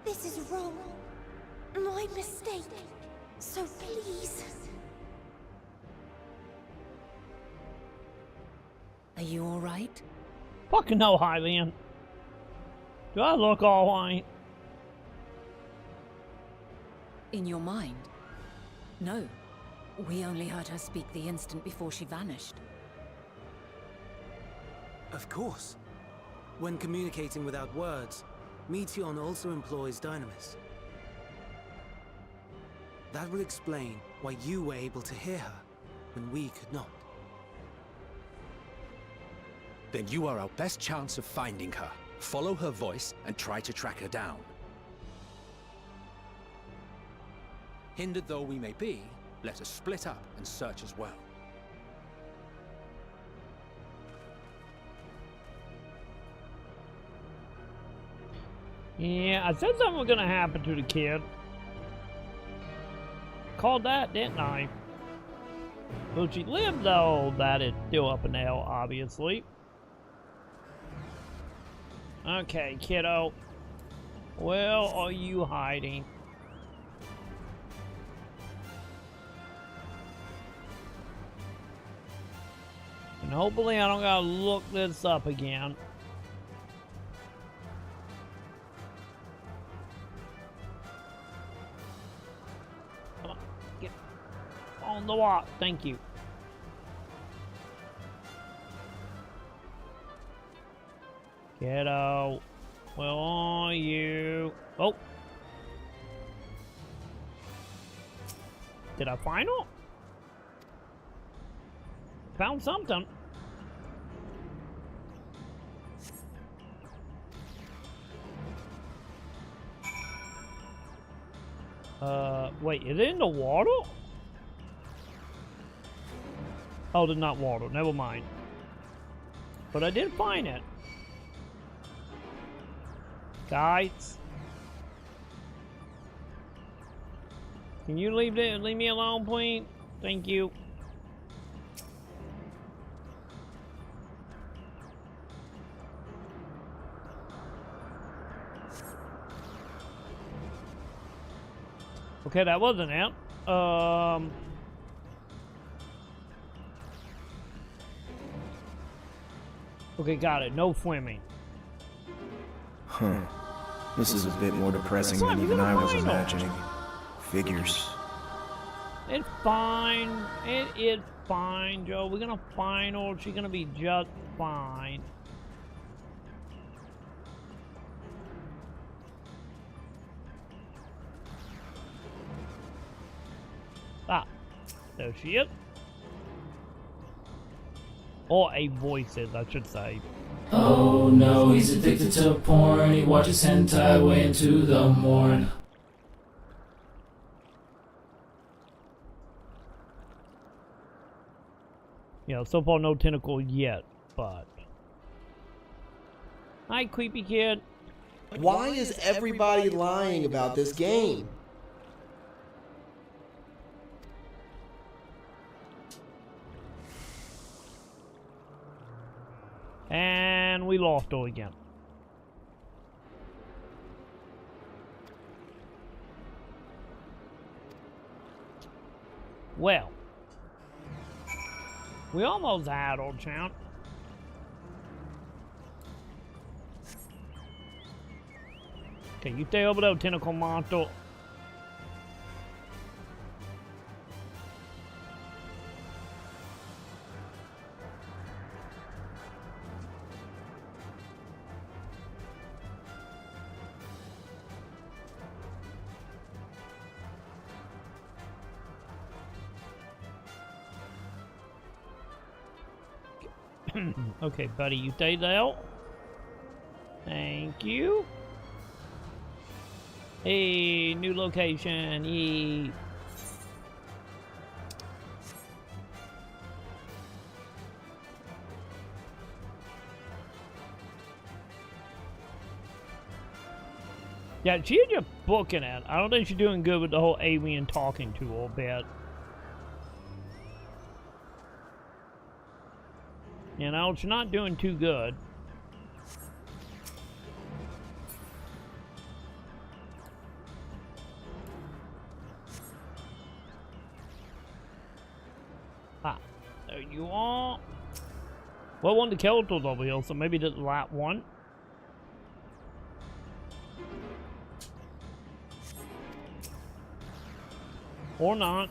This is wrong. My mistake. So please. Are you alright? Fucking no, Hylian. Do I look alright? In your mind? No. We only heard her speak the instant before she vanished. Of course. When communicating without words, Maconn also employs dynamis. That would explain why you were able to hear her, when we could not. Then you are our best chance of finding her. Follow her voice and try to track her down. Hindered though we may be, let us split up and search as well. Yeah, I said something was gonna happen to the kid. Called that, didn't I? Will she live though? That is still up in the air, obviously. Okay, kiddo. Where are you hiding? And hopefully I don't gotta look this up again. Come on, get on the walk. Thank you. Kiddo. Where are you? Oh. Did I find it? Found something. Wait, is it in the water? Oh, it's not water. Never mind. But I did find it. Guys. Can you leave me alone, please? Thank you. Okay, that wasn't it. Okay, got it. No swimming. Huh. This is a bit more depressing than even I was imagining. Figures. It's fine. It is fine, Joe. We're gonna find her. She's gonna be just fine. Ah, there she is. Or a voices, I should say. Oh no, he's addicted to porn. He watches hentai way into the morn. You know, so far no tentacle yet, but... Hi, creepy kid. Why is everybody lying about this game? And we lost her again. Well. We almost had old champ. Okay, you stay over there, tentacle monster. Okay, buddy, you stay there. Thank you. Hey, new location. Yee. Yeah, she's just booking it. I don't think she's doing good with the whole alien talking to her a bit. You know, she's not doing too good. Ah, there you are. Well, one of the skeletons over here, so maybe this last one. Or not.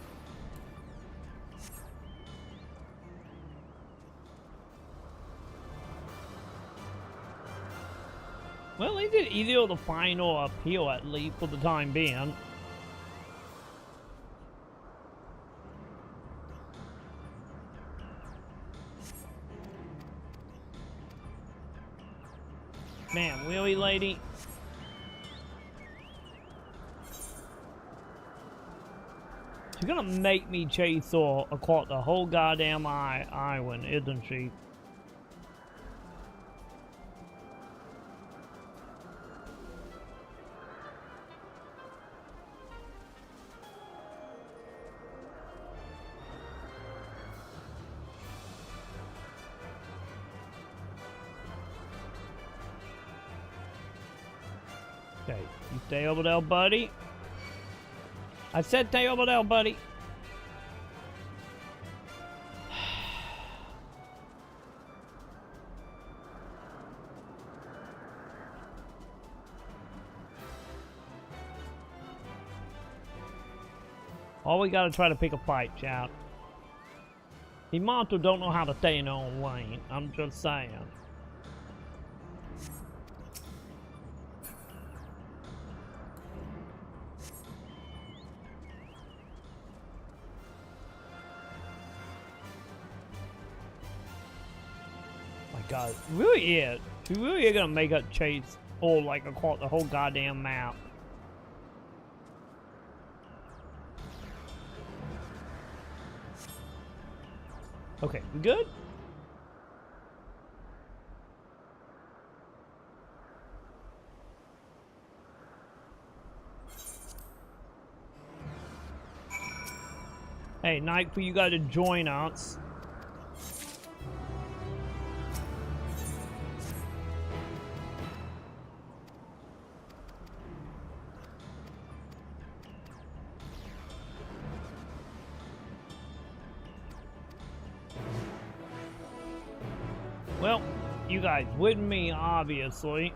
Well, they did easier to find or appeal at least for the time being. Man, really, lady? She's gonna make me chase her across the whole goddamn island, isn't she? Okay, you stay over there, buddy. I said stay over there, buddy. All we gotta try to pick a fight, chat. The monster don't know how to stay in their own lane. I'm just saying. god, really is. She really is gonna make us chase all like across the whole goddamn map. Okay, we good? Hey, night for you guys to join us. Well, you guys with me, obviously.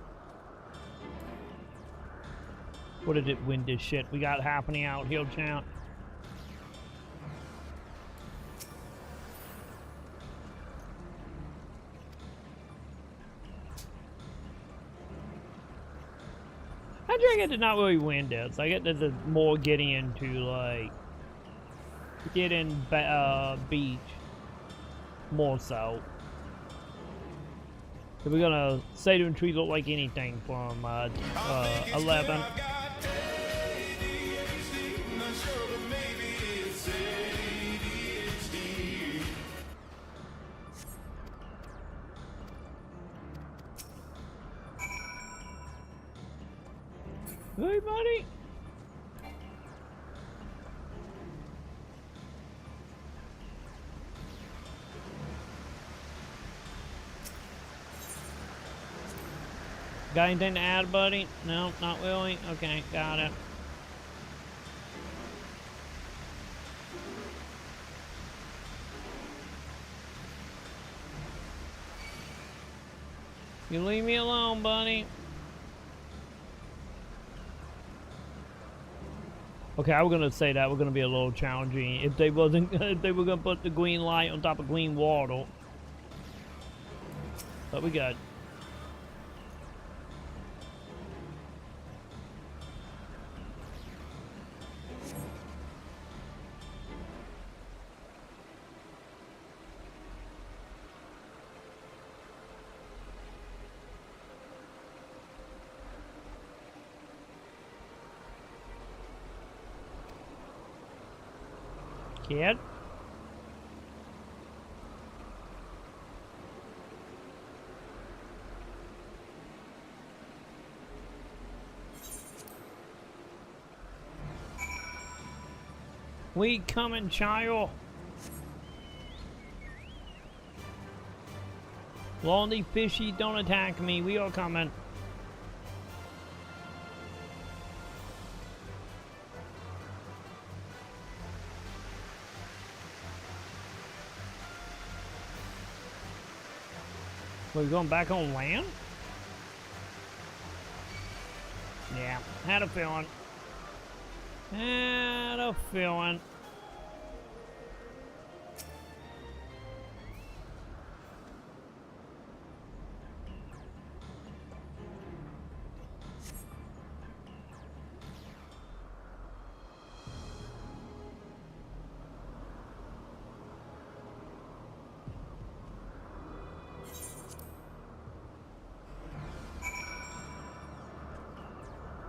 What did it win this shit we got happening out here, chat? I get to not really win this. I get this is more getting into like getting beach more so. So we're gonna say to trees look like anything from 11. Hey, buddy. Got anything to add, buddy? No, not really? Okay, got it. You leave me alone, buddy. Okay, I was gonna say that was gonna be a little challenging if they wasn't if they were gonna put the green light on top of green water. But we got. Kid? We coming, child. Lonely fishy, don't attack me. We are coming. We're going back on land? Yeah, had a feeling. Had a feeling.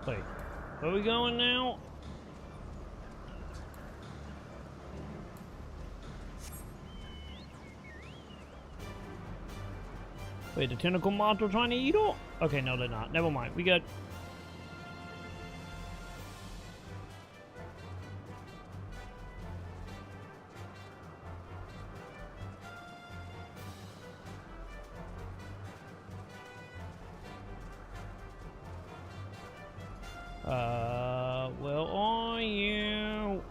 Wait, where are we going now? Wait, the tentacle monster trying to eat it? Okay, no, they're not. Never mind. We good. Where are you?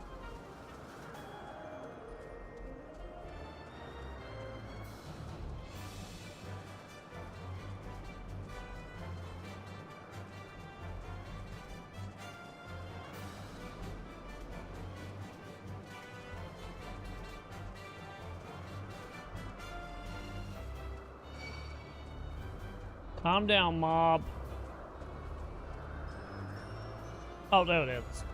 Calm down, mob. Oh, there it is.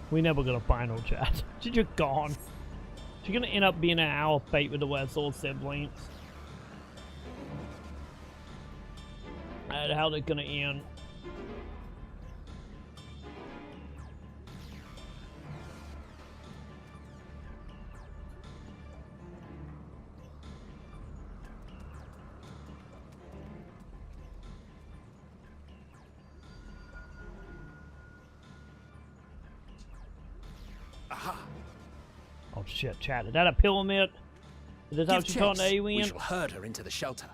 We never gonna find her, chat. She's just gone. She's gonna end up being our fate with the Westall siblings. And how they're gonna end. Oh shit, chat. Is that a pyramid? Is this how she called the alien? We shall herd her into the shelter.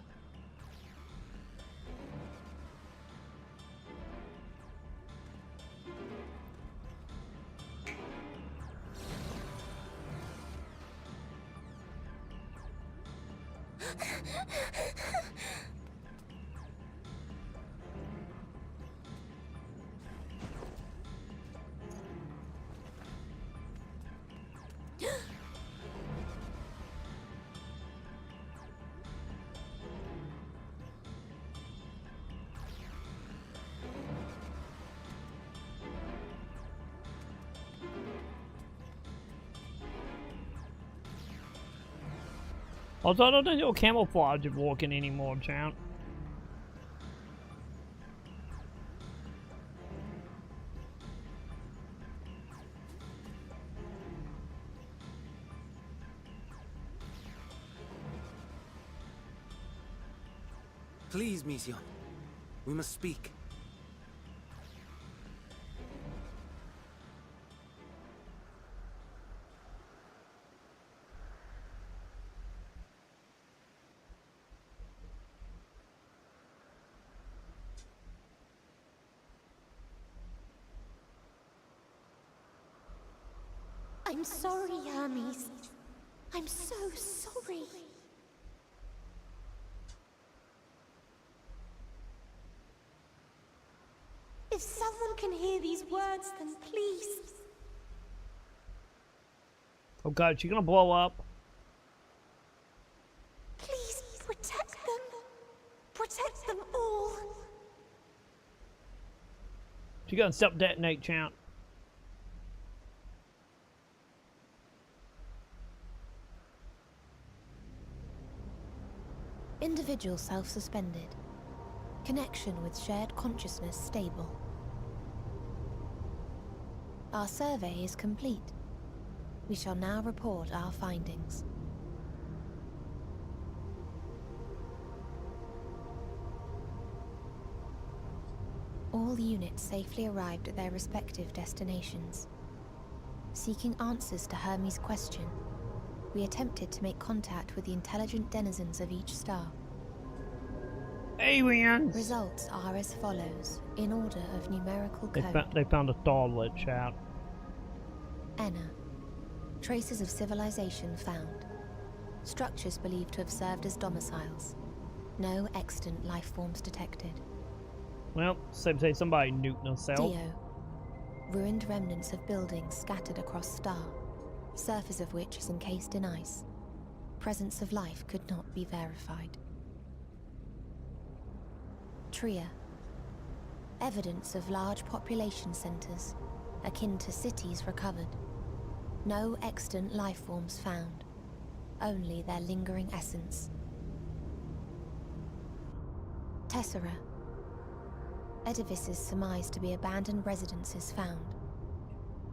Also, I don't think your camouflage is working anymore, chat. Please, Mission. We must speak. I'm sorry, Hermes. I'm so sorry. If someone can hear these words, then please. Oh god, she's gonna blow up. Please protect them. Protect them all. She's gonna self-detonate, chat. Individual self-suspended. Connection with shared consciousness stable. Our survey is complete. We shall now report our findings. All units safely arrived at their respective destinations. Seeking answers to Hermes' question, we attempted to make contact with the intelligent denizens of each star. Aliens! Results are as follows, in order of numerical code. They found a starlit, chat. Enna. Traces of civilization found. Structures believed to have served as domiciles. No extant life forms detected. Well, say somebody nuked themselves. Dio. Ruined remnants of buildings scattered across star, surface of which is encased in ice. Presence of life could not be verified. Tria. Evidence of large population centers, akin to cities recovered. No extant life forms found, only their lingering essence. Tessera. Edifices surmised to be abandoned residences found.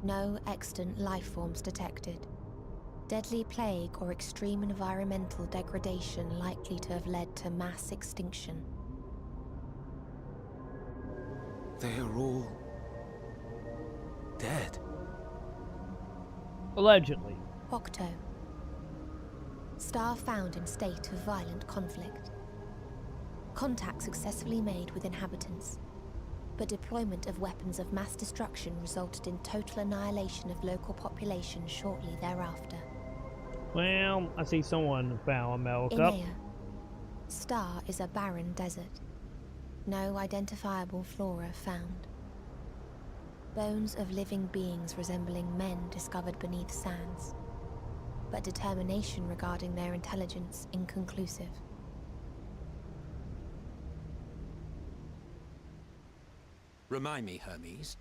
No extant life forms detected. Deadly plague or extreme environmental degradation likely to have led to mass extinction. They are all dead. Allegedly. Octo. Star found in state of violent conflict. Contact successfully made with inhabitants, but deployment of weapons of mass destruction resulted in total annihilation of local population shortly thereafter. Well, I see someone found America. Inea. Star is a barren desert. No identifiable flora found. Bones of living beings resembling men discovered beneath sands, but determination regarding their intelligence inconclusive. Remind me, Hermes,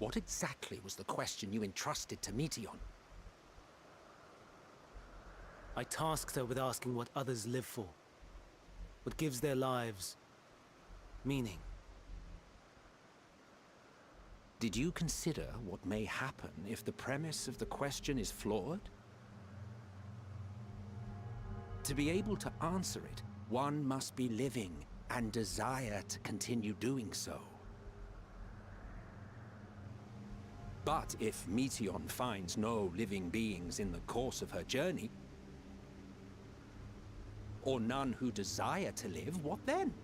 What exactly was the question you entrusted to Maconn? I tasked her with asking what others live for. What gives their lives meaning. Did you consider what may happen if the premise of the question is flawed? To be able to answer it, one must be living and desire to continue doing so. But if Maconn finds no living beings in the course of her journey, or none who desire to live, what then?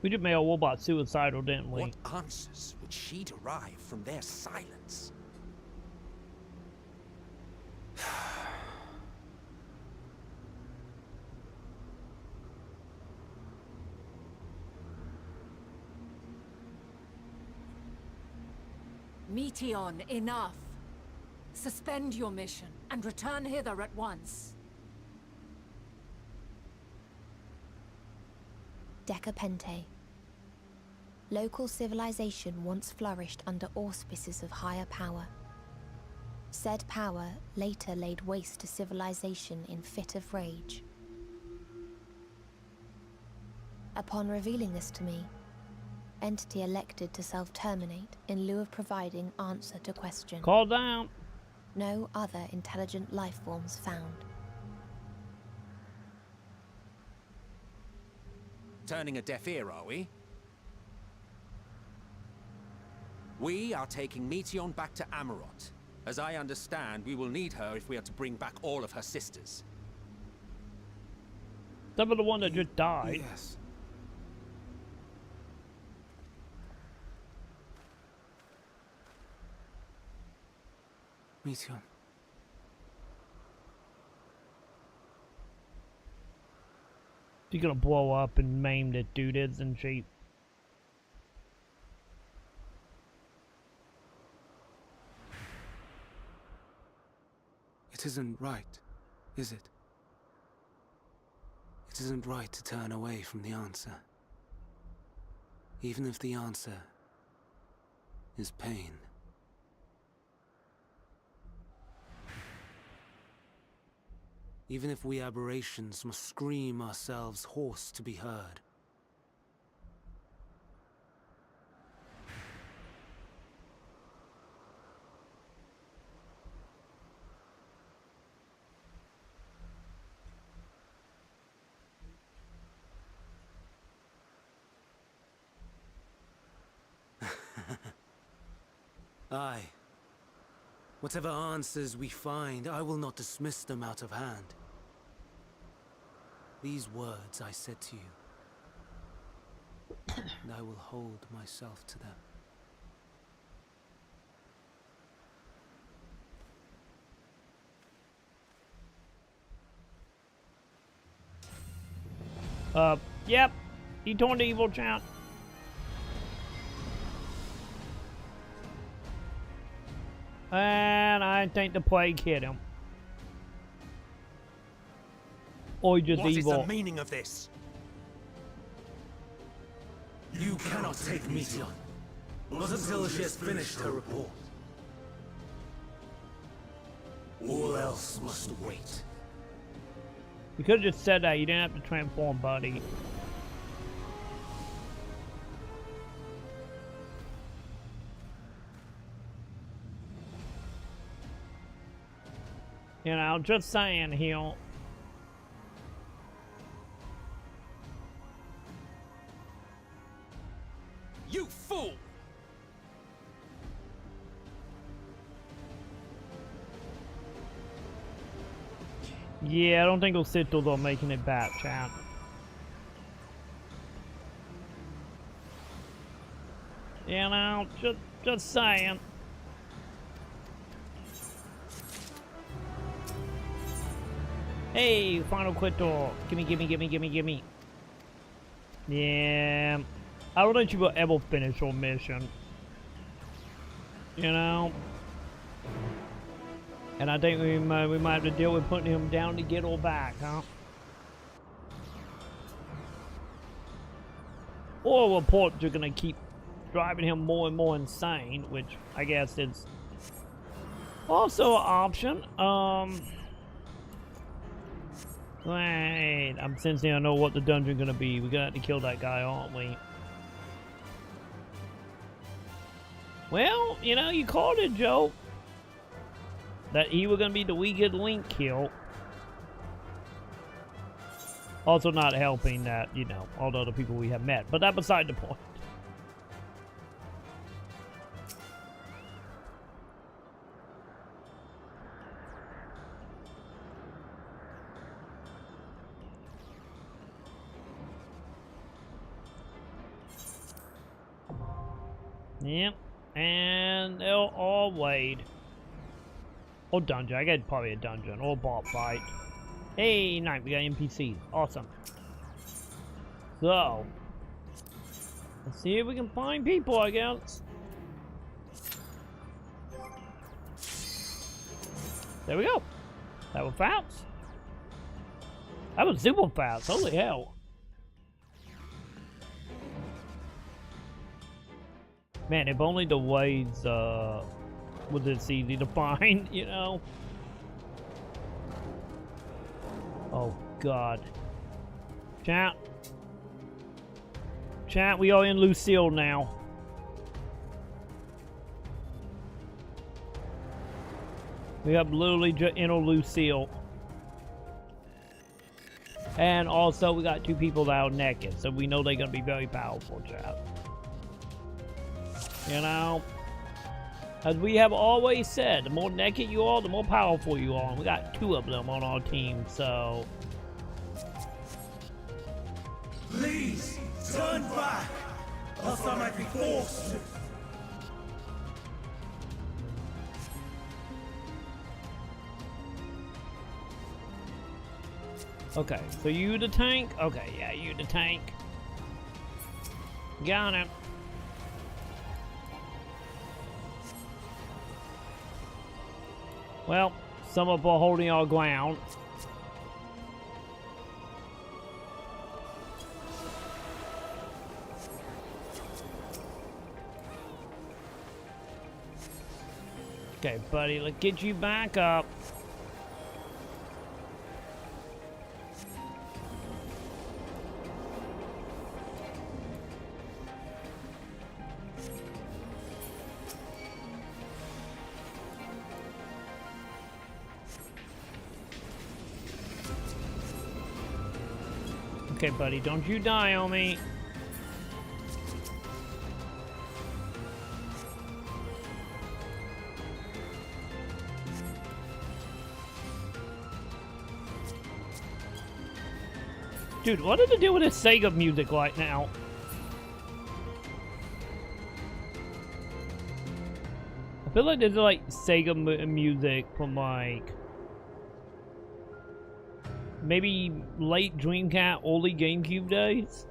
We just made a robot suicidal, didn't we? What answers would she derive from their silence? Maconn, enough. Suspend your mission and return hither at once. Decapente. Local civilization once flourished under auspices of higher power. Said power later laid waste to civilization in fit of rage. Upon revealing this to me, entity elected to self-terminate in lieu of providing answer to question. Call down. No other intelligent life forms found. Turning a deaf ear, are we? We are taking Maconn back to Amarot. As I understand, we will need her if we are to bring back all of her sisters. Some of the one that just died. Yes. Maconn. She's gonna blow up and maim the dude, isn't she? It isn't right, is it? It isn't right to turn away from the answer. Even if the answer is pain. Even if we aberrations must scream ourselves hoarse to be heard. Aye. Whatever answers we find, I will not dismiss them out of hand. These words I said to you, and I will hold myself to them. Yep. He turned evil, chat. And I think the plague hit him. Or just What evil. What is the meaning of this? You cannot take Maconn. Not until she has finished her report. All else must wait. You could have just said that. You didn't have to transform, buddy. You know, just saying, he'll. You fool! Yeah, I don't think he'll sit till they're making it back, chat. You know, just saying. Hey, final quit door. Gimme. Yeah. I don't think you will ever finish your mission. You know? And I think we might have to deal with putting him down to get her back, huh? Or reports are gonna keep driving him more and more insane, which I guess is also an option. Wait, I'm sensing I know what the dungeon's gonna be. We're gonna have to kill that guy, aren't we? Well, you know, you called it, Joe. That he was gonna be the weakest link kill. Also not helping that, you know, all the other people we have met. But that beside the point. Yep, and they'll all wade. Or dungeon, I get probably a dungeon, or boss fight. Hey, night, we got NPCs, awesome. So, let's see if we can find people, I guess. There we go. That was fast. That was super fast, holy hell. Man, if only the ways was this easy to find, you know? Oh, God. Chat. Chat, we are in Lucille now. We have literally just in Lucille. And also, we got two people that are naked, so we know they're going to be very powerful, chat. You know, as we have always said, the more naked you are, the more powerful you are. And we got two of them on our team, so. Please, turn back, else I might be forced to. Okay, so you the tank? Okay, yeah, you the tank. Got it. Well, some of us are holding our ground. Okay, buddy, let's get you back up. Okay, buddy, don't you die on me. Dude, what did it do with this Sega music right now? I feel like there's like Sega music from like maybe late Dreamcast, early GameCube days.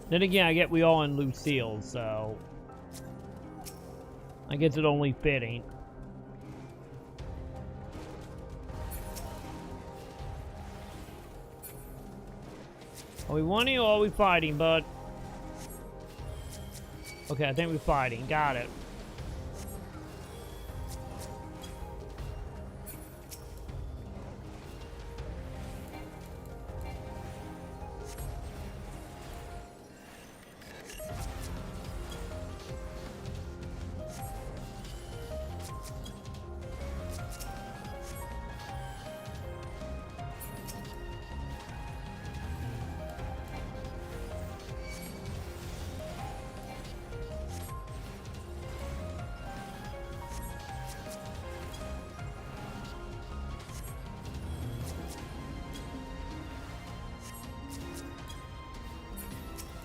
Then again, I get we all in Lucille, so I guess it only fitting. Are we winning or are we fighting, bud? Okay, I think we're fighting. Got it.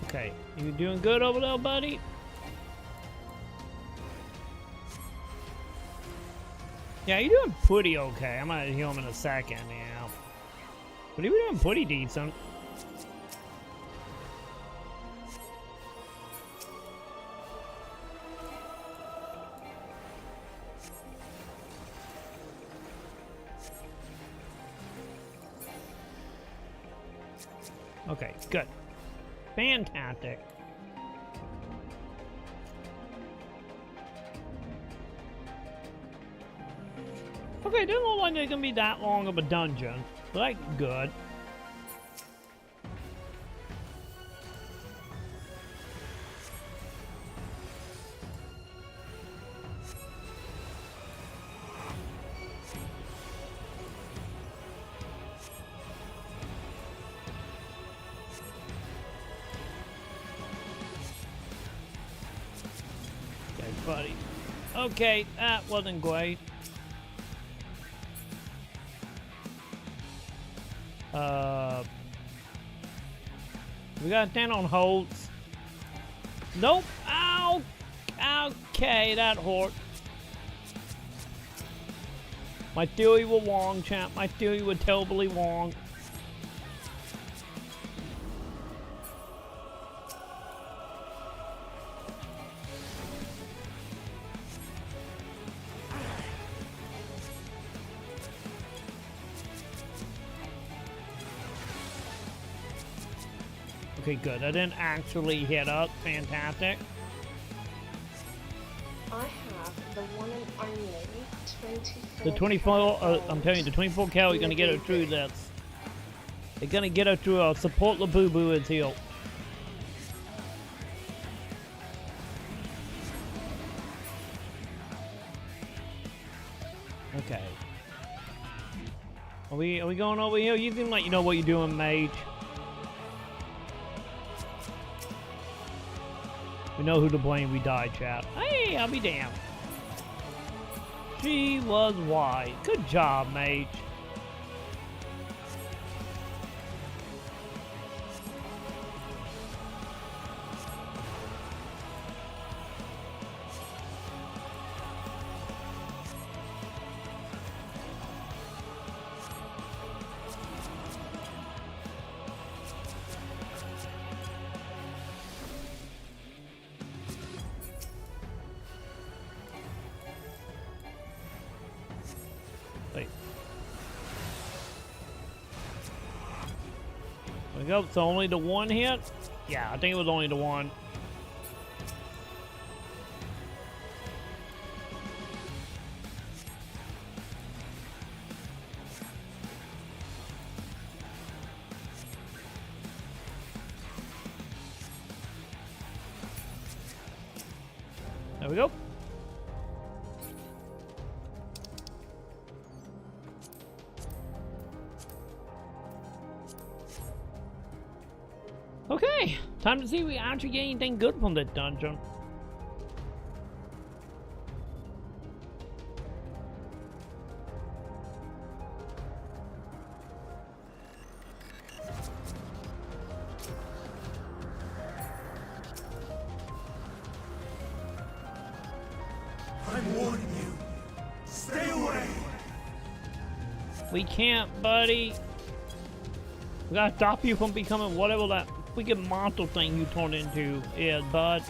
Okay, you doing good over there, buddy? Yeah, you're doing pretty okay. I'm gonna heal him in a second, yeah. But you were doing pretty decent. Okay, good. Fantastic. Okay, it doesn't look like it's gonna be that long of a dungeon. But that's good. Okay, buddy. Okay, that wasn't great. We got 10 on holds. Nope. Ow. Okay, that hurt. My theory was wrong, champ. My theory was terribly wrong. Okay, good. I didn't actually hit up. Fantastic. I have the one and only 24. The 24, I'm telling you, the 24 cal is going to get her through this. They're going to get her through. Support the boo-boo is here. Okay. Are we going over here? You seem like you know what you're doing, mage. We know who to blame. We died, chat. Hey, I'll be damned. She was wise. Good job, mage. Wait. There we go. So only the one hit? Yeah, I think it was only the one. There we go. Okay, time to see if we actually get anything good from that dungeon. I'm warning you. Stay away. We can't, buddy. We gotta stop you from becoming whatever that freaking monster thing you turned into is, bud.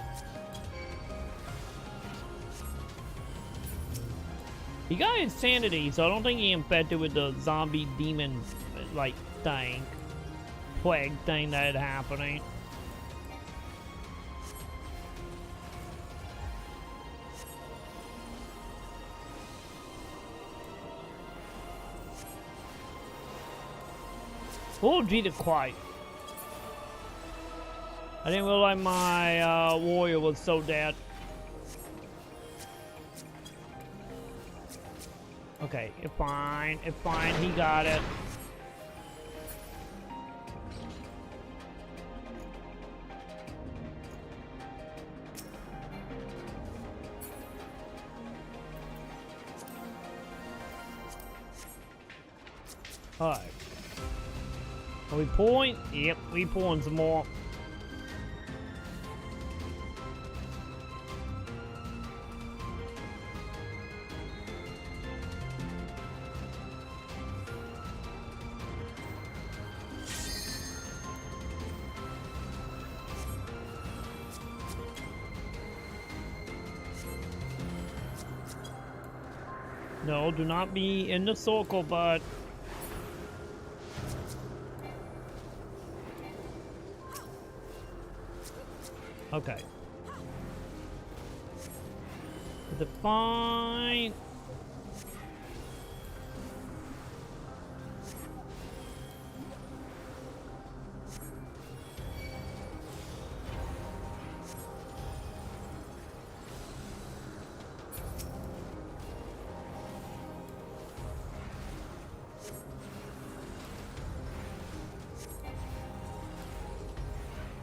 He got insanity, so I don't think he infected with the zombie demon, like, thing. Plague thing that had happening. Oh, Jesus Christ. I didn't realize my warrior was so dead. Okay, it's fine. It's fine. He got it. Alright. Are we pulling? Yep, we pulling some more. No, do not be in the circle, bud. Okay. Is it fine?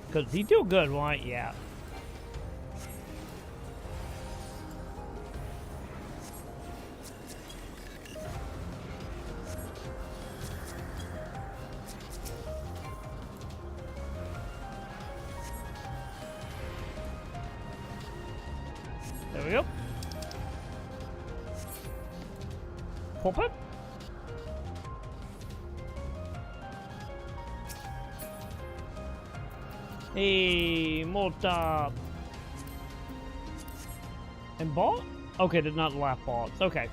Because he's still good, right? Yeah. There we go. Pop it. Hey, Molta. And bot? Okay, there's not left bots. Okay.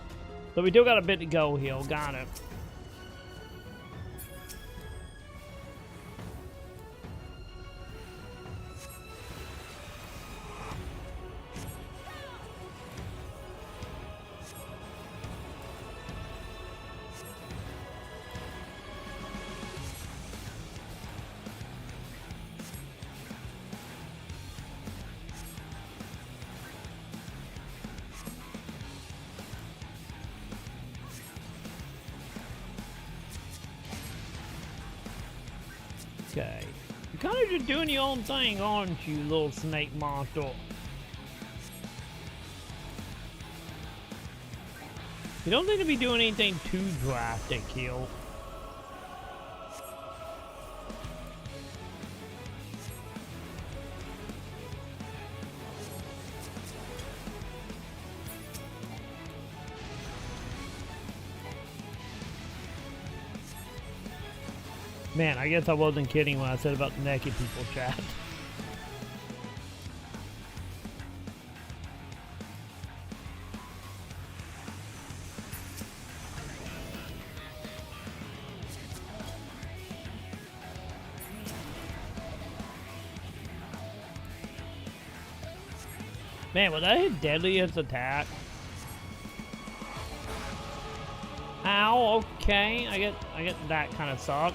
So we still got a bit to go here. Got it. Okay. You're kind of just doing your own thing, aren't you, little snake monster? You don't need to be doing anything too drastic here. Man, I guess I wasn't kidding when I said about the naked people chat. Man, was that his deadliest attack? Ow, okay. I get that kind of sucked.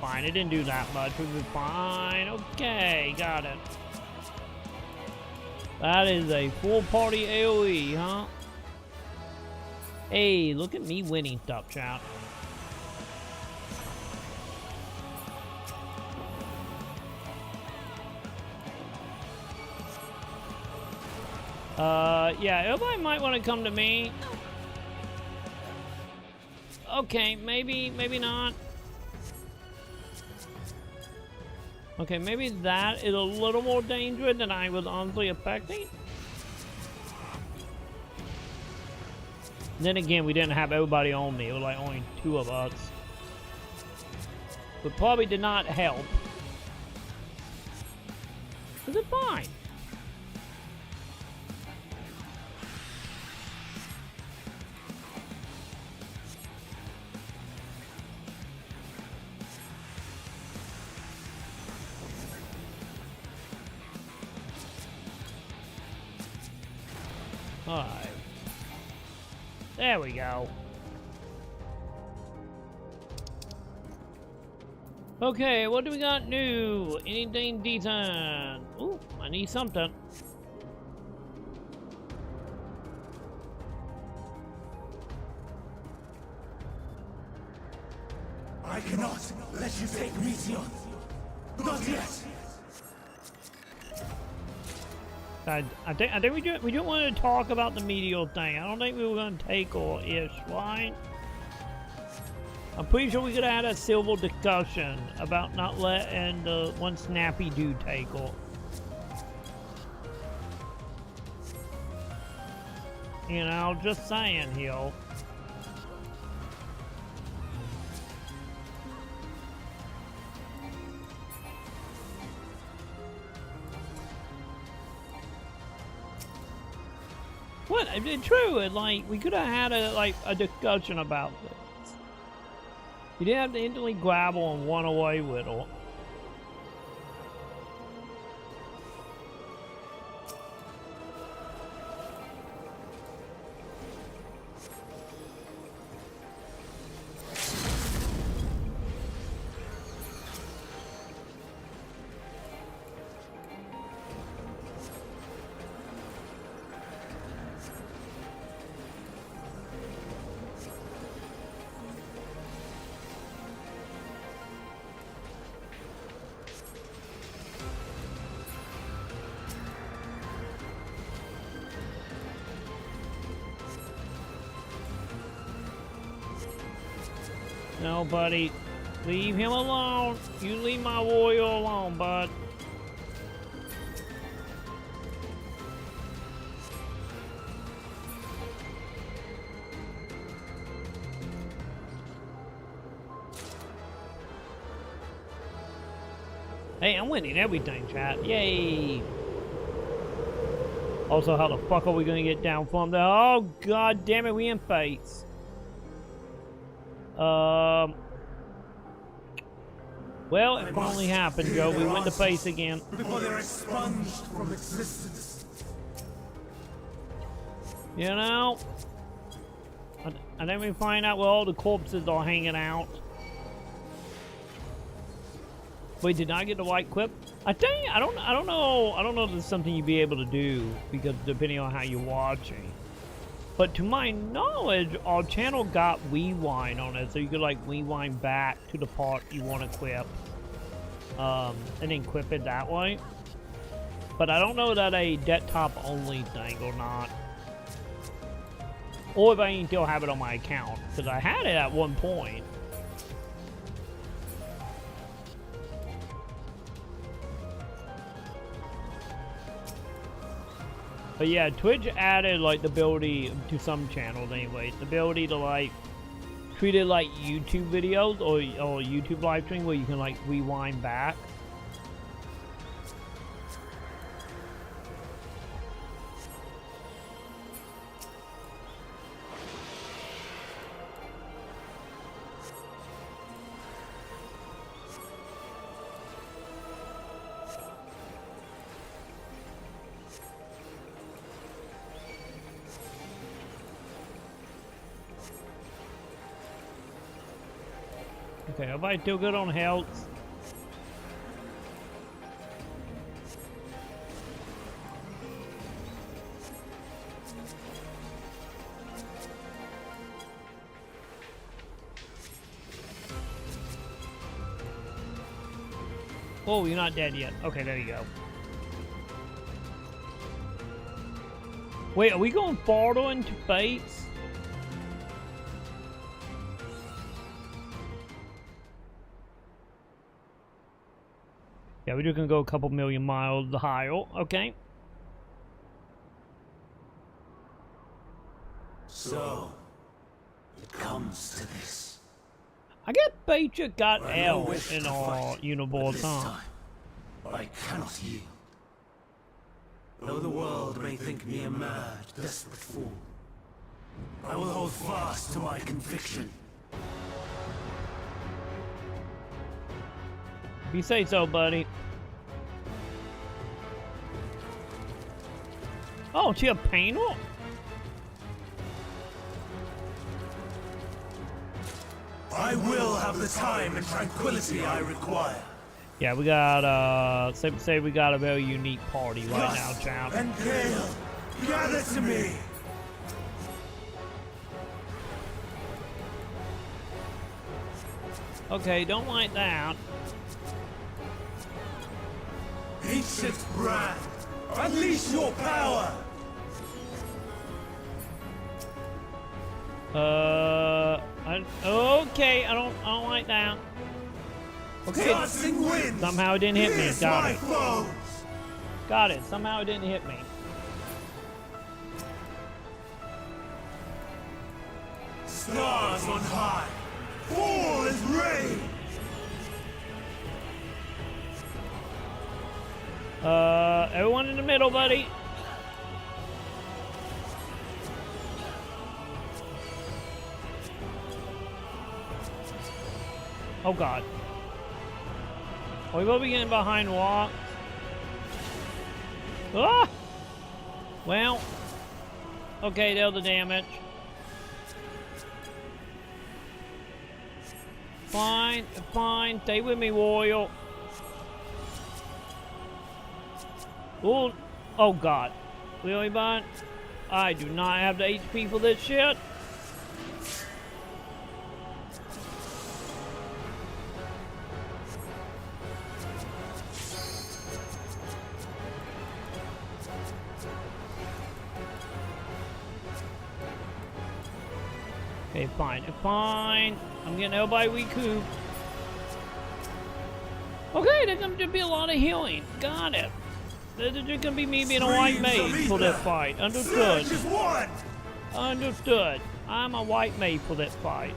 Fine, it didn't do that much. We'll be fine. Okay, got it. That is a full party AoE, huh? Hey, look at me winning stuff, chat. Yeah, everybody might want to come to me. Okay, maybe not. Okay, maybe that is a little more dangerous than I was honestly expecting. Then again, we didn't have everybody on me. It was like only 2 of us. But probably did not help. Is it fine? Alright. There we go. Okay, what do we got new? Anything decent? Ooh, I need something. I cannot let you take Meteon. Not yet. I think we don't want to talk about the meteor thing. I don't think we were going to take or ish, right? I'm pretty sure we could have had a civil discussion about not letting the one snappy dude take or. You know, just saying here. What? It's true. Like, we could have had a discussion about this. You didn't have to instantly grab her and run away with her. No, buddy. Leave him alone. You leave my warrior alone, bud. Hey, I'm winning everything, chat. Yay! Also, how the fuck are we gonna get down from there? Oh, god damn it, we in fates. Well, it finally happened, Joe. We went to face again. Before they're expunged from existence. You know, and then we find out where all the corpses are hanging out. Wait, did I get the white quip? I think I don't know if it's something you'd be able to do because depending on how you're watching. But to my knowledge, our channel got rewind on it, so you could like rewind back to the part you want to quip, and then quip it that way. But I don't know that a desktop only thing or not, or if I can still have it on my account because I had it at one point. But yeah, Twitch added like the ability to some channels anyway, the ability to like treat it like YouTube videos or YouTube live stream where you can like rewind back. Okay, everybody still good on health? Oh, you're not dead yet. Okay, there you go. Wait, are we going farther into Fates? Yeah, we're just gonna go a couple million miles higher, okay? So, it comes to this. I guess Beecher got L in our Uniboard, huh? I cannot yield. Though the world may think me a mad, desperate fool, I will hold fast to my conviction. If you say so, buddy. Oh, she a painter? I will have the time and tranquility I require. Yeah, we got, say we got a very unique party right now, champ. And Gale, gather to me! Okay, don't like that. Ancient brand, unleash your power! Okay, I don't like that. Okay, somehow it didn't hit me. Got it. Got it. Somehow it didn't hit me. Stars on high, fall as rain. Everyone in the middle, buddy. Oh God. We will be getting behind walk. Ah! Well. Okay, deal the damage. Fine, fine. Stay with me, warrior. Ooh. Oh God. Really, bud? I do not have the HP for this shit. Okay, fine, fine. I'm getting everybody recouped. Okay, there's going to be a lot of healing. Got it. There's going to be me being a white mage for this fight. Understood. Understood. I'm a white mage for this fight.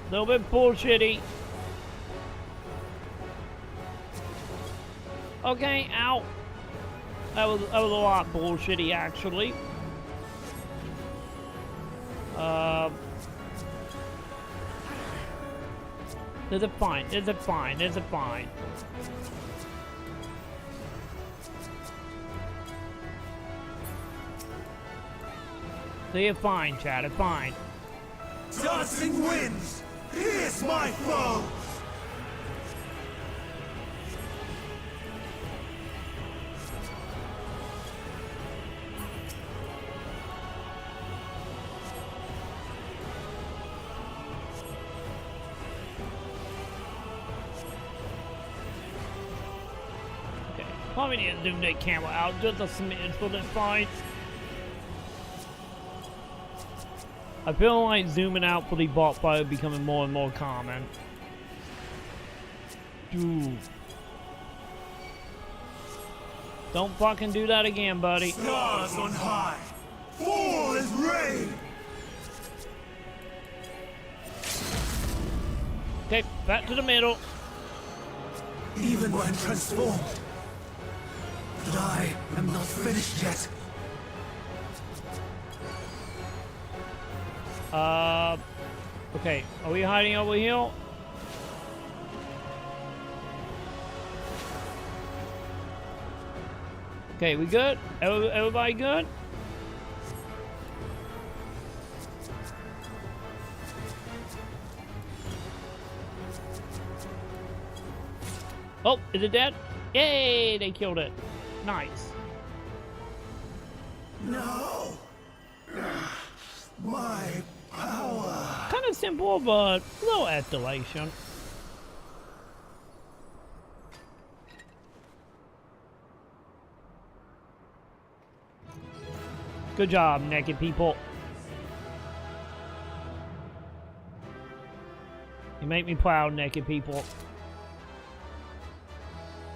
Little bit bullshitty. Okay, ow. That was a lot bullshitty, actually. There's a fine. There's a fine. There's a fine. They're fine, Chad. It's fine. Dancing winds, here's my foe. Okay, probably need to zoom that camera out just a smidge for this fight. I feel like zooming out for the bot fight is becoming more and more common. Dude. Don't fucking do that again, buddy. Stars on high, fall as rain. Okay, back to the middle. Even when transformed, but I am not finished yet. Okay, are we hiding over here? Okay, we good? Everybody good? Oh, is it dead? Yay, they killed it. Nice. No! My power! Kind of simple, but a little escalation. Good job, naked people. You make me proud, naked people.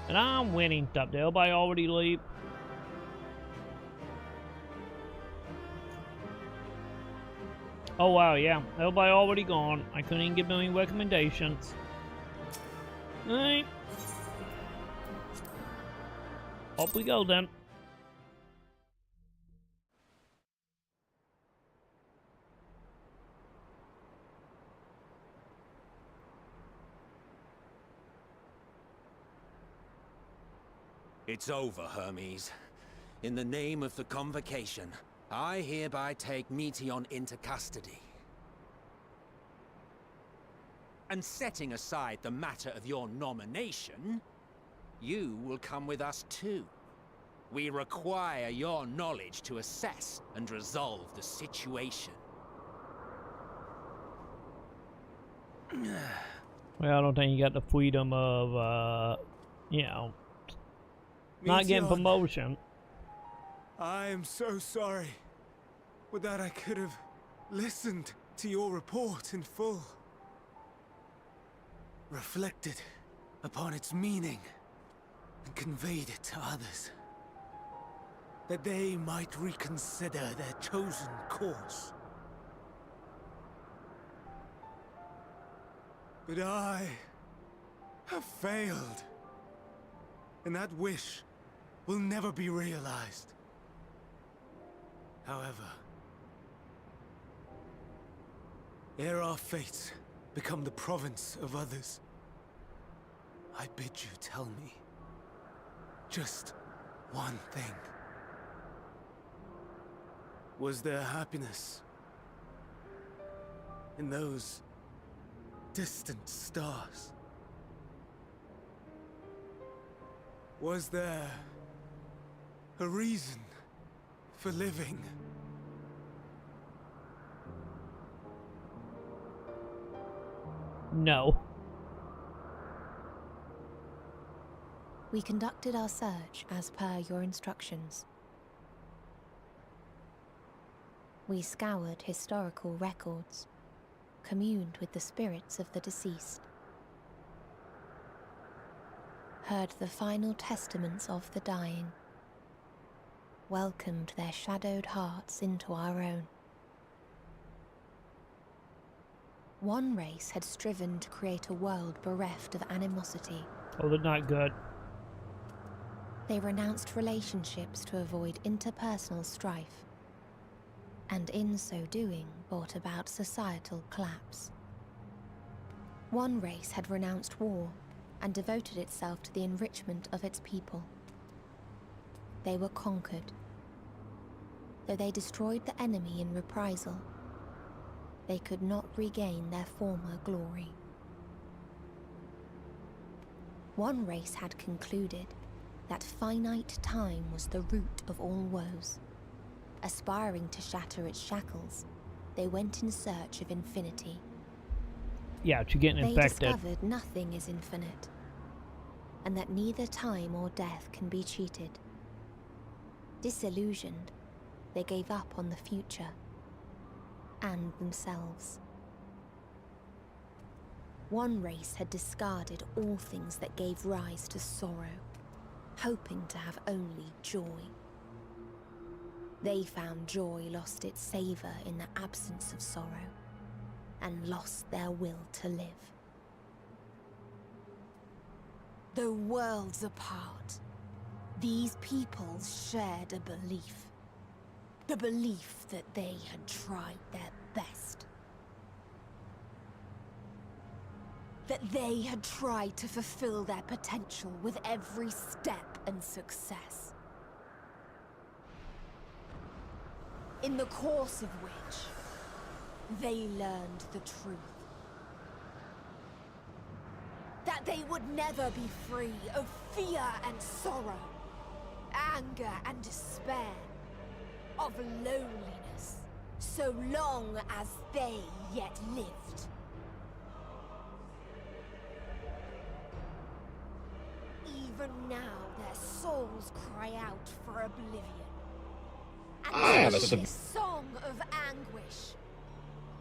And I'm winning stuff. Did everybody already leave? Oh wow, yeah. Everybody already gone. I couldn't even give them any recommendations. Alright. Up we go then. It's over, Hermes. In the name of the Convocation, I hereby take Maconn into custody. And setting aside the matter of your nomination, you will come with us too. We require your knowledge to assess and resolve the situation. Well, I don't think you got the freedom of, you know, not getting promotion. I am so sorry. With that, I could have listened to your report in full. Reflected upon its meaning and conveyed it to others. That they might reconsider their chosen course. But I have failed. And that wish will never be realized. However, ere our fates become the province of others, I bid you tell me just one thing. Was there happiness in those distant stars? Was there a reason for living? No. We conducted our search as per your instructions. We scoured historical records, communed with the spirits of the deceased, heard the final testaments of the dying, welcomed their shadowed hearts into our own. One race had striven to create a world bereft of animosity. Oh, they're not good. They renounced relationships to avoid interpersonal strife, and in so doing brought about societal collapse. One race had renounced war and devoted itself to the enrichment of its people. They were conquered. Though they destroyed the enemy in reprisal, they could not regain their former glory. One race had concluded that finite time was the root of all woes. Aspiring to shatter its shackles, they went in search of infinity. Yeah, to get infected. They discovered nothing is infinite, and that neither time or death can be cheated. Disillusioned, they gave up on the future and themselves. One race had discarded all things that gave rise to sorrow, hoping to have only joy. They found joy lost its savor in the absence of sorrow, and lost their will to live. Though worlds apart, these peoples shared a belief. The belief that they had tried their best. That they had tried to fulfill their potential with every step and success. In the course of which, they learned the truth. That they would never be free of fear and sorrow, anger and despair, of loneliness, so long as they yet lived. Even now their souls cry out for oblivion. And in this song of anguish,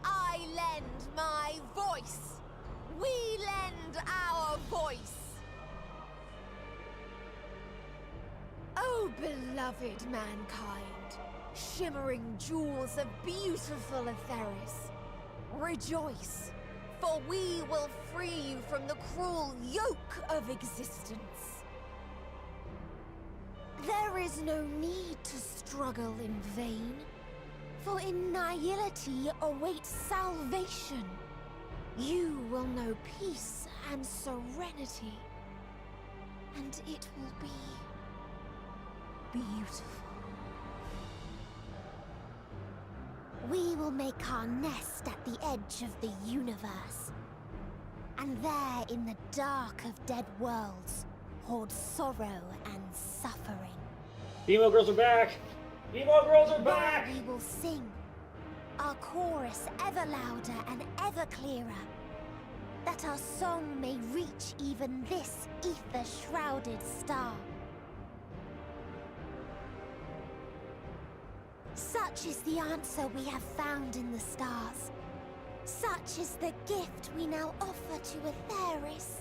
I lend my voice. We lend our voice. Oh, beloved mankind, shimmering jewels of beautiful Etheris, rejoice, for we will free you from the cruel yoke of existence. There is no need to struggle in vain, for in nihility awaits salvation. You will know peace and serenity, and it will be beautiful. We will make our nest at the edge of the universe, and there in the dark of dead worlds hoard sorrow and suffering. Emo girls are back! Emo girls are back! There we will sing, our chorus ever louder and ever clearer, that our song may reach even this ether-shrouded star. Such is the answer we have found in the stars. Such is the gift we now offer to Etheris.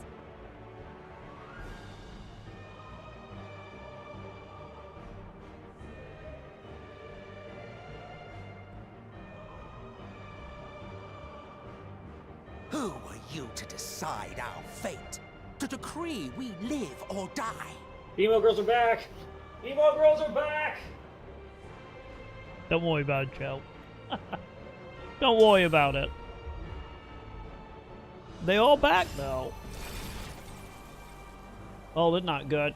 Who are you to decide our fate? To decree we live or die? Emo girls are back! Emo girls are back! Don't worry about it, Joe. Don't worry about it. They all back, though. Oh, they're not good.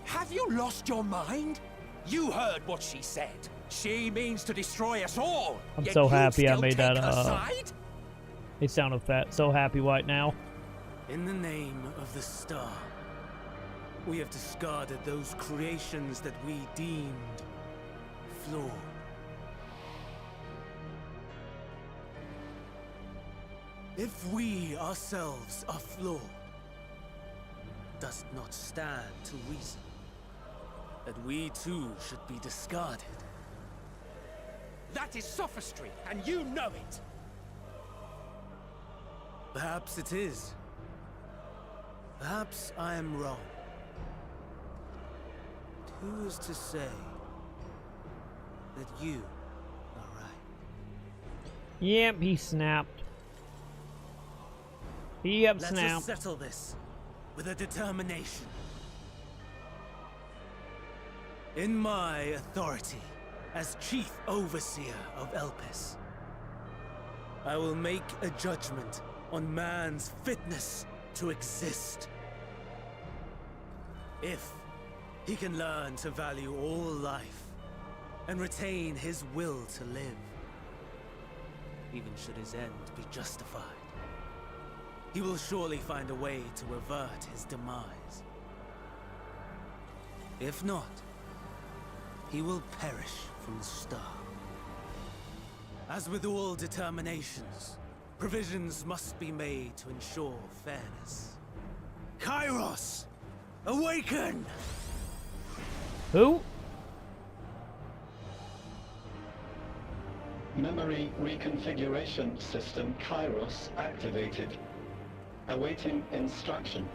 Have you lost your mind? You heard what she said. She means to destroy us all. I'm Yet so you happy I still made that take her side? a sound effect. So happy right now. In the name of the star, we have discarded those creations that we deemed flawed. If we ourselves are flawed, does it not stand to reason that we too should be discarded? That is sophistry, and you know it! Perhaps it is. Perhaps I am wrong. But who is to say that you are right? Yep, he snapped. Yep, Let snapped. us settle this with a determination. In my authority as Chief Overseer of Elpis, I will make a judgment on man's fitness to exist. If he can learn to value all life and retain his will to live, even should his end be justified, he will surely find a way to avert his demise. If not, he will perish from the start. As with all determinations, provisions must be made to ensure fairness. Kairos! Awaken! Who? Memory reconfiguration system Kairos activated. Awaiting instruction.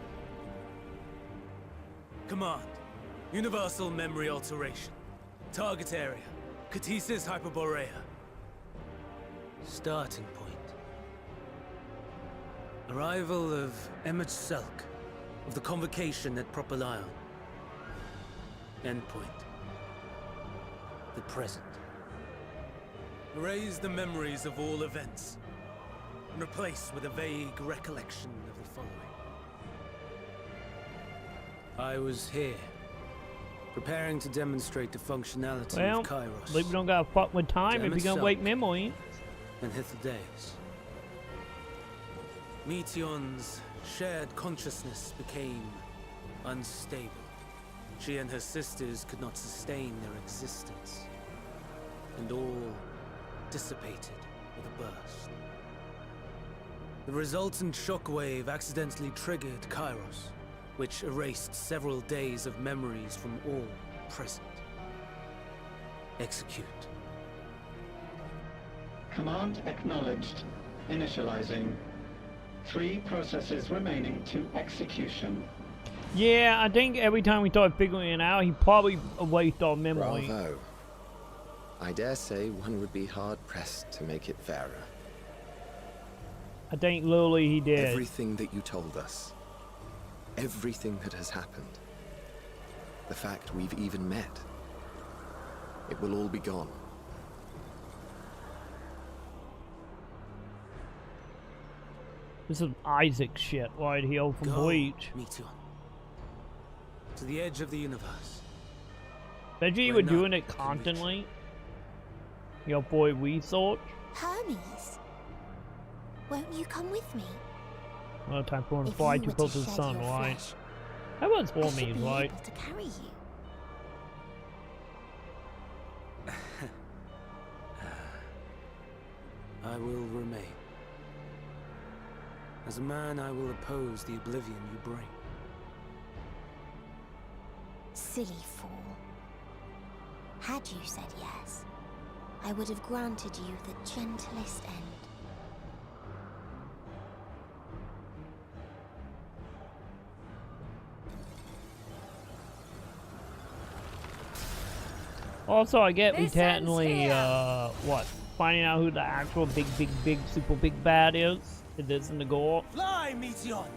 Command. Universal memory alteration. Target area. Catesis Hyperborea. Starting point. Arrival of Emmet Selk of the Convocation at Propylion. Endpoint. The present. Erase the memories of all events and replace with a vague recollection of the following. I was here, preparing to demonstrate the functionality Well, of Kairos. we don't gotta fuck with time if you're gonna wait memory. And Hitheldays. Meteon's shared consciousness became unstable. She and her sisters could not sustain their existence, and all dissipated with a burst. The resultant shockwave accidentally triggered Kairos, which erased several days of memories from all present. Execute. Command acknowledged. Initializing. 3 processes remaining to execution. Yeah, I think every time we start figuring it out, he probably erased our memory. Bravo. I dare say one would be hard-pressed to make it fairer. I think literally he did. Everything that you told us. Everything that has happened. The fact we've even met. It will all be gone. This is Isaac shit right here from Bleach. Meteon. To the edge of the universe. Bet you were doing it constantly. Your boy Research. Hermes, won't you come with me? No time for him to fly too close to the sun, right? That was for me, right? To carry you. I will remain. As a man, I will oppose the oblivion you bring. Silly fool. Had you said yes, I would have granted you the gentlest end. Also, I get we technically, what? Finding out who the actual big, super big bad is. It isn't the goal. Fly, Meteon!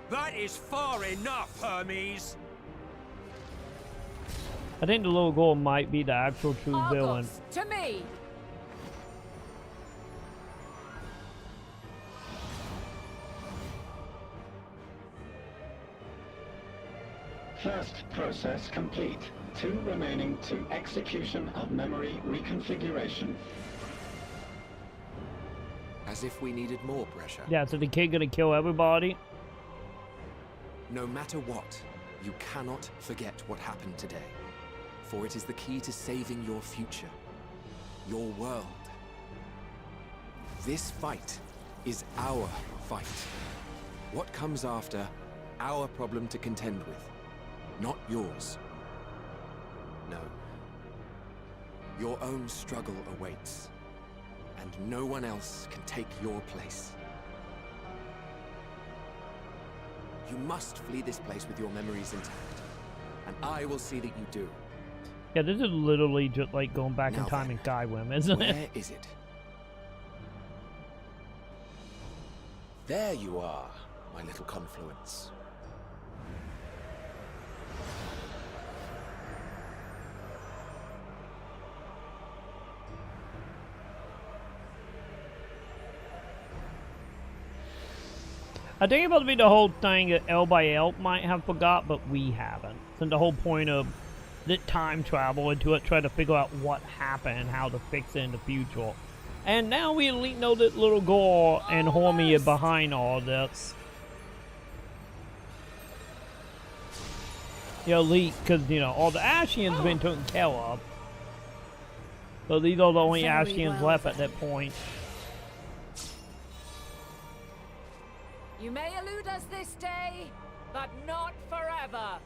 That is far enough, Hermes! I think the little goal might be the actual true villain. To me! First process complete. 2 remaining to execution of memory reconfiguration. As if we needed more pressure. Yeah, so the kid gonna kill everybody? No matter what, You cannot forget what happened today, for it is the key to saving your future, your world. This fight is our fight. What comes after, our problem to contend with, not yours. No. Your own struggle awaits, and no one else can take your place. You must flee this place with your memories intact, and I will see that you do. Yeah, this is literally just like going back in time in Skyrim, isn't it? Where is it? There you are, my little confluence. I think it must be the whole thing that L by L might have forgot, but we haven't. And the whole point of the time travel into it, trying to figure out what happened and how to fix it in the future. And now we at least know that little Gore and Hormy are behind all this. You know, because, you know, all the Ashians been taken care of. So these are the only Ashians left at that point. You may elude us this day, but not forever.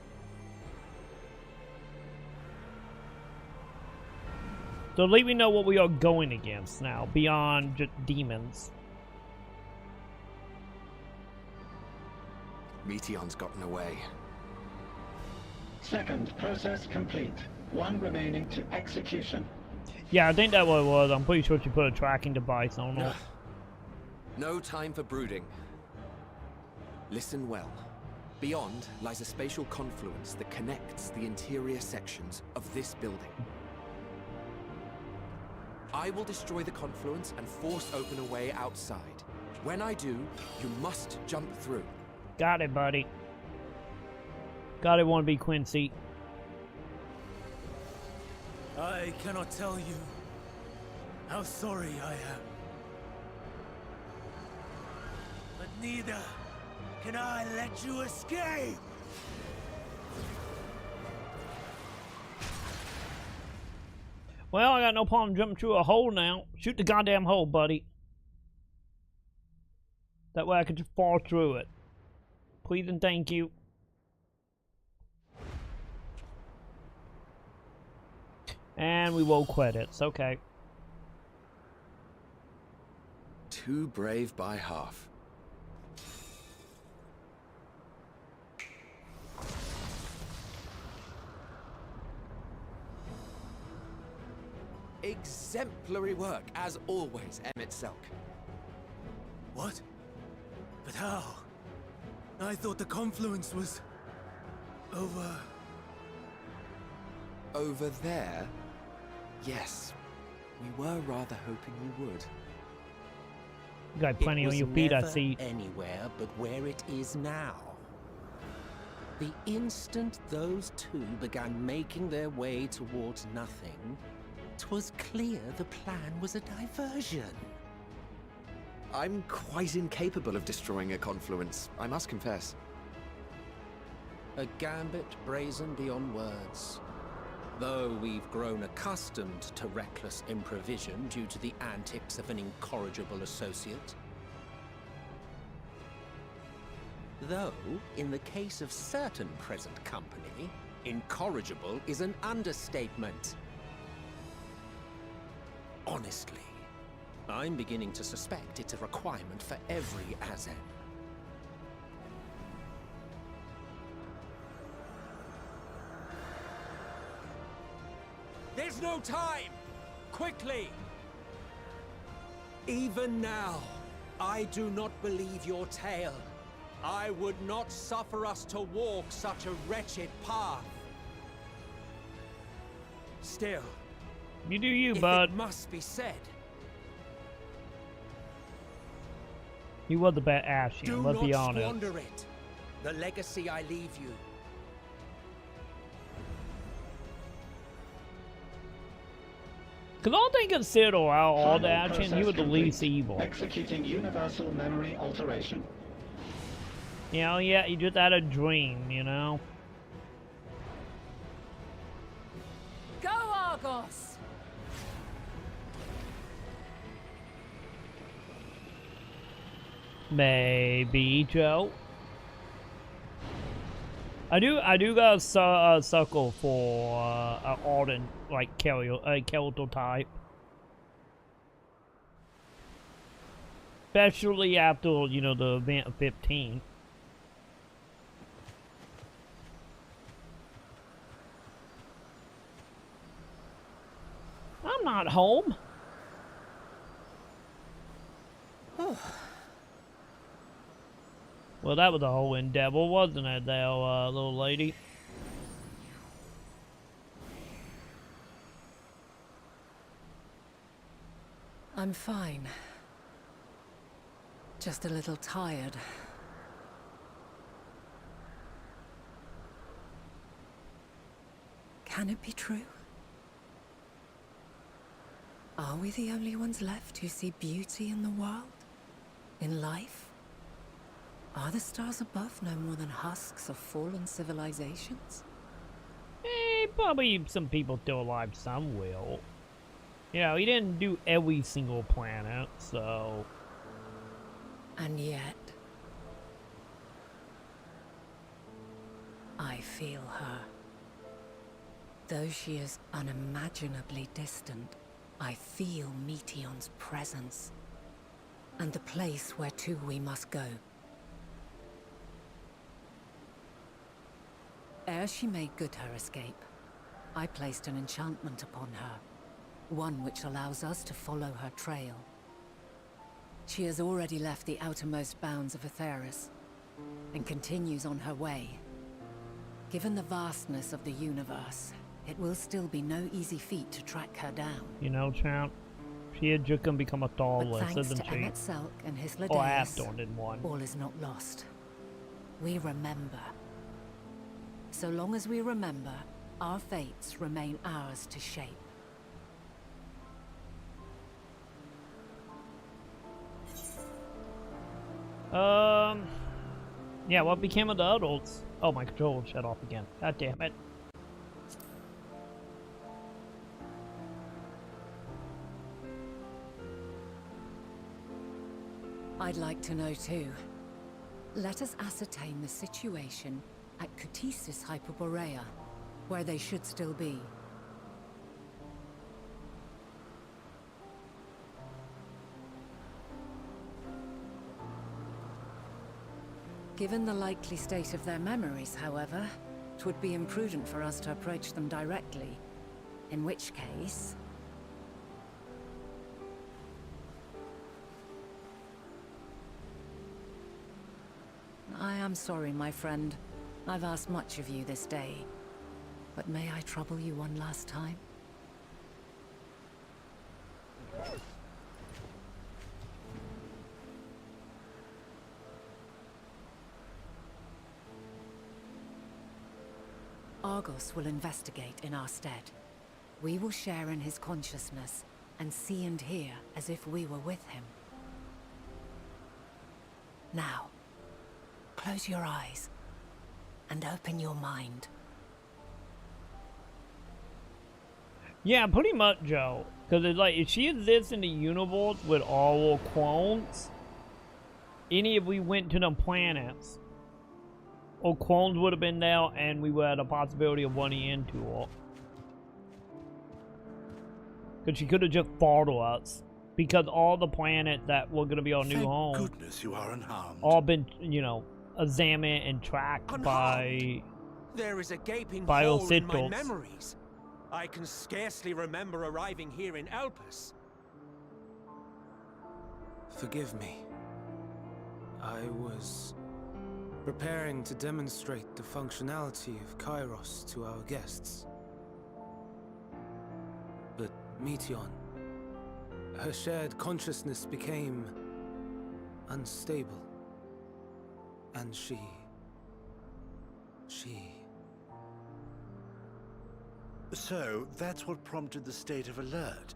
So let me know what we are going against now, beyond just demons. Meteon's gotten away. Second process complete. One remaining to execution. Yeah, I think that's what it was. I'm pretty sure she put a tracking device on it. No time for brooding. Listen well. Beyond lies a spatial confluence that connects the interior sections of this building. I will destroy the confluence and force open a way outside. When I do, you must jump through. Got it, buddy. Got it, wanna be Quincy. I cannot tell you how sorry I am. But neither can I let you escape! Well, I got no problem jumping through a hole now. Shoot the goddamn hole, buddy. That way I could just fall through it. Please and thank you. And we roll credits, okay. Too brave by half. Exemplary work, as always, Emmett Selk. What? But how? I thought the confluence was... over... Over there? Yes. We were rather hoping you would. You got plenty on your feet, I see. Anywhere but where it is now. The instant those two began making their way towards nothing, 'twas clear the plan was a diversion. I'm quite incapable of destroying a confluence, I must confess. A gambit brazen beyond words. Though we've grown accustomed to reckless improvision due to the antics of an incorrigible associate. Though, in the case of certain present company, incorrigible is an understatement. Honestly, I'm beginning to suspect it's a requirement for every Azen. There's no time! Quickly! Even now, I do not believe your tale. I would not suffer us to walk such a wretched path. Still, you do you, bud. It must be said. You were the best Ashian, let's be honest. Do not squander it. The legacy I leave you. Because all they consider out all the action, you were the least evil. Executing universal memory alteration. You know, yeah, you just had a dream, you know? Argos. Maybe, Joe. I do got a suckle for an Arden, like, Keltal type. Especially after, you know, the event of 15. I'm not home. Well, that was a whole endeavor, wasn't it, there, little lady? I'm fine. Just a little tired. Can it be true? Are we the only ones left who see beauty in the world? In life? Are the stars above no more than husks of fallen civilizations? Probably some people still alive somewhere. You know, he didn't do every single planet, so... And yet... I feel her. Though she is unimaginably distant, I feel Meteon's presence. And the place where to we must go. Ere she made good her escape, I placed an enchantment upon her. One which allows us to follow her trail. She has already left the outermost bounds of Aetheris, and continues on her way. Given the vastness of the universe, it will still be no easy feat to track her down. You know, champ, she had just gonna become a Thawless, isn't she? Emmett Selk and his Or Astorn in one. All is not lost. We remember. So long as we remember, our fates remain ours to shape. Yeah, what became of the adults? Oh, my controller shut off again. God damn it. I'd like to know too. Let us ascertain the situation at Cutisis Hyperborea, where they should still be. Given the likely state of their memories, however, it would be imprudent for us to approach them directly. In which case... I am sorry, my friend. I've asked much of you this day. But may I trouble you one last time? Argos will investigate in our stead. We will share in his consciousness and see and hear as if we were with him. Now, close your eyes and open your mind. Yeah, pretty much, Joe. Because it's like, if she exists in the universe with all clones, any if we went to the planets, or clones would have been there, and we would have the possibility of running into her. Because she could have just followed us. Because all the planets that were going to be our new home... Thank goodness you are unharmed. All been, you know, examined and tracked by... There is a gaping by hole in my Ositos. memories. I can scarcely remember arriving here in Elpis. Forgive me. I was preparing to demonstrate the functionality of Kairos to our guests. But Meteon, her shared consciousness became unstable. And she... So, that's what prompted the state of alert.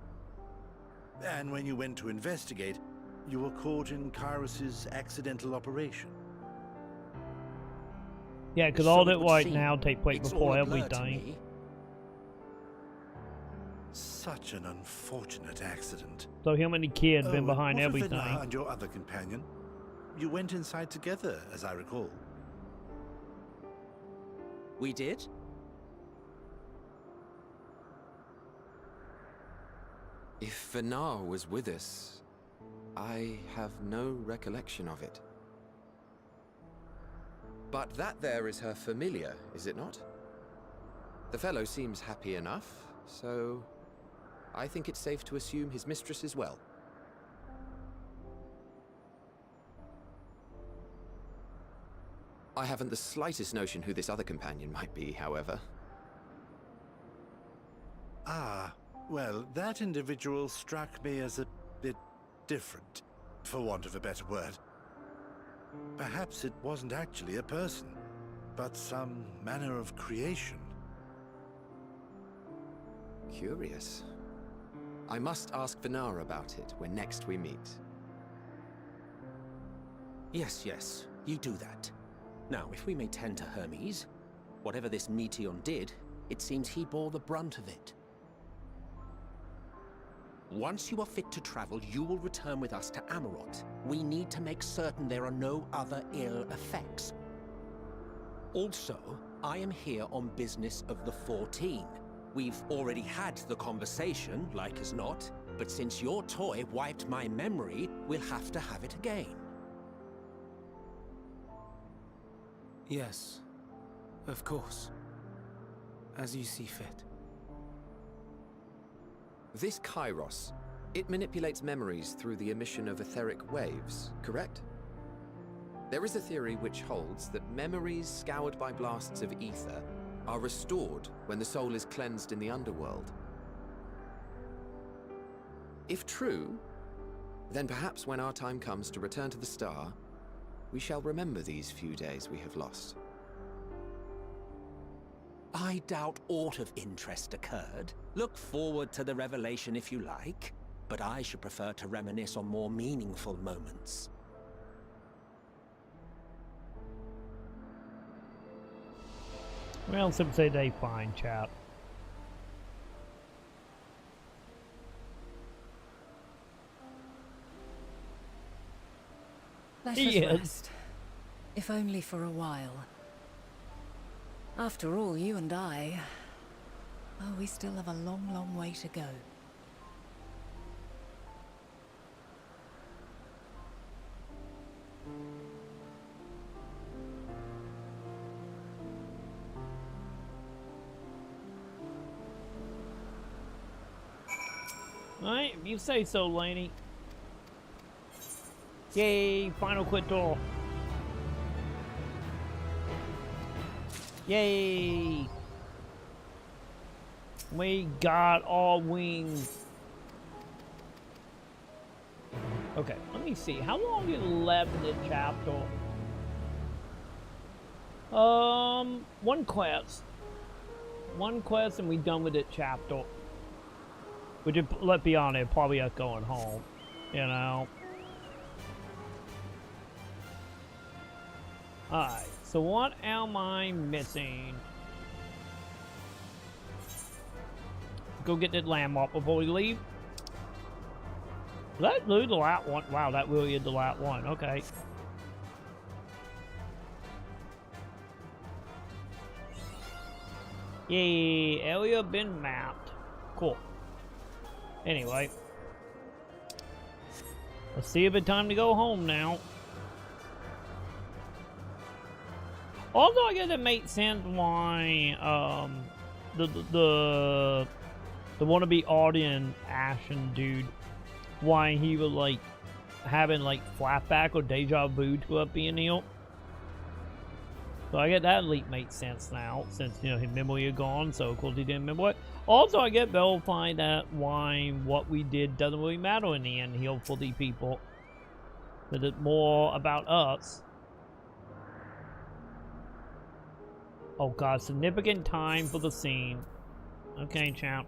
And when you went to investigate, you were caught in Kairos' accidental operation. Yeah, because all that right now take place before everything. Such an unfortunate accident. So how many kids been behind what of everything? Vidnar and your other companion? You went inside together, as I recall. We did? If Vidnar was with us, I have no recollection of it. But that there is her familiar, is it not? The fellow seems happy enough, so I think it's safe to assume his mistress as well. I haven't the slightest notion who this other companion might be, however. Ah, well, that individual struck me as a bit different, for want of a better word. Perhaps it wasn't actually a person, but some manner of creation. Curious. I must ask Vidnar about it when next we meet. Yes, yes, you do that. Now, if we may tend to Hermes, whatever this Meteion did, it seems he bore the brunt of it. Once you are fit to travel, you will return with us to Amarot. We need to make certain there are no other ill effects. Also, I am here on business of the 14. We've already had the conversation, like as not, but since your toy wiped my memory, we'll have to have it again. Yes, of course. As you see fit. This Kairos, it manipulates memories through the emission of etheric waves, correct? There is a theory which holds that memories scoured by blasts of ether are restored when the soul is cleansed in the underworld. If true, then perhaps when our time comes to return to the star, we shall remember these few days we have lost. I doubt aught of interest occurred. Look forward to the revelation if you like, but I should prefer to reminisce on more meaningful moments. Well, some say they fine, chap. Let us rest. If only for a while. After all, you and I... Oh, we still have a long, long way to go. Alright, if you say so, Laney. Yay, final quit door. Yay! We got our wings. Okay, let me see. How long is left in the chapter? One quest. One quest and we done with it chapter. Which, let's be honest, probably us going home. You know? Alright, so what am I missing? Go get that lamb up before we leave. That blew the last one. Wow, that really is the last one. Okay. Yay, area been mapped. Cool. Anyway. Let's see if it's time to go home now. Also, I guess it makes sense why, the wannabe Arden Ashen dude, why he was, like, having, like, flashback or deja vu to up being Neil. So I get that leap makes sense now, since, you know, his memory is gone, so of course he didn't remember it. Also, I get verifying that why what we did doesn't really matter in the end, heal for the people. That it's more about us. Oh god, significant time for the scene. Okay, champ.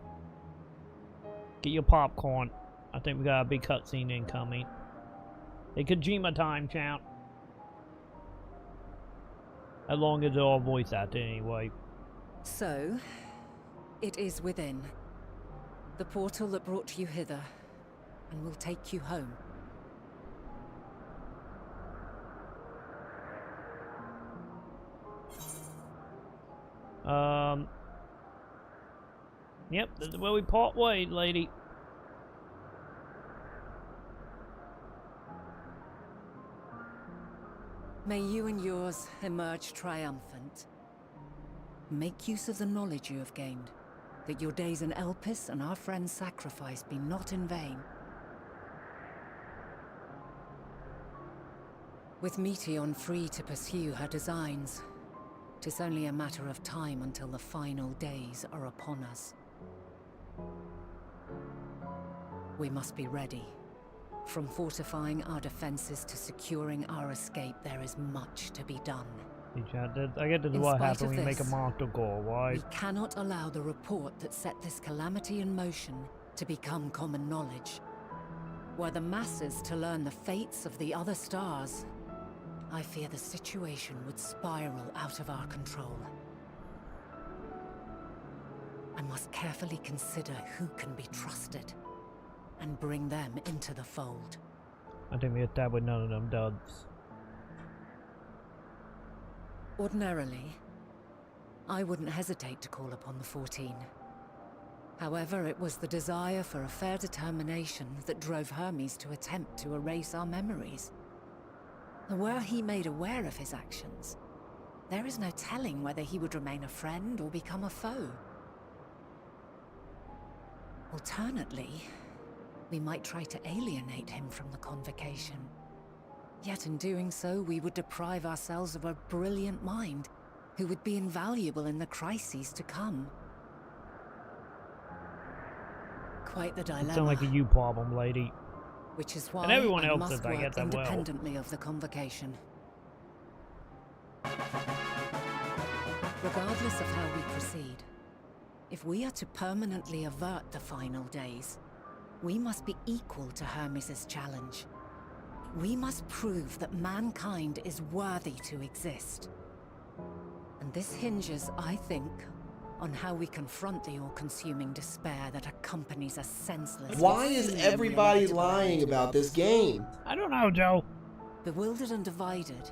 Get your popcorn. I think we got a big cutscene incoming. Hey, Kojima time, champ. As long as they're all voice acted anyway. So, it is within. The portal that brought you hither, and will take you home. Yep, this is where we part ways, lady. May you and yours emerge triumphant. Make use of the knowledge you have gained, that your days in Elpis and our friend's sacrifice be not in vain. With Meteon free to pursue her designs, 'tis only a matter of time until the final days are upon us. We must be ready. From fortifying our defenses to securing our escape, there is much to be done. I get this is what happens when you make a monster go, right? We cannot allow the report that set this calamity in motion to become common knowledge. Were the masses to learn the fates of the other stars, I fear the situation would spiral out of our control. I must carefully consider who can be trusted, and bring them into the fold. I think we attack with none of them duds. Ordinarily, I wouldn't hesitate to call upon the 14. However, it was the desire for a fair determination that drove Hermes to attempt to erase our memories. And were he made aware of his actions, there is no telling whether he would remain a friend or become a foe. Alternately, we might try to alienate him from the convocation. Yet in doing so, we would deprive ourselves of a brilliant mind who would be invaluable in the crises to come. Quite the dilemma. Sound like a you problem, lady. Which is why and everyone I else must says I work get that well. independently of the convocation. Regardless of how we proceed, if we are to permanently avert the final days, we must be equal to Hermes' challenge. We must prove that mankind is worthy to exist. And this hinges, I think, on how we confront the all-consuming despair that accompanies a senseless... Why is everybody lying about this game? I don't know, Joe. Bewildered and divided,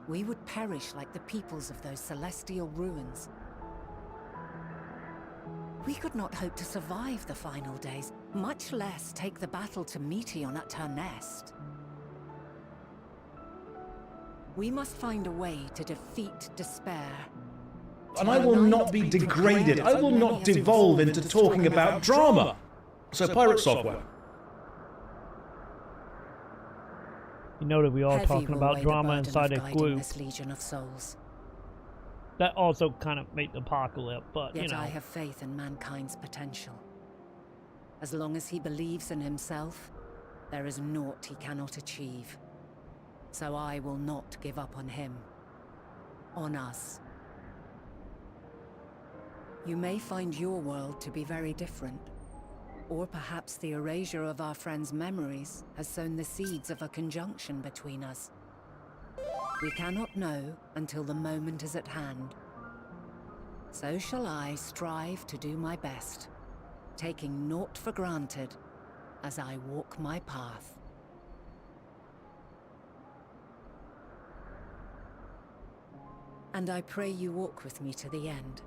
we would perish like the peoples of those celestial ruins. We could not hope to survive the final days, much less take the battle to Meteon at her nest. We must find a way to defeat despair. And I will not be degraded. I will not devolve into talking about drama. So pirate software. You know that we are talking about drama inside a group. This legion of souls. That also kind of made the apocalypse, but Yet you know. I have faith in mankind's potential. As long as he believes in himself, there is naught he cannot achieve. So I will not give up on him. On us. You may find your world to be very different. Or perhaps the erasure of our friend's memories has sown the seeds of a conjunction between us. We cannot know until the moment is at hand. So shall I strive to do my best, taking naught for granted as I walk my path. And I pray you walk with me to the end.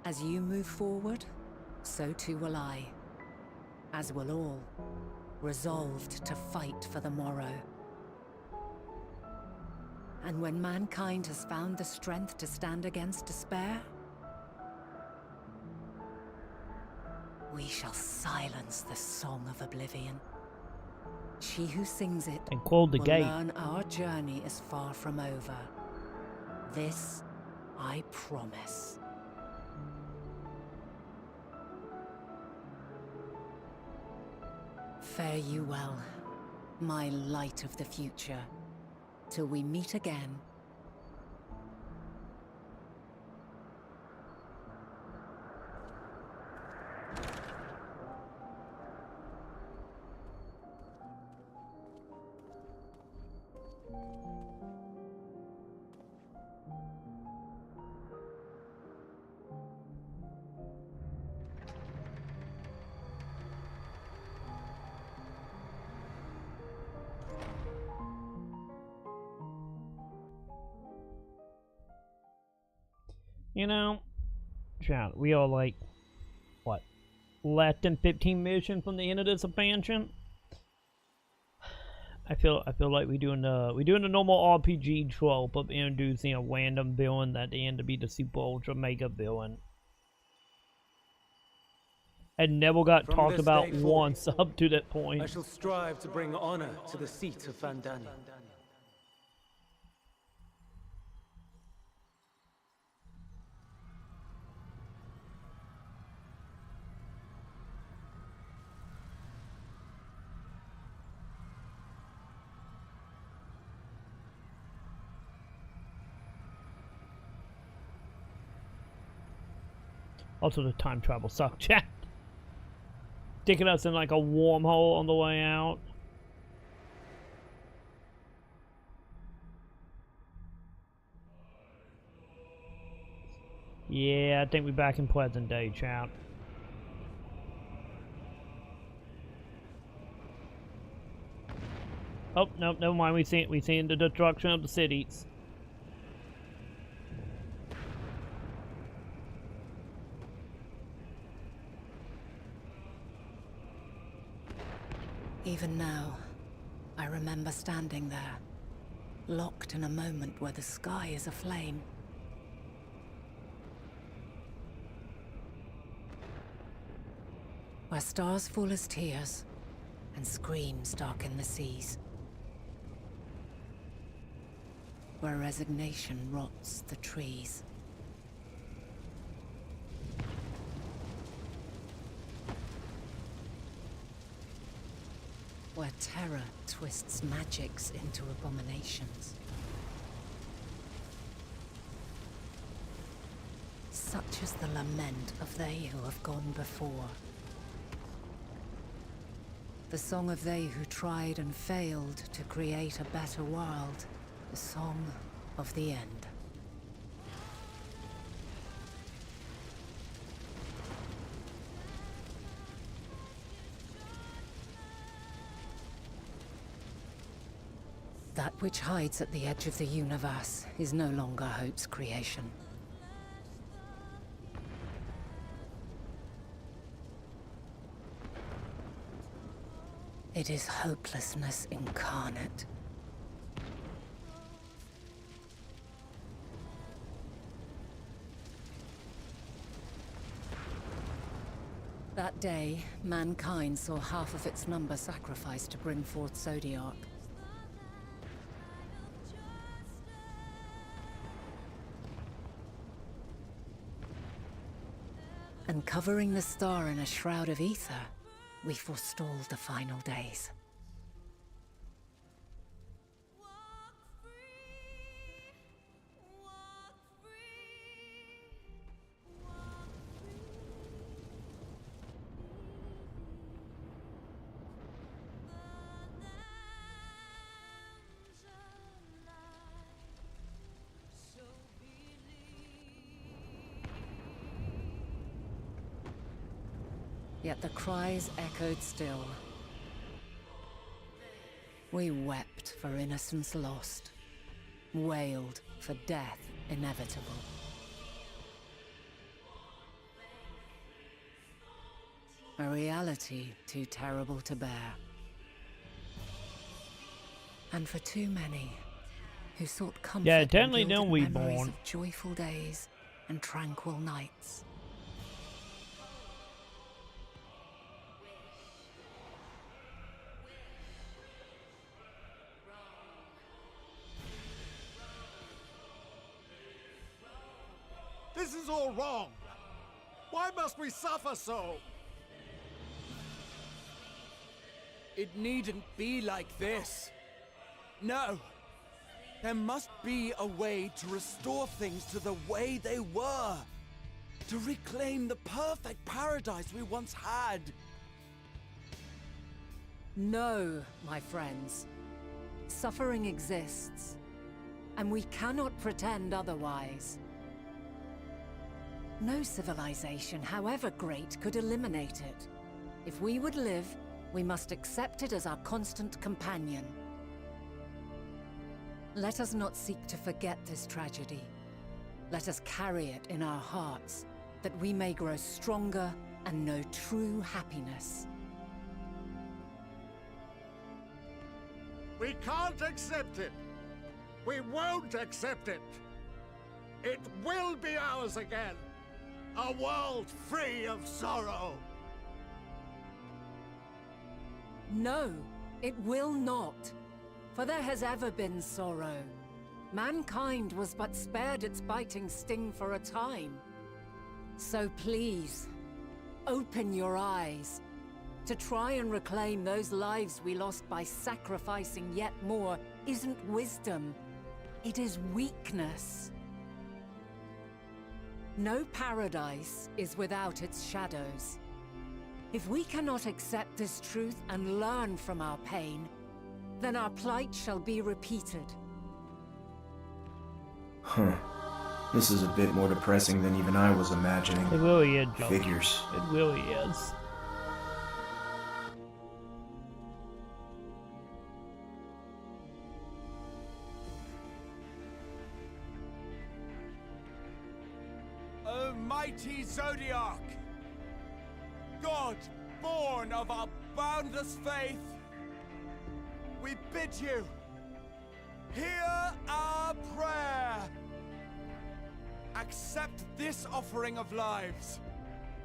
As you move forward, so too will I. As will all, resolved to fight for the morrow. And when mankind has found the strength to stand against despair, we shall silence the song of oblivion. She who sings it and close the will gate. learn our journey is far from over. This I promise. Fare you well, my light of the future, till we meet again. You know, chat, we are like, what, less than 15 missions from the end of this expansion. I feel like we're doing the normal RPG trope of introducing a random villain at the end to be the super ultra mega villain. And never got From talked this about day forward, once up to that point. I shall strive to bring honor to the seat of Vandani. Also, the time travel sucked, chat. Sticking us in like a wormhole on the way out. Yeah, I think we're back in present day, chat. Oh, no, never mind. We seen the destruction of the cities. Even now, I remember standing there, locked in a moment where the sky is aflame. Where stars fall as tears, and screams darken the seas. Where resignation rots the trees. Where terror twists magics into abominations. Such is the lament of they who have gone before. The song of they who tried and failed to create a better world. The song of the end. That which hides at the edge of the universe is no longer hope's creation. It is hopelessness incarnate. That day, mankind saw half of its number sacrificed to bring forth Zodiac. And covering the star in a shroud of ether, we forestalled the final days. Yet the cries echoed still. We wept for innocence lost, wailed for death inevitable. A reality too terrible to bear. And for too many who sought comfort in definitely gilded don't we memories born. of joyful days and tranquil nights. This is all wrong. Why must we suffer so? It needn't be like this. No. There must be a way to restore things to the way they were. To reclaim the perfect paradise we once had. No, my friends. Suffering exists, and we cannot pretend otherwise. No civilization, however great, could eliminate it. If we would live, we must accept it as our constant companion. Let us not seek to forget this tragedy. Let us carry it in our hearts, that we may grow stronger and know true happiness. We can't accept it. We won't accept it. It will be ours again. A world free of sorrow. No, it will not. For there has ever been sorrow. Mankind was but spared its biting sting for a time. So please, open your eyes. To try and reclaim those lives we lost by sacrificing yet more isn't wisdom. It is weakness. No paradise is without its shadows. If we cannot accept this truth and learn from our pain, then our plight shall be repeated. Huh. This is a bit more depressing than even I was imagining. It really is, Joe. Figures. It really is. O mighty Zodiac! God, born of our boundless faith, we bid you, hear our prayer. Accept this offering of lives,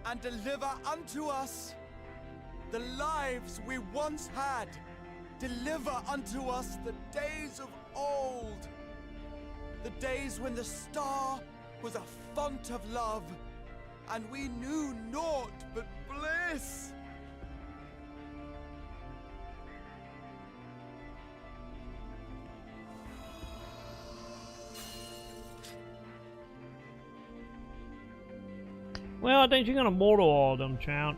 and deliver unto us the lives we once had. Deliver unto us the days of old, the days when the star was a font of love, and we knew naught but bliss. Well, I think you're gonna mortal all them, Chant.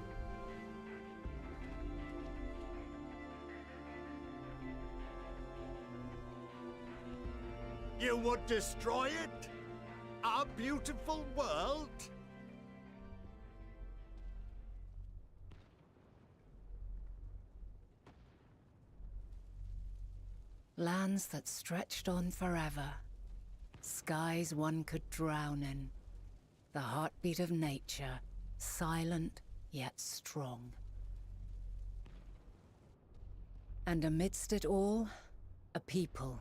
You would destroy it? Our beautiful world? Lands that stretched on forever. Skies one could drown in. The heartbeat of nature, silent yet strong. And amidst it all, a people.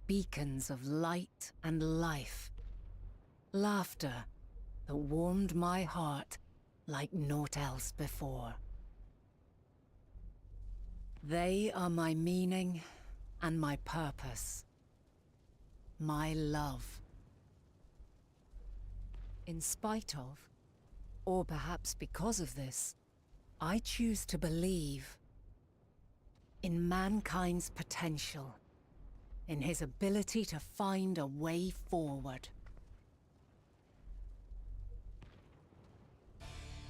Beacons of light and life. Laughter that warmed my heart like naught else before. They are my meaning and my purpose. My love. In spite of, or perhaps because of this, I choose to believe in mankind's potential, in his ability to find a way forward.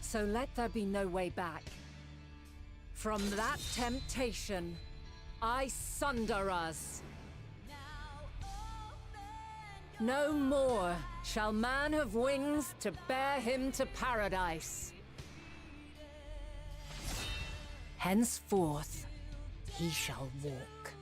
So let there be no way back. From that temptation, I sunder us. No more shall man have wings to bear him to paradise. Henceforth, he shall walk.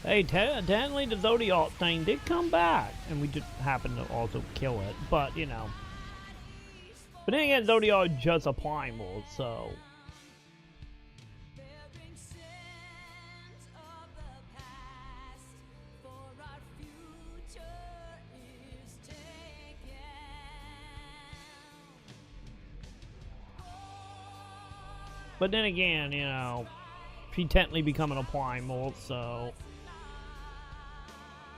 Hey, technically the Zodiac thing did come back, and we just happened to also kill it, but, you know. But then again, Zodiac is just a primal, so... But then again, you know, she technically becoming a primal, so...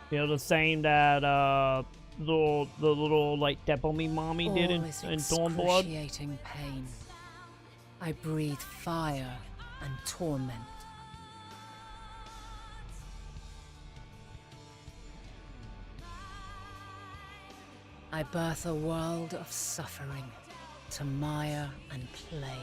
You know, the same that, the little, like, Depomi mommy did in Thornblood. Excruciating pain. I breathe fire and torment. I birth a world of suffering, to mire and plague.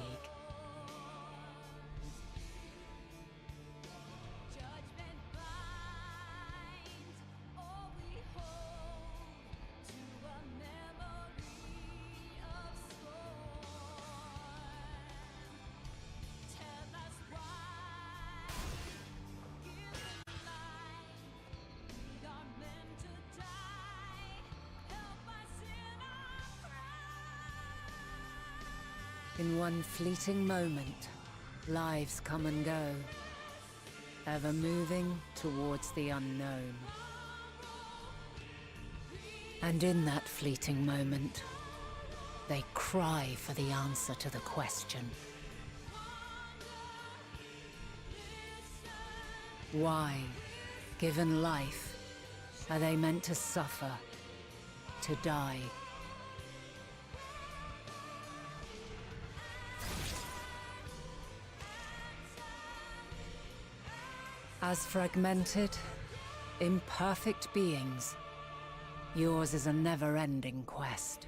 In one fleeting moment, lives come and go, ever moving towards the unknown. And in that fleeting moment, they cry for the answer to the question. Why, given life, are they meant to suffer, to die? As fragmented, imperfect beings, yours is a never-ending quest.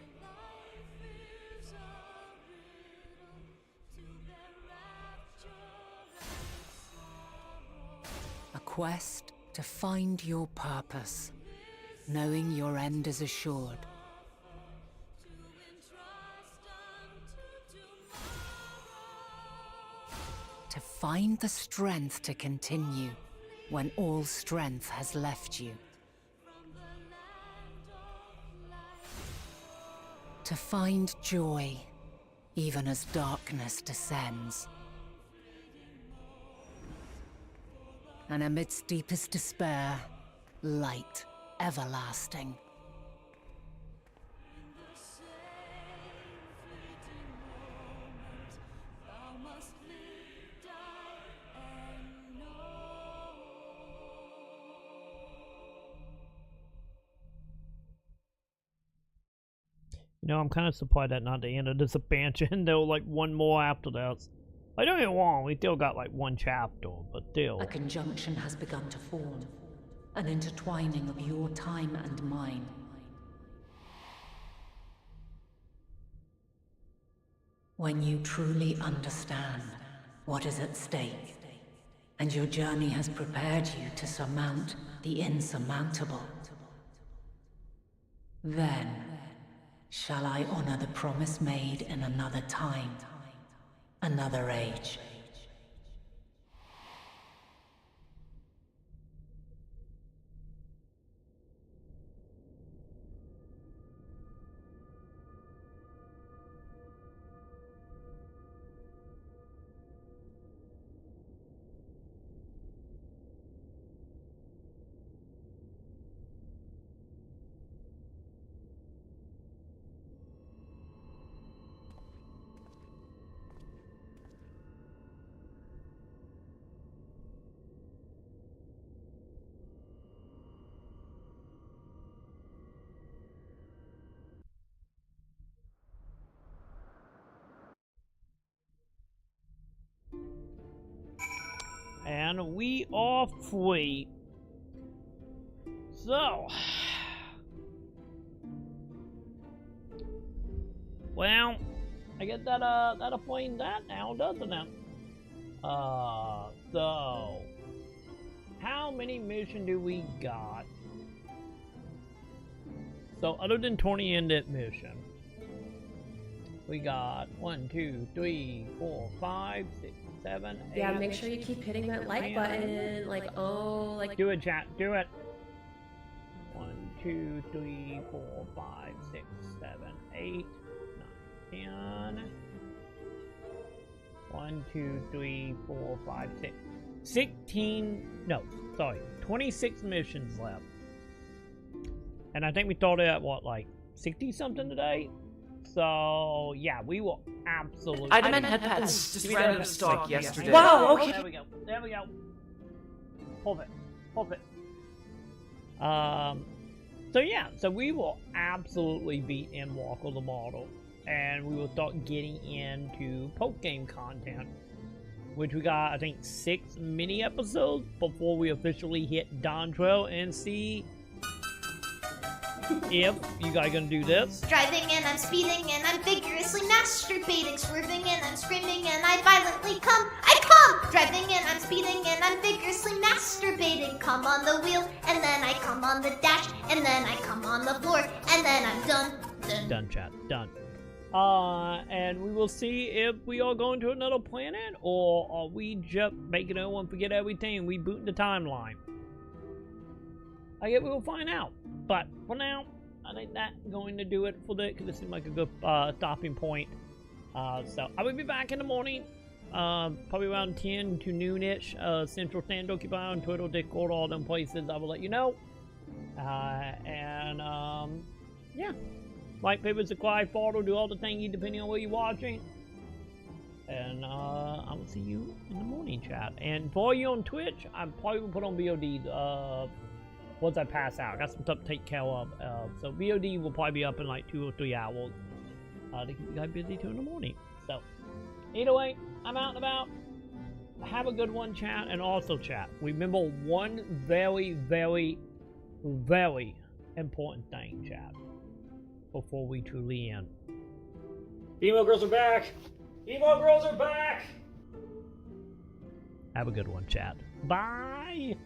A quest to find your purpose, knowing your end is assured. To find the strength to continue when all strength has left you. To find joy, even as darkness descends. And amidst deepest despair, light everlasting. You know, I'm kind of surprised that not the end of this expansion. There was like one more after this. I don't get wrong, we still got like one chapter, but still. A conjunction has begun to form, an intertwining of your time and mine. When you truly understand what is at stake, and your journey has prepared you to surmount the insurmountable, then shall I honor the promise made in another time, another age. And we are free. So, well, I guess that explains that now, doesn't it? So, how many missions do we got? So, other than 20 ended mission, we got 1, 2, 3, 4, 5, 6, 7, 8. Yeah, make sure you keep hitting that like button. Like, oh, like. Do it, chat. Do it. 1, 2, 3, 4, 5, 6, 7, 8, 9, 10. 1, 2, 3, 4, 5, 6. 16. No, sorry. 26 missions left. And I think we started at what, like 60 something today? So, yeah, we will absolutely... I demand headpads, just ran out of stock yesterday. Wow, okay. There we go, there we go. Hold it, hold it. So yeah, so we will absolutely beat Endwalker the model. And we will start getting into post-game content. Which we got, I think, 6 mini episodes before we officially hit Dontrell and see... if you guys gonna do this. Driving and I'm speeding and I'm vigorously masturbating, swerving and I'm screaming and I violently come. I come! Driving and I'm speeding and I'm vigorously masturbating. Come on the wheel and then I come on the dash and then I come on the floor and then I'm done. Done, chat. Done. And we will see if we are going to another planet or are we just making everyone forget everything and we boot the timeline. I guess we will find out. But for now, I think that's going to do it for the, because this seems like a good stopping point. So I will be back in the morning, probably around 10 to noonish, Central Standard. Keep an eye on Twitter, Discord, all them places. I will let you know. Yeah. Like, favorite, subscribe, follow, do all the things depending on where you're watching. And I will see you in the morning, chat. And for you on Twitch, I'm probably gonna put on VOD once I pass out. I got some stuff to take care of. So VOD will probably be up in like 2 or 3 hours to keep you guys busy till in the morning. So either way, I'm out and about. Have a good one, chat. And also, chat, remember one very, very, very important thing, chat, before we truly end. Emo girls are back! Emo girls are back! Have a good one, chat. Bye!